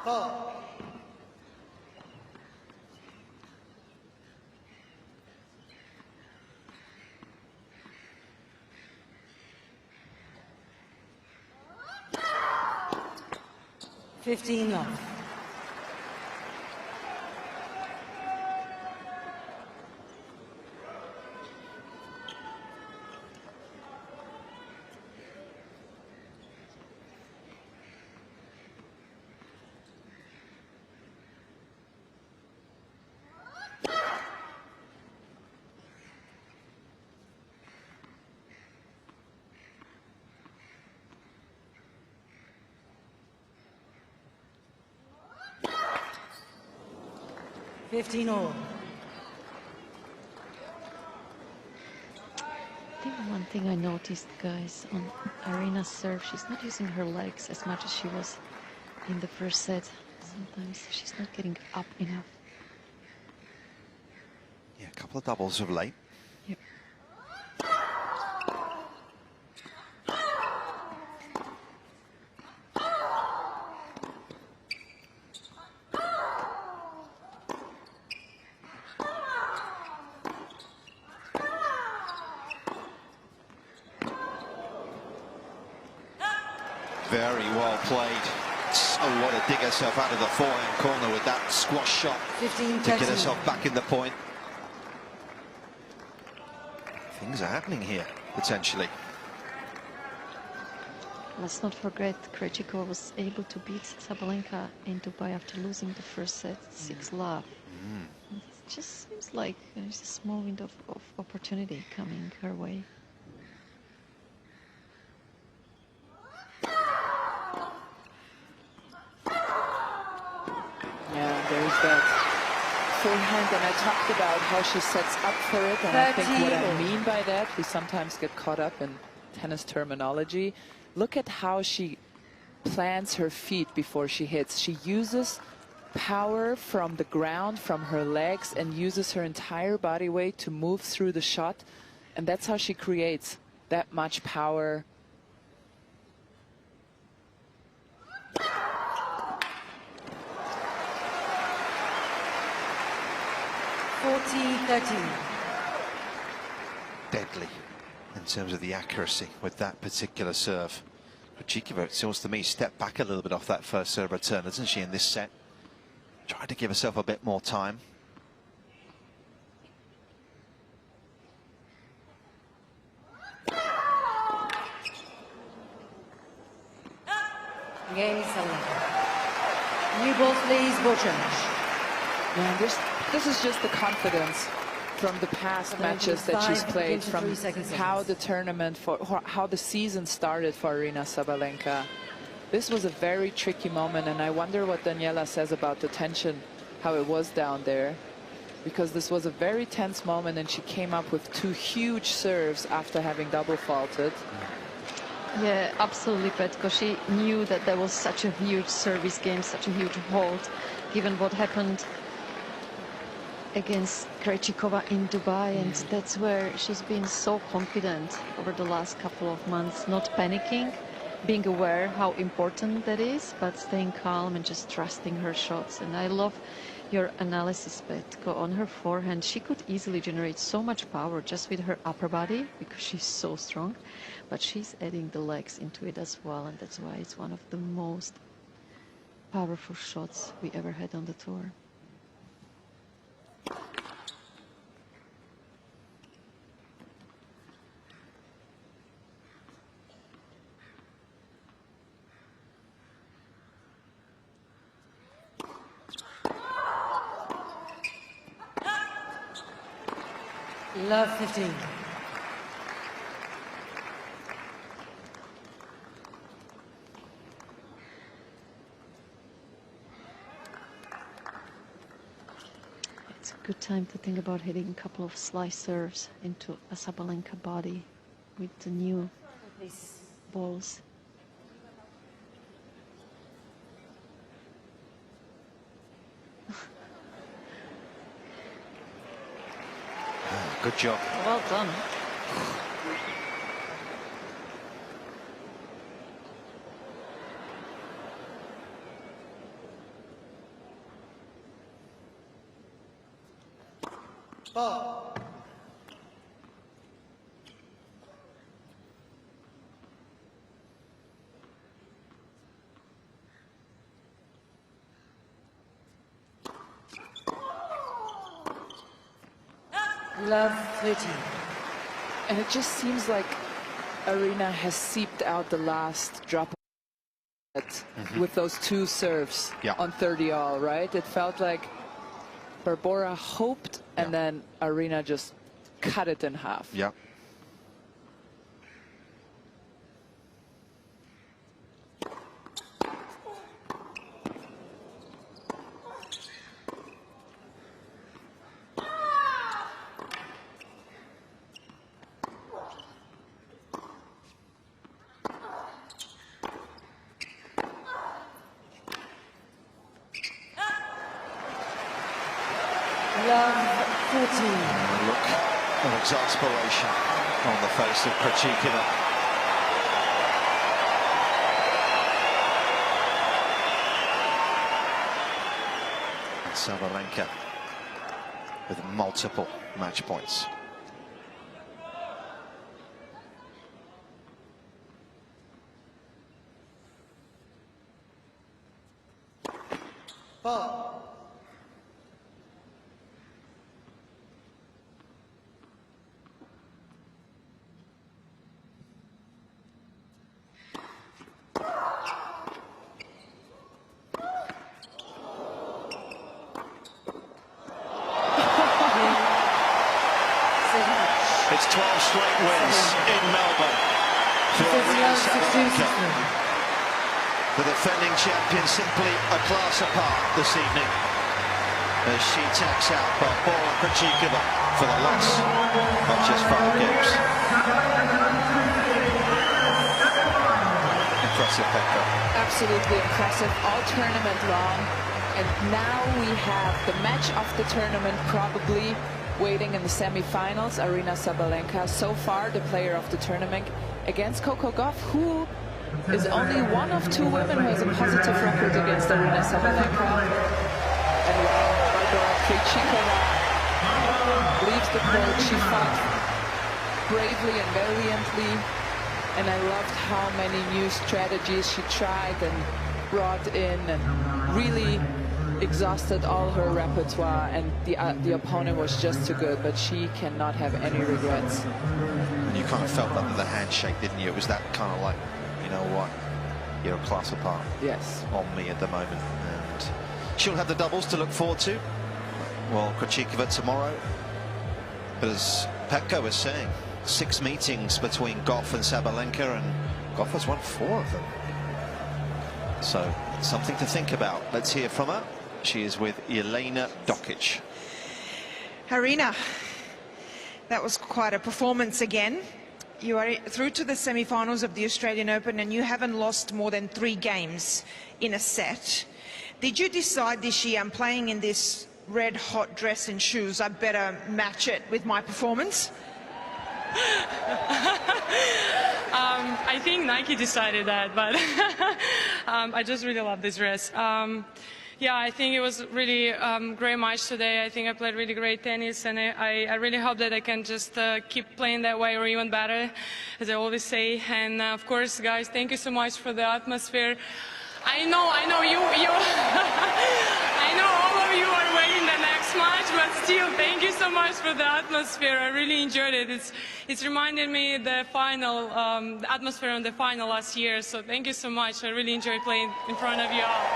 Ball. Fifteen love. 15 all. I think one thing I noticed, guys, on Aryna's serve, she's not using her legs as much as she was in the first set. Sometimes she's not getting up enough. Yeah, a couple of doubles of late. Yep. Very well played. So what to dig herself out of the forehand corner with that squash shot to get herself back in the point. Things are happening here, potentially. Let's not forget, Krejcikova was able to beat Sabalenka in Dubai after losing the first set, 6-love. It just seems like there's a small window of opportunity coming her way. Yeah, there's that forehand, and I talked about how she sets up for it, and I think what I mean by that, we sometimes get caught up in tennis terminology. Look at how she plants her feet before she hits. She uses power from the ground, from her legs, and uses her entire body weight to move through the shot, and that's how she creates that much power. Deadly in terms of the accuracy with that particular serve. Krejcikova, it seems to me, stepped back a little bit off that first serve return, doesn't she, in this set? Tried to give herself a bit more time. Game 7. New balls, please, Vorchench. Yeah, this is just the confidence from the past matches that she's played, from how the tournament, how the season started for Aryna Sabalenka. This was a very tricky moment, and I wonder what Daniela says about the tension, how it was down there, because this was a very tense moment, and she came up with 2 huge serves after having double faulted. Yeah, absolutely, Petko. She knew that there was such a huge service game, such a huge hold, given what happened against Krejcikova in Dubai, and that's where she's been so confident over the last couple of months, not panicking, being aware how important that is, but staying calm and just trusting her shots. And I love your analysis, Petko. On her forehand, she could easily generate so much power just with her upper body because she's so strong, but she's adding the legs into it as well, and that's why it's one of the most powerful shots we ever had on the tour. Love 15. It's a good time to think about hitting a couple of slice serves into a Sabalenka body with the new balls. Good job. Well done. Ball. Love 13. And it just seems like Aryna has seeped out the last drop with those 2 serves on 30 all, right? It felt like Barbora hoped, and then Aryna just cut it in half. Yeah. A look of exasperation on the face of Krejcikova. Sabalenka with multiple match points. It's 12 straight wins in Melbourne for Aryna Sabalenka. The defending champion simply a class apart this evening as she taps out Barbora Krejcikova for the loss of just 5 games. Impressive, Pekka. Absolutely impressive, all tournament long. And now we have the match of the tournament probably waiting in the semi-finals. Aryna Sabalenka, so far the player of the tournament, against Coco Gauff, who is only one of 2 women who has a positive record against Aryna Sabalenka. And while Barbora Krejcikova leaves the court, she fought bravely and valiantly, and I loved how many new strategies she tried and brought in, and really exhausted all her repertoire, and the opponent was just too good, but she cannot have any regrets. And you kind of felt that with the handshake, didn't you? It was that kind of like, you know what, you're a class apart. Yes. On me at the moment. And she'll have the doubles to look forward to. Well, Krejcikova tomorrow. But as Petko was saying, 6 meetings between Gauff and Sabalenka, and Gauff has won 4 of them. So, something to think about. Let's hear from her. She is with Jelena Dokic. Aryna, that was quite a performance again. You are through to the semi-finals of the Australian Open and you haven't lost more than 3 games in a set. Did you decide this year, I'm playing in this red hot dress and shoes, I better match it with my performance? I think Nike decided that, but I just really love this dress. Yeah, I think it was really great match today. I think I played really great tennis, and I really hope that I can just keep playing that way or even better, as I always say. And of course, guys, thank you so much for the atmosphere. I know you I know all of you are waiting the next match, but still, thank you so much for the atmosphere. I really enjoyed it. It's reminded me the final, the atmosphere on the final last year. So thank you so much. I really enjoyed playing in front of you all.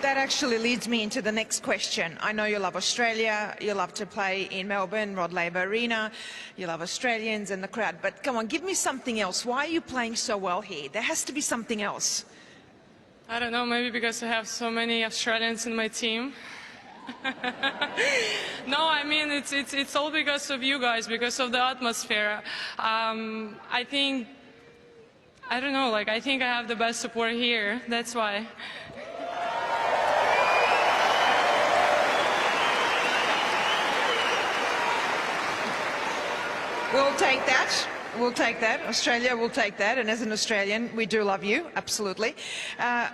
That actually leads me into the next question. I know you love Australia, you love to play in Melbourne, Rod Laver Arena, you love Australians and the crowd, but come on, give me something else. Why are you playing so well here? There has to be something else. I don't know, maybe because I have so many Australians in my team. No, I mean, it's all because of you guys, because of the atmosphere. I think, I don't know, like, I think I have the best support here, that's why. We'll take that. We'll take that. Australia will take that. And as an Australian, we do love you, absolutely. I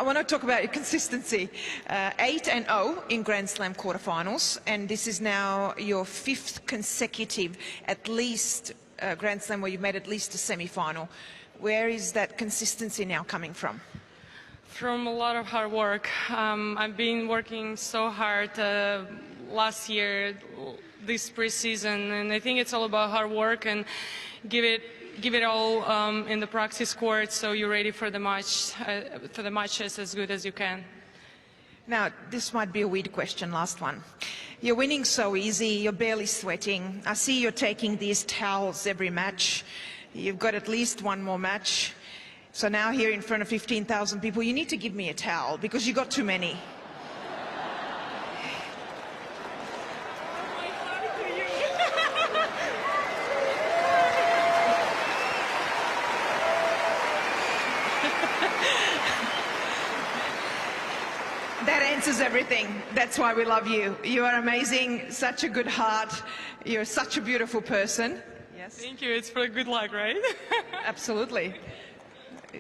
want to talk about your consistency. 8-0 in Grand Slam quarterfinals, and this is now your 5th consecutive, at least, Grand Slam where you've made at least a semi-final. Where is that consistency now coming from? From a lot of hard work. I've been working so hard last year, this preseason, and I think it's all about hard work and give it all in the practice court, so you're ready for the match, for the matches as good as you can. Now, this might be a weird question, last one. You're winning so easy, you're barely sweating. I see you're taking these towels every match. You've got at least one more match. So now here in front of 15,000 people, you need to give me a towel because you got too many. is everything. That's why we love you. You are amazing, such a good heart. You're such a beautiful person. Yes. Thank you. It's for good luck, right? Absolutely.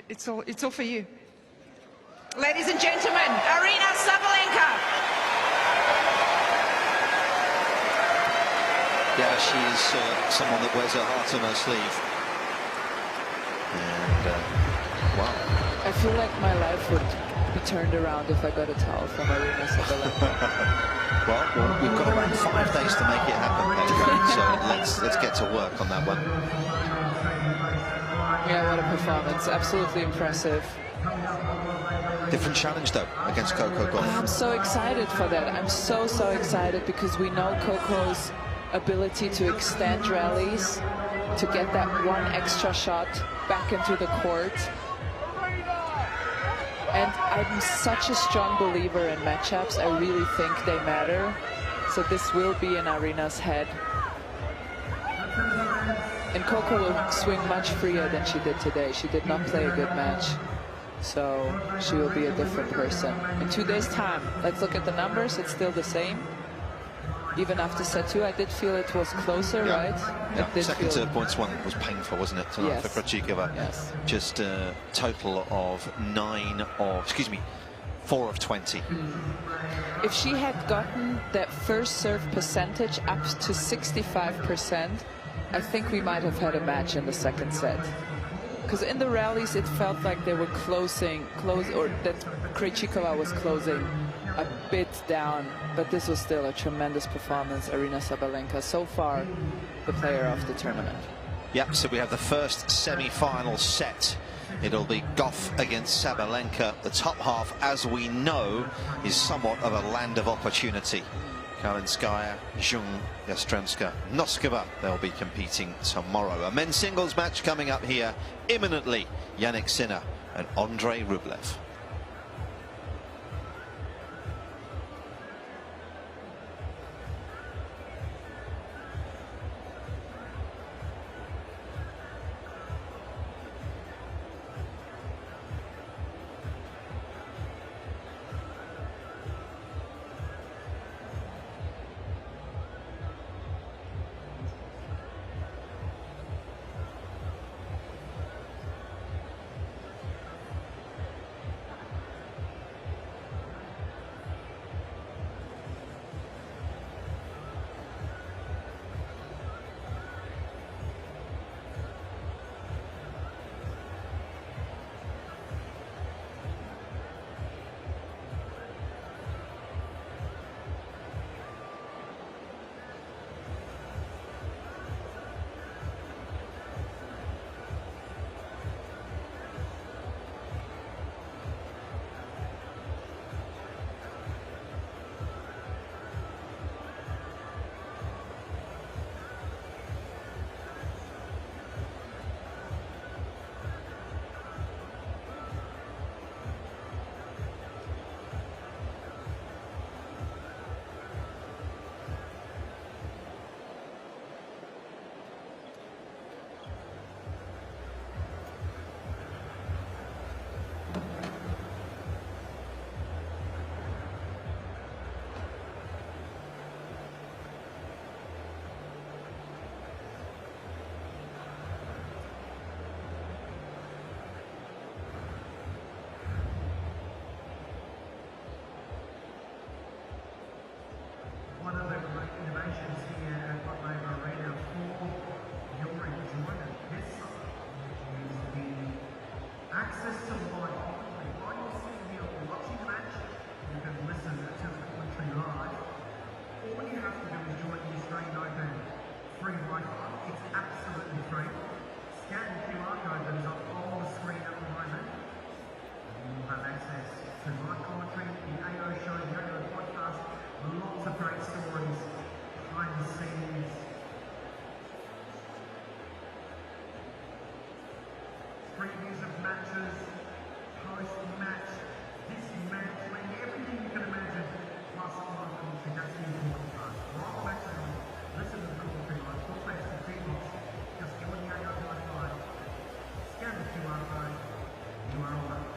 It's all for you. Ladies and gentlemen, Aryna Sabalenka. Yeah, she's someone that wears her heart on her sleeve. And, wow. I feel like my life would be turned around if I got a towel from Aryna Sabalenka. Well, we've got around 5 days to make it happen, Pedro. So let's get to work on that one. Yeah, what a performance. Absolutely impressive. Different challenge, though, against Coco Gauff. I'm so excited for that. I'm so excited because we know Coco's ability to extend rallies, to get that one extra shot back into the court. And I'm such a strong believer in matchups. I really think they matter. So this will be in Aryna's head. And Coco will swing much freer than she did today. She did not play a good match. So she will be a different person. In 2 days' time, let's look at the numbers. It's still the same. Even after set 2, I did feel it was closer, right? Yeah, second serve points one was painful, wasn't it, tonight for Krejcikova? Yes. Just a total of 4 of 20. If she had gotten that first serve percentage up to 65%, I think we might have had a match in the second set. Because in the rallies, it felt like they were or that Krejcikova was closing a bit down, but this was still a tremendous performance. Aryna Sabalenka, so far, the player of the tournament. Yep, so we have the first semi-final set. It'll be Gauff against Sabalenka. The top half, as we know, is somewhat of a land of opportunity. Kalinskaya, Jung, Yastremska, Noskova, they'll be competing tomorrow. A men's singles match coming up here imminently. Jannik Sinner and Andrey Rublev. One of the great innovations here at Rod Laver Arena for your enjoyment this summer is the access to live commentary. While you're sitting here watching the match, you can listen to the commentary live. All you have to do is join the Australian Open free Wi-Fi. It's absolutely free. Scan the QR code that is up on the screen at the moment. You'll have access to live commentary, the AO show, the AO podcast, lots of great stories behind the scenes. Previews of matches, post-match, this match, everything you can imagine, plus live commentary. That's the important part. While the match is on, listen to the commentary live, talk back to the teammates, just join the AO Wi-Fi, scan the QR code, you are all right.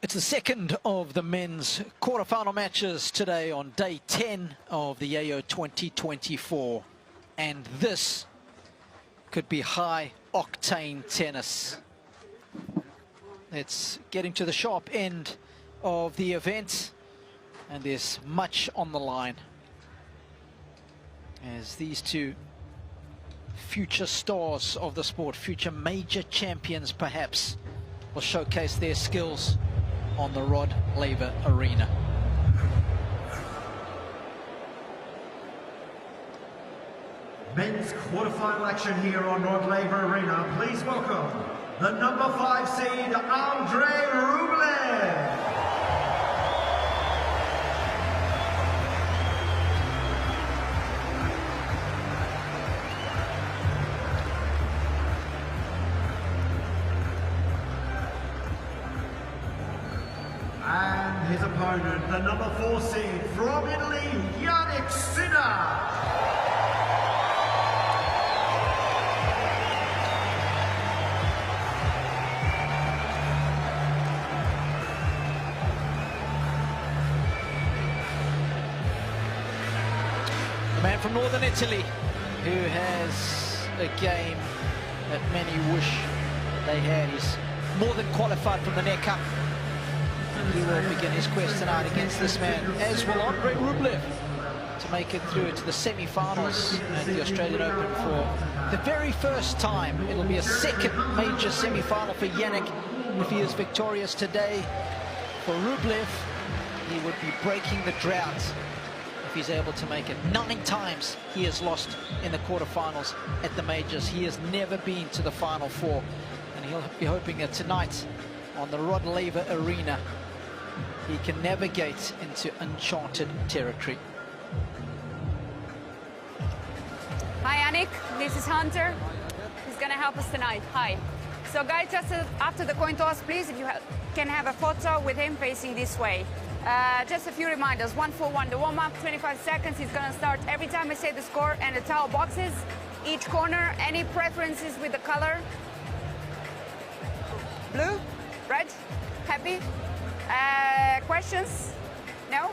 It's the second of the men's quarterfinal matches today on day 10 of the AO 2024. And this could be high-octane tennis. It's getting to the sharp end of the event, and there's much on the line as these two future stars of the sport, future major champions perhaps, will showcase their skills on the Rod Laver Arena. Men's quarterfinal action here on Rod Laver Arena. Please welcome the number 5 seed, Andrey Rublev. And his opponent, the number 4 seed from Italy, Jannik Sinner. The man from northern Italy, who has a game that many wish they had. He's more than qualified from the neck up. He will begin his quest tonight against this man, as will Andrey Rublev, to make it through to the semi-finals at the Australian Open for the very first time. It'll be a second major semi-final for Jannik if he is victorious today. For Rublev, he would be breaking the drought if he's able to make it. 9 times he has lost in the quarterfinals at the majors. He has never been to the Final Four, and he'll be hoping that tonight on the Rod Laver Arena he can navigate into uncharted territory. Hi Jannik, this is Hunter. He's gonna help us tonight. Hi. So guys, just after the coin toss, please, if you can have a photo with him facing this way. Just a few reminders. 1-4-1, the warm-up, 25 seconds. He's gonna start every time I say the score and the towel boxes. Each corner, any preferences with the color? Blue? Red? Happy? Questions? No?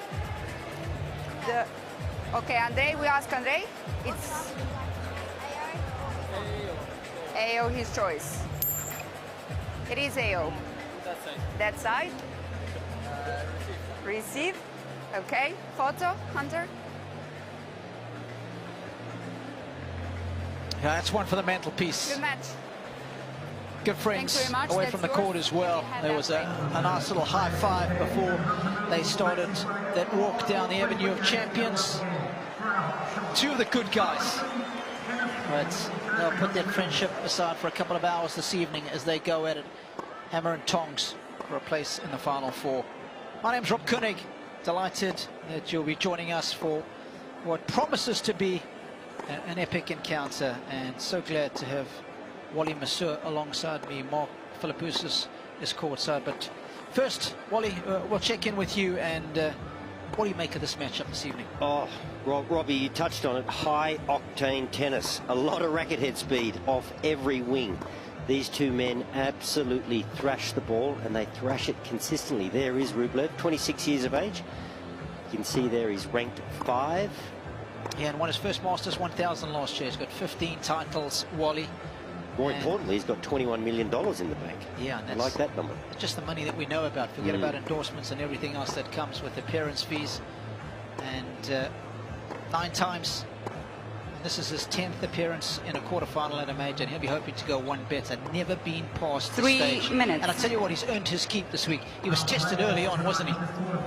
Okay, Andrey, we ask Andrey. It's AO, his choice. It is AO. That side? Receive. Okay. Photo, Hunter. Yeah, that's one for the mantelpiece. Good match. Good friends away from the court as well. There was a nice little high five before they started that walk down the Avenue of Champions. Two of the good guys. But they'll put that friendship aside for a couple of hours this evening as they go at it, hammer and tongs, for a place in the Final Four. My name's Rob Koenig. Delighted that you'll be joining us for what promises to be an epic encounter, and so glad to have Wally Masseur alongside me. Mark Philippoussis is courtside. But first, Wally, we'll check in with you, and what do you make of this matchup this evening? Oh, Robbie, you touched on it. High-octane tennis. A lot of racket head speed off every wing. These two men absolutely thrash the ball, and they thrash it consistently. There is Rublev, 26 years of age. You can see there he's ranked 5. Yeah, and won his first Masters 1000 last year. He's got 15 titles, Wally. More importantly, he's got $21 million in the bank. Yeah, and I like that number. It's just the money that we know about. Forget about endorsements and everything else that comes with appearance fees. And 9 times. And this is his 10th appearance in a quarterfinal at a major, and he'll be hoping to go one better. Never been past the stage. 3 minutes. And I tell you what, he's earned his keep this week. He was tested early on, wasn't he?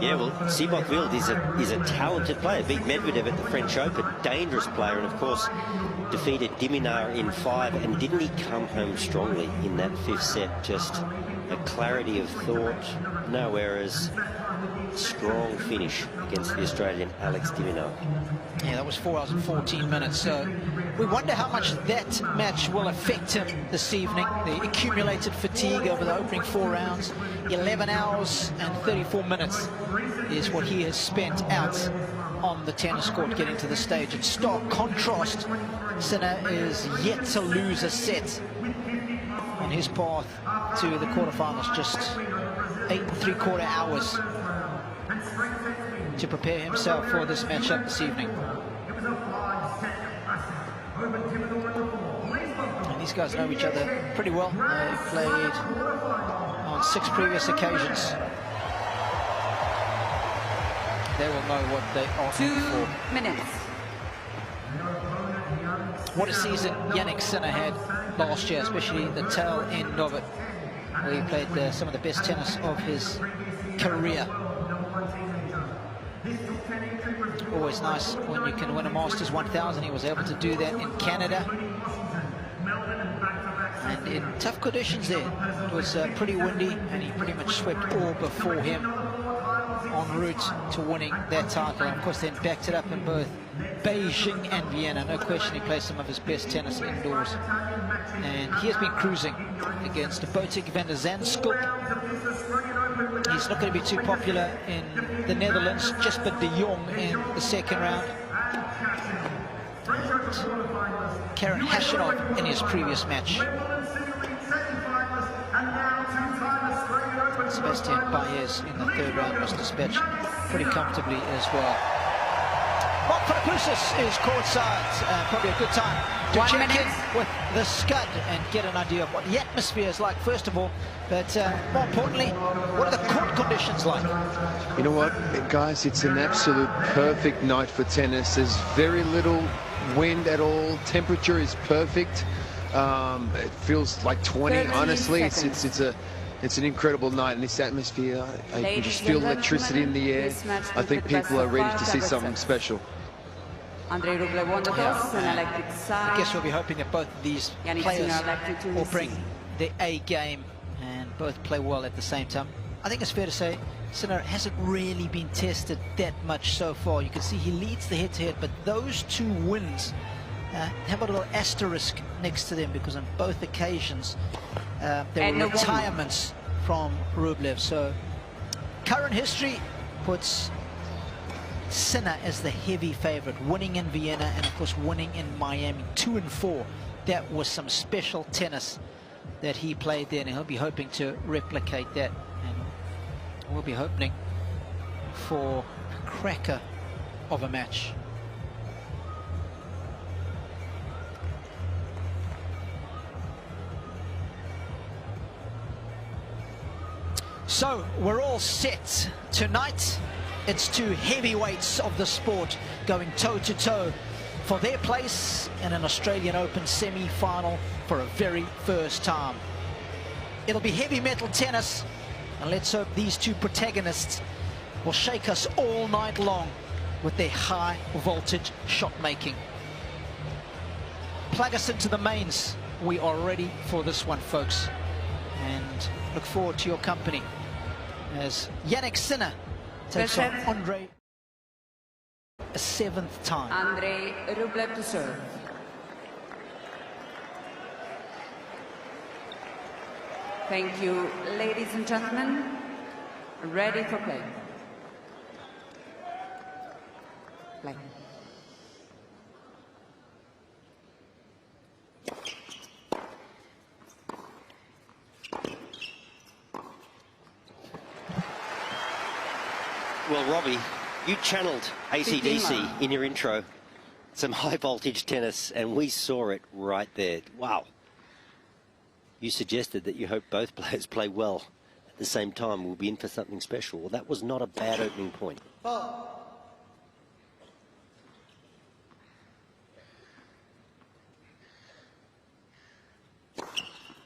Yeah, well, Seabach Wild is a talented player. Beat Medvedev at the French Open. Dangerous player, and of course defeated Diminar in 5. And didn't he come home strongly in that 5th set? Just a clarity of thought, no errors, strong finish against the Australian Alex Diminar. Yeah, that was 4 hours and 14 minutes. So we wonder how much that match will affect him this evening. The accumulated fatigue over the opening 4 rounds. 11 hours and 34 minutes is what he has spent out on the tennis court getting to the stage. In stark contrast, Sinner is yet to lose a set on his path to the quarterfinals. Just 8¾ hours to prepare himself for this matchup this evening. And these guys know each other pretty well. They've played on 6 previous occasions. They will know what they are 2 minutes. What a season Jannik Sinner had last year, especially the tail end of it, where he played some of the best tennis of his career. Always nice when you can win a Masters 1000. He was able to do that in Canada. And in tough conditions there. It was pretty windy, and he pretty much swept all before him en route to winning that title. And of course then backed it up in both Beijing and Vienna. No question he plays some of his best tennis indoors. And he has been cruising against Botic van der Zandskog. He's not going to be too popular in the Netherlands. Jesper de Jong in the second round. And Karen Khachanov in his previous match. Sebastian Baez in the third round was dispatched pretty comfortably as well. Mark Philippoussis is courtside. Probably a good time to check in with the Scud and get an idea of what the atmosphere is like, first of all. But more importantly, what are the court conditions like? You know what, guys, it's an absolute perfect night for tennis. There's very little wind at all. Temperature is perfect. It feels like 20. Honestly, it's an incredible night, and this atmosphere, I can just feel electricity in the air. I think people are ready to see something special. Andrey Rublev won the toss, an electric side. I guess we'll be hoping that both of these players will bring their A game and both play well at the same time. I think it's fair to say Sinner hasn't really been tested that much so far. You can see he leads the head-to-head, but those 2 wins have a little asterisk next to them, because on both occasions there were retirements from Rublev. So current history puts Sinner as the heavy favorite, winning in Vienna and of course winning in Miami, 2 and 4. That was some special tennis that he played there, and he'll be hoping to replicate that, and we'll be hoping for a cracker of a match. So we're all set tonight. It's 2 heavyweights of the sport going toe-to-toe for their place in an Australian Open semi-final for a very first time. It'll be heavy metal tennis, and let's hope these 2 protagonists will shake us all night long with their high voltage shot making. Plug us into the mains. We are ready for this one, folks, and look forward to your company as Jannik Sinner takes on Andrey a 7th time. Andrey Rublev to serve. Thank you, ladies and gentlemen. Ready for play. Play. Well, Robbie, you channeled AC/DC in your intro. Some high voltage tennis, and we saw it right there. Wow. You suggested that you hope both players play well at the same time. We'll be in for something special. Well, that was not a bad opening point. Ball.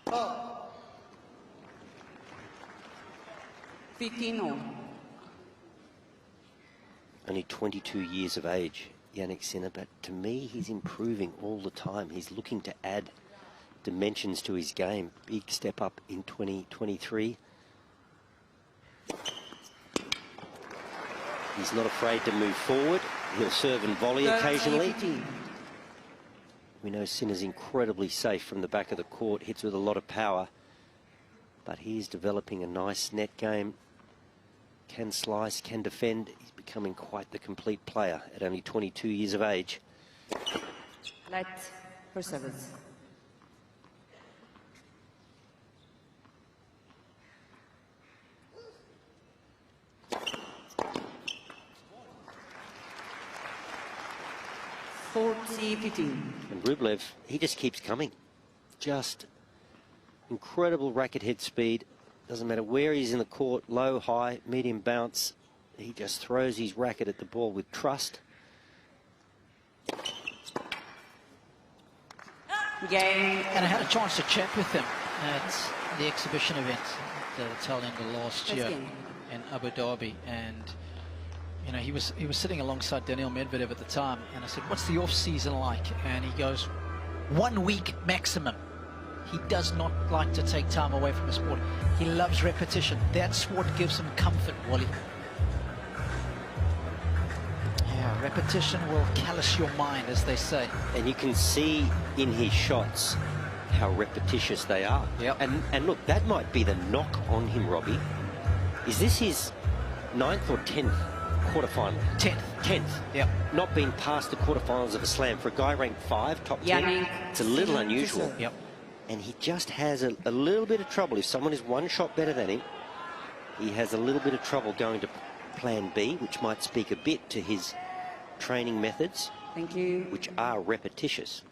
Ball. 15-all. Only 22 years of age, Jannik Sinner, but to me he's improving all the time. He's looking to add dimensions to his game. Big step up in 2023. He's not afraid to move forward. He'll serve and volley occasionally. We know Sinner's incredibly safe from the back of the court, hits with a lot of power, but he's developing a nice net game. Can slice, can defend. He's becoming quite the complete player at only 22 years of age. Light for service. 40-15. And Rublev, he just keeps coming. Just incredible racket head speed. Doesn't matter where he's in the court, low, high, medium bounce. He just throws his racket at the ball with trust. Game. And I had a chance to chat with him at the exhibition event at the tail end of last year in Abu Dhabi, and you know, he was sitting alongside Daniil Medvedev at the time, and I said, what's the off season like? And he goes, 1 week maximum. He does not like to take time away from the sport. He loves repetition. That's what gives him comfort, Wally. Yeah, repetition will callous your mind, as they say. And you can see in his shots how repetitious they are. Yep. And look, that might be the knock on him, Robbie. Is this his 9th or 10th quarterfinal? 10th. Yep. Not being past the quarterfinals of a slam. For a guy ranked 5, top 10, Jannik it's a little unusual. Yep. And he just has a little bit of trouble. If someone is one shot better than him, he has a little bit of trouble going to plan B, which might speak a bit to his training methods. Thank you. Which are repetitious.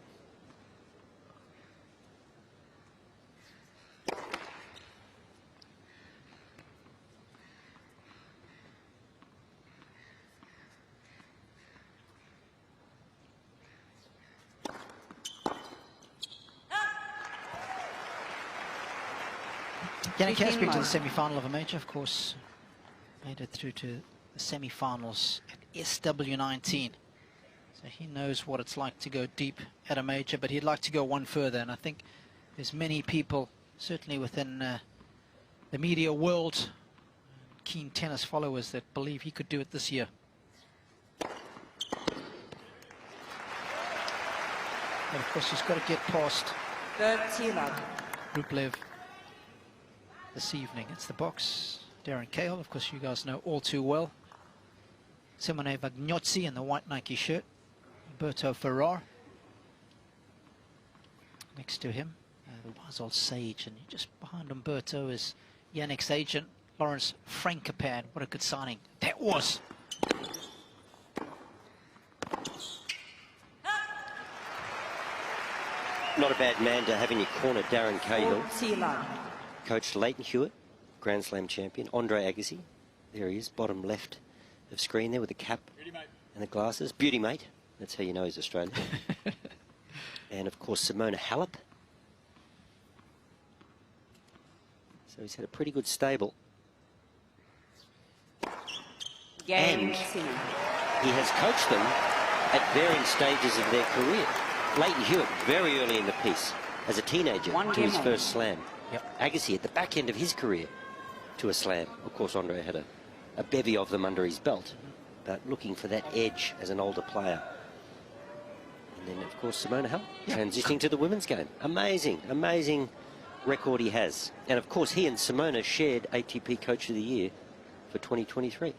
Jannik has been to the semi-final of a major, of course. Made it through to the semi-finals at SW19. So he knows what it's like to go deep at a major, but he'd like to go one further. And I think there's many people, certainly within the media world, keen tennis followers, that believe he could do it this year. But of course, he's got to get past Rublev this evening. It's the box. Darren Cahill, of course, you guys know all too well. Simone Vagnozzi in the white Nike shirt. Berto Ferrar next to him. The wise old sage, and just behind Umberto is Yannick's agent, Lawrence Frankopan. What a good signing that was. Not a bad man to have in your corner, Darren Cahill. Coached Leighton Hewitt, Grand Slam champion. Andrey Agassi, there he is, bottom left of screen there with the cap and the glasses. Beauty mate, that's how you know he's Australian. And of course Simona Halep. So he's had a pretty good stable. And he has coached them at varying stages of their career. Leighton Hewitt very early in the piece as a teenager to his first slam. Yep. Agassi at the back end of his career to a slam. Of course, Andre had a bevy of them under his belt, but looking for that edge as an older player. And then, of course, Simona Halep transitioning to the women's game. Amazing, amazing record he has. And, of course, he and Simona shared ATP Coach of the Year for 2023.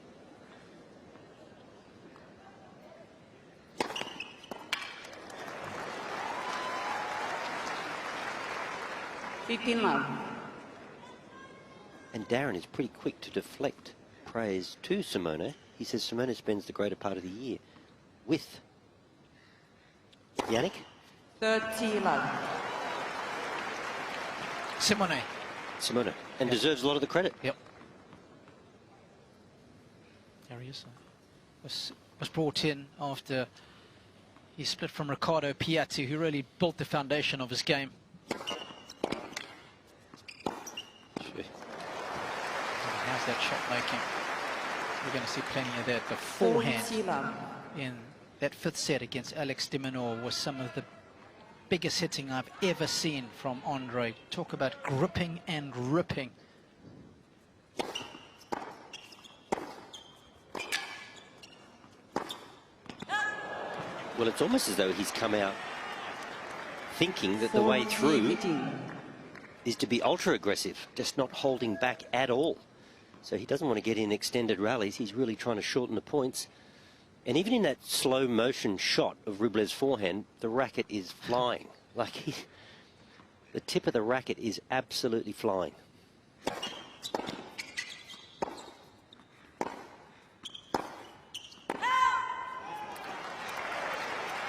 And Darren is pretty quick to deflect praise to Simona. He says Simona spends the greater part of the year with Jannik. 30-love. Simona. And deserves a lot of the credit. Yep. There he is. Was brought in after he split from Riccardo Piatti, who really built the foundation of his game. How's that shot making? We're going to see plenty of that. The forehand in that fifth set against Alex de Minaur was some of the biggest hitting I've ever seen from Andre. Talk about gripping and ripping. Well, it's almost as though he's come out thinking that the way through is to be ultra aggressive, just not holding back at all. So he doesn't want to get in extended rallies. He's really trying to shorten the points. And even in that slow motion shot of Rublev's forehand, the racket is flying. Like the tip of the racket is absolutely flying.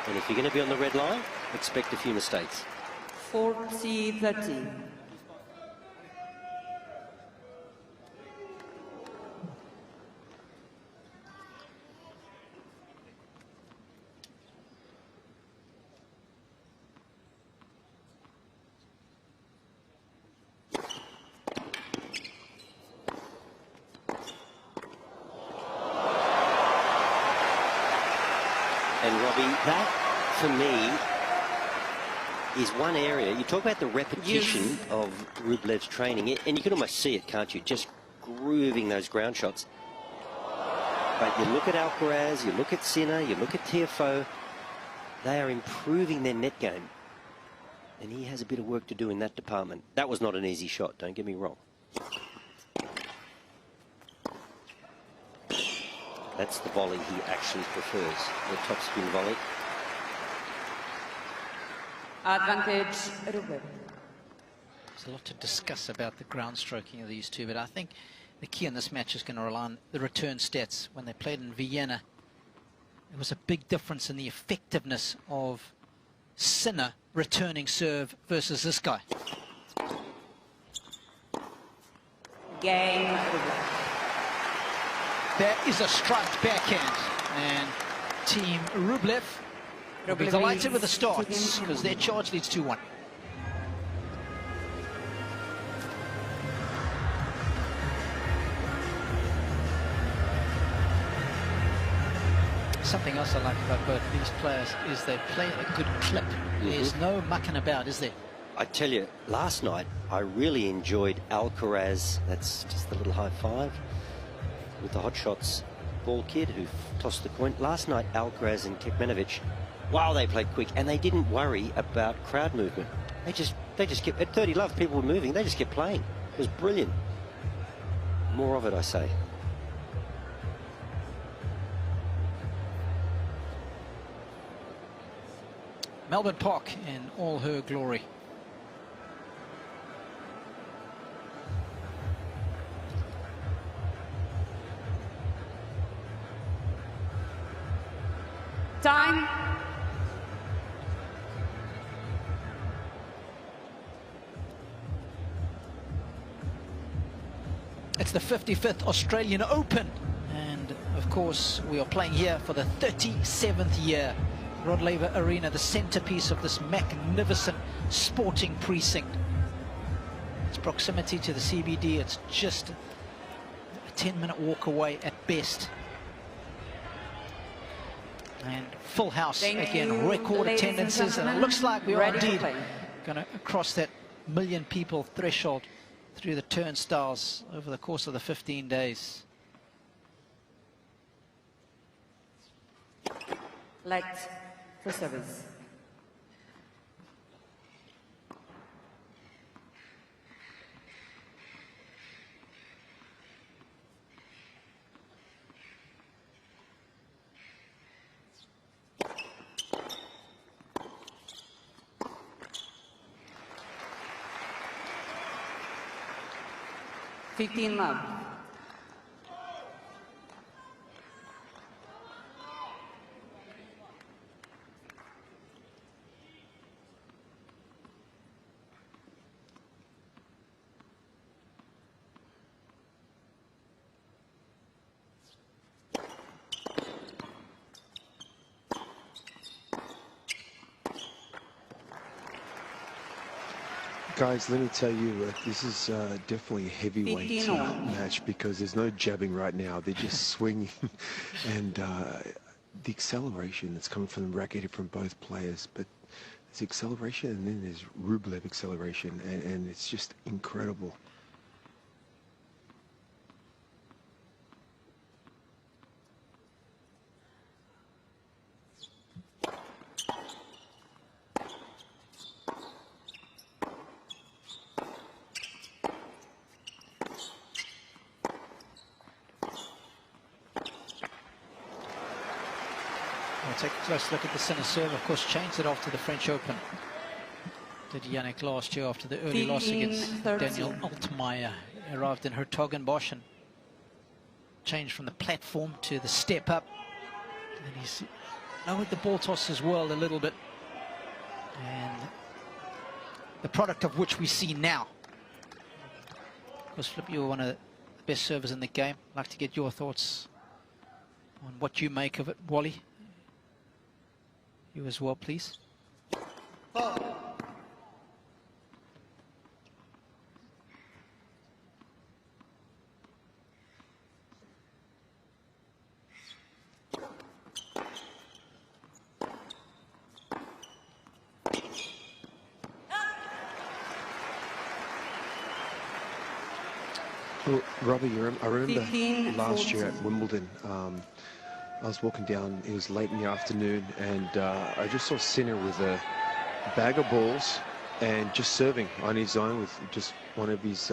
And And if you're going to be on the red line, expect a few mistakes. 40-30. And Robbie, that for me is one area. You talk about the repetition of Rublev's training, and you can almost see it, can't you? Just grooving those ground shots. But you look at Alcaraz, you look at Sinner, you look at TFO, they are improving their net game. And he has a bit of work to do in that department. That was not an easy shot, don't get me wrong. That's the volley he actually prefers, the topspin volley. Advantage, Rublev. There's a lot to discuss about the ground stroking of these two, but I think the key in this match is going to rely on the return stats. When they played in Vienna, there was a big difference in the effectiveness of Sinner returning serve versus this guy. Game. There is a striped backhand, and Team Rublev will be delighted with the starts because their charge leads 2-1. Something else I like about both these players is they play a good clip. There's no mucking about, is there? I tell you, last night I really enjoyed Alcaraz. That's just the little high five with the hot shots ball kid who tossed the point. Last night, Alcaraz and Kekmanovic, wow, they played quick, and they didn't worry about crowd movement. They just kept, at 30 love, people were moving, they just kept playing. It was brilliant. More of it, I say. Melbourne Park in all her glory. Time. It's the 55th Australian Open, and of course we are playing here for the 37th year. Rod Laver Arena, the centerpiece of this magnificent sporting precinct. Its proximity to the CBD, it's just a 10-minute walk away at best. And full house again, record attendances, and it looks like we are indeed going to cross that 1 million people threshold through the turnstiles over the course of the 15 days. Light for service. love. Guys, let me tell you, this is definitely a heavyweight match because there's no jabbing right now. They're just swinging. And the acceleration that's coming from the racket from both players. But there's acceleration and then there's Rublev acceleration. And it's just incredible. Take a close look at the Sinner serve. Of course, changed it after the French Open. Did Jannik last year after the early loss against Daniel Altmaier. Arrived in Hertogenbosch and changed from the platform to the step up. And then he's lowered the ball toss as well a little bit. And the product of which we see now. Of course, Flip, you're one of the best servers in the game. I'd like to get your thoughts on what you make of it. Wally, you as well, please. Well, Robbie, I remember last year at Wimbledon, I was walking down, it was late in the afternoon, and I just saw Sinner with a bag of balls and just serving on his own with just one of his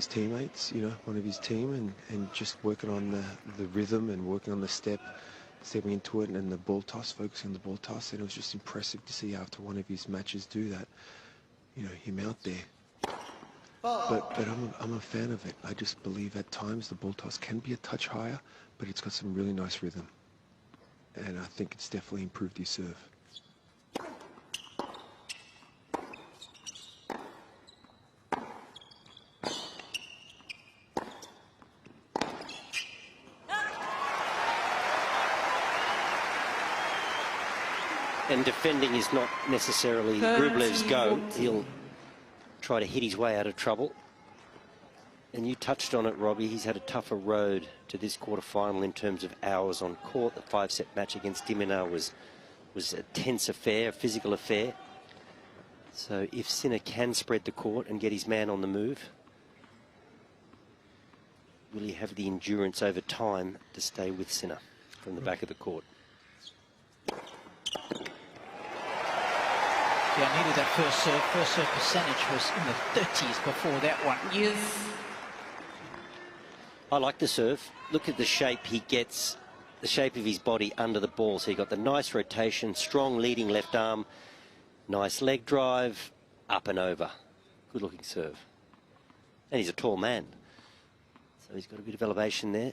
teammates, you know, one of his team, and just working on the rhythm and working on the stepping into it, and the ball toss, focusing on the ball toss. And it was just impressive to see after one of his matches do that, you know, him out there. But I'm a fan of it. I just believe at times the ball toss can be a touch higher, but it's got some really nice rhythm. And I think it's definitely improved his serve. And defending is not necessarily Rublev's go. He'll try to hit his way out of trouble. And you touched on it, Robbie. He's had a tougher road to this quarterfinal in terms of hours on court. The 5-set match against Diminar was a tense affair, a physical affair. So if Sinner can spread the court and get his man on the move, will he have the endurance over time to stay with Sinner from the back of the court? Yeah, I needed that first serve. First serve percentage was in the 30s before that one. Yes. I like the serve. Look at the shape he gets, the shape of his body under the ball. So he got the nice rotation, strong leading left arm, nice leg drive, up and over. Good looking serve. And he's a tall man. So he's got a bit of elevation there.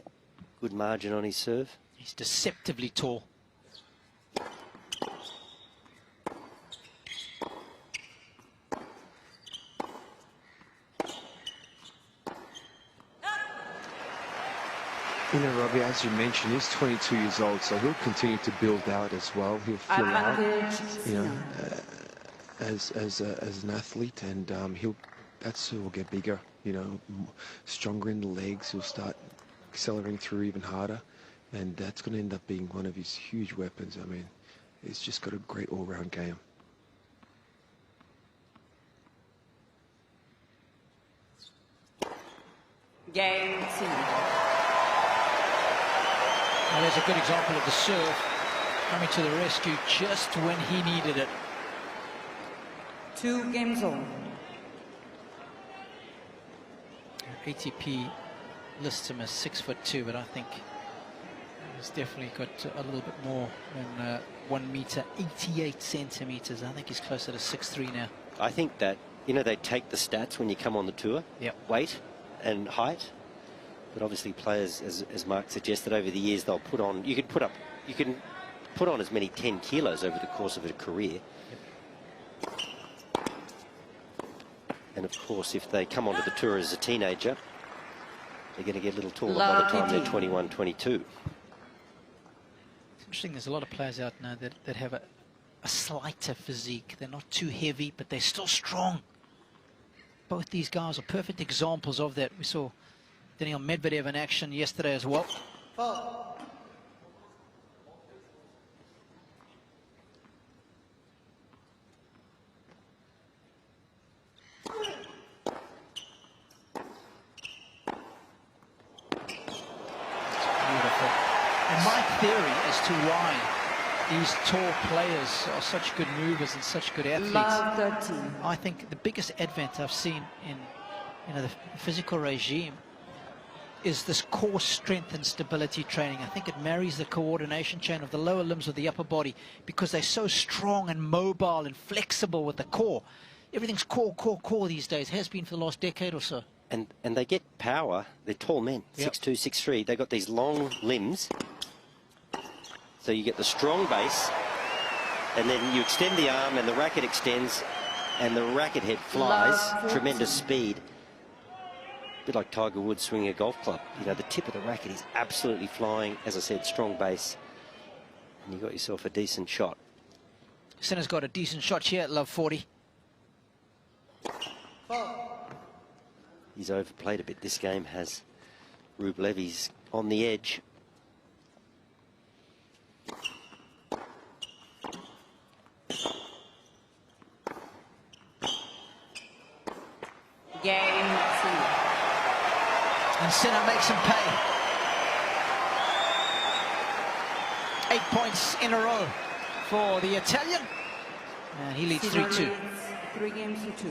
Good margin on his serve. He's deceptively tall. You know, Robbie, as you mentioned, he's 22 years old, so he'll continue to build out as well. He'll fill out, you know, as an athlete, and he'll get bigger. You know, stronger in the legs. He'll start accelerating through even harder, and that's going to end up being one of his huge weapons. I mean, he's just got a great all-round game. Game 2. Now there's a good example of the serve coming to the rescue just when he needed it. 2 games on. ATP lists him as 6'2", but I think he's definitely got a little bit more than 1 meter 88 centimeters. I think he's closer to 6'3" now. I think that, you know, they take the stats when you come on the tour. Yep. Weight and height. But obviously players, as Mark suggested, over the years they'll put on, you can put on as many 10 kilos over the course of a career. Yep. And of course, if they come onto the tour as a teenager, they're going to get a little taller by the time they're 21, 22. It's interesting, there's a lot of players out now that have a slighter physique. They're not too heavy, but they're still strong. Both these guys are perfect examples of that. We saw Daniil Medvedev in action yesterday as well. And my theory as to why these tall players are such good movers and such good athletes, I think the biggest advent I've seen in the physical regime is this core strength and stability training. I think it marries the coordination chain of the lower limbs with the upper body because they're so strong and mobile and flexible with the core. Everything's core these days, has been for the last decade or so. And they get power. They're tall men, 6'2", 6'3". They've got these long limbs. So you get the strong base, and then you extend the arm, and the racket extends, and the racket head flies. Tremendous speed. A bit like Tiger Woods swinging a golf club. You know, the tip of the racket is absolutely flying. As I said, strong base. And you got yourself a decent shot. Sinner's got a decent shot here at love 40. He's overplayed a bit this game, has Rublev. He's on the edge. Game 2. And Sinner makes him pay. 8 points in a row for the Italian. And he leads 3-2. 3 games to 2.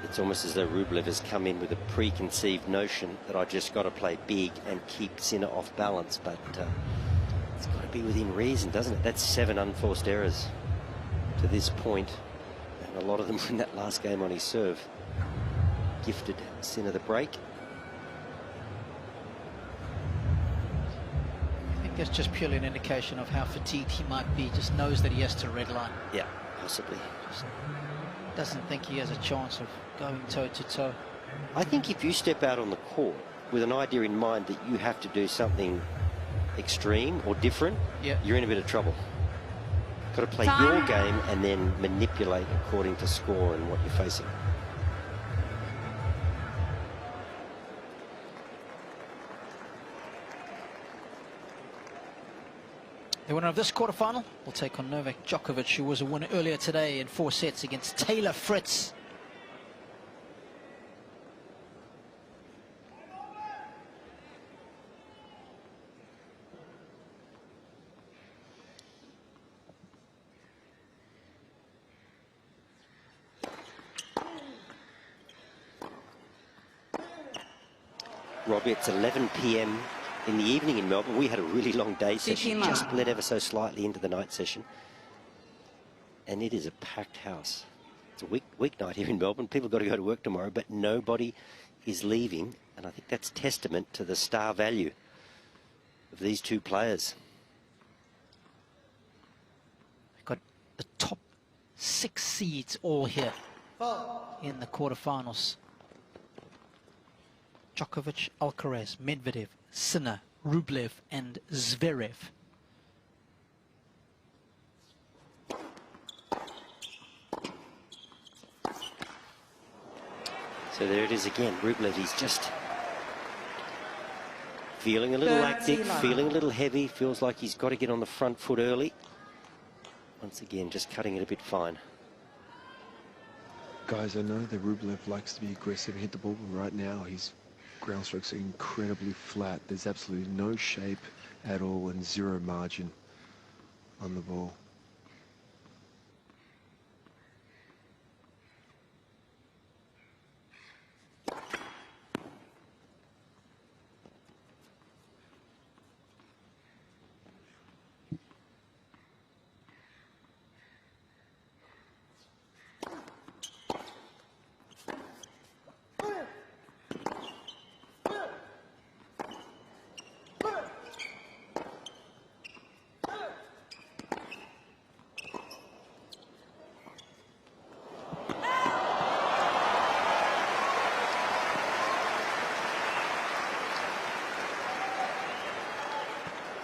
It's almost as though Rublev has come in with a preconceived notion that I just got to play big and keep Sinner off balance, but it's got to be within reason, doesn't it? That's 7 unforced errors to this point, and a lot of them in that last game on his serve. Gifted Sinner the break. I think that's just purely an indication of how fatigued he might be. Just knows that he has to redline. Yeah, possibly. Just doesn't think he has a chance of going toe-to-toe. I think if you step out on the court with an idea in mind that you have to do something extreme or different, you're in a bit of trouble. Got to play your game and then manipulate according to score and what you're facing. The winner of this quarterfinal will take on Novak Djokovic, who was a winner earlier today in 4 sets against Taylor Fritz. Robbie, it's 11 p.m. in the evening in Melbourne. We had a really long day session, just bled ever so slightly into the night session. And it is a packed house. It's a weeknight here in Melbourne. People got to go to work tomorrow, but nobody is leaving. And I think that's testament to the star value of these two players. They've got the top 6 seeds all here in the quarterfinals. Djokovic, Alcaraz, Medvedev, Sinner, Rublev and Zverev. So there it is again. Rublev, he's just feeling a little lactic, feeling a little heavy, feels like he's got to get on the front foot early. Once again, just cutting it a bit fine. Guys, I know that Rublev likes to be aggressive and hit the ball, but right now his ground strokes are incredibly flat. There's absolutely no shape at all and zero margin on the ball.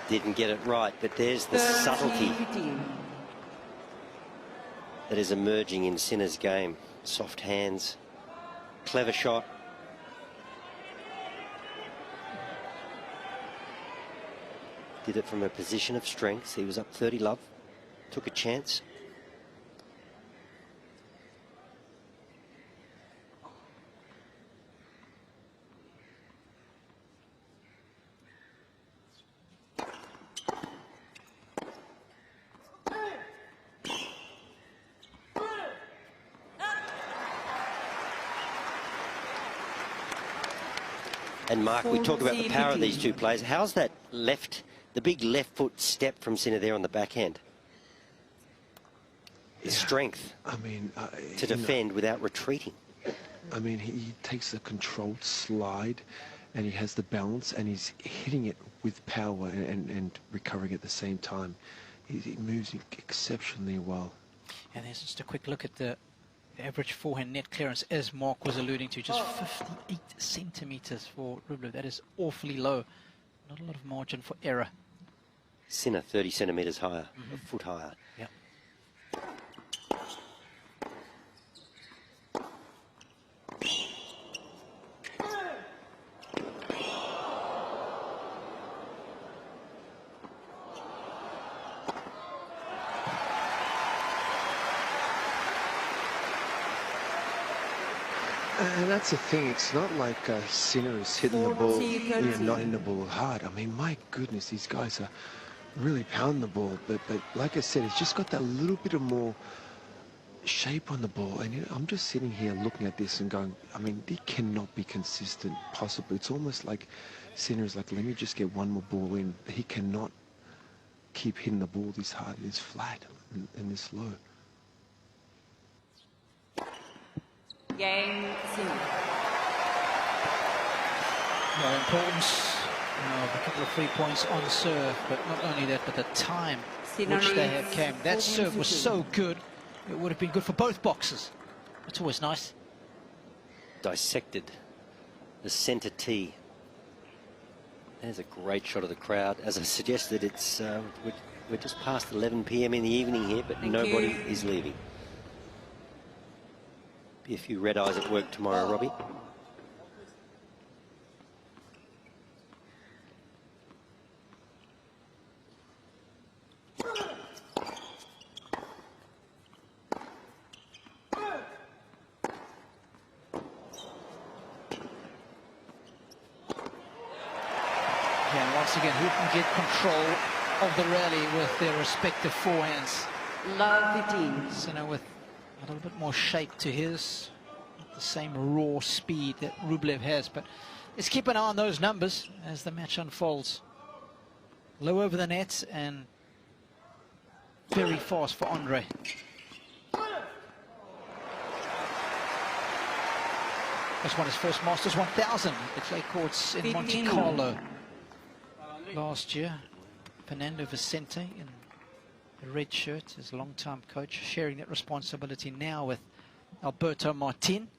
Didn't get it right, but there's the subtlety that is emerging in Sinner's game. Soft hands, clever shot. Did it from a position of strength. He was up 30 love, took a chance. And Mark, we talk about the power of these two players. How's that left, the big left foot step from Sinner there on the backhand? the strength to defend without retreating. I mean, he takes a controlled slide, and he has the balance, and he's hitting it with power and recovering at the same time. He moves exceptionally well. And there's just a quick look at the average forehand net clearance, as Mark was alluding to, just 58 centimeters for Rublev. That is awfully low. Not a lot of margin for error. Sinner 30 centimeters higher, a foot higher. Yeah. And that's the thing, it's not like Sinner is hitting the ball, not hitting the ball hard. I mean, my goodness, these guys are really pounding the ball. But like I said, it's just got that little bit of more shape on the ball. And I'm just sitting here looking at this and going, I mean, he cannot be consistent, possibly. It's almost like Sinner's like, let me just get one more ball in. He cannot keep hitting the ball this hard, this flat, and this low. Cain, Sinner. The importance of a couple of 3 points on serve, but not only that, but the time which they have came. That serve was so good, it would have been good for both boxes. That's always nice. Dissected the centre tee. There's a great shot of the crowd. As I suggested, it's we're just past 11 p.m. in the evening here, but nobody is leaving. Be a few red eyes at work tomorrow, Robbie. And once again, who can get control of the rally with their respective forehands? Love 15. Sinner with a little bit more shape to his, not the same raw speed that Rublev has, but let's keep an eye on those numbers as the match unfolds. Low over the net and very fast for Andrey. This one is first Masters 1000 at the clay courts in Monte Carlo last year. Fernando Vicente in the red shirt, his long-time coach, sharing that responsibility now with Alberto Martin.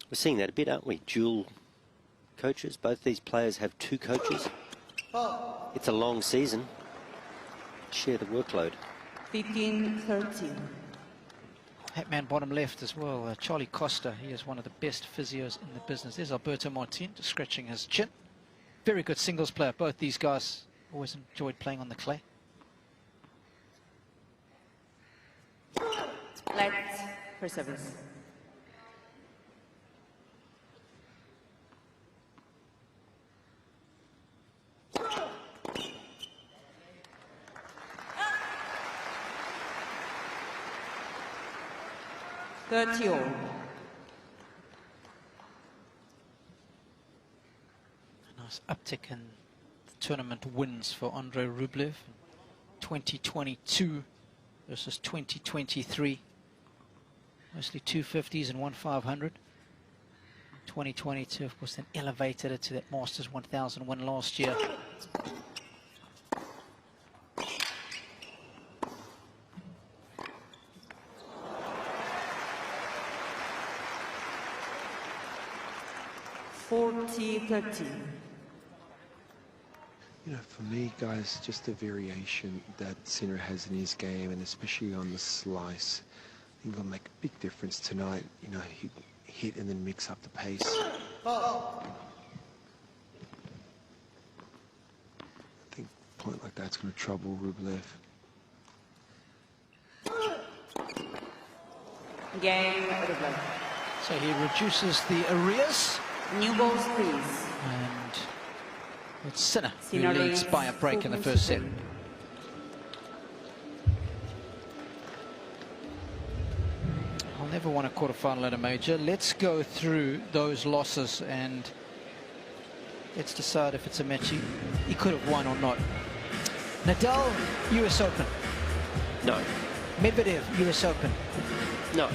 We're seeing that a bit, aren't we? Dual coaches. Both these players have two coaches. It's a long season. Share the workload. 15-13. Hatman bottom left as well, Charlie Costa. He is one of the best physios in the business. There's Alberto Martin just scratching his chin. Very good singles player. Both these guys always enjoyed playing on the clay. Let's for service. All. Nice uptick in the tournament wins for Andrey Rublev. 2022 versus 2023. Mostly 250s and 1/500. 2022, of course, then elevated it to that Masters 1000 win last year. You know, for me, guys, just the variation that Sinner has in his game, and especially on the slice, I think will make a big difference tonight. You know, he hit and then mix up the pace. I think a point like that's going to trouble Rublev. Game Rublev. So he reduces the arrears. New balls, please. And it's Sinner who leads by a break in the first set. I'll never won a quarterfinal at a major. Let's go through those losses and let's decide if it's a match he could have won or not. Nadal, US Open. No. Medvedev, US Open. No.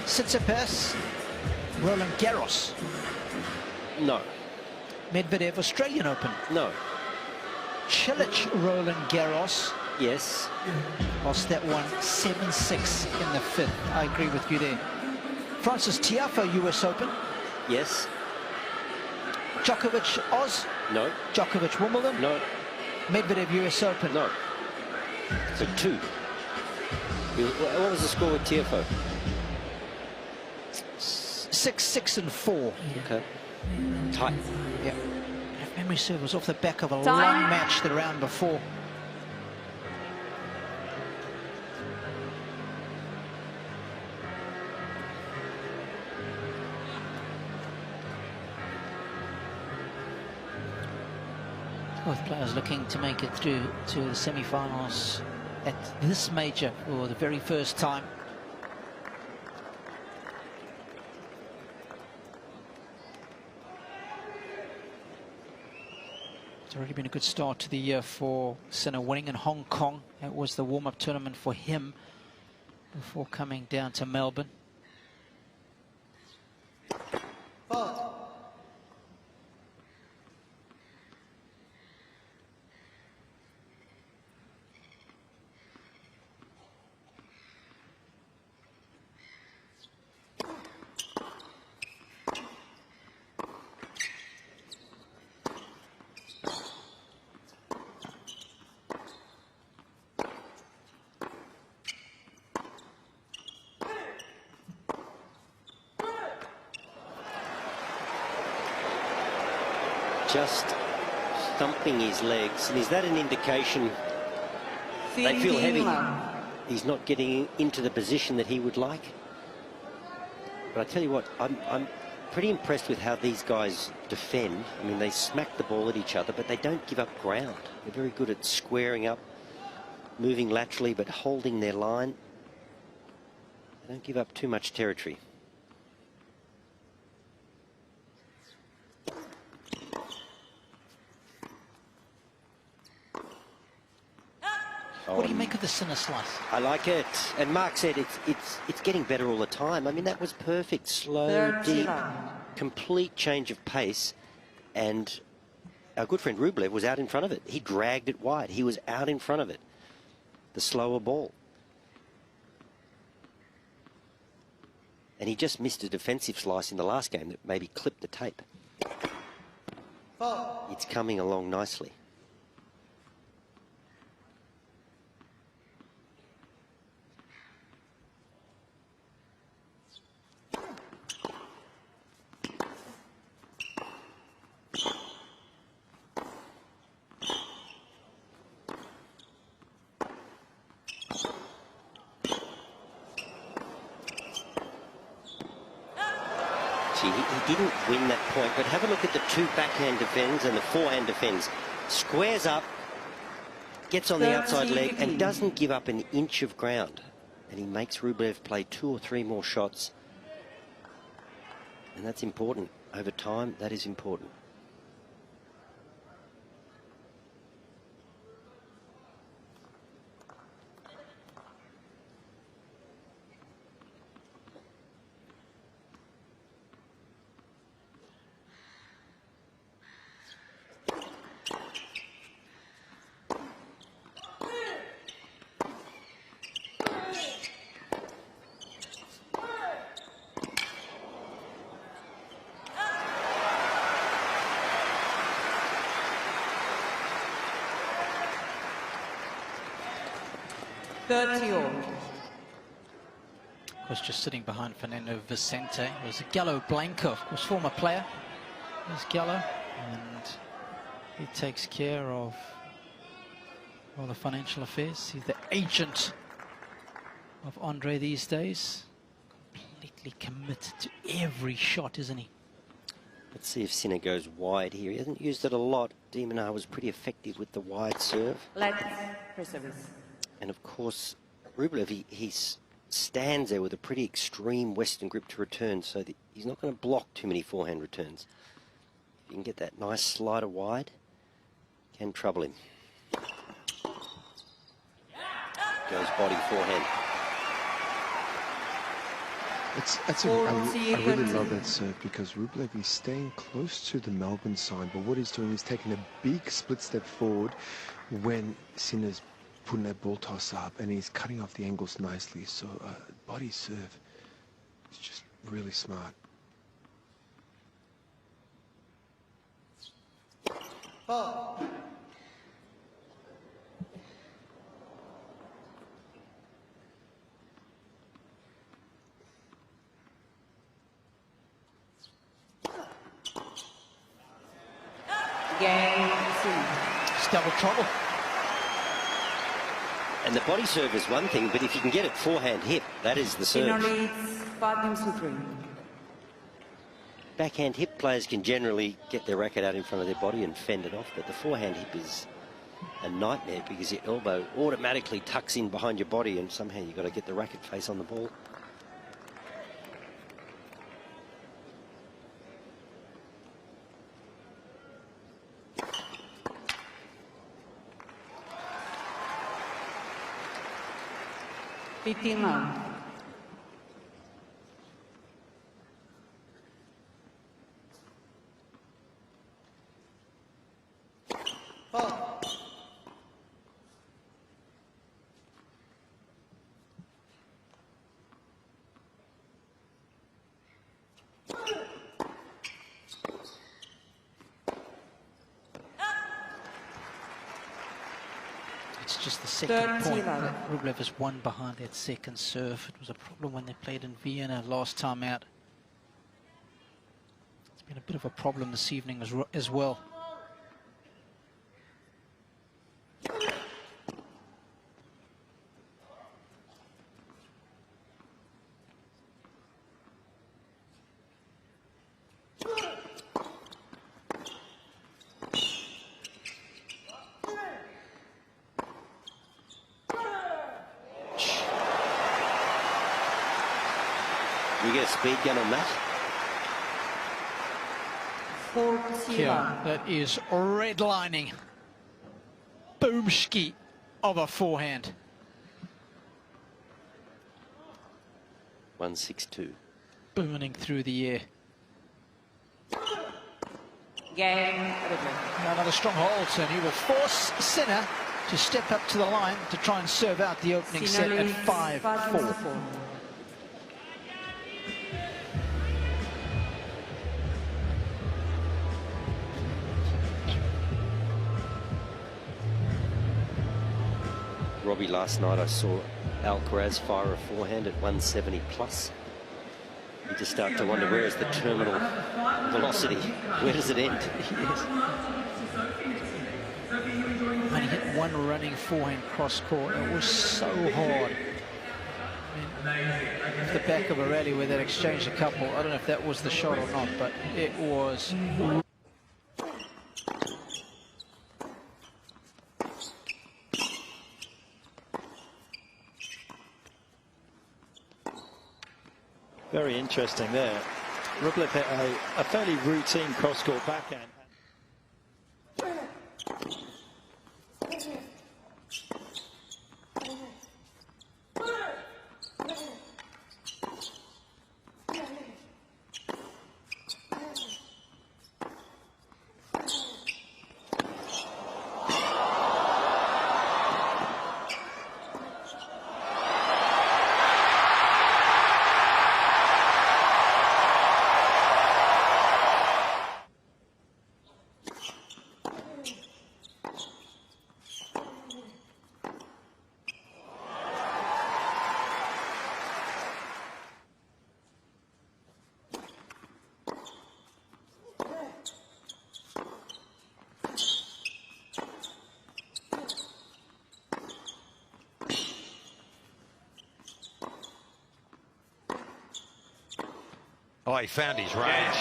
Tsitsipas, Roland Garros. No. Medvedev, Australian Open. No. Cilic, Roland Garros. Yes. Lost that one 7-6 in the 5th. I agree with you there. Francis Tiafoe, US Open. Yes. Djokovic, Oz. No. Djokovic, Wimbledon. No. Medvedev, US Open. No. So 2. What was the score with Tiafoe? 6-6 and 4. Okay. Tight. Yeah. If memory serves, was off the back of a Time. long match the round before. Both players looking to make it through to the semi-finals at this major for the very first time. It's already been a good start to the year for Sinner, winning in Hong Kong. It was the warm-up tournament for him before coming down to Melbourne. Just thumping his legs, and is that an indication they feel heavy? He's not getting into the position that he would like. But I tell you what, I'm pretty impressed with how these guys defend. I mean, they smack the ball at each other, but they don't give up ground. They're very good at squaring up, moving laterally, but holding their line. They don't give up too much territory. What do you make of the Sinner slice? I like it. And Mark said it's getting better all the time. I mean, that was perfect. Slow, deep, complete change of pace. And our good friend Rublev was out in front of it. He dragged it wide. He was out in front of it. The slower ball. And he just missed a defensive slice in the last game that maybe clipped the tape. It's coming along nicely. He didn't win that point, but have a look at the 2 backhand defends and the forehand defends. Squares up, gets on the outside leg and doesn't give up an inch of ground. And he makes Rublev play 2 or 3 more shots. And that's important. Over time, that is important. Was just sitting behind Fernando Vicente. It was Gallo Blanco, of course, former player. There's Gallo, and he takes care of all the financial affairs. He's the agent of Andrey these days. Completely committed to every shot, isn't he? Let's see if Sinner goes wide here. He hasn't used it a lot. De Minaur was pretty effective with the wide serve. Let's for service. And of course, Rublev, he stands there with a pretty extreme Western grip to return, so that he's not going to block too many forehand returns. If you can get that nice slider wide, can trouble him. Goes body forehand. I really love that serve because Rublev is staying close to the Melbourne side, but what he's doing is taking a big split step forward when Sinner's putting that ball toss up, and he's cutting off the angles nicely. So body serve is just really smart. Ball. It's double trouble. And the body serve is one thing, but if you can get it forehand hip, that is the serve. Sinner leads 5-3. Backhand hip players can generally get their racket out in front of their body and fend it off, but the forehand hip is a nightmare because your elbow automatically tucks in behind your body, and somehow you've got to get the racket face on the ball. Now. Ball. It's just the second point that Rublev has won behind that second serve. It was a problem when they played in Vienna last time out. It's been a bit of a problem this evening as well. You get a speed gun on that? Yeah, that is redlining. Boomski of a forehand. 162. Booming through the air. Game. Another strong hold, and he will force Sinner to step up to the line to try and serve out the opening set at 5-4. Robbie, last night I saw Alcaraz fire a forehand at 170 plus. You just start to wonder, where is the terminal velocity? Where does it end? And he hit one running forehand cross court. It was so hard. I mean, off the back of a rally where they exchanged a couple. I don't know if that was the shot or not, but it was. Very interesting there. Rublev hit a fairly routine cross-court backhand. Oh, he found his range.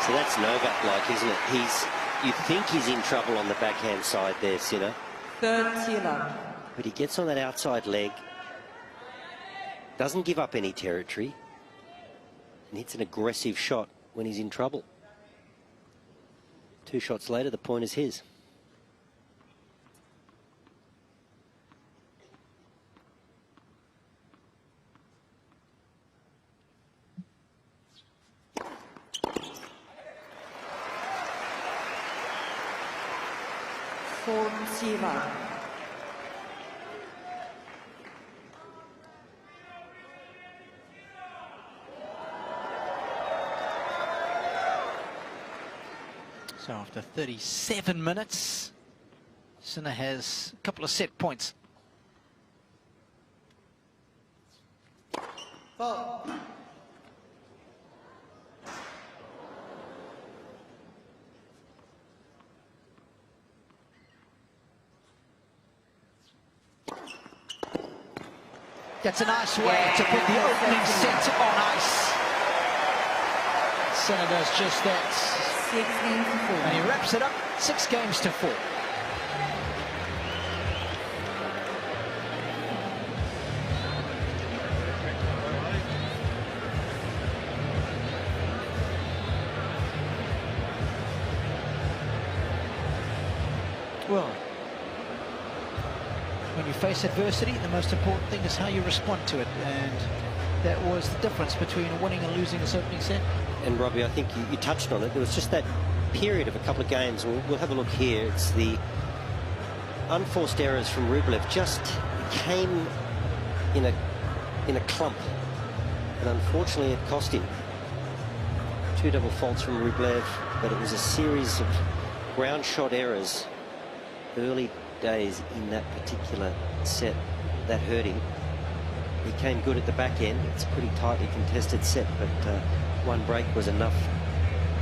So that's Novak-like, isn't it? You think he's in trouble on the backhand side there, Sinner. But he gets on that outside leg, doesn't give up any territory, and hits an aggressive shot when he's in trouble. 2 shots later, the point is his. So after 37 minutes, Sinner has a couple of set points. That's a nice way to put the opening set on ice. Sinner does just that. And he wraps it up 6 games to 4. Well, when you face adversity, the most important thing is how you respond to it, and that was the difference between winning and losing this opening set. And Robbie, I think you touched on it. There was just that period of a couple of games. We'll have a look here. It's the unforced errors from Rublev just came in a clump, and unfortunately it cost him. 2 double faults from Rublev, but it was a series of ground shot errors early days in that particular set that hurt him. He came good at the back end. It's a pretty tightly contested set, but 1 break was enough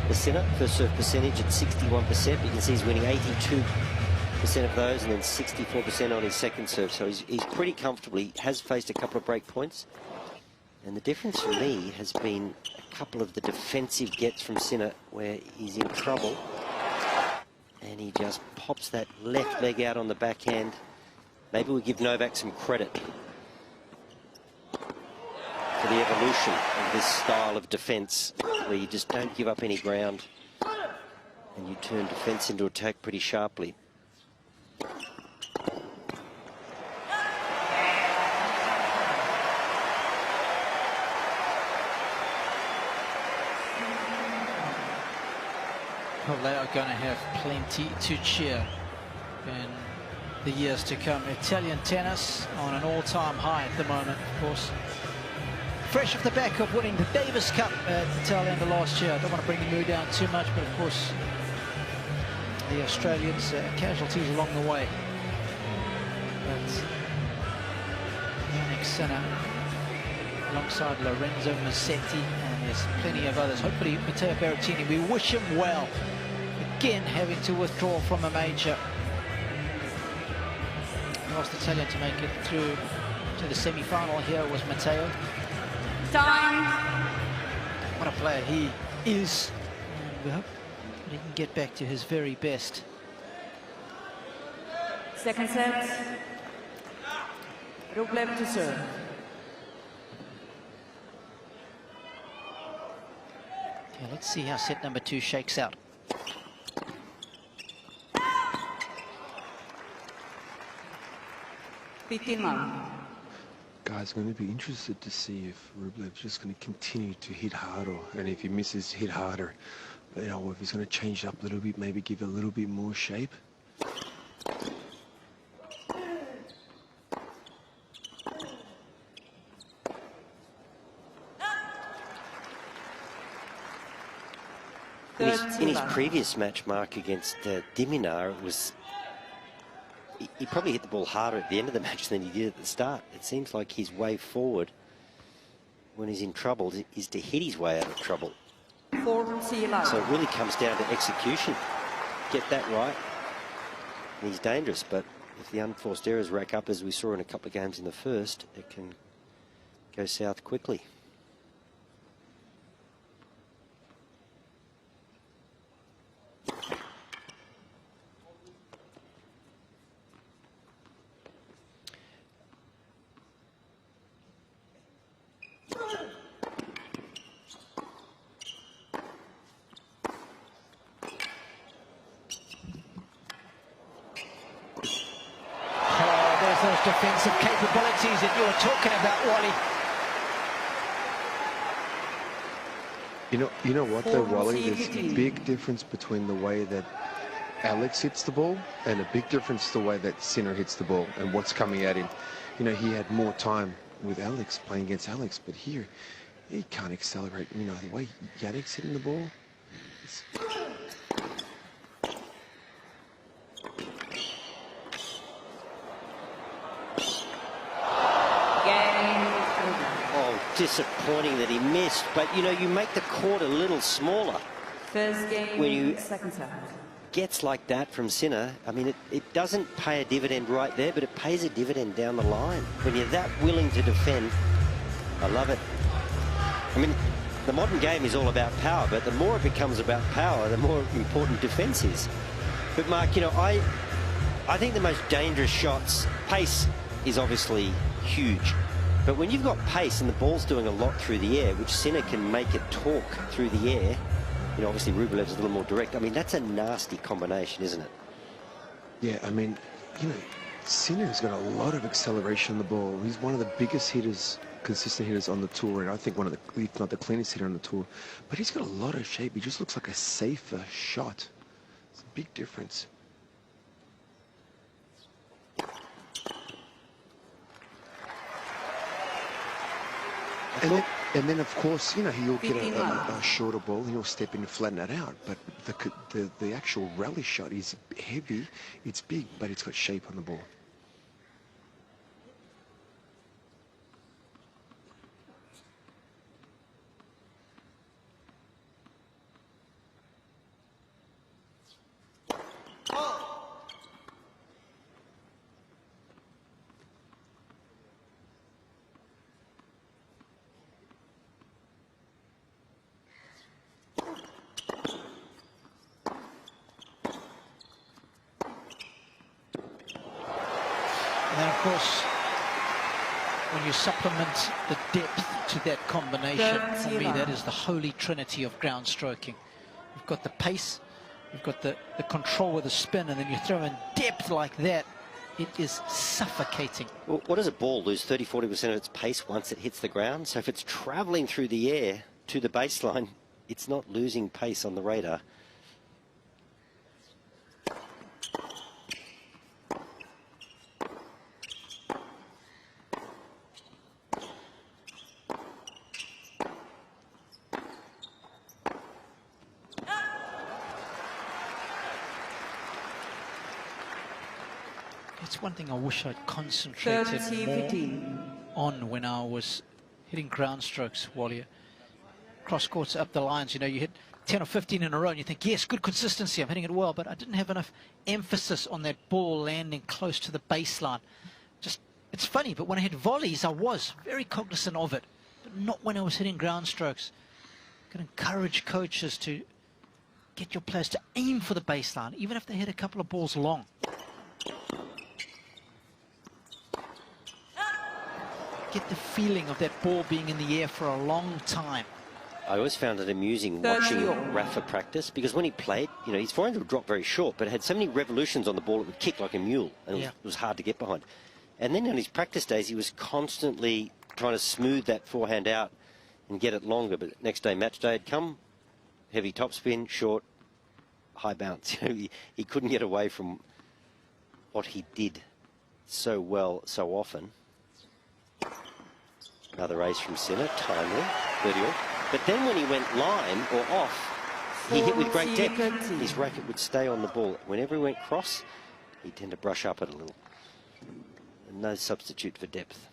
for Sinner. First serve percentage at 61%. You can see he's winning 82% of those, and then 64% on his second serve. So he's pretty comfortable. He has faced a couple of break points. And the difference for me has been a couple of the defensive gets from Sinner where he's in trouble. And he just pops that left leg out on the backhand. Maybe we give Novak some credit for the evolution of this style of defence, where you just don't give up any ground and you turn defence into attack pretty sharply. Well, they are going to have plenty to cheer in the years to come. Italian tennis on an all-time high at the moment, of course. Fresh off the back of winning the Davis Cup at the tail end of last year. I don't want to bring the mood down too much, but of course the Australians casualties along the way. But Jannik Sinner alongside Lorenzo Musetti, and there's plenty of others. Hopefully Matteo Berrettini, we wish him well. Again, having to withdraw from a major. The last Italian to make it through to the semi-final here was Matteo. Time. What a player he is. And we hope that he can get back to his very best. Second set. Rublev to serve. Okay, let's see how set number 2 shakes out. Guys, I'm going to be interested to see if Rublev's just going to continue to hit harder, and if he misses, hit harder. You know, if he's going to change it up a little bit, maybe give it a little bit more shape. In his previous match, Mark, against Diminar, it was... He probably hit the ball harder at the end of the match than he did at the start. It seems like his way forward when he's in trouble is to hit his way out of trouble. So it really comes down to execution. Get that right, and he's dangerous. But if the unforced errors rack up, as we saw in a couple of games in the first, it can go south quickly. defensive capabilities that you were talking about, Wally. You know what though, Wally? There's a big difference between the way that Alex hits the ball and a big difference the way that Sinner hits the ball and what's coming at him. You know, he had more time with Alex, playing against Alex, but here he can't accelerate. You know, the way Jannik's hitting the ball. Disappointing that he missed, but you know, you make the court a little smaller. First game, when you second set. Gets like that from Sinner, I mean, it doesn't pay a dividend right there, but it pays a dividend down the line. When you're that willing to defend, I love it. I mean, the modern game is all about power, but the more it becomes about power, the more important defense is. But Mark, you know, I think the most dangerous shots, pace is obviously huge. But when you've got pace and the ball's doing a lot through the air, which Sinner can make it torque through the air, you know, obviously Rublev's a little more direct. I mean, that's a nasty combination, isn't it? Yeah, I mean, you know, Sinner's got a lot of acceleration on the ball. He's one of the biggest hitters, consistent hitters on the tour, and I think one of the, if not the cleanest hitter on the tour. But he's got a lot of shape. He just looks like a safer shot. It's a big difference. And then, of course, you know, he'll get a shorter ball and he'll step in and flatten it out. But the actual rally shot is heavy, it's big, but it's got shape on the ball. And then, of course, when you supplement the depth to that combination, for me, that is the holy trinity of ground stroking. You've got the pace, you've got the control with the spin, and then you throw in depth like that. It is suffocating. Well, what does a ball lose? 30–40% of its pace once it hits the ground? So if it's travelling through the air to the baseline, it's not losing pace on the radar. It's one thing I wish I'd concentrated more on when I was hitting ground strokes, Wally. Cross courts, up the lines, you know, you hit 10 or 15 in a row and you think, yes, good consistency, I'm hitting it well, but I didn't have enough emphasis on that ball landing close to the baseline. Just, it's funny, but when I hit volleys, I was very cognizant of it, but not when I was hitting ground strokes. I can encourage coaches to get your players to aim for the baseline, even if they hit a couple of balls long. Get the feeling of that ball being in the air for a long time. I always found it amusing watching Rafa practice, because when he played, you know, his forehand would drop very short, but it had so many revolutions on the ball it would kick like a mule, and it was hard to get behind. And then on his practice days, he was constantly trying to smooth that forehand out and get it longer. But next day, match day, had come, heavy topspin, short, high bounce. You know, he couldn't get away from what he did so well, so often. Another ace from Sinner, timely, 30-all. But then when he went line or off, he hit with great depth. His racket would stay on the ball. Whenever he went cross, he'd tend to brush up it a little. And no substitute for depth.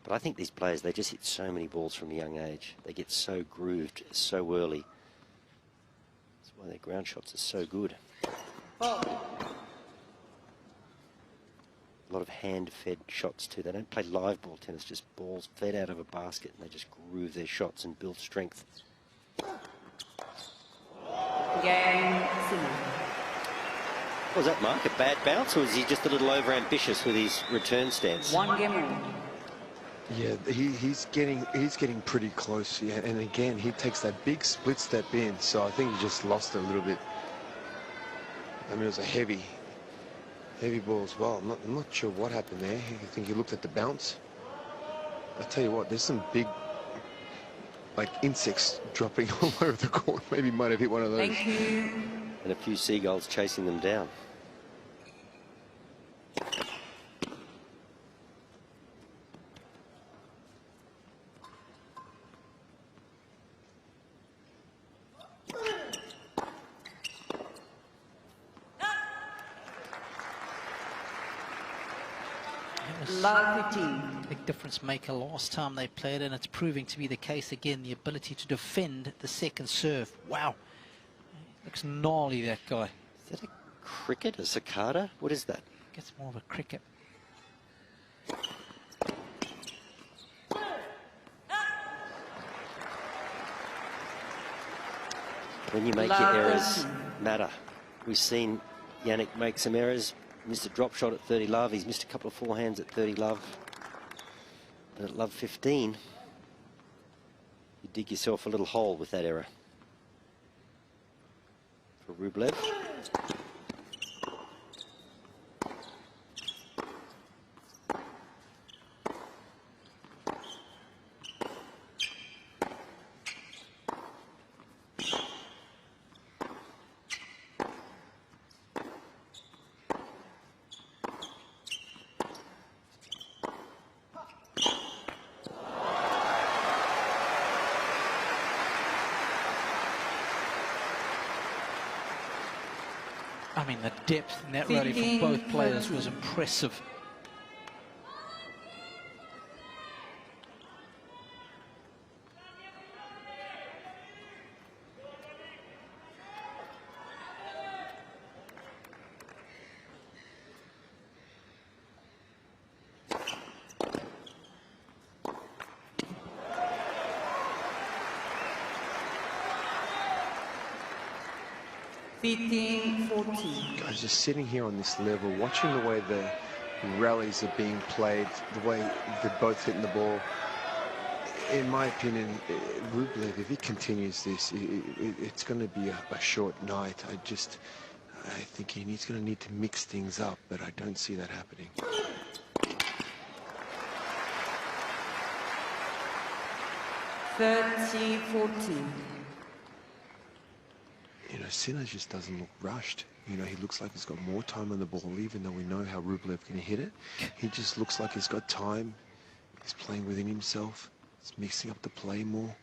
But I think these players, they just hit so many balls from a young age. They get so grooved so early. That's why their ground shots are so good. A lot of hand-fed shots too. They don't play live ball tennis, just balls fed out of a basket, and they just groove their shots and build strength. Game, Sinner. Was that, Mark, a bad bounce, or is he just a little over-ambitious with his return stance? One game on. Yeah, he's getting pretty close. Yeah, and again, he takes that big split step in, so I think he just lost it a little bit. I mean, it was a heavy ball as well. I'm not sure what happened there. I think he looked at the bounce. I tell you what, there's some big, like, insects dropping all over the court. Maybe might have hit one of those. Thank you. And a few seagulls chasing them down. Big difference maker last time they played, and it's proving to be the case again. The ability to defend the second serve. Wow, looks gnarly, that guy. Is that a cricket, a cicada? What is that? Gets more of a cricket. When you make your errors matter. We've seen Jannik make some errors. Missed a drop shot at 30 love. He's missed a couple of forehands at 30 love. But at love 15, you dig yourself a little hole with that error. For Rublev. I mean, the depth in that rally from both players was impressive. Guys, just sitting here on this level, watching the way the rallies are being played, the way they're both hitting the ball. In my opinion, Rublev, if he continues this, it's going to be a short night. I think he's going to need to mix things up, but I don't see that happening. You know, Sinner just doesn't look rushed. You know, he looks like he's got more time on the ball, even though we know how Rublev can hit it. He just looks like he's got time. He's playing within himself. He's mixing up the play more.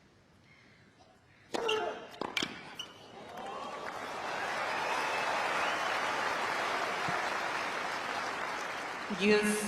Yes.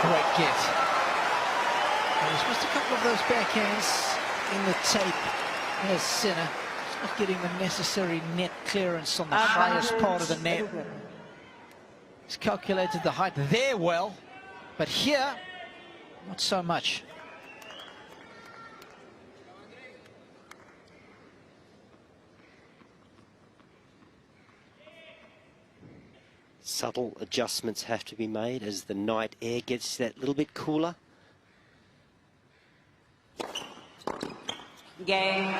Great get. He's missed a couple of those backhands in the tape as Sinner. He's not getting the necessary net clearance on the highest part of the net. He's calculated the height there well, but here, not so much. Subtle adjustments have to be made as the night air gets that little bit cooler. Game.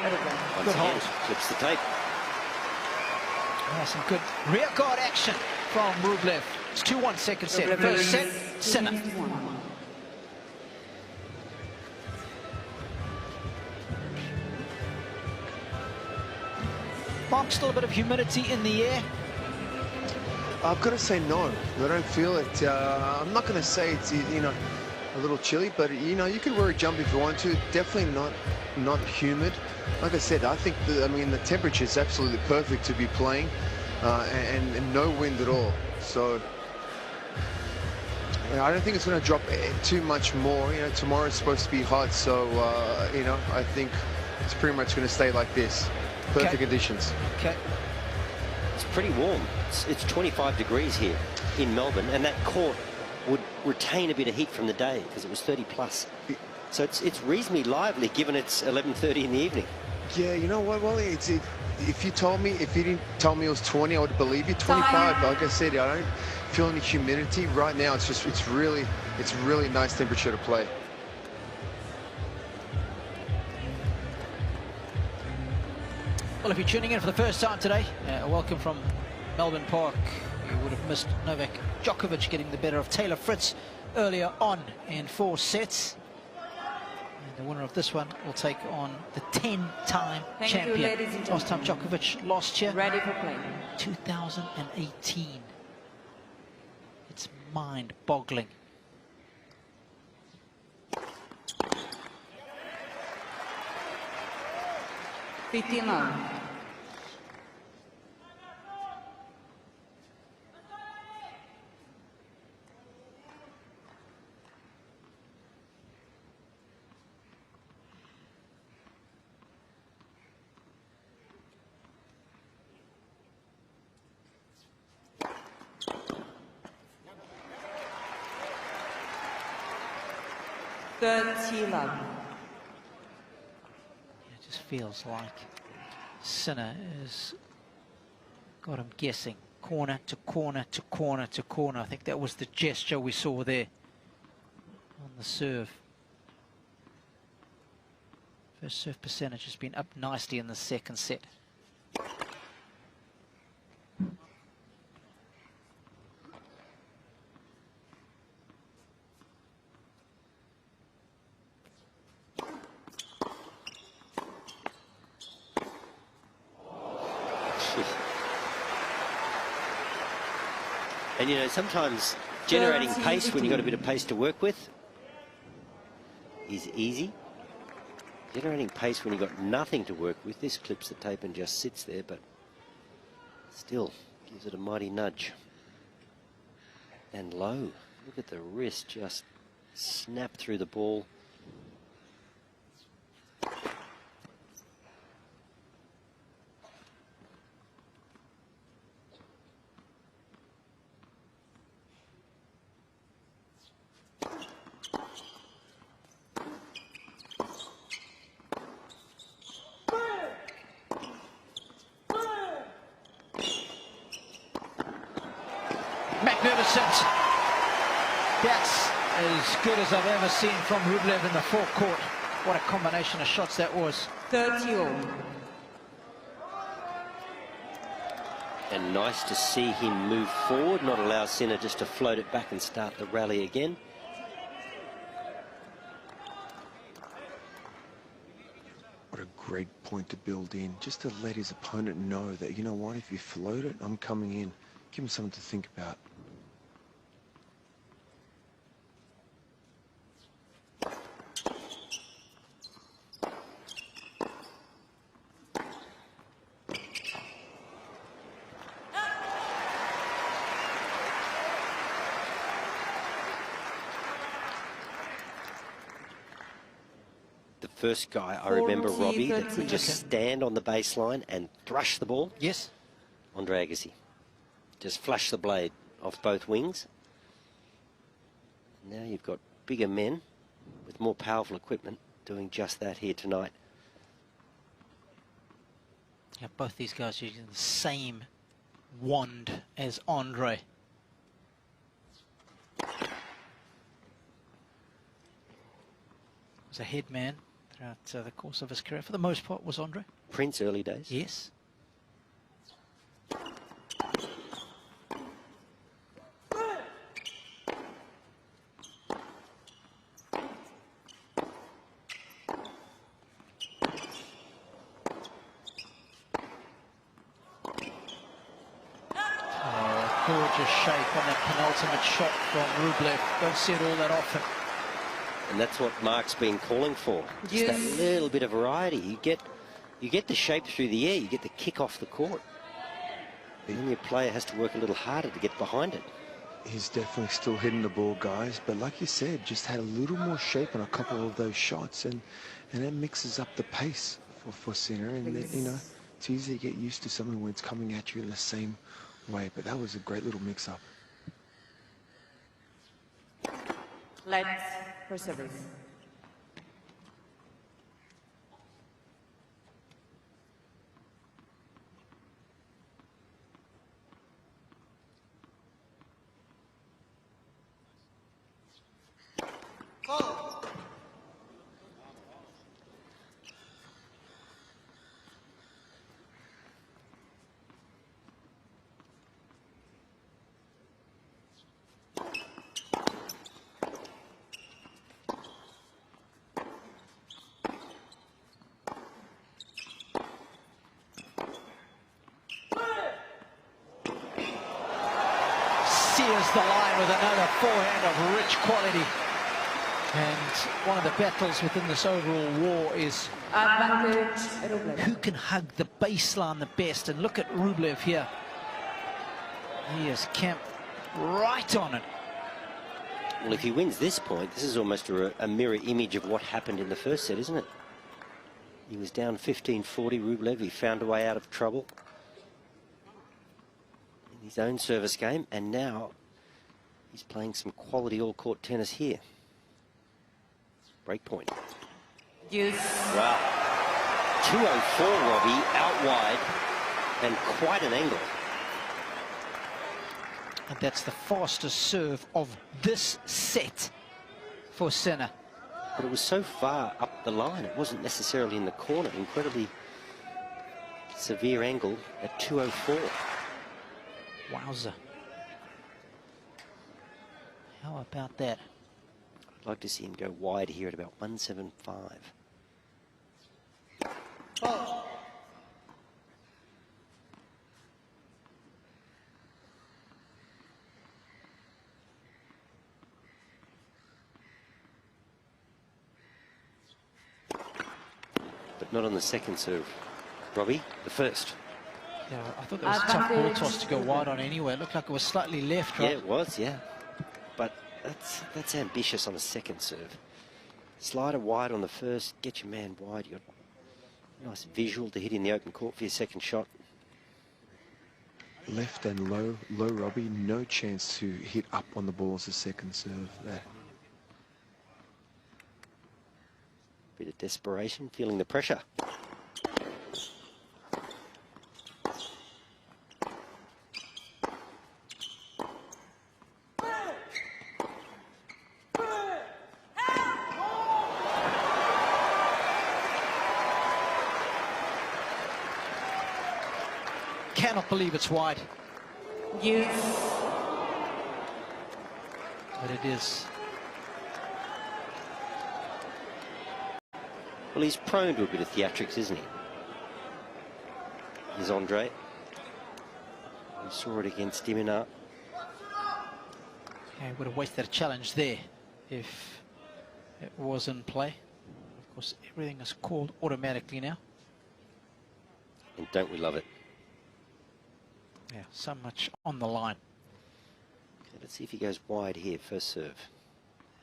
Once again, flips the tape. Some good rear guard action from Rublev. It's 2-1 second set. First set, Sinner. Mark, still a bit of humidity in the air. I've got to say no. I don't feel it. I'm not going to say it's, you know, a little chilly, but, you know, you can wear a jumper if you want to. Definitely not humid. Like I said, I think, the temperature is absolutely perfect to be playing, and no wind at all. So I don't think it's going to drop too much more. You know, tomorrow's supposed to be hot, so you know, I think it's pretty much going to stay like this. Perfect conditions. Okay. It's pretty warm. It's 25 degrees here in Melbourne, and that court would retain a bit of heat from the day because it was 30 plus. So it's reasonably lively given it's 11:30 in the evening. Yeah, you know what, Wally? If you didn't tell me it was 20, I would believe you. 25, but like I said, I don't feel any humidity right now. It's really nice temperature to play. Well, if you're tuning in for the first time today, welcome from Melbourne Park. You would have missed Novak Djokovic getting the better of Taylor Fritz earlier on in 4 sets. And the winner of this one will take on the 10-time champion. Last time Djokovic lost here. Ready for play. 2018. It's mind-boggling. Love. It just feels like Sinner has got him guessing. Corner to corner to corner to corner. I think that was the gesture we saw there on the serve. First serve percentage has been up nicely in the second set. And you know, sometimes generating pace when you've got a bit of pace to work with is easy. Generating pace when you've got nothing to work with, this clips the tape and just sits there, but still gives it a mighty nudge. And low. Look at the wrist just snap through the ball. Magnificent. That's as good as I've ever seen from Rublev in the forecourt. What a combination of shots that was. 30-all. And nice to see him move forward, not allow Sinner just to float it back and start the rally again. What a great point to build in, just to let his opponent know that, you know what, if you float it, I'm coming in. Give him something to think about. First guy I remember, Robbie, that could just stand on the baseline and thrush the ball. Yes. Andrey Agassi. Just flush the blade off both wings. Now you've got bigger men with more powerful equipment doing just that here tonight. Yeah, both these guys are using the same wand as Andrey. Was a head man throughout the course of his career. For the most part, was Andrey. Prince early days. Yes. Gorgeous shape on that penultimate shot from Rublev. Don't see it all that often. And that's what Mark's been calling for. Just that little bit of variety. You get the shape through the air, you get the kick off the court. And then your player has to work a little harder to get behind it. He's definitely still hitting the ball, guys. But like you said, just had a little more shape on a couple of those shots, and that mixes up the pace for Sinner. And then, you know, it's easy to get used to something when it's coming at you in the same way. But that was a great little mix-up. Let's for service. Sears the line with another forehand of rich quality. And one of the battles within this overall war is who can hug the baseline the best. And look at Rublev here. He is camped right on it. Well, if he wins this point, this is almost a mirror image of what happened in the first set, isn't it? He was down 15-40, Rublev. He found a way out of trouble in his own service game, and now he's playing some quality all-court tennis here. Break point. Yes. Wow. 204, Robbie, out wide, and quite an angle. And that's the fastest serve of this set for Sinner. But it was so far up the line, it wasn't necessarily in the corner. Incredibly severe angle at 204. Wowza. How about that? I'd like to see him go wide here at about 175. Oh. But not on the second serve. Robbie, the first. Yeah, I thought that was a tough ball toss to go wide on anyway. It looked like it was slightly left, right? Yeah, it was, yeah. But that's ambitious on a second serve. Slider wide on the first, get your man wide. You got a nice visual to hit in the open court for your second shot. Left and low, Robbie. No chance to hit up on the ball as a second serve there. Bit of desperation, feeling the pressure. Cannot believe it's wide. Yes. But it is. Well, he's prone to a bit of theatrics, isn't he? Here's Andrey. We saw it against Diminar. Yeah, he would have wasted a challenge there if it was in play. Of course, everything is called automatically now. And don't we love it? Yeah, so much on the line. Okay, let's see if he goes wide here, first serve.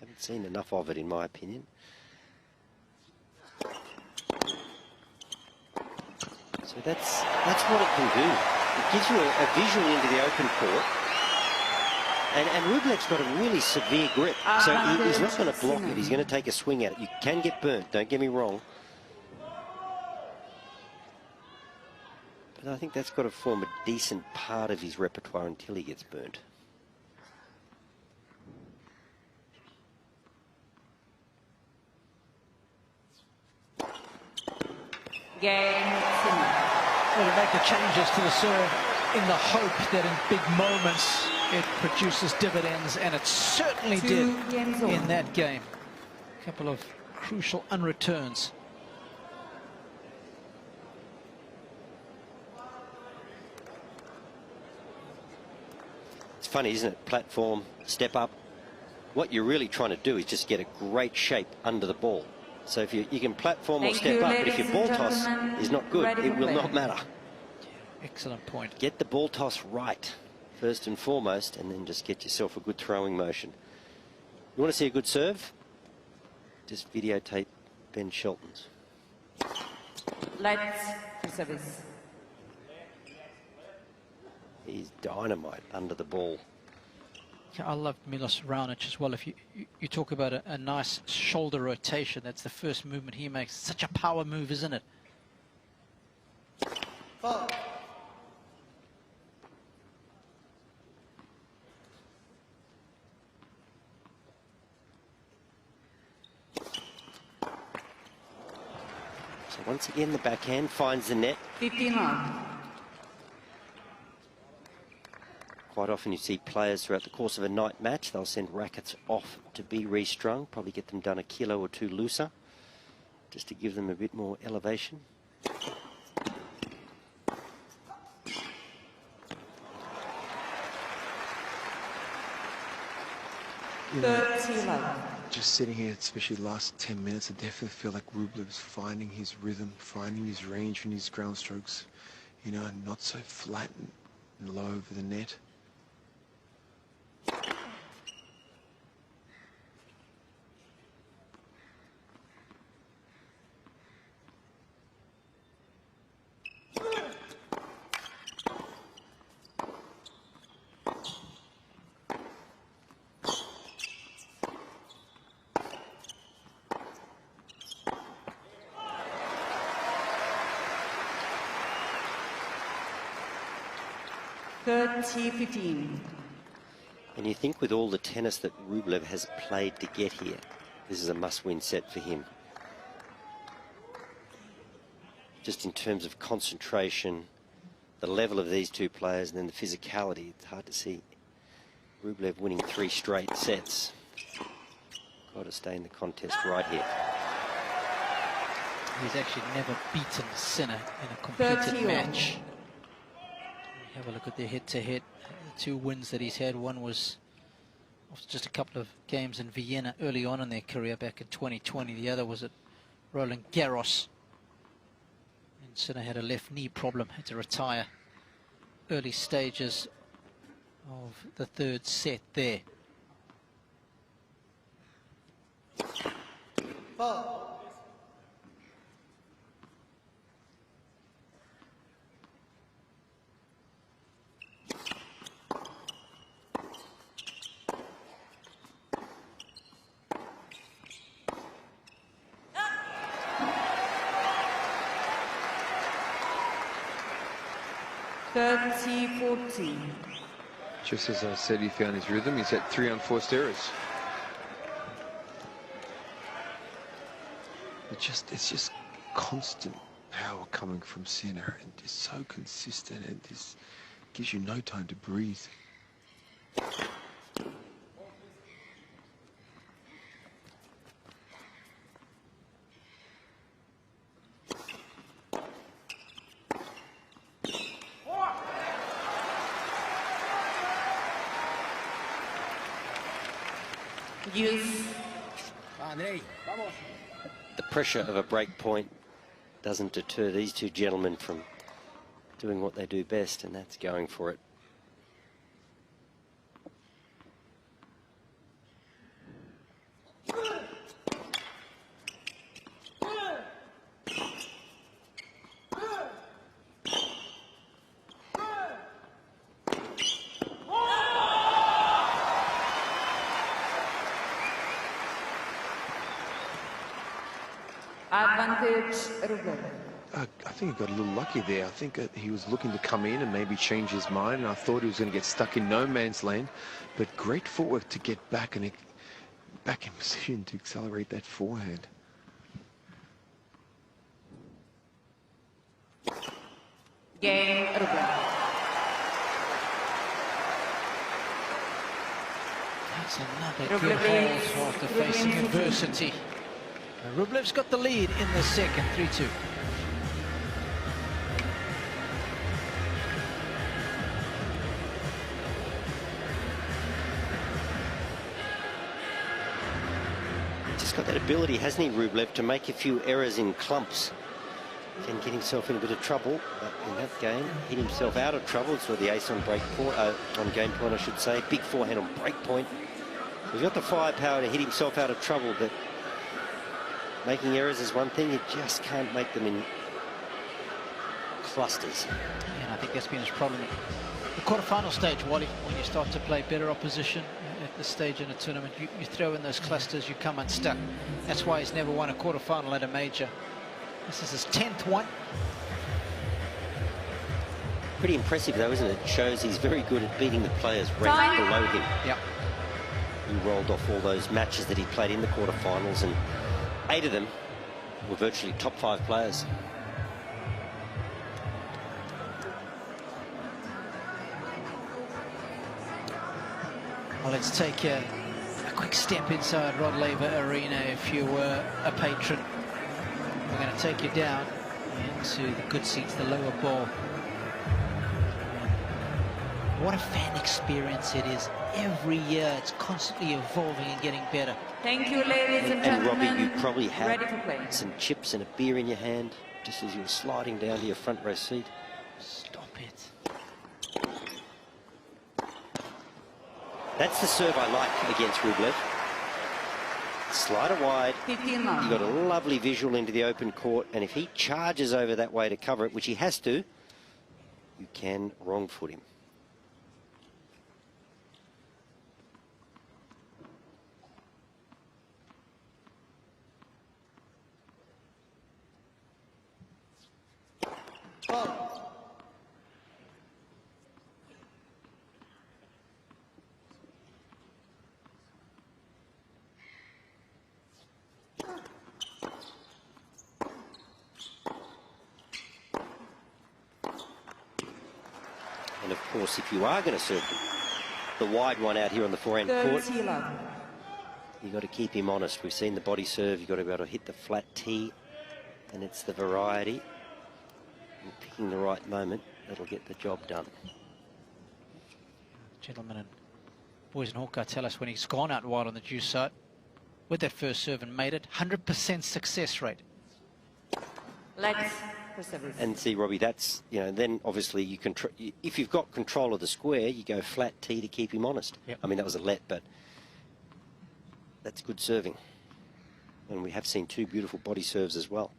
Haven't seen enough of it, in my opinion. So that's what it can do. It gives you a visual into the open court. And Rublev's got a really severe grip. So he's not going to block it. He's going to take a swing at it. You can get burnt, don't get me wrong. But I think that's got to form a decent part of his repertoire until he gets burnt. Well, to make the changes to the serve in the hope that in big moments it produces dividends, and it certainly did in that game. A couple of crucial unreturns. It's funny, isn't it? Platform, step up. What you're really trying to do is just get a great shape under the ball. So if you can platform or step up, but if your ball toss is not good, it will not matter. Excellent point. Get the ball toss right. first and foremost, and then just get yourself a good throwing motion. You want to see a good serve? Just videotape Ben Shelton's. Lights for service. He's dynamite under the ball. Yeah, I love Milos Raonic as well. If you talk about a nice shoulder rotation, that's the first movement he makes. Such a power move, isn't it? Four. So once again, the backhand finds the net. 15 on. Quite often you see players throughout the course of a night match, they'll send rackets off to be restrung, probably get them done a kilo or two looser, just to give them a bit more elevation. You know, just sitting here, especially the last 10 minutes, I definitely feel like Rublev's finding his rhythm, finding his range in his ground strokes, you know, and not so flat and low over the net. And you think with all the tennis that Rublev has played to get here, this is a must-win set for him. Just in terms of concentration, the level of these two players, and then the physicality, it's hard to see Rublev winning 3 straight sets. Got to stay in the contest right here. He's actually never beaten Sinner in a completed match. Have a look at their head-to-head. The 2 wins that he's had. One was after just a couple of games in Vienna early on in their career back in 2020. The other was at Roland Garros. And Sinner had a left knee problem, had to retire early stages of the 3rd set there. Just as I said, he found his rhythm. He's had 3 unforced errors. It's just constant power coming from Sinner, and just so consistent, and just gives you no time to breathe. The pressure of a break point doesn't deter these 2 gentlemen from doing what they do best, and that's going for it. Advantage Rublev. I think he got a little lucky there. I think he was looking to come in and maybe change his mind, and I thought he was going to get stuck in no man's land. But great footwork to get back and back in position to accelerate that forehand. Game Rublev. That's another good hold after facing adversity. Rublev's got the lead in the second, 3-2. Just got that ability, hasn't he, Rublev, to make a few errors in clumps. Can get himself in a bit of trouble in that game. Hit himself out of trouble. Saw the ace on break point, on game point, I should say. Big forehand on break point. He's got the firepower to hit himself out of trouble, but making errors is one thing. You just can't make them in clusters. And I think that's been his problem. The quarterfinal stage, Wally, when you start to play better opposition at this stage in a tournament, you throw in those clusters, you come unstuck. That's why he's never won a quarterfinal at a major. This is his 10th one. Pretty impressive though, isn't it? It shows he's very good at beating the players ranked below him. Yep. He rolled off all those matches that he played in the quarterfinals, and 8 of them were virtually top 5 players. Well, let's take a quick step inside Rod Laver Arena if you were a patron. We're going to take you down into the good seats, the lower ball. What a fan experience it is. Every year it's constantly evolving and getting better. Thank you, ladies and And gentlemen. Robbie, you probably Ready to play. had some chips and a beer in your hand just as you were sliding down to your front row seat. Stop it. That's the serve I like against Rublev. Slider wide. You got a lovely visual into the open court, and if he charges over that way to cover it, which he has to, you can wrong foot him. And of course, if you are going to serve the wide one out here on the forehand court, you've got to keep him honest. We've seen the body serve. You've got to be able to hit the flat tee, and it's the variety and picking the right moment that'll get the job done. Gentlemen and boys in Hawkeye tell us when he's gone out wide on the deuce side with that first serve and made it, 100% success rate. Let's And see, Robbie, that's, you know, then obviously you can, if you've got control of the square, you go flat tee to keep him honest. Yep. I mean, that was a let, but that's good serving. And we have seen 2 beautiful body serves as well.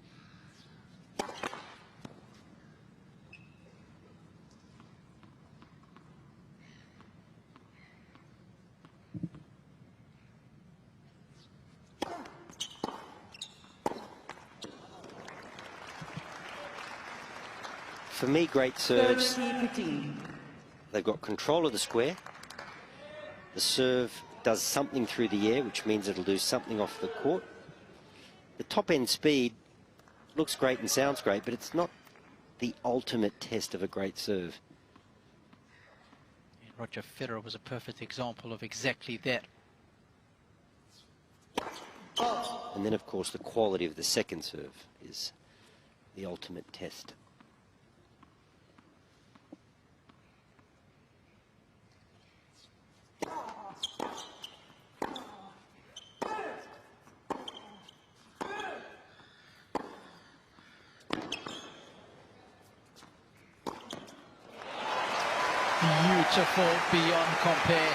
For me, great serves, they've got control of the square. The serve does something through the air, which means it'll do something off the court. The top end speed looks great and sounds great, but it's not the ultimate test of a great serve. And Roger Federer was a perfect example of exactly that. And then, of course, the quality of the second serve is the ultimate test. Beautiful beyond compare.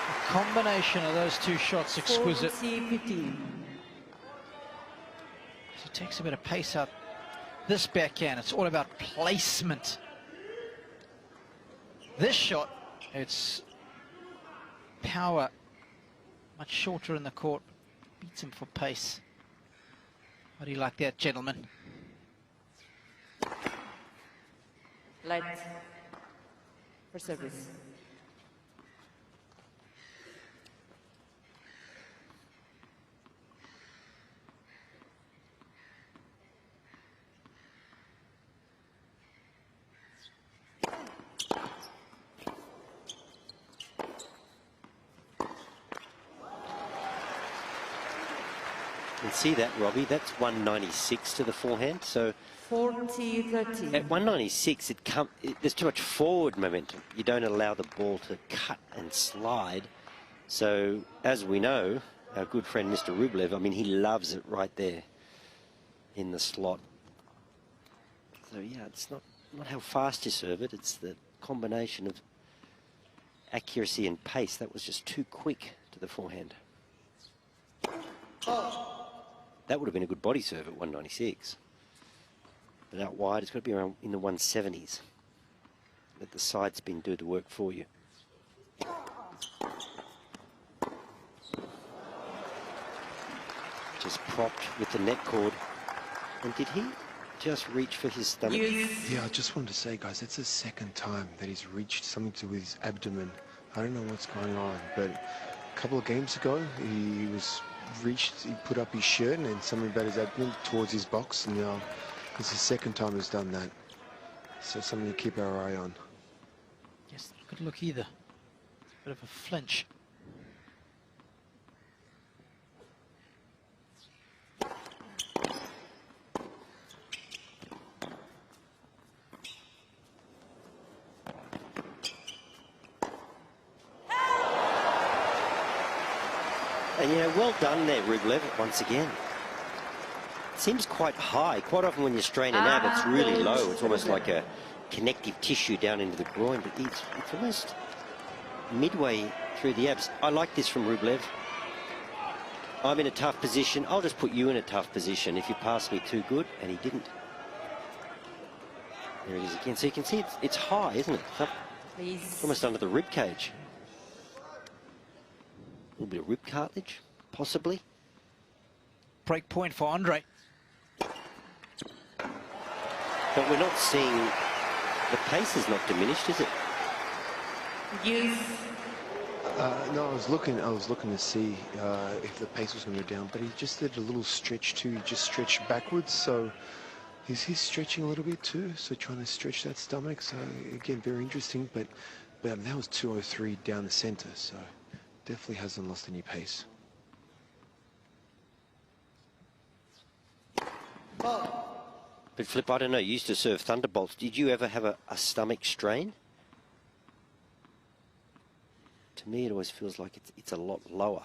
The combination of those 2 shots exquisite. So it takes a bit of pace out this backhand. It's all about placement. This shot, it's power, much shorter in the court, beats him for pace. How do you like that, gentlemen? Let's for service. And see that, Robbie, that's 196 to the forehand. So 40-30. at 196, there's too much forward momentum. You don't allow the ball to cut and slide. So as we know, our good friend Mr. Rublev, I mean, he loves it right there in the slot. So yeah, it's not how fast you serve it, it's the combination of accuracy and pace. That was just too quick to the forehand. That would have been a good body serve at 196. But out wide, it's got to be around in the 170s. Let the side spin do the work for you. Just propped with the net cord. And did he just reach for his stomach? Yeah, I just wanted to say, guys, that's the second time that he's reached something to his abdomen. I don't know what's going on, but a couple of games ago, he put up his shirt and then something about his abdomen towards his box, and now it's the second time he's done that. So something to keep our eye on. Yes, good look either. Bit of a flinch. And, you know, well done there, Rublev, once again. It seems quite high. Quite often when you strain an ab, it's really low. It's almost like a connective tissue down into the groin, but it's almost midway through the abs. I like this from Rublev. I'm in a tough position. I'll just put you in a tough position if you pass me too good, and he didn't. There it is again. So you can see it's high, isn't it? It's almost under the rib cage. A little bit of rib cartilage, possibly. Break point for Andrey. But we're not seeing, the pace is not diminished, is it? No, I was looking to see if the pace was going to go down, but he just did a little stretch too. He just stretched backwards, so he's stretching a little bit too, so trying to stretch that stomach. So again, very interesting, but that was 203 down the center, so definitely hasn't lost any pace. But Flip, I don't know, you used to serve thunderbolts. Did you ever have a stomach strain? To me, it always feels like it's a lot lower.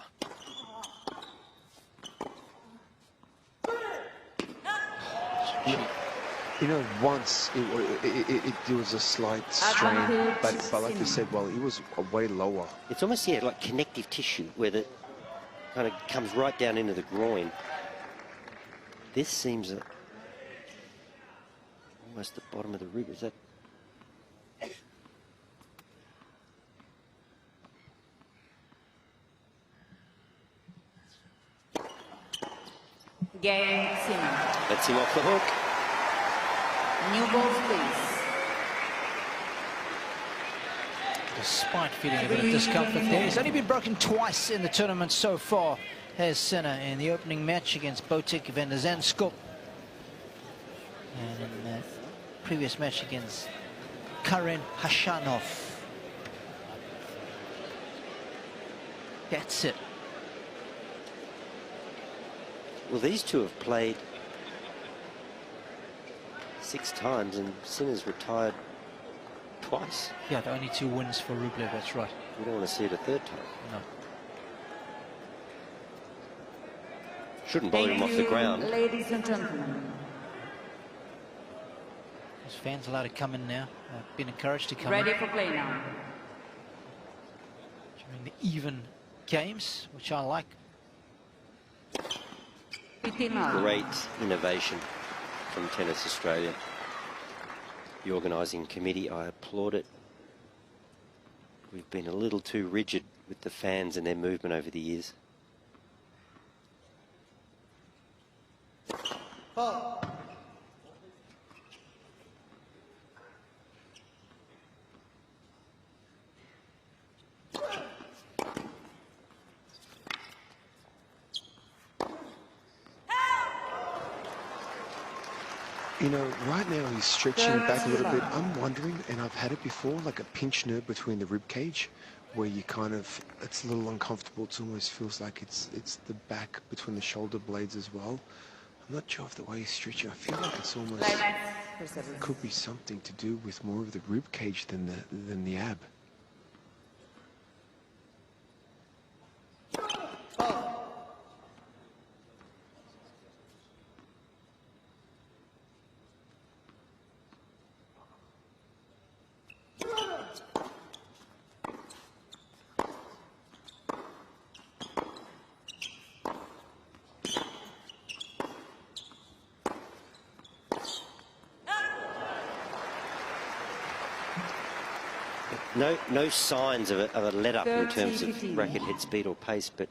You know, once it was a slight strain, but like you said, well, it was way lower. It's almost, yeah, like connective tissue, where the kind of comes right down into the groin. This seems almost the bottom of the rib. Is that? Jannik Sinner. Lets him off the hook. New balls, please. Despite feeling a bit of discomfort there, he's only been broken twice in the tournament so far, has Sinner, in the opening match against Botic van der Zandskop, and in the previous match against Karen Hashanov. That's it. Well, these two have played 6 times, and Sinner's retired twice. Yeah, the only 2 wins for Rublev, that's right. We don't want to see it a 3rd time. No. Shouldn't bother him off the ground. Ladies and gentlemen. There's fans allowed to come in now. Been encouraged to come Ready in. for play now. During the even games, which I like. Great innovation from Tennis Australia. The organising committee, I applaud it. We've been a little too rigid with the fans and their movement over the years. You know, right now he's stretching back a little bit. I'm wondering, and I've had it before, like a pinched nerve between the rib cage, where you kind of, it's a little uncomfortable. It almost feels like it's the back between the shoulder blades as well. I'm not sure if the way he's stretching, I feel like it's almost, could be something to do with more of the rib cage than the ab. no signs of a let-up in terms of racket head speed or pace. But,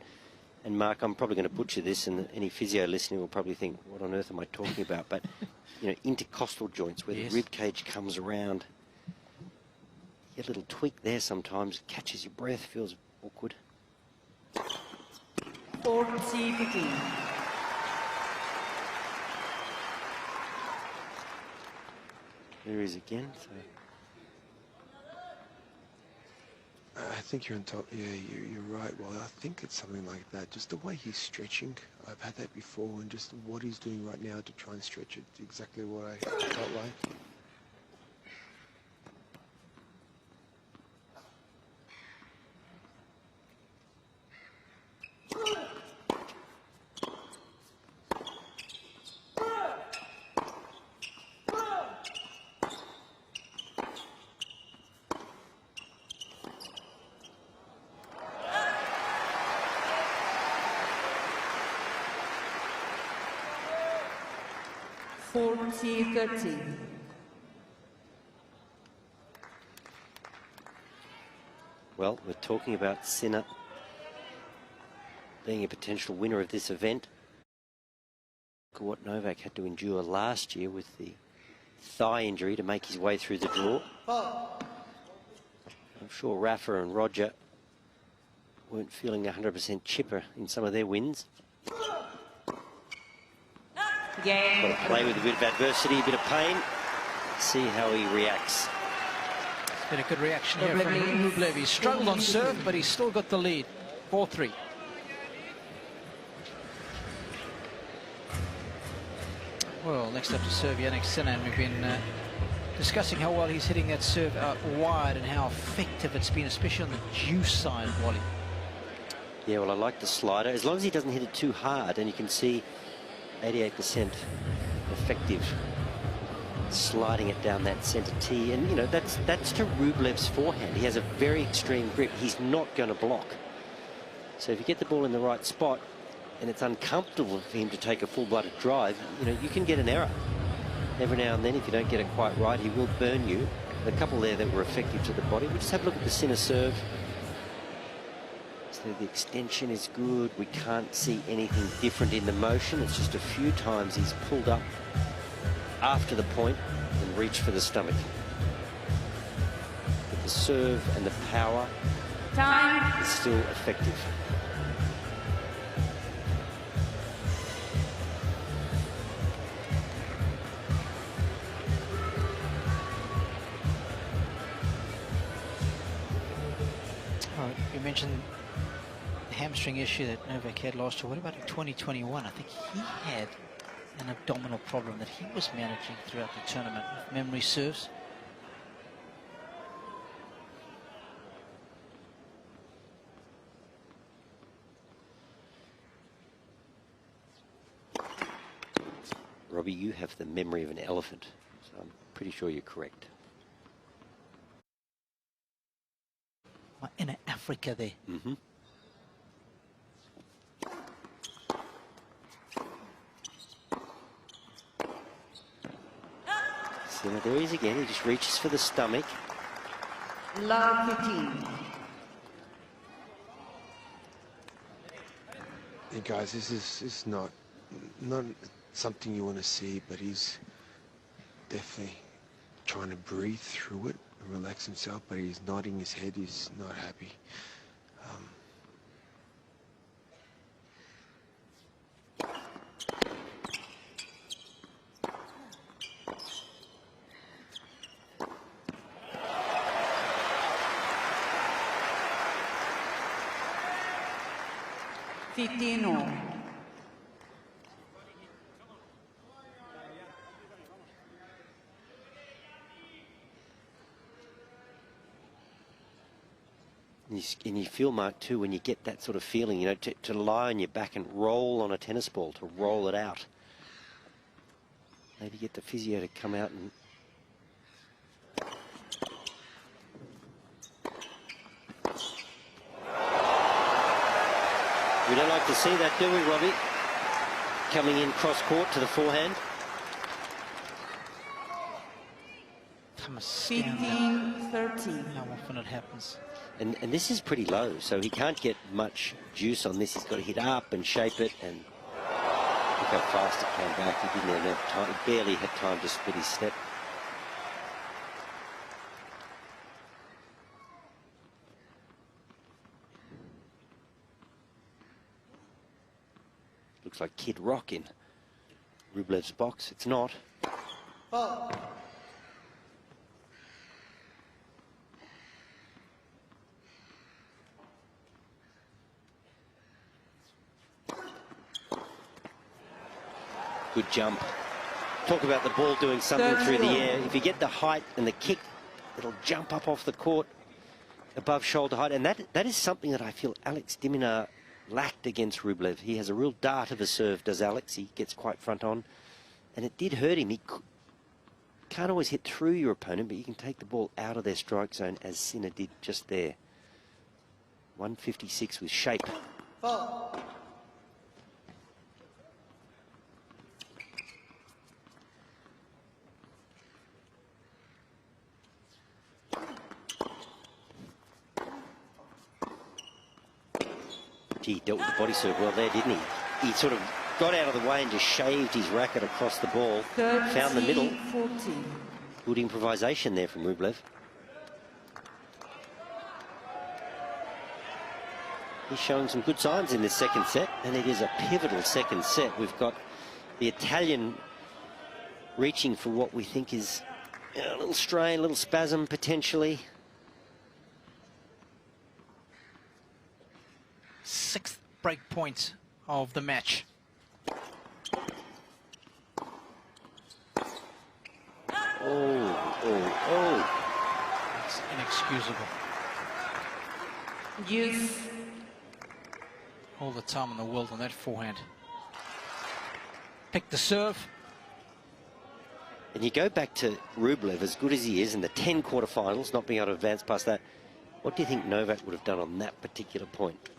and Mark, I'm probably going to butcher this, and any physio listening will probably think, what on earth am I talking about? But, you know, intercostal joints, where the rib cage comes around, you get a little tweak there sometimes, catches your breath, feels awkward. 40-15. There he is again. So. I think you're on top. Yeah, you're right. Well, I think it's something like that. Just the way he's stretching. I've had that before, and just what he's doing right now to try and stretch it. Exactly what I felt like. Well, we're talking about Sinner being a potential winner of this event. Look at what Novak had to endure last year with the thigh injury to make his way through the draw. I'm sure Rafa and Roger weren't feeling 100% chipper in some of their wins. Got to play with a bit of adversity, a bit of pain. See how he reacts. It's been a good reaction here from Rublev. He struggled on serve, but he's still got the lead. 4-3. Well, next up to serve, Jannik Sinner, and we've been discussing how well he's hitting that serve out wide and how effective it's been, especially on the juice side, Wally. Yeah, well, I like the slider. As long as he doesn't hit it too hard, and you can see 88% effective sliding it down that centre tee, and you know that's to Rublev's forehand. He has a very extreme grip. He's not going to block. So if you get the ball in the right spot and it's uncomfortable for him to take a full-blooded drive, you know, you can get an error. Every now and then, if you don't get it quite right, he will burn you. A couple there that were effective to the body. We'll just have a look at the Sinner serve. So the extension is good. We can't see anything different in the motion. It's just a few times he's pulled up after the point and reached for the stomach. But the serve and the power is still effective. Oh, you mentioned hamstring issue that Novak had last year. What about in 2021? I think he had an abdominal problem that he was managing throughout the tournament, if memory serves. Robbie, you have the memory of an elephant, so I'm pretty sure you're correct. My inner Africa there. Mm-hmm. So there he is again. He just reaches for the stomach. Love 15. Hey guys, this is not something you want to see, but he's definitely trying to breathe through it and relax himself, but he's nodding his head. He's not happy. And you feel, Mark, too, when you get that sort of feeling, you know, to lie on your back and roll on a tennis ball, to roll it out. Maybe get the physio to come out and... We don't like to see that, do we, Robbie? Coming in cross-court to the forehand. come astounding 15-13. how often it happens. And this is pretty low, so he can't get much juice on this. He's got to hit up and shape it, and look how fast it came back. He didn't have time, he barely had time to split his step. Looks like Kid Rock in Rublev's box. It's not. Good jump. Talk about the ball doing something through the air. If you get the height and the kick, it'll jump up off the court above shoulder height. And that is something that I feel Alex de Minaur lacked against Rublev. He has a real dart of a serve, does Alex. He gets quite front on. And it did hurt him. He can't always hit through your opponent, but you can take the ball out of their strike zone, as Sinner did just there. 156 with shape. He dealt with the body serve well there, didn't he? He sort of got out of the way and just shaved his racket across the ball. 13, found the middle. 14. Good improvisation there from Rublev. He's showing some good signs in this second set, and it is a pivotal second set. We've got the Italian reaching for what we think is a little strain, a little spasm potentially. Sixth break point of the match. Oh. It's inexcusable. Use. All the time in the world on that forehand. Pick the serve. And you go back to Rublev, as good as he is in the 10 quarterfinals, not being able to advance past that. What do you think Novak would have done on that particular point?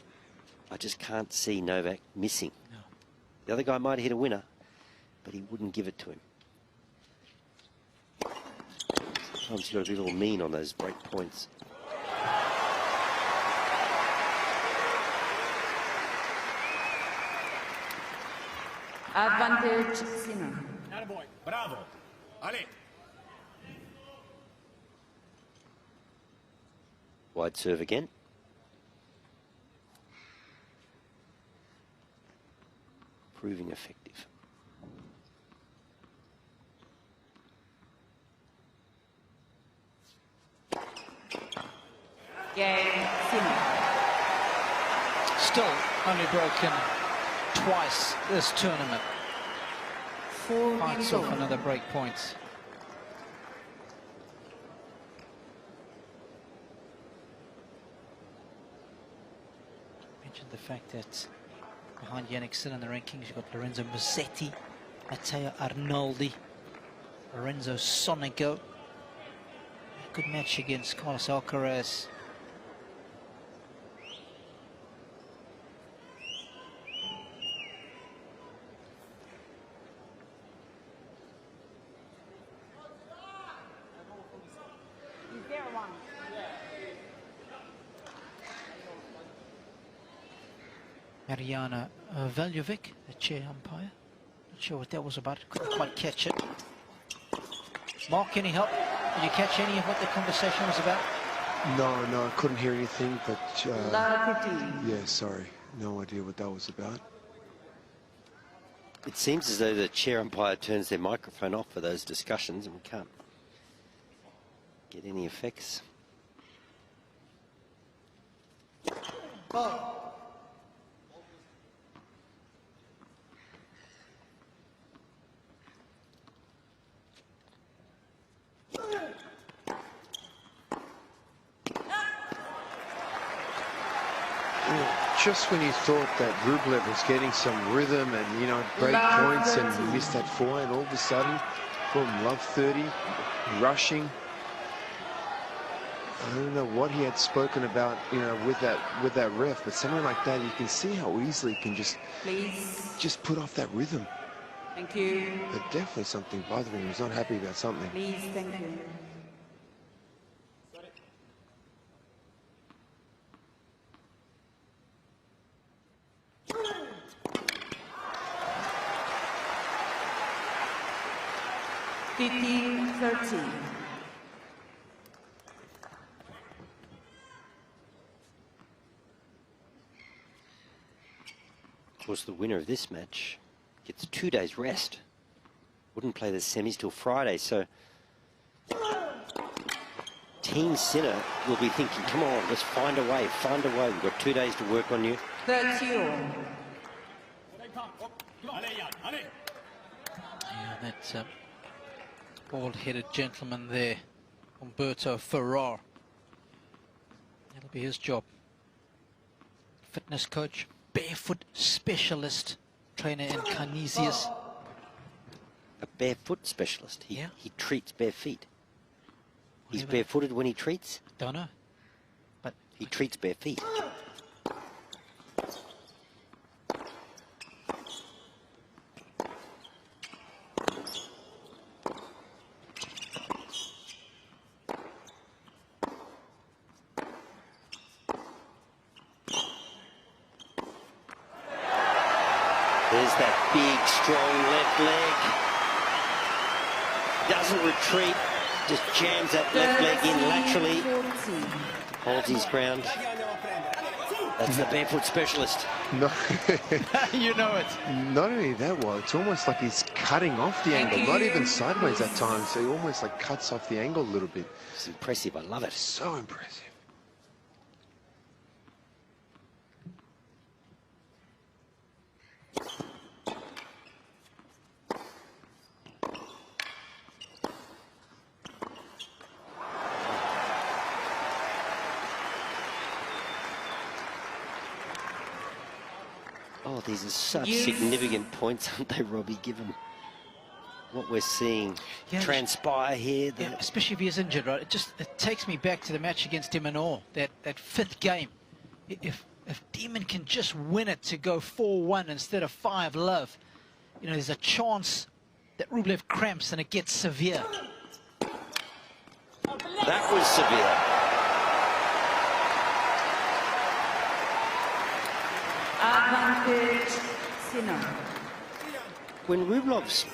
I just can't see Novak missing. No. The other guy might have hit a winner, but he wouldn't give it to him. Sometimes you've got to be a little mean on those break points. Advantage Sinner. Attaboy. Bravo. Allez. Wide serve again. Proving effective. Game Sinner. Still only broken twice this tournament. Fights off another break point. Mentioned the fact that behind Jannik Sinner in the rankings, you've got Lorenzo Musetti, Matteo Arnoldi, Lorenzo Sonego. A good match against Carlos Alcaraz. Aryna Veljovic, the chair umpire. Not sure what that was about. Couldn't quite catch it. Mark, any help? Did you catch any of what the conversation was about? No, I couldn't hear anything, but... yeah, sorry. No idea what that was about. It seems as though the chair umpire turns their microphone off for those discussions, and we can't get any effects. Just when you thought that Rublev was getting some rhythm and, you know, break points and he missed that forehand, all of a sudden, boom, love 30, rushing. I don't know what he had spoken about, you know, with that ref, but something like that, you can see how easily he can just put off that rhythm. Thank you. But definitely something bothering him. He's not happy about something. Please, thank you. 15-13. Of course, the winner of this match gets 2 days rest. Wouldn't play the semis till Friday, so Team Sinner will be thinking, come on, let's find a way, find a way. We've got 2 days to work on you. 30. Yeah, that bald-headed gentleman there, Umberto Ferrar. That'll be his job. Fitness coach, barefoot specialist, trainer in Canisius. A barefoot specialist. He treats bare feet. He's Whatever. barefooted when he treats? Don't know. But he treats bare feet. There's that big, strong left leg. Doesn't retreat, just jams that left leg in laterally. Holds his ground. That's the barefoot specialist. No. You know it. Not only that, well, it's almost like he's cutting off the angle, not even sideways at times. So he almost like cuts off the angle a little bit. It's impressive. I love it. So impressive. Oh, these are such significant points, aren't they, Robbie, given what we're seeing transpire here. Yeah, especially if he's injured, right? It takes me back to the match against Demonor, that fifth game. If Demon can just win it to go 4-1 instead of 5-love, you know, there's a chance that Rublev cramps and it gets severe. That was severe. Advantage Sinner. When Rublev,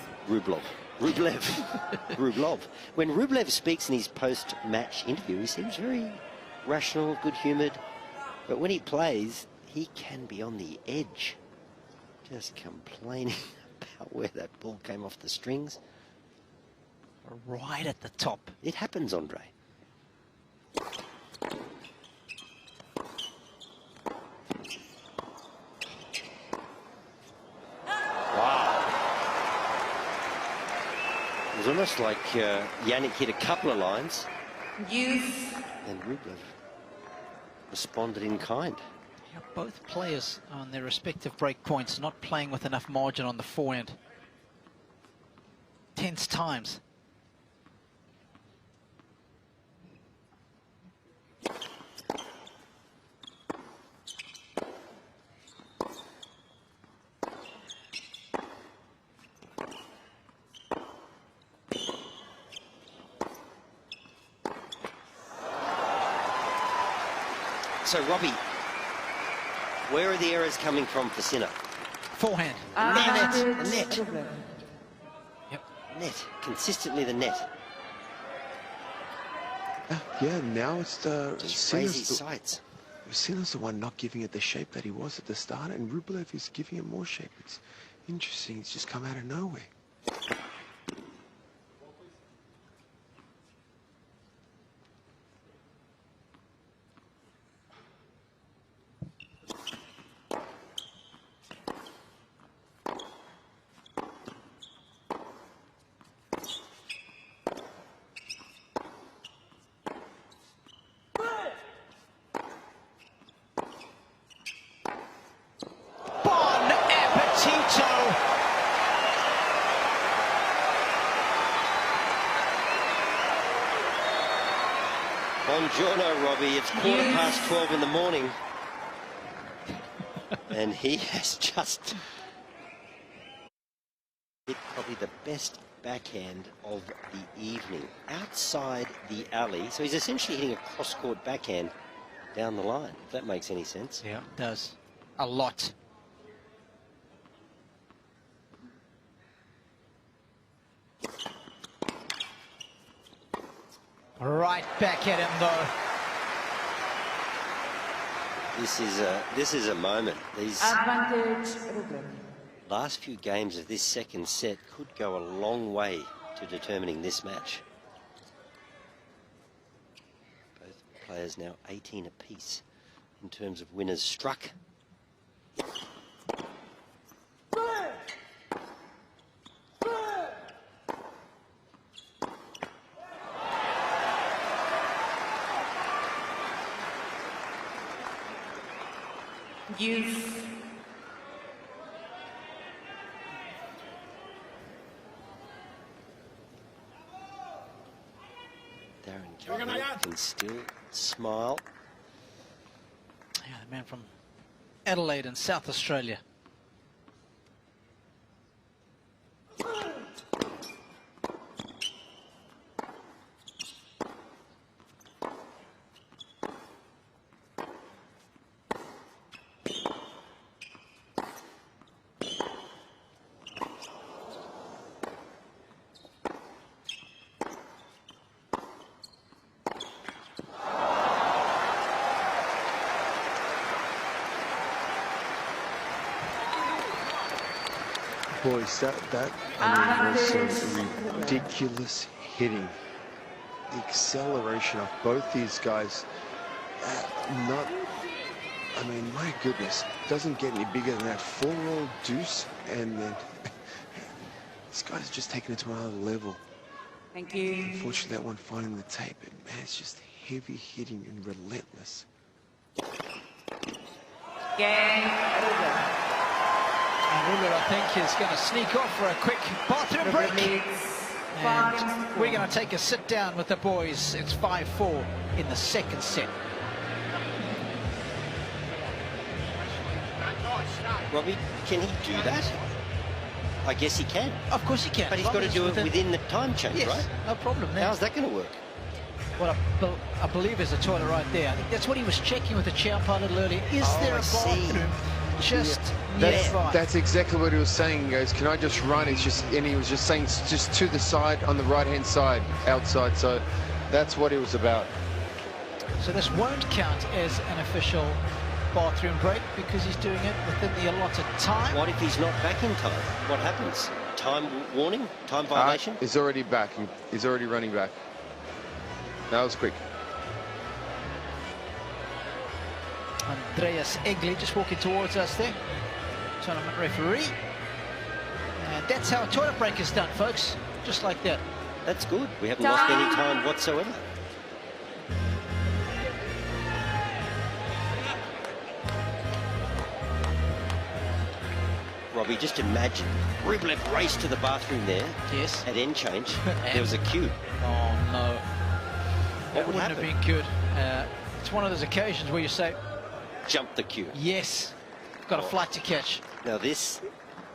when Rublev speaks in his post-match interview, he seems very rational, good-humoured. But when he plays, he can be on the edge, just complaining about where that ball came off the strings. Right at the top. It happens, Andre. It was almost like Jannik hit a couple of lines. And Rublev responded in kind. Yeah, both players on their respective break points not playing with enough margin on the forehand. Tense times. So, Robbie, where are the errors coming from for Sinner? Forehand. Net. Yep. Net. Consistently the net. Yeah, now it's the crazy sights. Sinner's the one not giving it the shape that he was at the start, and Rublev is giving it more shape. It's interesting. It's just come out of nowhere. Buongiorno, Robbie. It's 12:15 in the morning. And he has just hit probably the best backhand of the evening. Outside the alley. So he's essentially hitting a cross-court backhand down the line, if that makes any sense. Yeah, it does. A lot. Right back at him, though. This is a moment. These Advantage Rublev. last few games of this second set could go a long way to determining this match. Both players now 18 apiece in terms of winners struck. Use. Darren can still smile. Yeah, the man from Adelaide in South Australia. Boys, that I mean, was some ridiculous hitting. The acceleration of both these guys, I mean, my goodness, doesn't get any bigger than that 4-roll deuce, and then this guy's just taking it to another level. Thank you. Unfortunately, that one finding the tape, man, it's just heavy hitting and relentless. Game over. And Rublev, I think, is going to sneak off for a quick bathroom break. And we're going to take a sit down with the boys. It's 5-4 in the second set. Robbie, can he do that? I guess he can. Of course he can. But he's got to do it within the time change, yes, right? No problem there. How's that going to work? Well, I believe there's a toilet right there. I think that's what he was checking with the chair umpire a little earlier. Is there a bathroom just nearby? That's exactly what he was saying. He goes, can I just run? It's just, and he was just saying it's just to the side, on the right-hand side, outside. So that's what it was about. So this won't count as an official bathroom break because he's doing it within the allotted time. What if he's not back in time? What happens? Time warning? Time violation? He's already back. He's already running back. That was quick. Andreas Egli just walking towards us there. Tournament referee. And that's how a toilet break is done, folks. Just like that. That's good. We haven't lost any time whatsoever. Robbie, just imagine Rublev raced to the bathroom there. Yes. At end change. There was a queue. Oh, no. That would wouldn't have been good. It's one of those occasions where you say, jump the queue. Yes. Got a flight to catch. Now this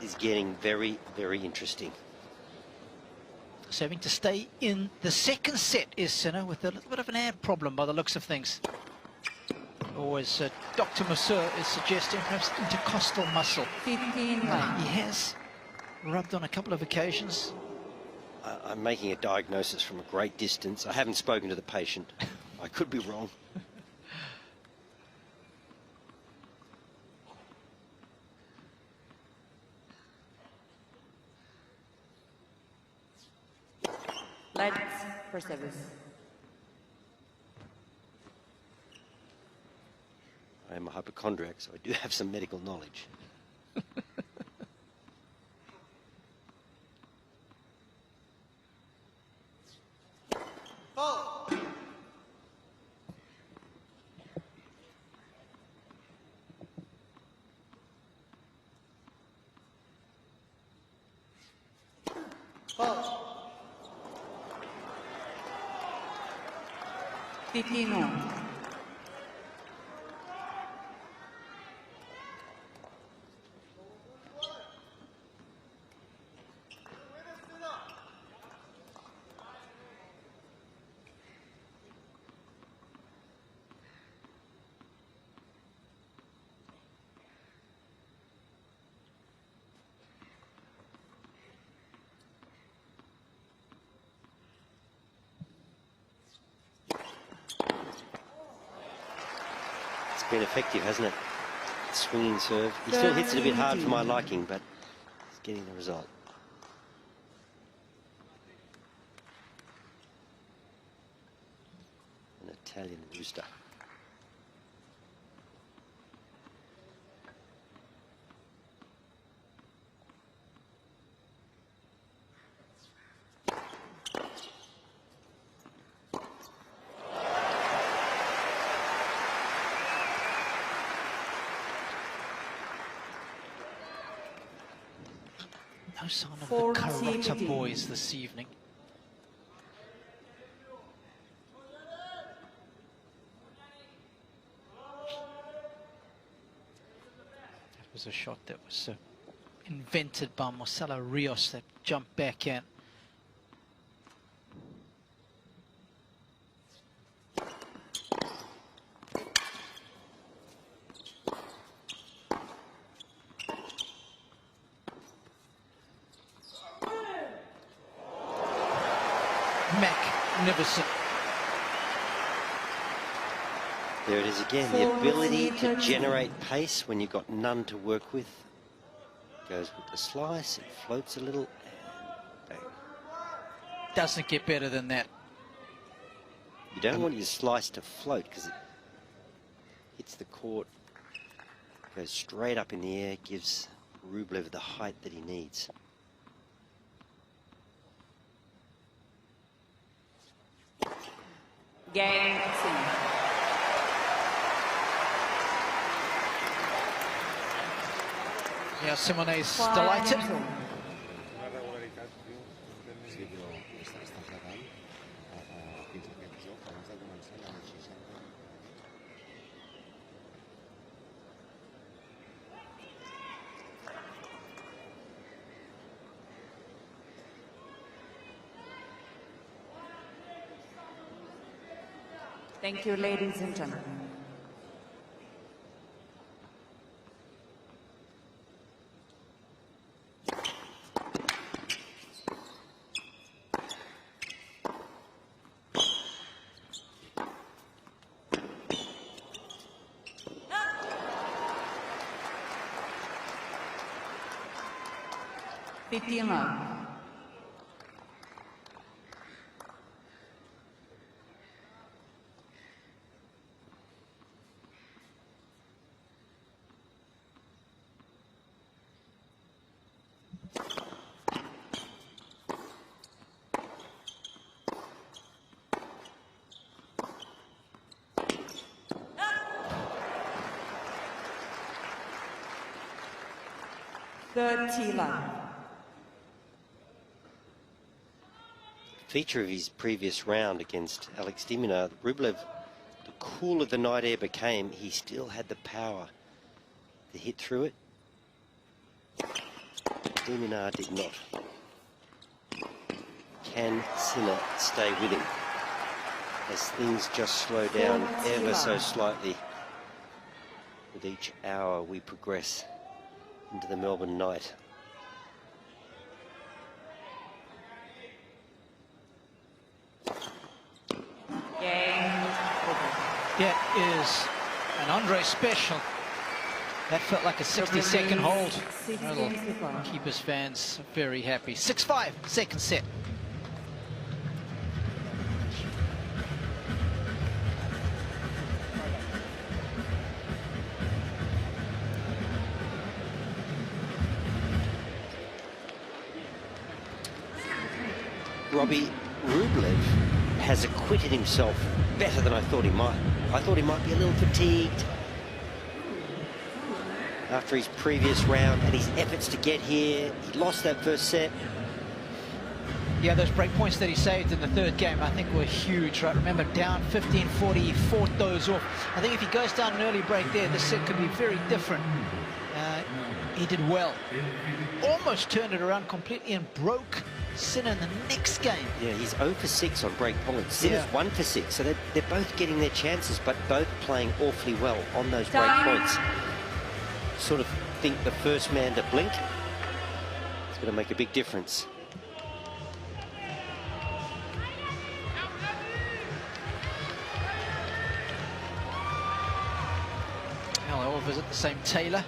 is getting very, very interesting. So having to stay in the second set is Sinner with a little bit of an ab problem by the looks of things. Or as Dr. Masseur is suggesting, perhaps intercostal muscle. 15. He has rubbed on a couple of occasions. I'm making a diagnosis from a great distance. I haven't spoken to the patient. I could be wrong. Let's for service. I am a hypochondriac, so I do have some medical knowledge. Oh. 15 on. been effective, hasn't it? Swinging serve. He still hits it a bit hard for my liking, but he's getting the result. An Italian rooster. No sign of the Carota boys this evening. That was a shot that was invented by Marcelo Rios, that jumped back in. Magnificent. There it is again, the ability to generate pace when you've got none to work with. Goes with the slice, it floats a little, and bang. Doesn't get better than that. You don't want your slice to float because it hits the court, goes straight up in the air, gives Rublev the height that he needs. Game 2. Yeah, Simone's delighted. Thank you, ladies and gentlemen. The T-line. Feature of his previous round against Alex de Minaur, Rublev, the cooler the night air became, he still had the power to hit through it. De Minaur did not. Can Sinner stay with him as things just slow down ever so slightly with each hour we progress into the Melbourne night? That is an Andrey special. That felt like a 60-second hold. That'll keep his fans very happy. 6-5, second set. Robbie, Rublev has acquitted himself better than I thought he might. I thought he might be a little fatigued after his previous round and his efforts to get here. He lost that first set. Yeah, those break points that he saved in the third game, I think, were huge, right? Remember, down 15-40, he fought those off. I think if he goes down an early break there, this set could be very different. He did well. Almost turned it around completely and broke Sinner in the next game. Yeah, he's 0 for 6 on break points. Sinner's 1 for 6, so they're both getting their chances, but both playing awfully well on those break points. Sort of think the first man to blink is going to make a big difference. visit the same Taylor.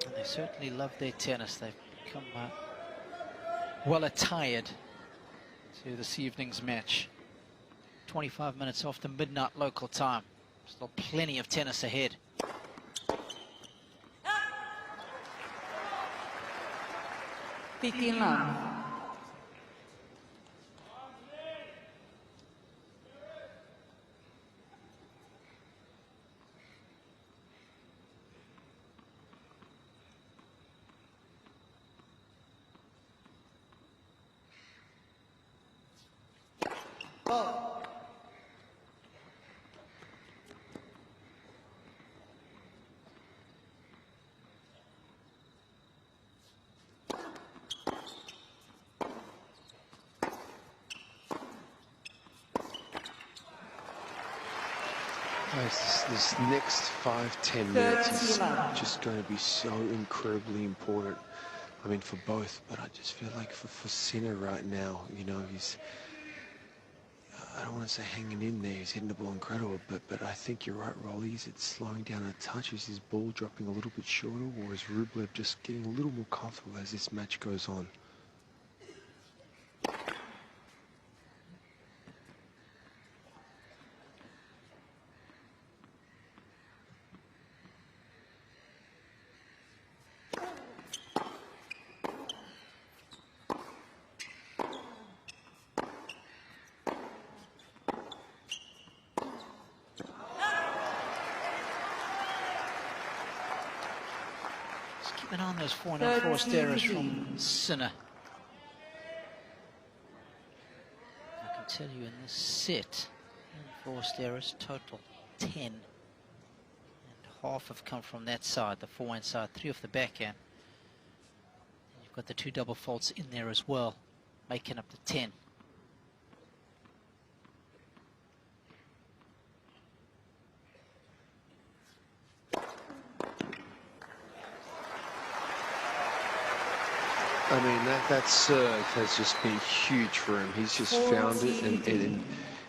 And they certainly love their tennis. They've come well attired to this evening's match. 25 minutes after midnight local time. Still plenty of tennis ahead. Picking love. This next 5-10 minutes is just going to be so incredibly important. I mean, for both, but I just feel like for Sinner right now, you know, he's, I don't want to say hanging in there, he's hitting the ball incredible, but I think you're right, Rolly. Is it slowing down a touch? Is his ball dropping a little bit shorter, or is Rublev just getting a little more comfortable as this match goes on? Keeping on those forced errors from Sinner. I can tell you in this set, forced errors total 10. And half have come from that side, the forehand side, 3 off the backhand. And you've got the 2 double faults in there as well, making up the 10. I mean, that serve has just been huge for him. He's just found it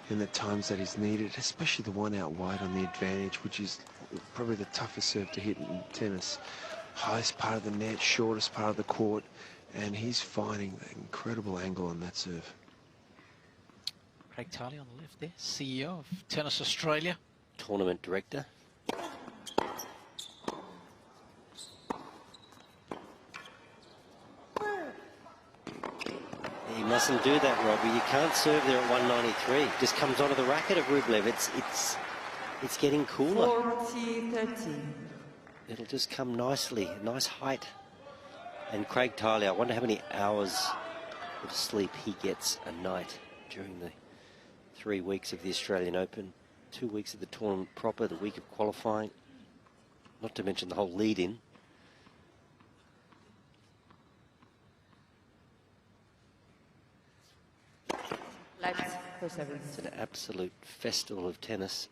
in the times that he's needed, especially the one out wide on the advantage, which is probably the toughest serve to hit in tennis. Highest part of the net, shortest part of the court, and he's finding the incredible angle on that serve. Craig Tiley on the left there, CEO of Tennis Australia. Tournament director. You mustn't do that, Robbie. You can't serve there at 193. Just comes onto the racket of Rublev. It's getting cooler. 40-30. It'll just come nicely, nice height. And Craig Tiley, I wonder how many hours of sleep he gets a night during the 3 weeks of the Australian Open, 2 weeks of the tournament proper, the week of qualifying, not to mention the whole lead-in. It's an absolute festival of tennis.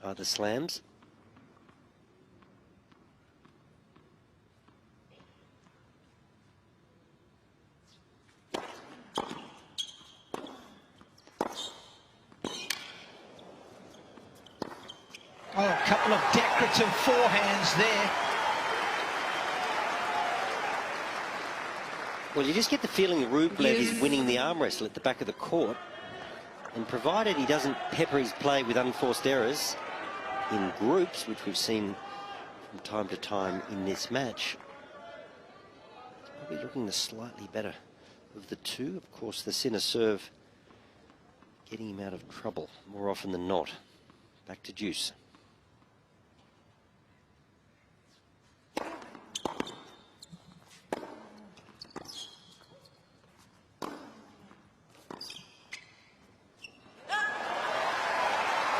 Are the slams? Oh, a couple of decorative forehands there. Well, you just get the feeling that Rublev is winning the arm wrestle at the back of the court. And provided he doesn't pepper his play with unforced errors in groups, which we've seen from time to time in this match, he's probably looking the slightly better of the two. Of course, the Sinner serve getting him out of trouble more often than not. Back to deuce.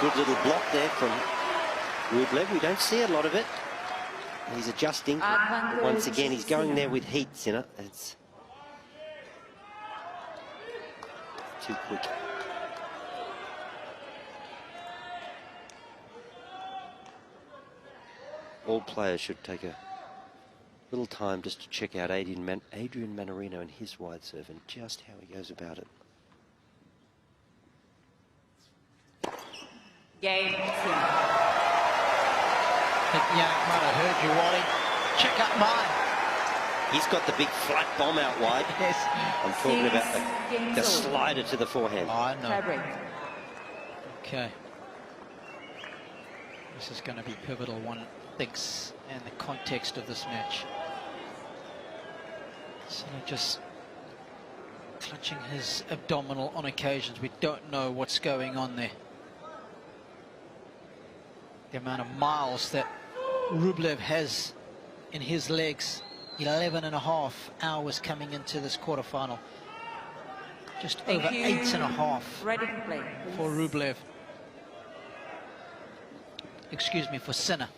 Good little block there from Rublev. We don't see a lot of it. He's adjusting. Once again, he's going there with heat, Sinner. It's too quick. All players should take a Little time just to check out Adrian Mannarino and his wide serve and just how he goes about it. Game 2. I think Jannik might have heard you, Wally. Check up mine. He's got the big flat bomb out wide. Yes. I'm talking about the slider to the forehand. Oh, I know. Tiebreak. Okay. This is going to be pivotal, one thinks, in the context of this match. So just clutching his abdominal on occasions. We don't know what's going on there. The amount of miles that Rublev has in his legs. 11.5 hours coming into this quarterfinal. Just over 8.5 Ready to play, for Rublev. Excuse me, for Sinner.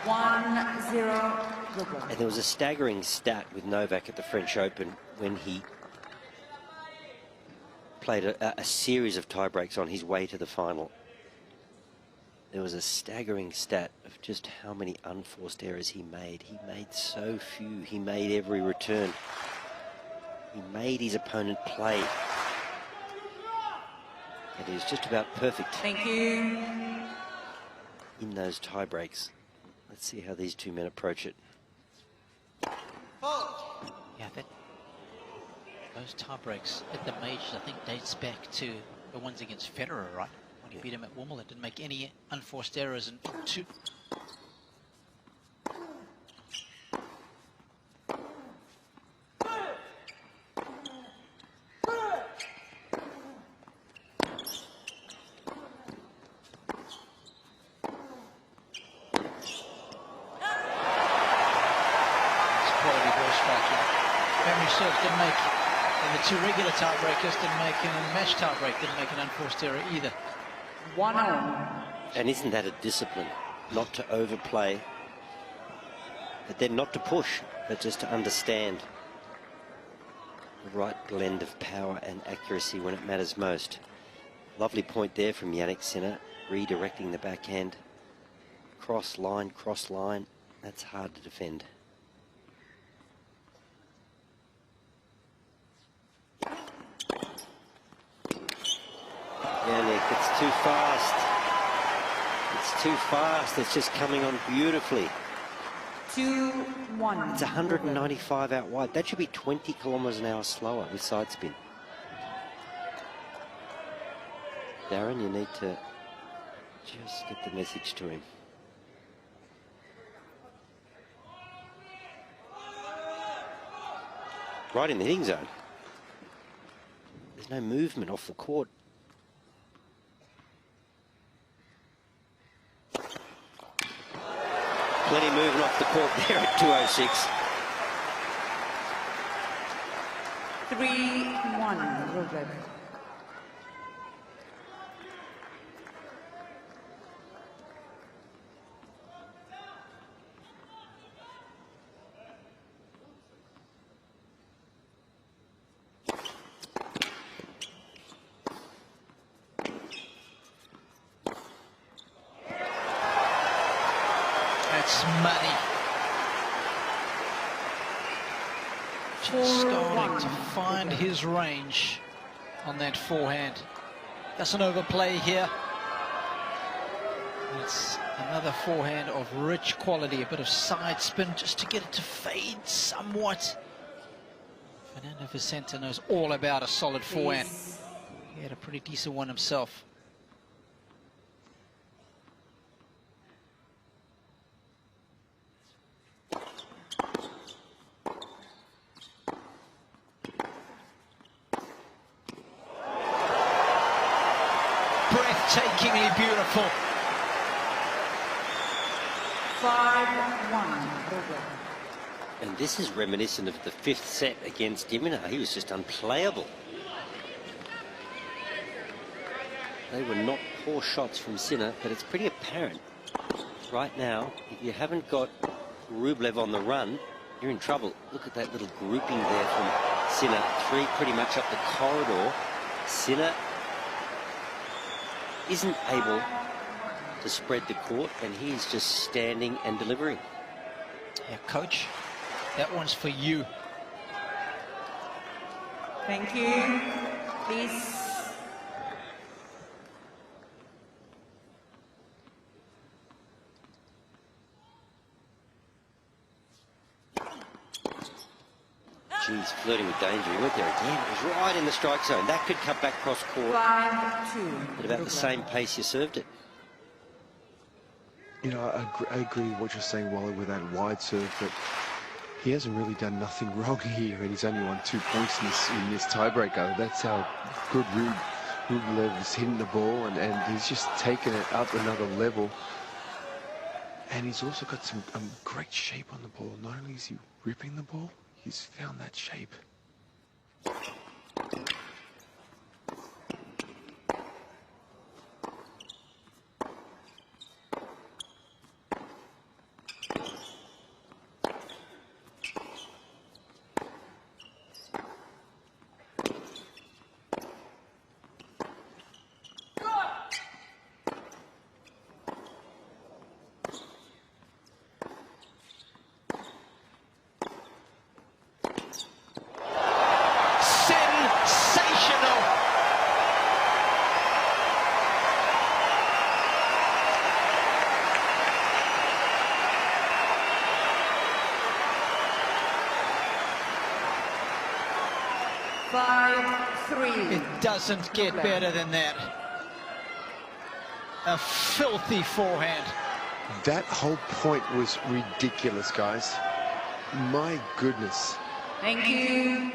1-0 And there was a staggering stat with Novak at the French Open when he played a series of tiebreaks on his way to the final. There was a staggering stat of just how many unforced errors he made. He made so few. He made every return. He made his opponent play. And he was just about perfect. Thank you. In those tiebreaks. Let's see how these two men approach it. Yeah, those tiebreaks at the majors, I think, dates back to the ones against Federer, right? When he beat him at Wimbledon, didn't make any unforced errors in two. Didn't make, and the two regular tiebreakers didn't make, and the match tiebreak didn't make an unforced error either. 1-0. And isn't that a discipline? Not to overplay, but then not to push, but just to understand the right blend of power and accuracy when it matters most. Lovely point there from Jannik Sinner, redirecting the backhand. Cross line, that's hard to defend. Jannik, it's too fast. It's too fast. It's just coming on beautifully. 2-1. It's 195 out wide. That should be 20 kilometers an hour slower with side spin. Darren, you need to just get the message to him. Right in the hitting zone. There's no movement off the court. Plenty of movement off the court there at 2:06. 3-1 Rublev. That's money. Just starting to find his range on that forehand. Doesn't overplay here. It's another forehand of rich quality, a bit of side spin just to get it to fade somewhat. Fernando Vicente knows all about a solid forehand. He had a pretty decent one himself. Breathtakingly beautiful. 5-1 And this is reminiscent of the fifth set against Dimina. He was just unplayable. They were not poor shots from Sinner, but it's pretty apparent right now, if you haven't got Rublev on the run, you're in trouble. Look at that little grouping there from Sinner. Three pretty much up the corridor. Sinner isn't able to spread the court, and he's just standing and delivering. Yeah, coach, that one's for you. Thank you. Please. She's flirting with danger. He went there again. It was right in the strike zone. That could cut back cross court 5-2. at about the same pace you served it. You know, I agree with what you're saying, Wally, with that wide serve, but he hasn't really done nothing wrong here, and he's only won 2 points in this tiebreaker. That's how good Rublev is hitting the ball, and he's just taken it up another level. And he's also got some great shape on the ball. Not only is he ripping the ball, he's found that shape. It doesn't get better than that. A filthy forehand. That whole point was ridiculous, guys. My goodness. Thank you.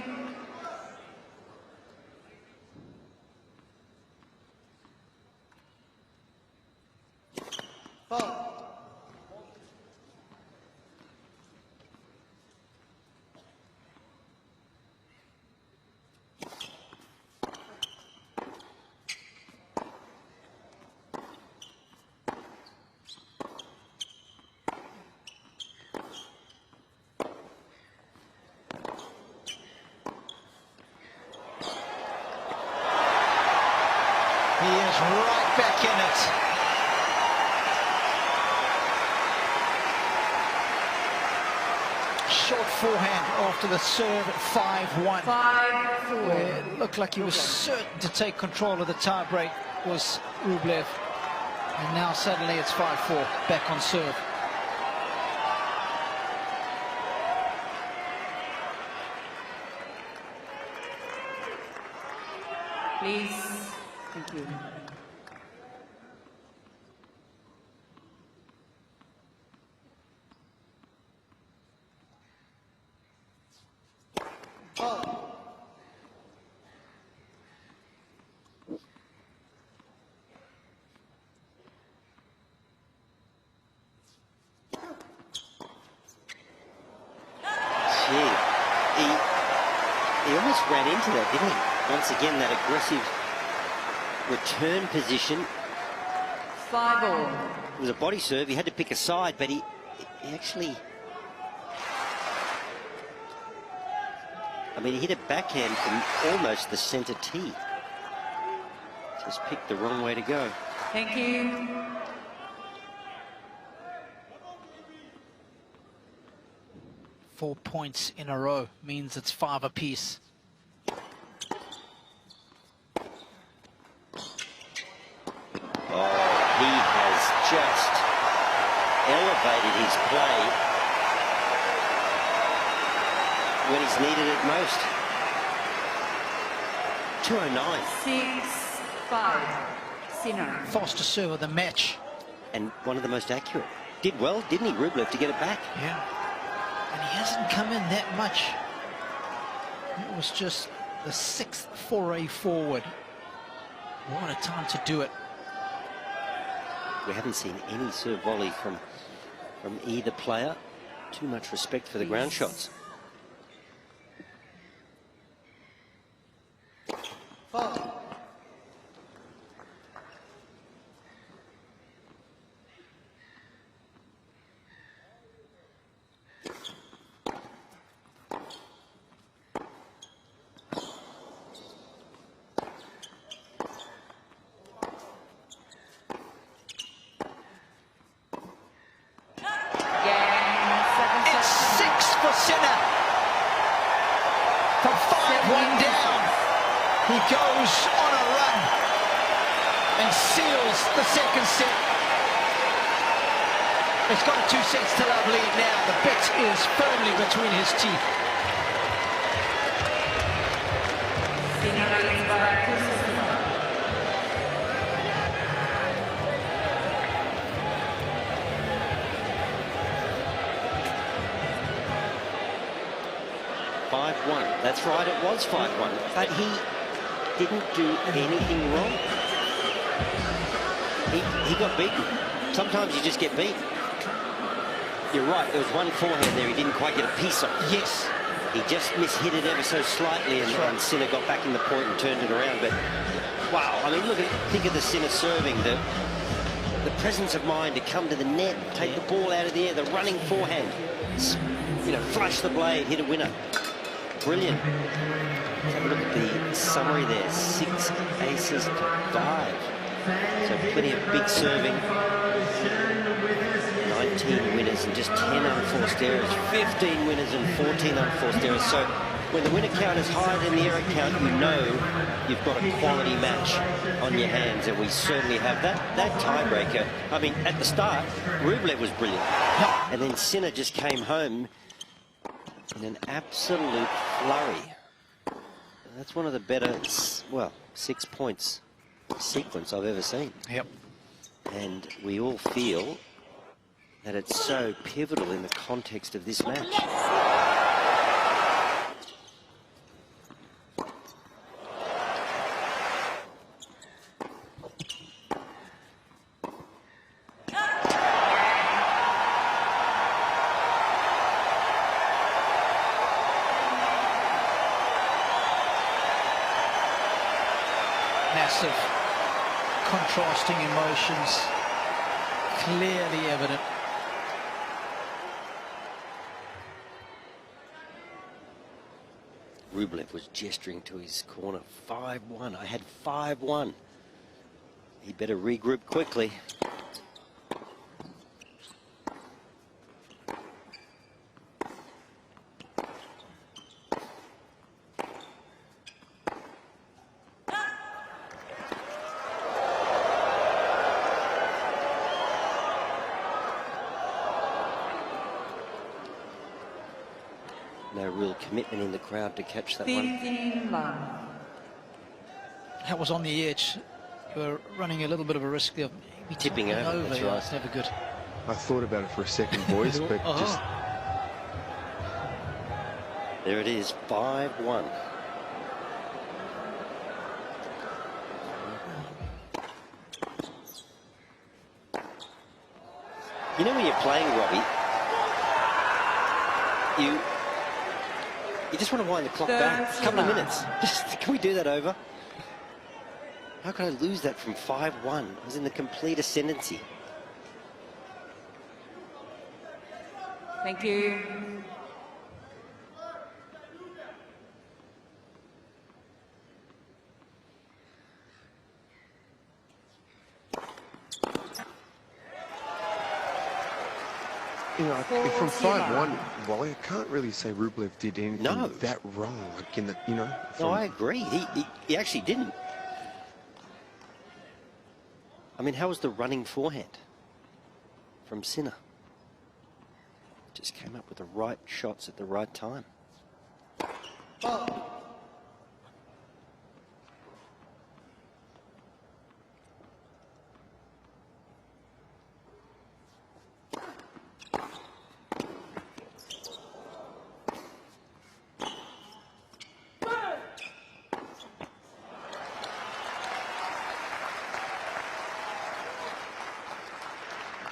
He is right back in it. Short forehand after the serve, 5-1. 5-4. Where it looked like he was certain to take control of the tiebreak was Rublev. And now suddenly it's 5-4, back on serve. Please. Thank you. He almost ran into that, didn't he? Once again, that aggressive return position. 5-all. It was a body serve. He had to pick a side, but he actually... I mean, he hit a backhand from almost the centre tee. Just picked the wrong way to go. Thank you. Four points in a row means it's 5 apiece. Oh, he has just elevated his play when he's needed it most. 209. 6-5. Sinner. Fastest serve of the match. And one of the most accurate. Did well, didn't he, Rublev, to get it back? Yeah. And he hasn't come in that much. It was just the 6th foray forward. What a time to do it. We haven't seen any serve volley from either player. Too much respect for the ground shots. wins the second set. It's got a 2 sets to love lead now. The bet is firmly between his teeth. That's right, it was 5-1, but he didn't do anything wrong. He got beaten. Sometimes you just get beat. You're right, there was one forehand there he didn't quite get a piece of. Yes. He just mishit it ever so slightly, and Sinner got back in the point and turned it around. But wow, I mean, think of the Sinner serving, the presence of mind to come to the net, take the ball out of the air, the running forehand, you know, flush the blade, hit a winner. Brilliant. Let's have a look at the summary there. 6 aces to 5. So plenty of big serving. 19 winners and just 10 unforced errors. 15 winners and 14 unforced errors. So when the winner count is higher than the error count, you know you've got a quality match on your hands, and we certainly have that. That tiebreaker, I mean, at the start, Rublev was brilliant. And then Sinner just came home in an absolute flurry. That's one of the better, well, 6 points sequence I've ever seen. Yep. And we all feel that it's so pivotal in the context of this match. Massive contrasting emotions, clearly evident. Rublev was gesturing to his corner. 5-1. I had 5-1. He better regroup quickly. No real commitment in the crowd to catch that one. That was on the edge. You were running a little bit of a risk of tipping over. That's right. It's never good. I thought about it for a second, boys, but just... There it is, 5-1. You know when you're playing, Robbie, you just want to wind the clock back a couple of minutes. Just, can we do that over? How could I lose that from 5-1? I was in the complete ascendancy. Thank you. You know, from 5-1, Wally, I can't really say Rublev did anything that wrong. Like in the, you know. No, I agree. He actually didn't. I mean, how was the running forehand from Sinner? Just came up with the right shots at the right time.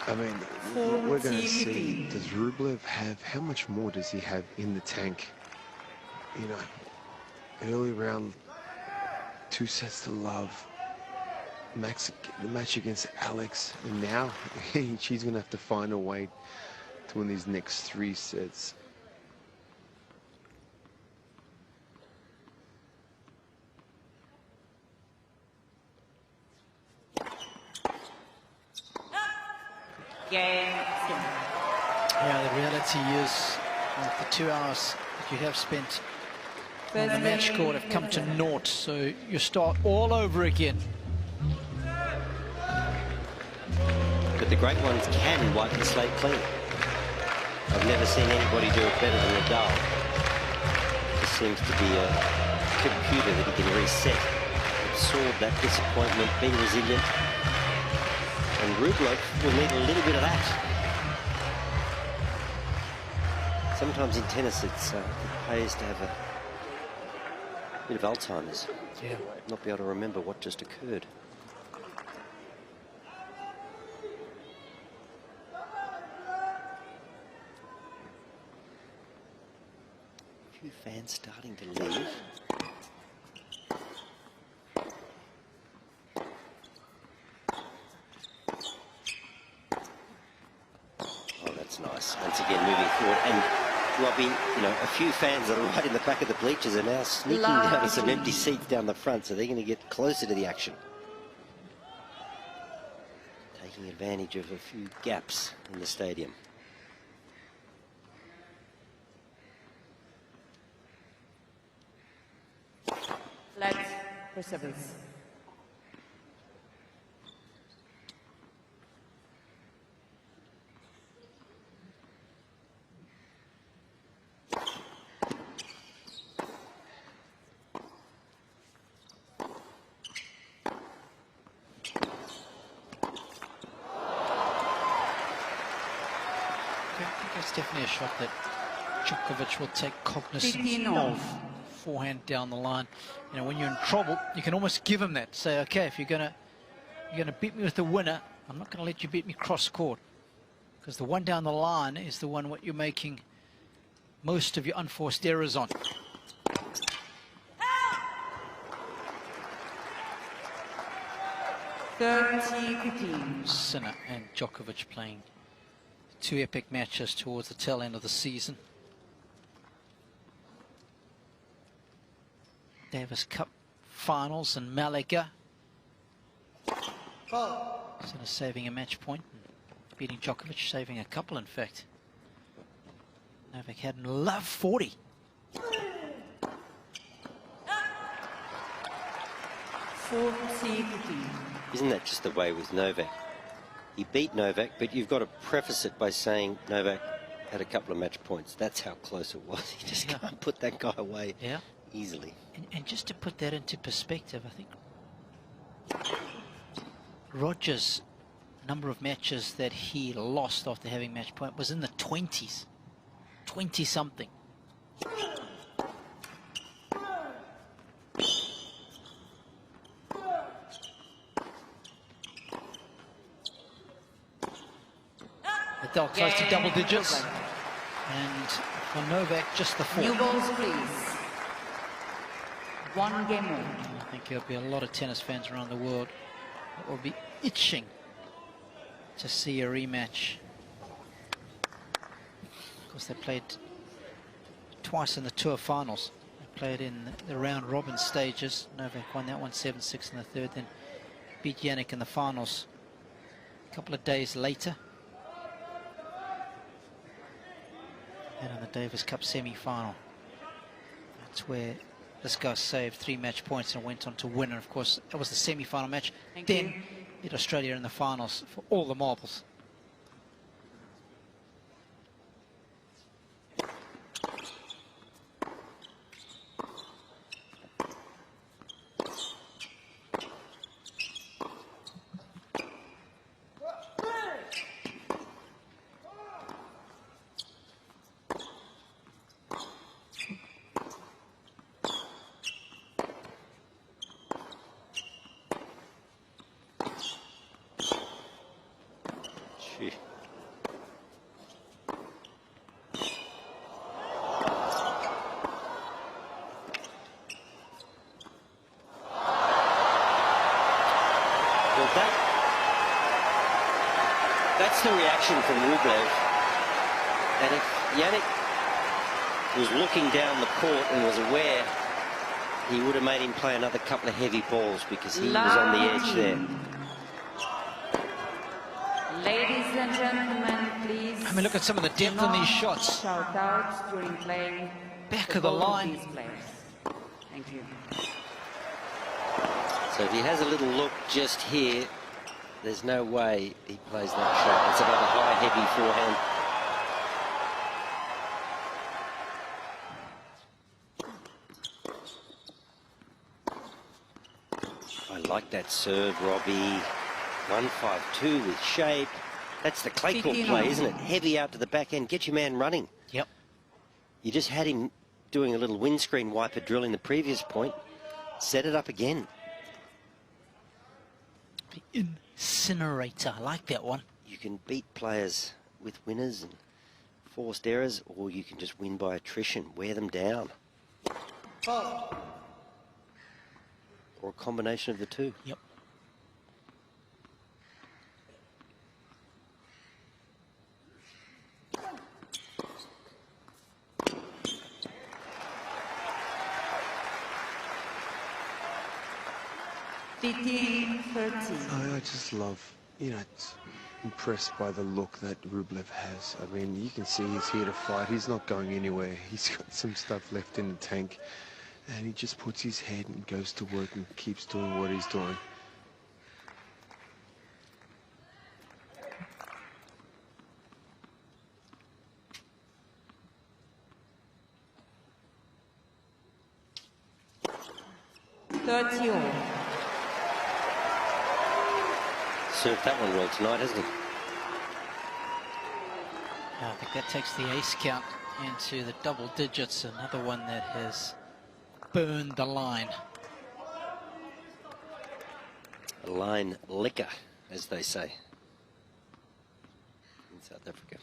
I mean, what we're going to see, does Rublev have, how much more does he have in the tank? You know, early round, 2 sets to love, the match against Alex, and now she's going to have to find a way to win these next 3 sets. Yeah, the reality is that the 2 hours that you have spent on the match court have come to naught, so you start all over again. But the great ones can wipe the slate clean. I've never seen anybody do it better than Nadal. It seems to be a computer that he can reset, absorb that disappointment, be resilient. And Rublev will need a little bit of that. Sometimes in tennis it pays to have a bit of Alzheimer's. Yeah. Not be able to remember what just occurred. A few fans starting to leave. Oh, that's nice. Once again, moving forward. And Robbie, you know, a few fans that are right in the back of the bleachers are now sneaking down to some empty seats down the front, so they're going to get closer to the action. Taking advantage of a few gaps in the stadium. Let's perseverance. Definitely a shot that Djokovic will take cognizance of. Forehand down the line. You know, when you're in trouble, you can almost give him that. Say, okay, if you're gonna beat me with the winner, I'm not gonna let you beat me cross court, because the one down the line is the one what you're making most of your unforced errors on. Sinner and Djokovic playing two epic matches towards the tail end of the season. Davis Cup finals in Malaga. Sinner saving a match point, beating Djokovic, saving a couple in fact. Novak had love 40. Isn't that just the way with Novak? He beat Novak, but you've got to preface it by saying Novak had a couple of match points. That's how close it was. You just can't put that guy away easily. And just to put that into perspective, I think Roger's number of matches that he lost after having match point was in the 20s. 20-something. Nadal close to double digits, and for Novak just the 4. New balls, please. One game more. I think there'll be a lot of tennis fans around the world that will be itching to see a rematch. Of course, they played twice in the tour finals. They played in the round robin stages. Novak won that one 7-6 in the third, then beat Jannik in the finals a couple of days later. And in the Davis Cup semi-final, that's where this guy saved 3 match points and went on to win. And of course, that was the semi-final match. Then hit Australia in the finals for all the marbles. That's the reaction from Rublev. And if Jannik was looking down the court and was aware, he would have made him play another couple of heavy balls, because he was on the edge there. Ladies and gentlemen, please. I mean, look at some of the depth in these shots. Shout out during playing. Back of the line. Thank you. So if he has a little look just here, There's no way he plays that shot. It's another high, heavy forehand. I like that serve, Robbie. 1-5-2 with shape. That's the clay court play, isn't it? Heavy out to the back end. Get your man running. Yep. You just had him doing a little windscreen wiper drill in the previous point. Set it up again. Incinerator. I like that one. You can beat players with winners and forced errors, or you can just win by attrition. Wear them down. Or a combination of the two. Yep. I just love, you know, impressed by the look that Rublev has. I mean, you can see he's here to fight. He's not going anywhere. He's got some stuff left in the tank. And he just puts his head and goes to work and keeps doing what he's doing. Served that one well tonight, hasn't he? I think that takes the ace count into the double digits. Another one that has burned the line. A line liquor, as they say in South Africa.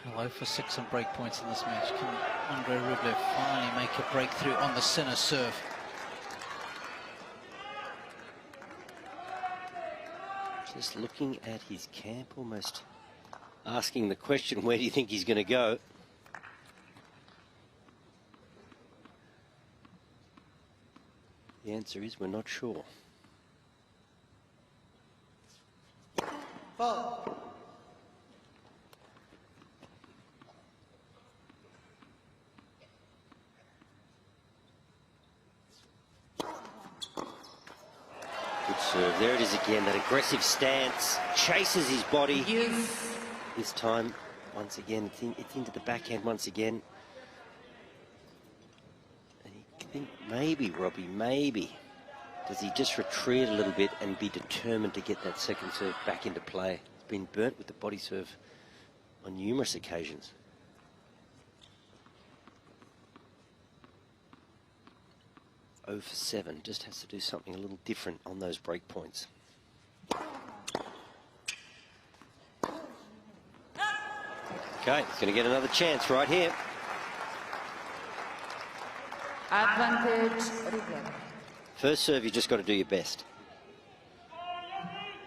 Hello for 6 on break points in this match. Can Andrey Rublev finally make a breakthrough on the Sinner serve? Just looking at his camp, almost asking the question, where do you think he's going to go? The answer is we're not sure. Good serve. There it is again, that aggressive stance, chases his body. This time, once again, it's into the backhand once again. And you think maybe, Robbie, maybe, does he just retreat a little bit and be determined to get that second serve back into play? He's been burnt with the body serve on numerous occasions. Oh for 7, just has to do something a little different on those break points. Okay, he's going to get another chance right here. Advantage Rublev. First serve, you just got to do your best.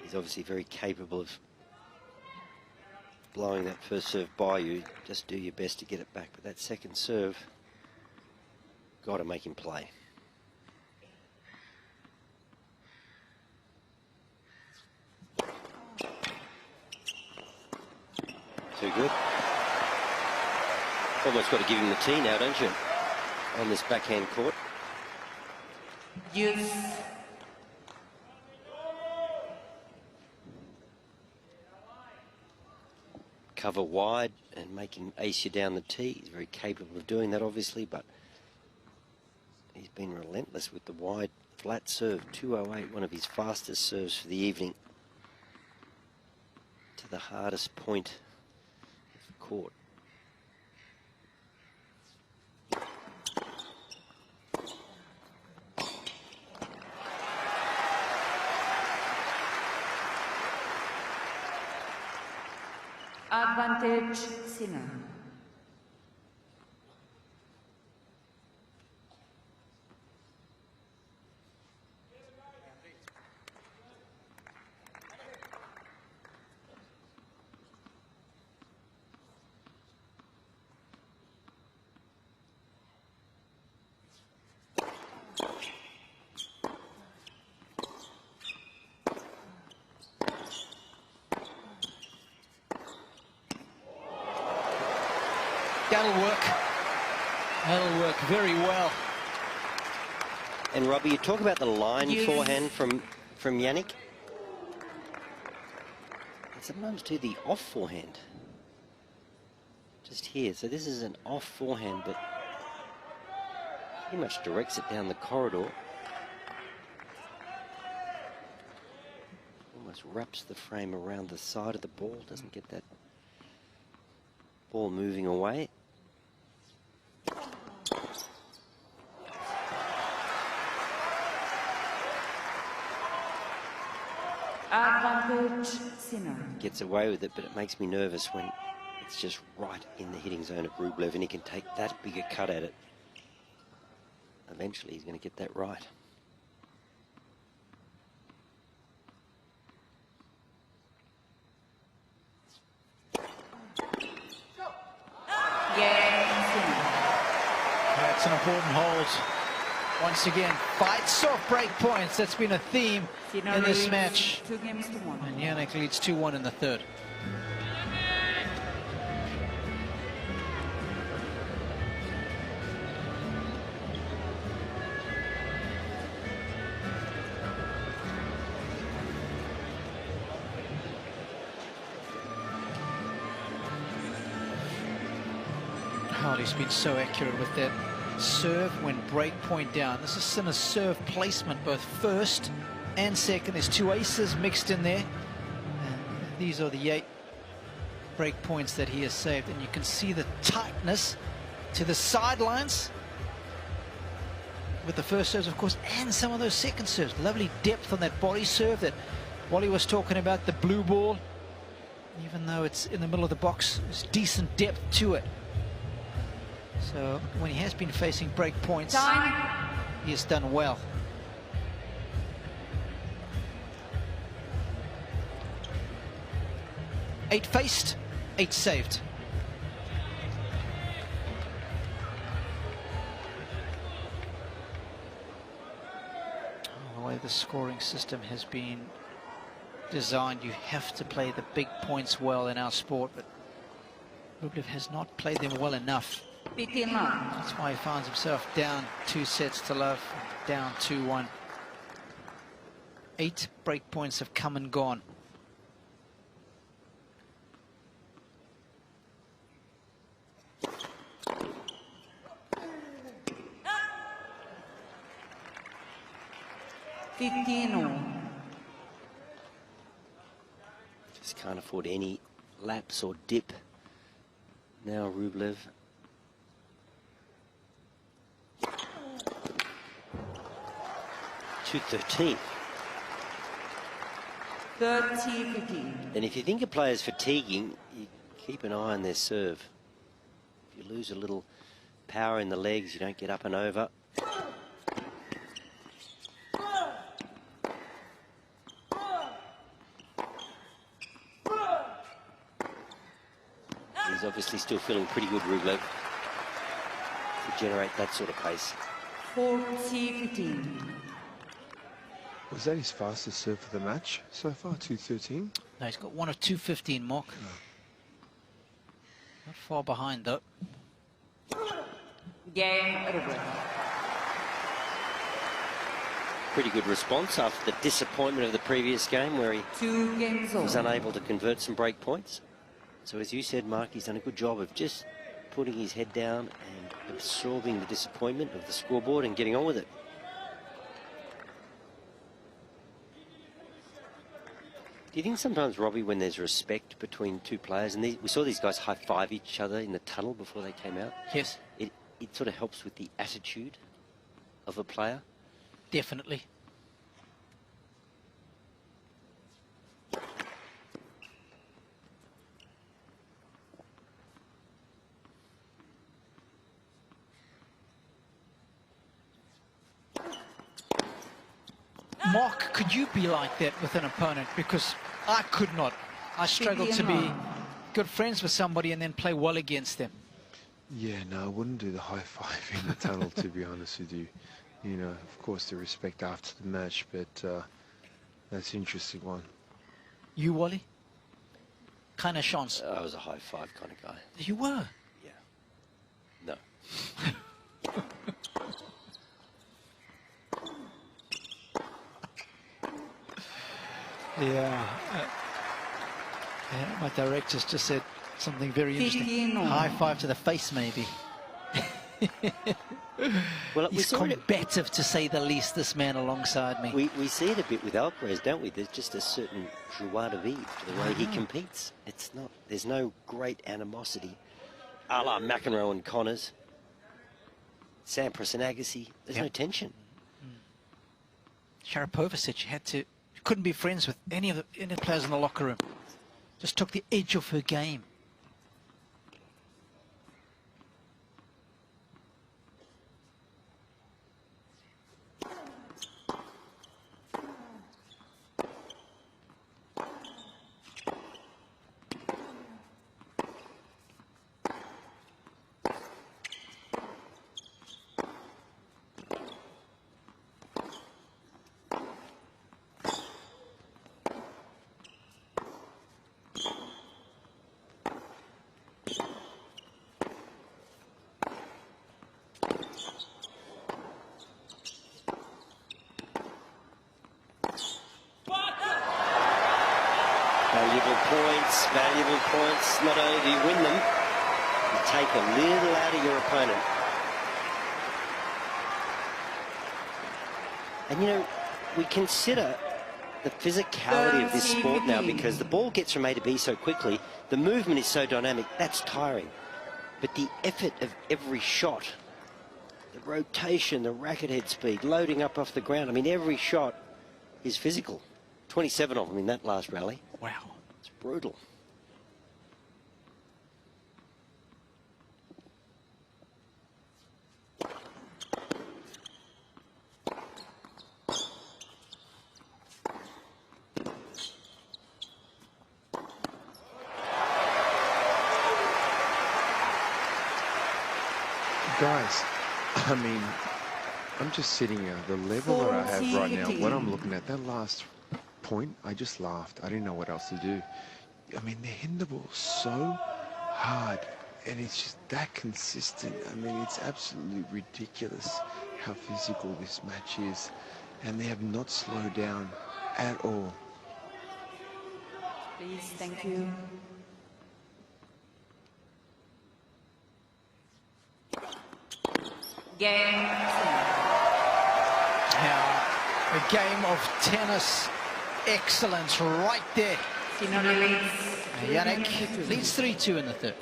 He's obviously very capable of blowing that first serve by you. Just do your best to get it back. But that second serve, got to make him play. Too good. Almost got to give him the tee now, don't you? On this backhand court. Yes. Cover wide and make him ace you down the tee. He's very capable of doing that, obviously, but he's been relentless with the wide flat serve. 208, one of his fastest serves for the evening. To the hardest point of the court. Advantage Sinner. That'll work. That'll work very well. And Robbie, you talk about the line forehand from Jannik. And sometimes to the off forehand. Just here. So this is an off forehand, but pretty much directs it down the corridor. Almost wraps the frame around the side of the ball. Doesn't get that ball moving away. Advantage Sinner. Gets away with it, but it makes me nervous when it's just right in the hitting zone of Rublev, and he can take that bigger cut at it. Eventually, he's going to get that right. That's an important hold. Once again, fights off break points. That's been a theme in this match. 2 games to 1. And Jannik leads 2-1 in the third. Oh, he's been so accurate with that serve when break point down. This is Sinner's serve placement, both first and second. There's 2 aces mixed in there. And these are the 8 break points that he has saved. And you can see the tightness to the sidelines with the first serves, of course, and some of those second serves. Lovely depth on that body serve that Wally was talking about, the blue ball. Even though it's in the middle of the box, there's decent depth to it. So when he has been facing break points, he has done well. Eight faced, 8 saved. The way the scoring system has been designed, you have to play the big points well in our sport, but Rublev has not played them well enough. That's why he finds himself down 2 sets to love, down 2-1. 8 break points have come and gone. Just can't afford any lapse or dip. Now Rublev. .213. 30-15. And if you think a player's fatiguing, you keep an eye on their serve. If you lose a little power in the legs, you don't get up and over. He's obviously still feeling pretty good, Rublev, to generate that sort of pace. 40-15. Was that his fastest serve for the match so far, 213? No, he's got 1 of 215, Mark. Oh. Not far behind, though. Game over. Pretty good response after the disappointment of the previous game where he 2 games was over. unable to convert some break points. So as you said, Mark, he's done a good job of just putting his head down and absorbing the disappointment of the scoreboard and getting on with it. Do you think sometimes, Robbie, when there's respect between 2 players, and we saw these guys high-five each other in the tunnel before they came out? Yes. It sort of helps with the attitude of a player? Definitely. Mark, could you be like that with an opponent? Because I could not. I struggle to be good friends with somebody and then play well against them. Yeah, no, I wouldn't do the high five in the tunnel, to be honest with you. You know, of course, the respect after the match, but that's an interesting one. You, Wally? Kind of chance. I was a high five kind of guy. You were? Yeah. Yeah. My director's just said something very interesting. High five to the face, maybe. Well, he's combative, to say the least, this man alongside me. We see it a bit with Alcaraz, don't we? There's just a certain joie de vivre to the way he competes. It's not. There's no great animosity, a la McEnroe and Connors, Sampras and Agassi. There's no tension. Sharapova said she couldn't be friends with any of the players in the locker room. Just took the edge off her game. Valuable points. Not only do you win them, you take a little out of your opponent. And you know, we consider the physicality of this sport now, because the ball gets from A to B so quickly, the movement is so dynamic, that's tiring. But the effort of every shot, the rotation, the racket head speed, loading up off the ground, I mean, every shot is physical. 27 of them in that last rally. Wow. It's brutal. Guys, I mean, I'm just sitting here. The level that I have right now, what I'm looking at, that last point, I just laughed. I didn't know what else to do. I mean, they're hitting the ball so hard, and it's just that consistent. I mean, it's absolutely ridiculous how physical this match is, and they have not slowed down at all. Please, thank you. Game. Now, a game of tennis excellence right there. Jannik leads 3-2 in the third.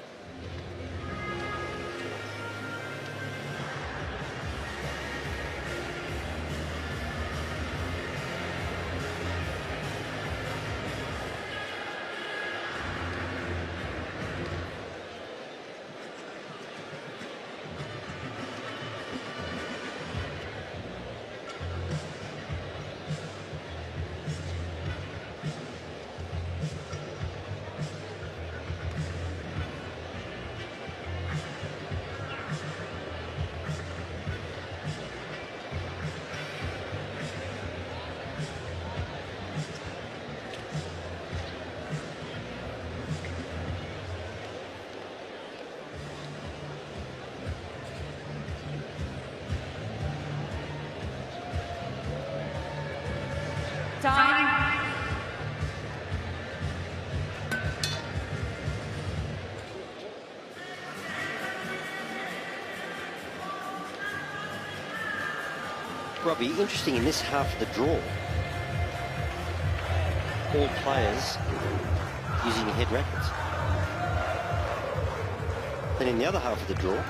Time. Robbie, interesting in this half of the draw. All players using head rackets. Then in the other half of the draw,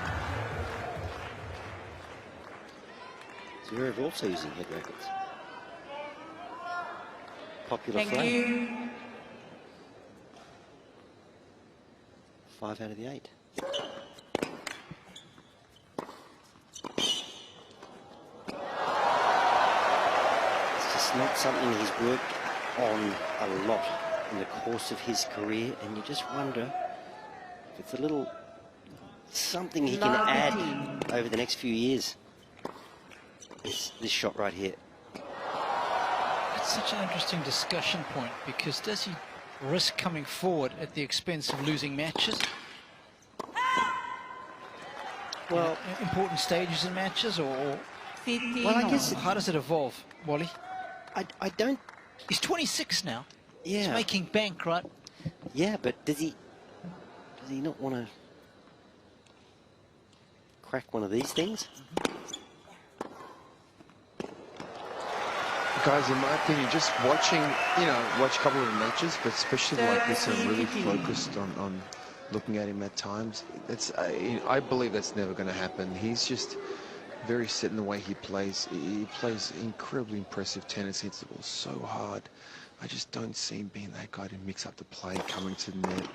Zverev also using head rackets. Popular flag. 5 out of the 8. It's just not something he's worked on a lot in the course of his career, and you just wonder if it's a little something he can add over the next few years. It's this shot right here. Such an interesting discussion point, because does he risk coming forward at the expense of losing matches? Well, important stages in matches, or well, I guess how does it evolve, Wally? I don't. He's 26 now. Yeah. He's making bank, right? Yeah, but does he not want to crack one of these things? Guys, in my opinion, just watching, watch a couple of matches, but especially like this, I'm really focused on looking at him at times. I believe that's never going to happen. He's just very set in the way he plays. He plays incredibly impressive tennis. He hits the ball so hard. I just don't see him being that guy to mix up the play, coming to the net.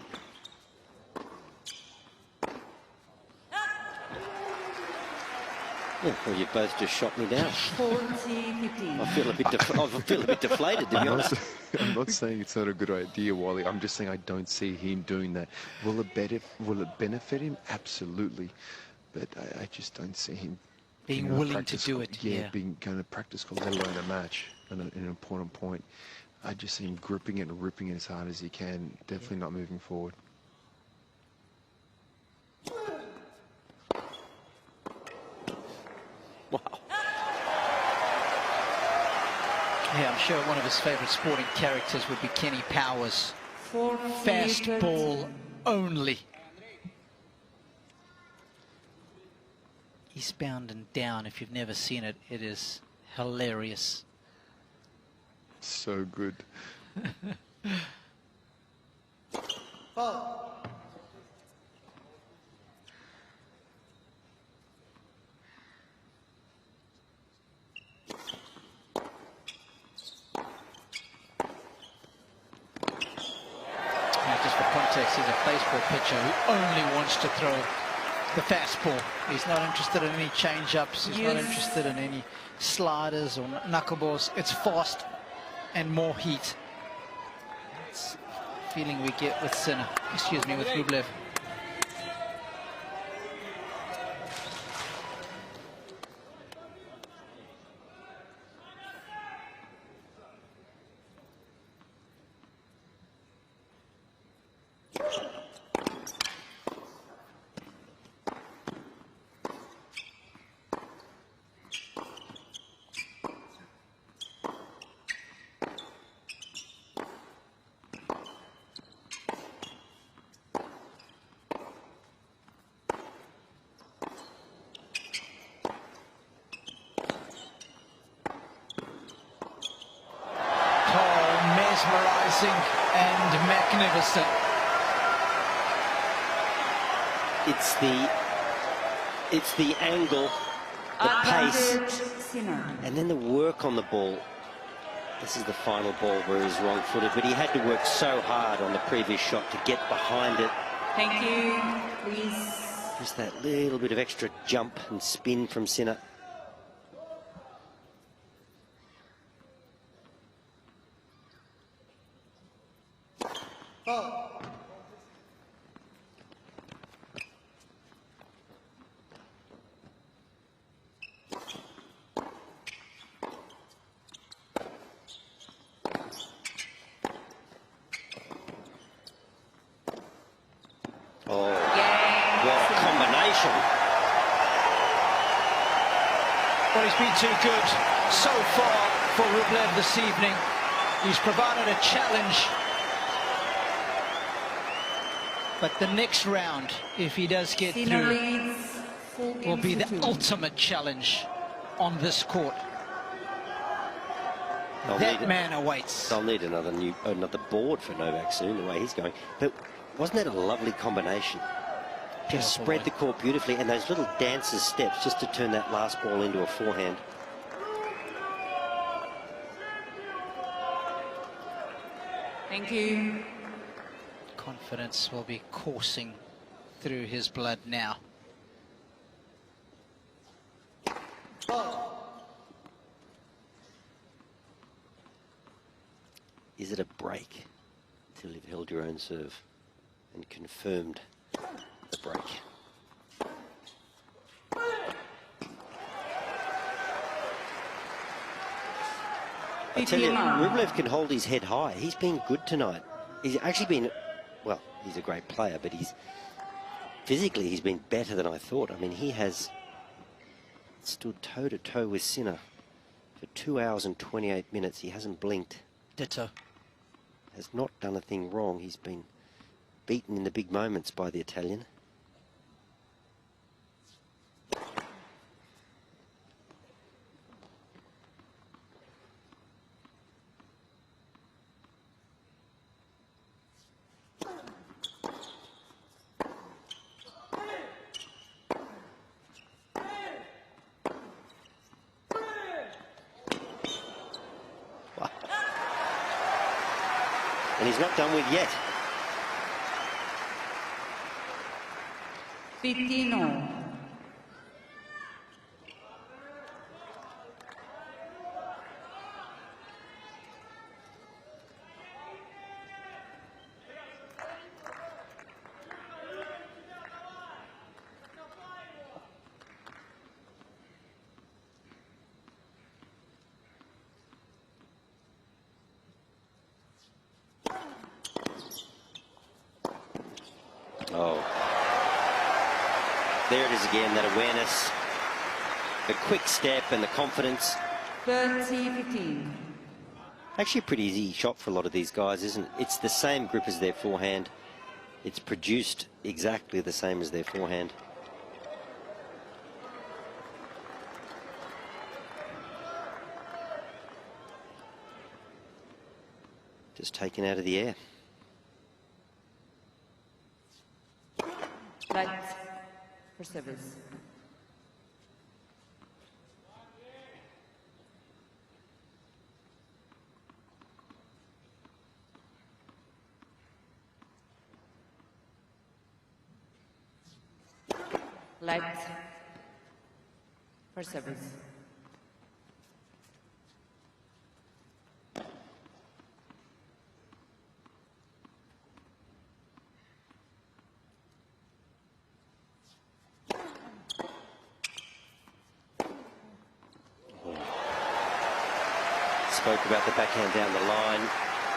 Yeah, well, you both just shot me down. 40-15. I feel a bit deflated, to be honest. I'm not saying it's not a good idea, Wally. I'm just saying I don't see him doing that. Will it benefit him? Absolutely. But I just don't see him being willing to do it. Yeah, being going to practice score, let alone a match, an important point. I just see him gripping it and ripping it as hard as he can. Definitely not moving forward. Wow. Yeah, I'm sure one of his favourite sporting characters would be Kenny Powers. Fast ball only. Eastbound and down. If you've never seen it, it is hilarious. So good. Just for context, he's a baseball pitcher who only wants to throw the fastball. He's not interested in any change-ups. He's not interested in any sliders or knuckleballs. It's fast and more heat. It's the feeling we get with Sinner. Excuse me, with Rublev. Mesmerizing and magnificent. It's the angle, the pace, and then the work on the ball. This is the final ball where he's wrong-footed, but he had to work so hard on the previous shot to get behind it. Thank you, please. Just that little bit of extra jump and spin from Sinner. Well, he's been too good so far for Rublev this evening. He's provided a challenge. But the next round, if he does get through, will be the ultimate challenge on this court. That man awaits. They'll need another board for Novak soon, the way he's going. But wasn't that a lovely combination? Just spread the court beautifully, and those little dancer's steps just to turn that last ball into a forehand. Thank you. Confidence will be coursing through his blood now. Is it a break till you've held your own serve and confirmed the break? I tell you, Rublev can hold his head high. He's been good tonight. He's actually been, well, he's a great player, but physically he's been better than I thought. I mean, he has stood toe-to-toe with Sinner for 2 hours and 28 minutes. He hasn't blinked. Ditto. has not done a thing wrong. He's been beaten in the big moments by the Italian. And he's not done with yet. 15-all. Oh. There it is again, that awareness, the quick step and the confidence. 30-15. Actually a pretty easy shot for a lot of these guys, isn't it? It's the same grip as their forehand. It's produced exactly the same as their forehand. Just taken out of the air. Right for service. Light for service. Spoke about the backhand down the line.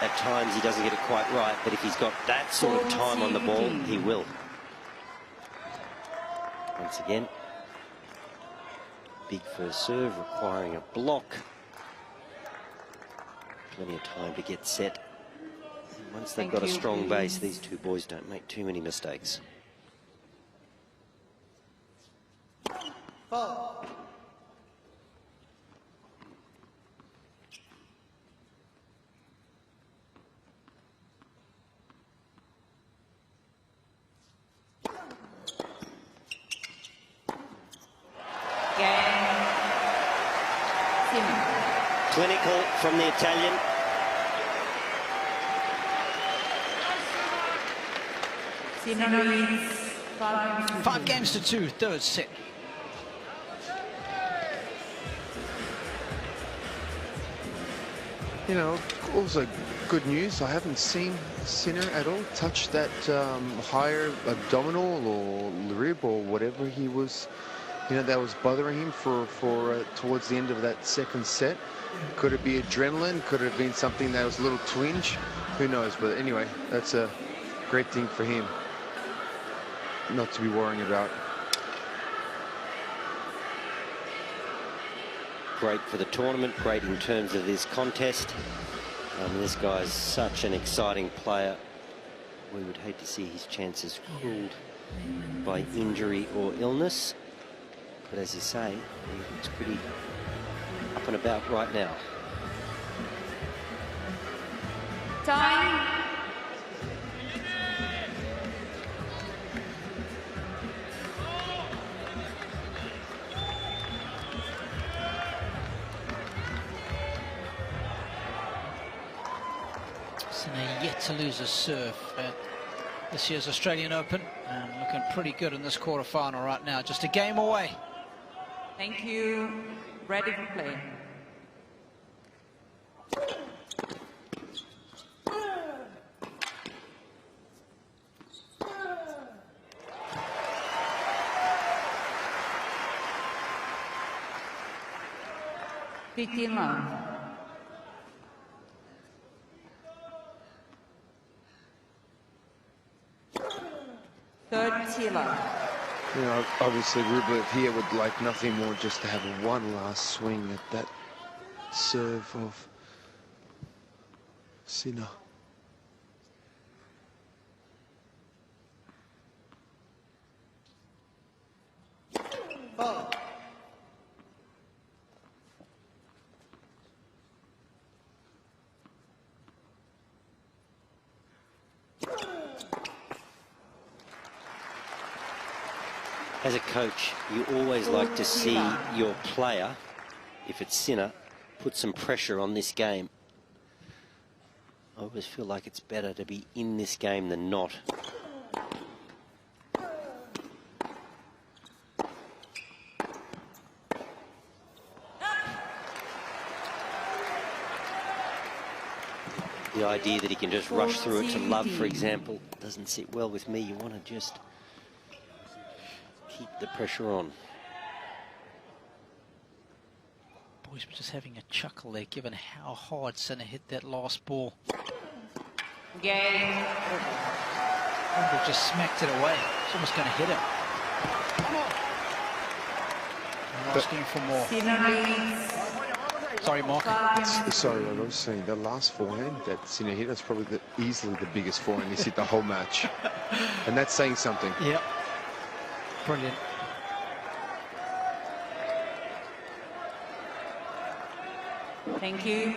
At times he doesn't get it quite right, but if he's got that sort of time on the ball, he will. Once again, big first serve requiring a block. Plenty of time to get set. And once they've got a strong base, these two boys don't make too many mistakes. Ball. Clinical from the Italian. Sinner 5 games to 2, third set. You know, also good news. I haven't seen Sinner at all touch that higher abdominal or rib or whatever he was, you know, that was bothering him for towards the end of that second set. Could it be adrenaline? Could it have been something that was a little twinge? Who knows? But anyway, that's a great thing for him not to be worrying about. Great for the tournament, great in terms of this contest. This guy's such an exciting player. We would hate to see his chances cooled by injury or illness. But as you say, he looks pretty up and about right now. Time. Sinner yet to lose a serve at this year's Australian Open, and looking pretty good in this quarterfinal right now. Just a game away. Thank you. Ready for play. $15 $30. You know, obviously Rublev here would like nothing more just to have one last swing at that serve of Sinner. As a coach, you always like to see your player, if it's Sinner, put some pressure on this game. I always feel like it's better to be in this game than not. The idea that he can just rush through it to love, for example, doesn't sit well with me. You want to just keep the pressure on. Boys were just having a chuckle there, given how hard Sinner hit that last ball. Game. Rublev just smacked it away. It's almost going to hit him. Last game for more. Sorry, Mark. Sorry, I was saying the last forehand that Sinner hit is probably easily the biggest forehand he's hit the whole match. And that's saying something. Yep. Brilliant. Thank you.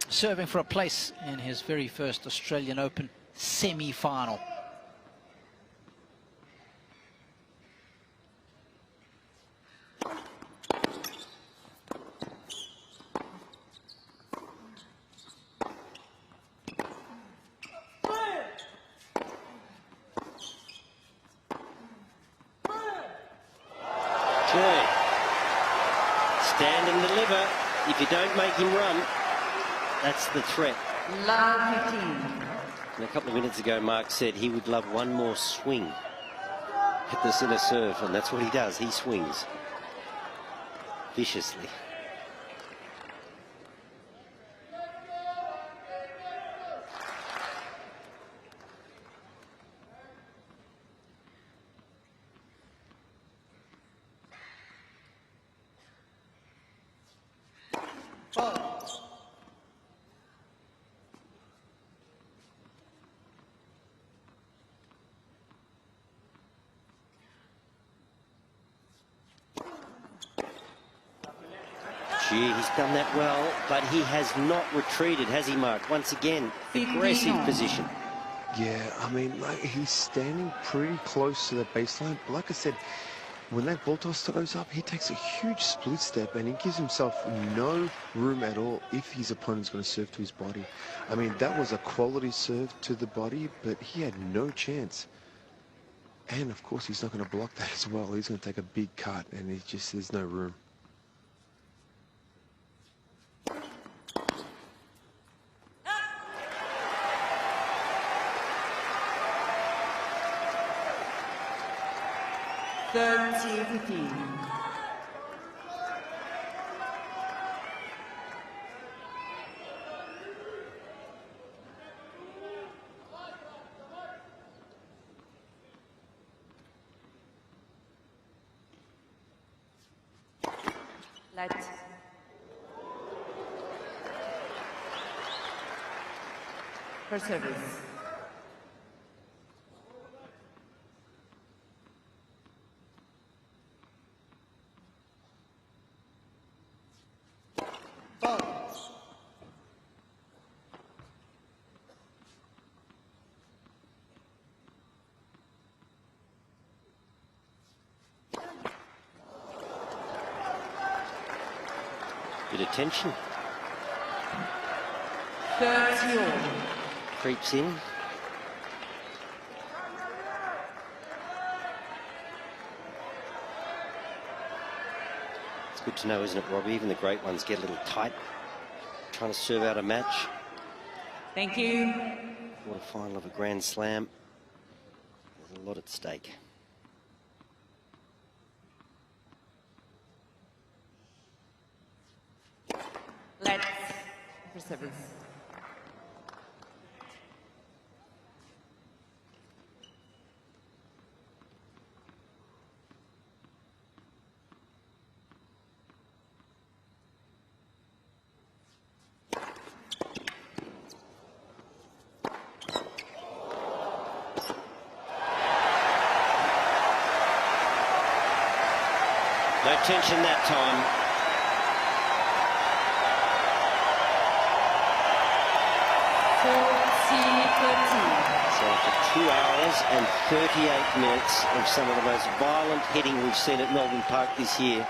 Serving for a place in his very first Australian Open semi-final. Stand and deliver. If you don't make him run, that's the threat. Love 15. And a couple of minutes ago, Mark said he would love one more swing at the Sinner serve, and that's what he does. He swings viciously. Gee, he's done that well, but he has not retreated, has he, Mark? Once again, aggressive position. Yeah, I mean, like, he's standing pretty close to the baseline. But like I said, when that ball toss goes up, he takes a huge split step and he gives himself no room at all if his opponent's going to serve to his body. I mean, that was a quality serve to the body, but he had no chance. And, of course, he's not going to block that as well. He's going to take a big cut, and there's no room. Let. For service. Bit of tension. 30. Creeps in. It's good to know, isn't it, Robbie? Even the great ones get a little tight, trying to serve out a match. Thank you. What a final of a Grand Slam. There's a lot at stake. Let's for service. No tension that time. So after 2 hours and 38 minutes of some of the most violent hitting we've seen at Melbourne Park this year,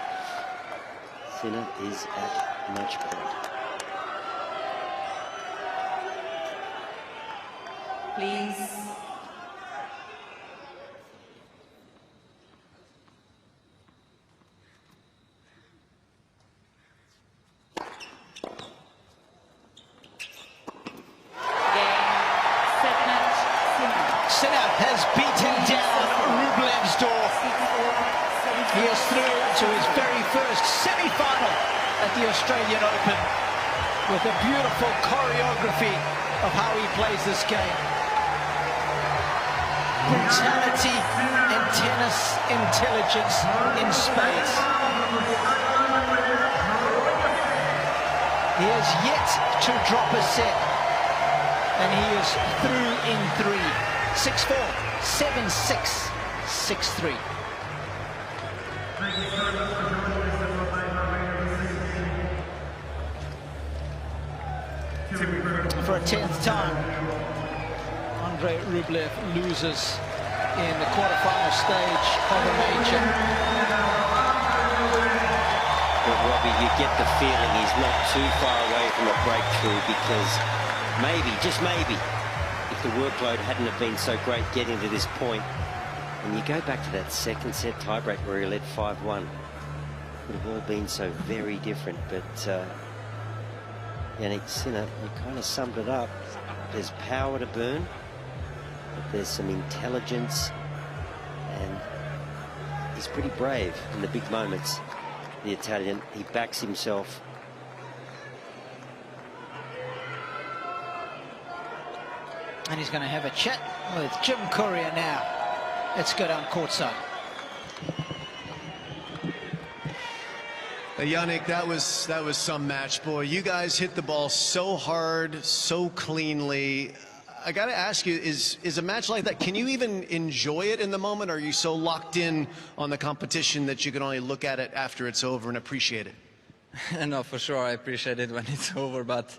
Sinner is at match point. Please. Sinner has beaten down Rublev's door. He is through to his very first semi-final at the Australian Open with a beautiful choreography of how he plays this game. Brutality and tennis intelligence in spades. He has yet to drop a set, and he is through in 3. 6-4, 7-6, 6-3. For a 10th time, Andrey Rublev loses in the quarterfinal stage of a major. But Robbie, you get the feeling he's not too far away from a breakthrough, because maybe, just maybe, if the workload hadn't have been so great getting to this point, and you go back to that second set tiebreak where he led 5-1, would have all been so very different. But Jannik Sinner, you kind of summed it up. There's power to burn, but there's some intelligence, and he's pretty brave in the big moments. The Italian, he backs himself. And he's going to have a chat with Jim Courier now. Let's go down courtside. Jannik, that was some match, boy. You guys hit the ball so hard, so cleanly. I got to ask you, is a match like that, can you even enjoy it in the moment? Or are you so locked in on the competition that you can only look at it after it's over and appreciate it? No, for sure, I appreciate it when it's over, but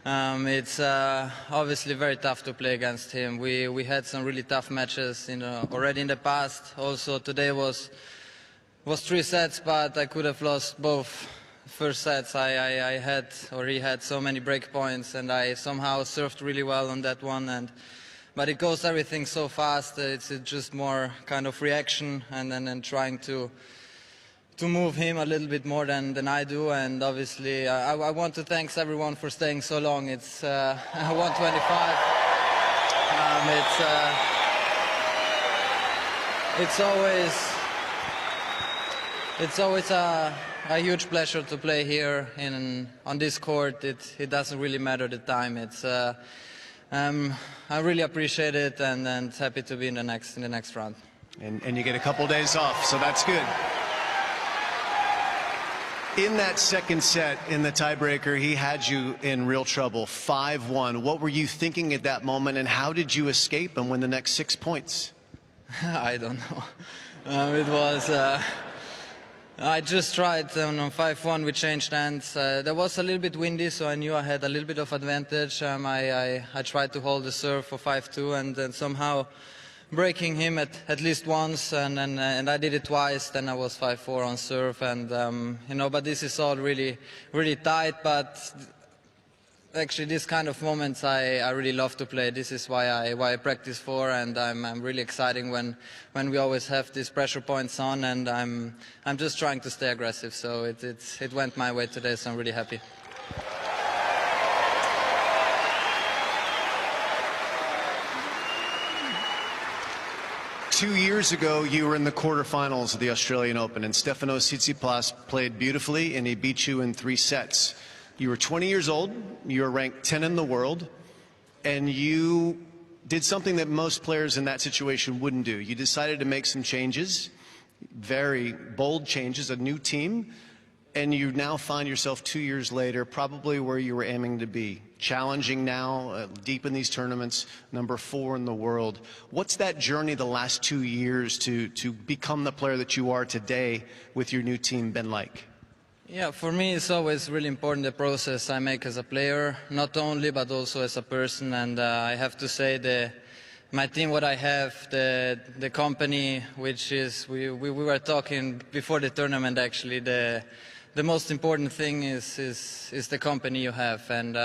it's obviously very tough to play against him. We had some really tough matches, already in the past. Also, today was 3 sets, but I could have lost both first sets. He had so many break points, and I somehow served really well on that one. But it goes everything so fast. It's just more kind of reaction, and then trying to move him a little bit more than I do. And obviously, I want to thank everyone for staying so long. It's 125. It's always a huge pleasure to play here on this court. It doesn't really matter the time. I really appreciate it, and happy to be in the next round. And you get a couple days off, so that's good. In that second set, in the tiebreaker, he had you in real trouble, 5-1. What were you thinking at that moment, and how did you escape and win the next 6 points? I don't know. It was... I just tried on 5-1. We changed hands. There was a little bit windy, so I knew I had a little bit of advantage. I tried to hold the serve for 5-2, and then somehow breaking him at least once, and I did it twice. Then I was 5-4 on serve, and but this is all really tight. But actually, this kind of moments I really love to play. This is why I practice for, and I'm really excited when we always have these pressure points on, and I'm just trying to stay aggressive. So it went my way today, so I'm really happy. Two years ago, you were in the quarterfinals of the Australian Open, and Stefanos Tsitsipas played beautifully, and he beat you in 3 sets. You were 20 years old, you were ranked 10 in the world, and you did something that most players in that situation wouldn't do. You decided to make some changes, very bold changes, a new team, and you now find yourself 2 years later, probably where you were aiming to be. Challenging now, deep in these tournaments, number 4 in the world. What's that journey the last 2 years to become the player that you are today with your new team been like? Yeah, for me it's always really important the process I make as a player, not only but also as a person. And I have to say my team, what I have, the company, which is, we were talking before the tournament actually, the most important thing is the company you have, and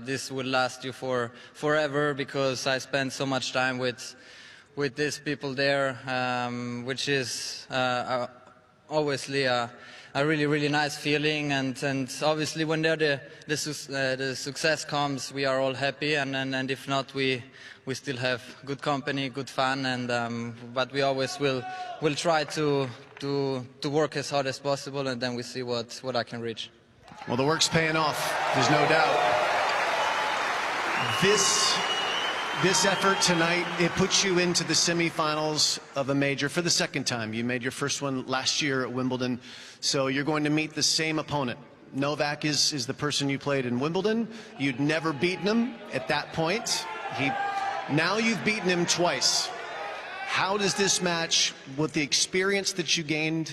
this will last you forever, because I spent so much time with these people there, which is obviously a really nice feeling, and obviously when the success comes, we are all happy, and if not, we still have good company, good fun, and but we always will try to work as hard as possible, and then we see what I can reach. Well, the work's paying off, there's no doubt. This effort tonight, it puts you into the semifinals of a major for the second time. You made your first one last year at Wimbledon, so you're going to meet the same opponent. Novak is the person you played in Wimbledon. You'd never beaten him at that point. Now you've beaten him twice. How does this match with the experience that you gained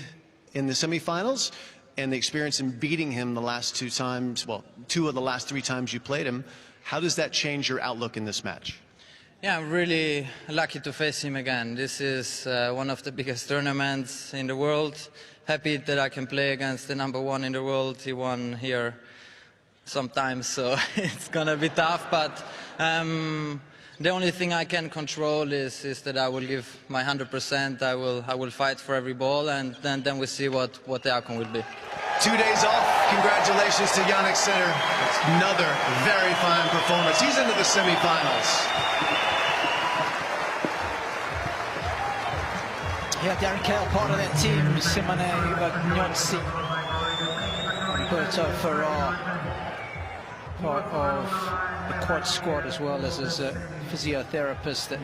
in the semifinals and the experience in beating him the last 2 times, well, 2 of the last 3 times you played him, how does that change your outlook in this match? Yeah, I'm really lucky to face him again. This is one of the biggest tournaments in the world. Happy that I can play against the #1 in the world. He won here sometimes, so it's gonna be tough, but the only thing I can control is that I will give my 100%. I will fight for every ball, and then we see what the outcome will be. 2 days off. Congratulations to Jannik Sinner. Another very fine performance. He's into the semifinals. Yeah, Darren Cahill, part of that team. Simone Vagnozzi, Roberto Ferrar, part of the quad squad, as well as his physiotherapist, that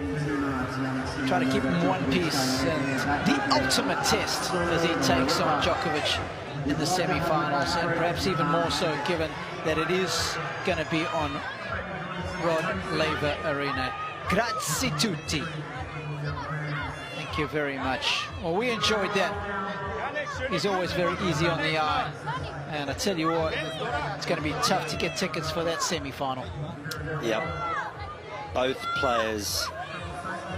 try to keep him one piece. And the ultimate test as he takes on Djokovic in the semi-finals, and perhaps even more so given that it is going to be on Rod Laver Arena. Grazie tutti. Thank you very much. Well, we enjoyed that. He's always very easy on the eye. And I tell you what, it's going to be tough to get tickets for that semi-final. Yep. Both players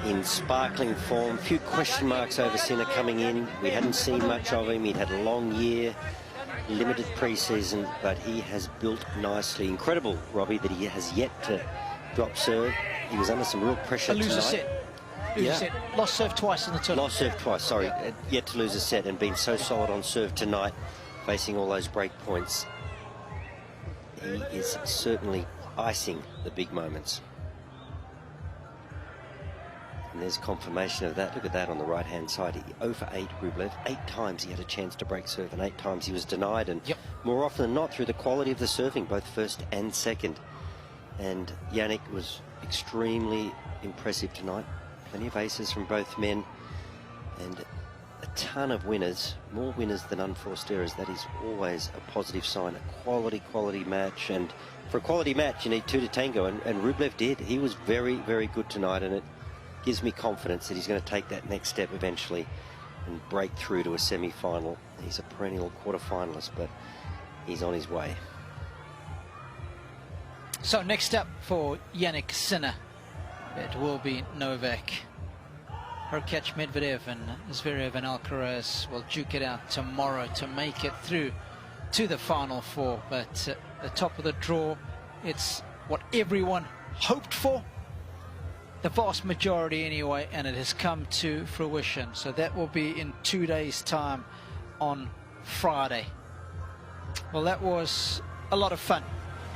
in sparkling form. Few question marks over Sinner coming in. We hadn't seen much of him. He'd had a long year, limited pre-season, but he has built nicely. Incredible, Robbie, that he has yet to drop serve. He was under some real pressure tonight. Lose a set. Lost serve twice in the tournament. Lost serve twice, sorry. Yet to lose a set, and been so solid on serve tonight, facing all those break points. He is certainly icing the big moments. And there's confirmation of that. Look at that on the right-hand side. 0 for 8, Rublev. 8 times he had a chance to break serve, and 8 times he was denied. And more often than not, through the quality of the serving, both first and second. And Jannik was extremely impressive tonight. Plenty of aces from both men, and a ton of winners, more winners than unforced errors. That is always a positive sign. A quality match, and for a quality match you need 2 to tango, and Rublev did. He was very, very good tonight, and it gives me confidence that he's going to take that next step eventually and break through to a semi-final. He's a perennial quarter-finalist, but he's on his way. So next up for Jannik Sinner, it will be Novak. Hurkacz, Medvedev and Zverev and Alcaraz will duke it out tomorrow to make it through to the Final Four. But at the top of the draw, it's what everyone hoped for, the vast majority anyway, and it has come to fruition. So that will be in 2 days' time on Friday. Well, that was a lot of fun.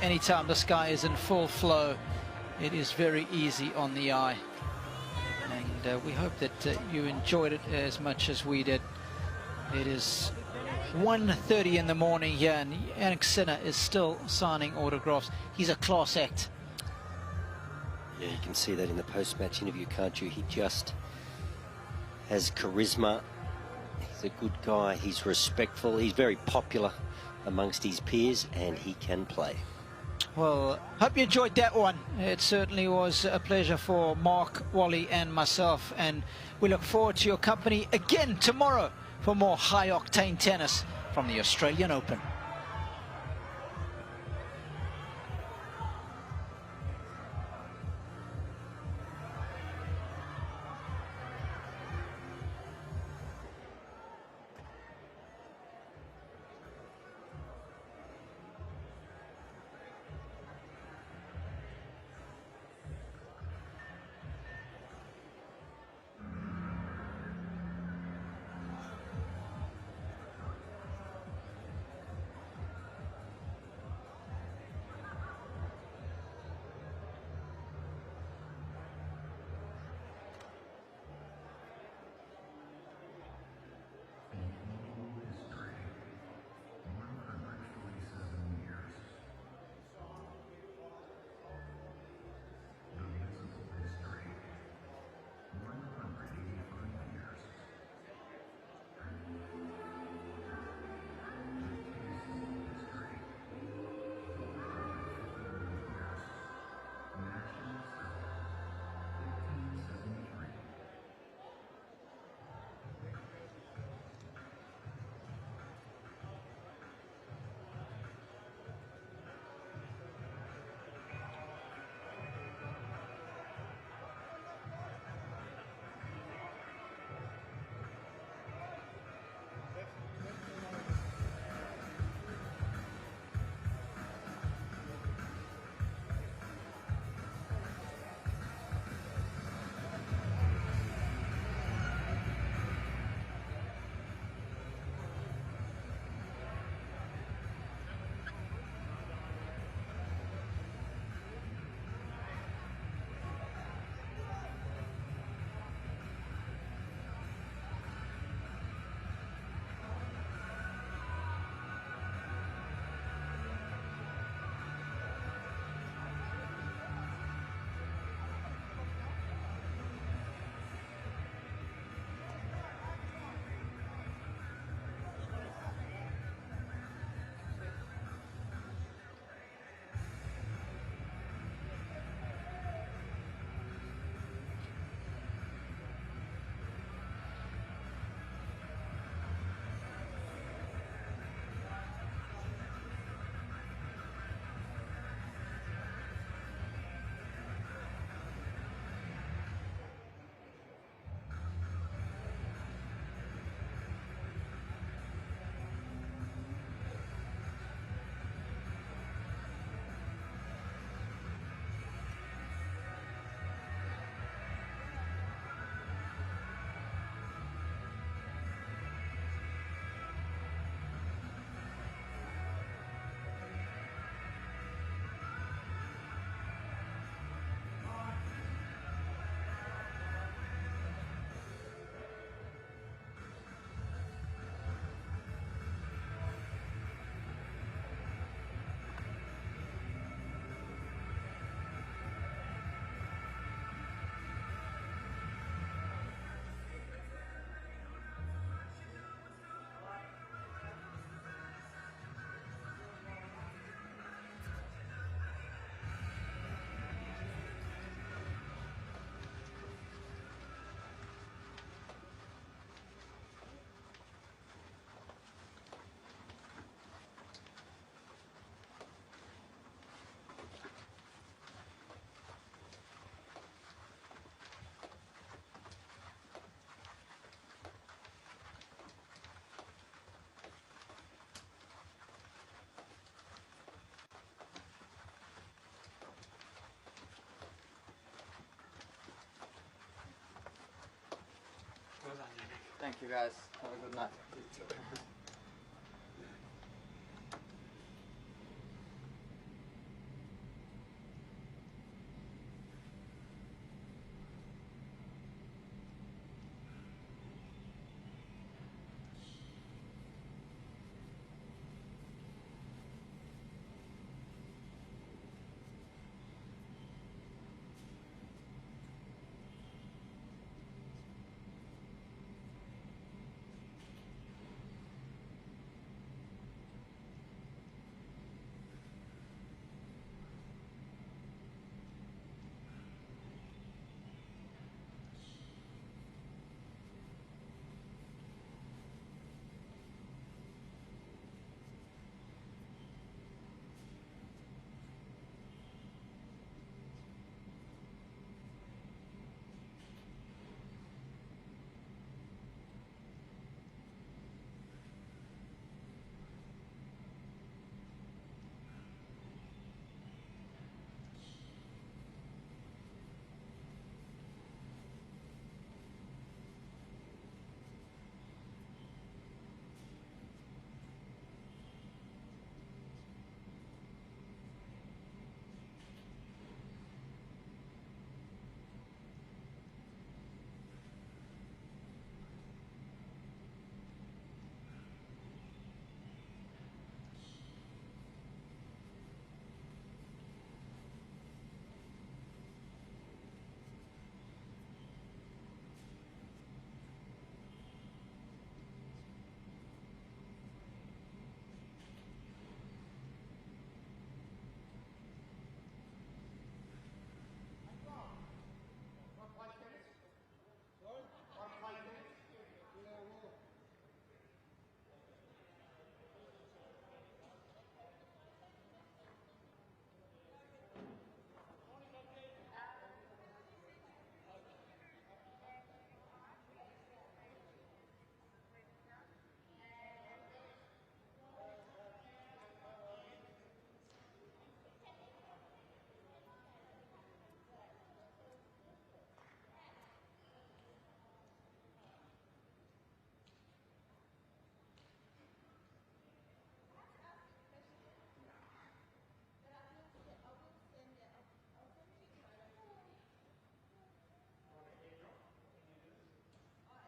Anytime this guy is in full flow, it is very easy on the eye. And we hope that you enjoyed it as much as we did. It is 1:30 in the morning here, and Jannik Sinner is still signing autographs. He's a class act. Yeah, you can see that in the post-match interview, can't you? He just has charisma. He's a good guy. He's respectful. He's very popular amongst his peers, and he can play. Well, hope you enjoyed that one. It certainly was a pleasure for Mark, Wally and myself, and we look forward to your company again tomorrow for more high-octane tennis from the Australian Open. Thank you guys. Have a good night.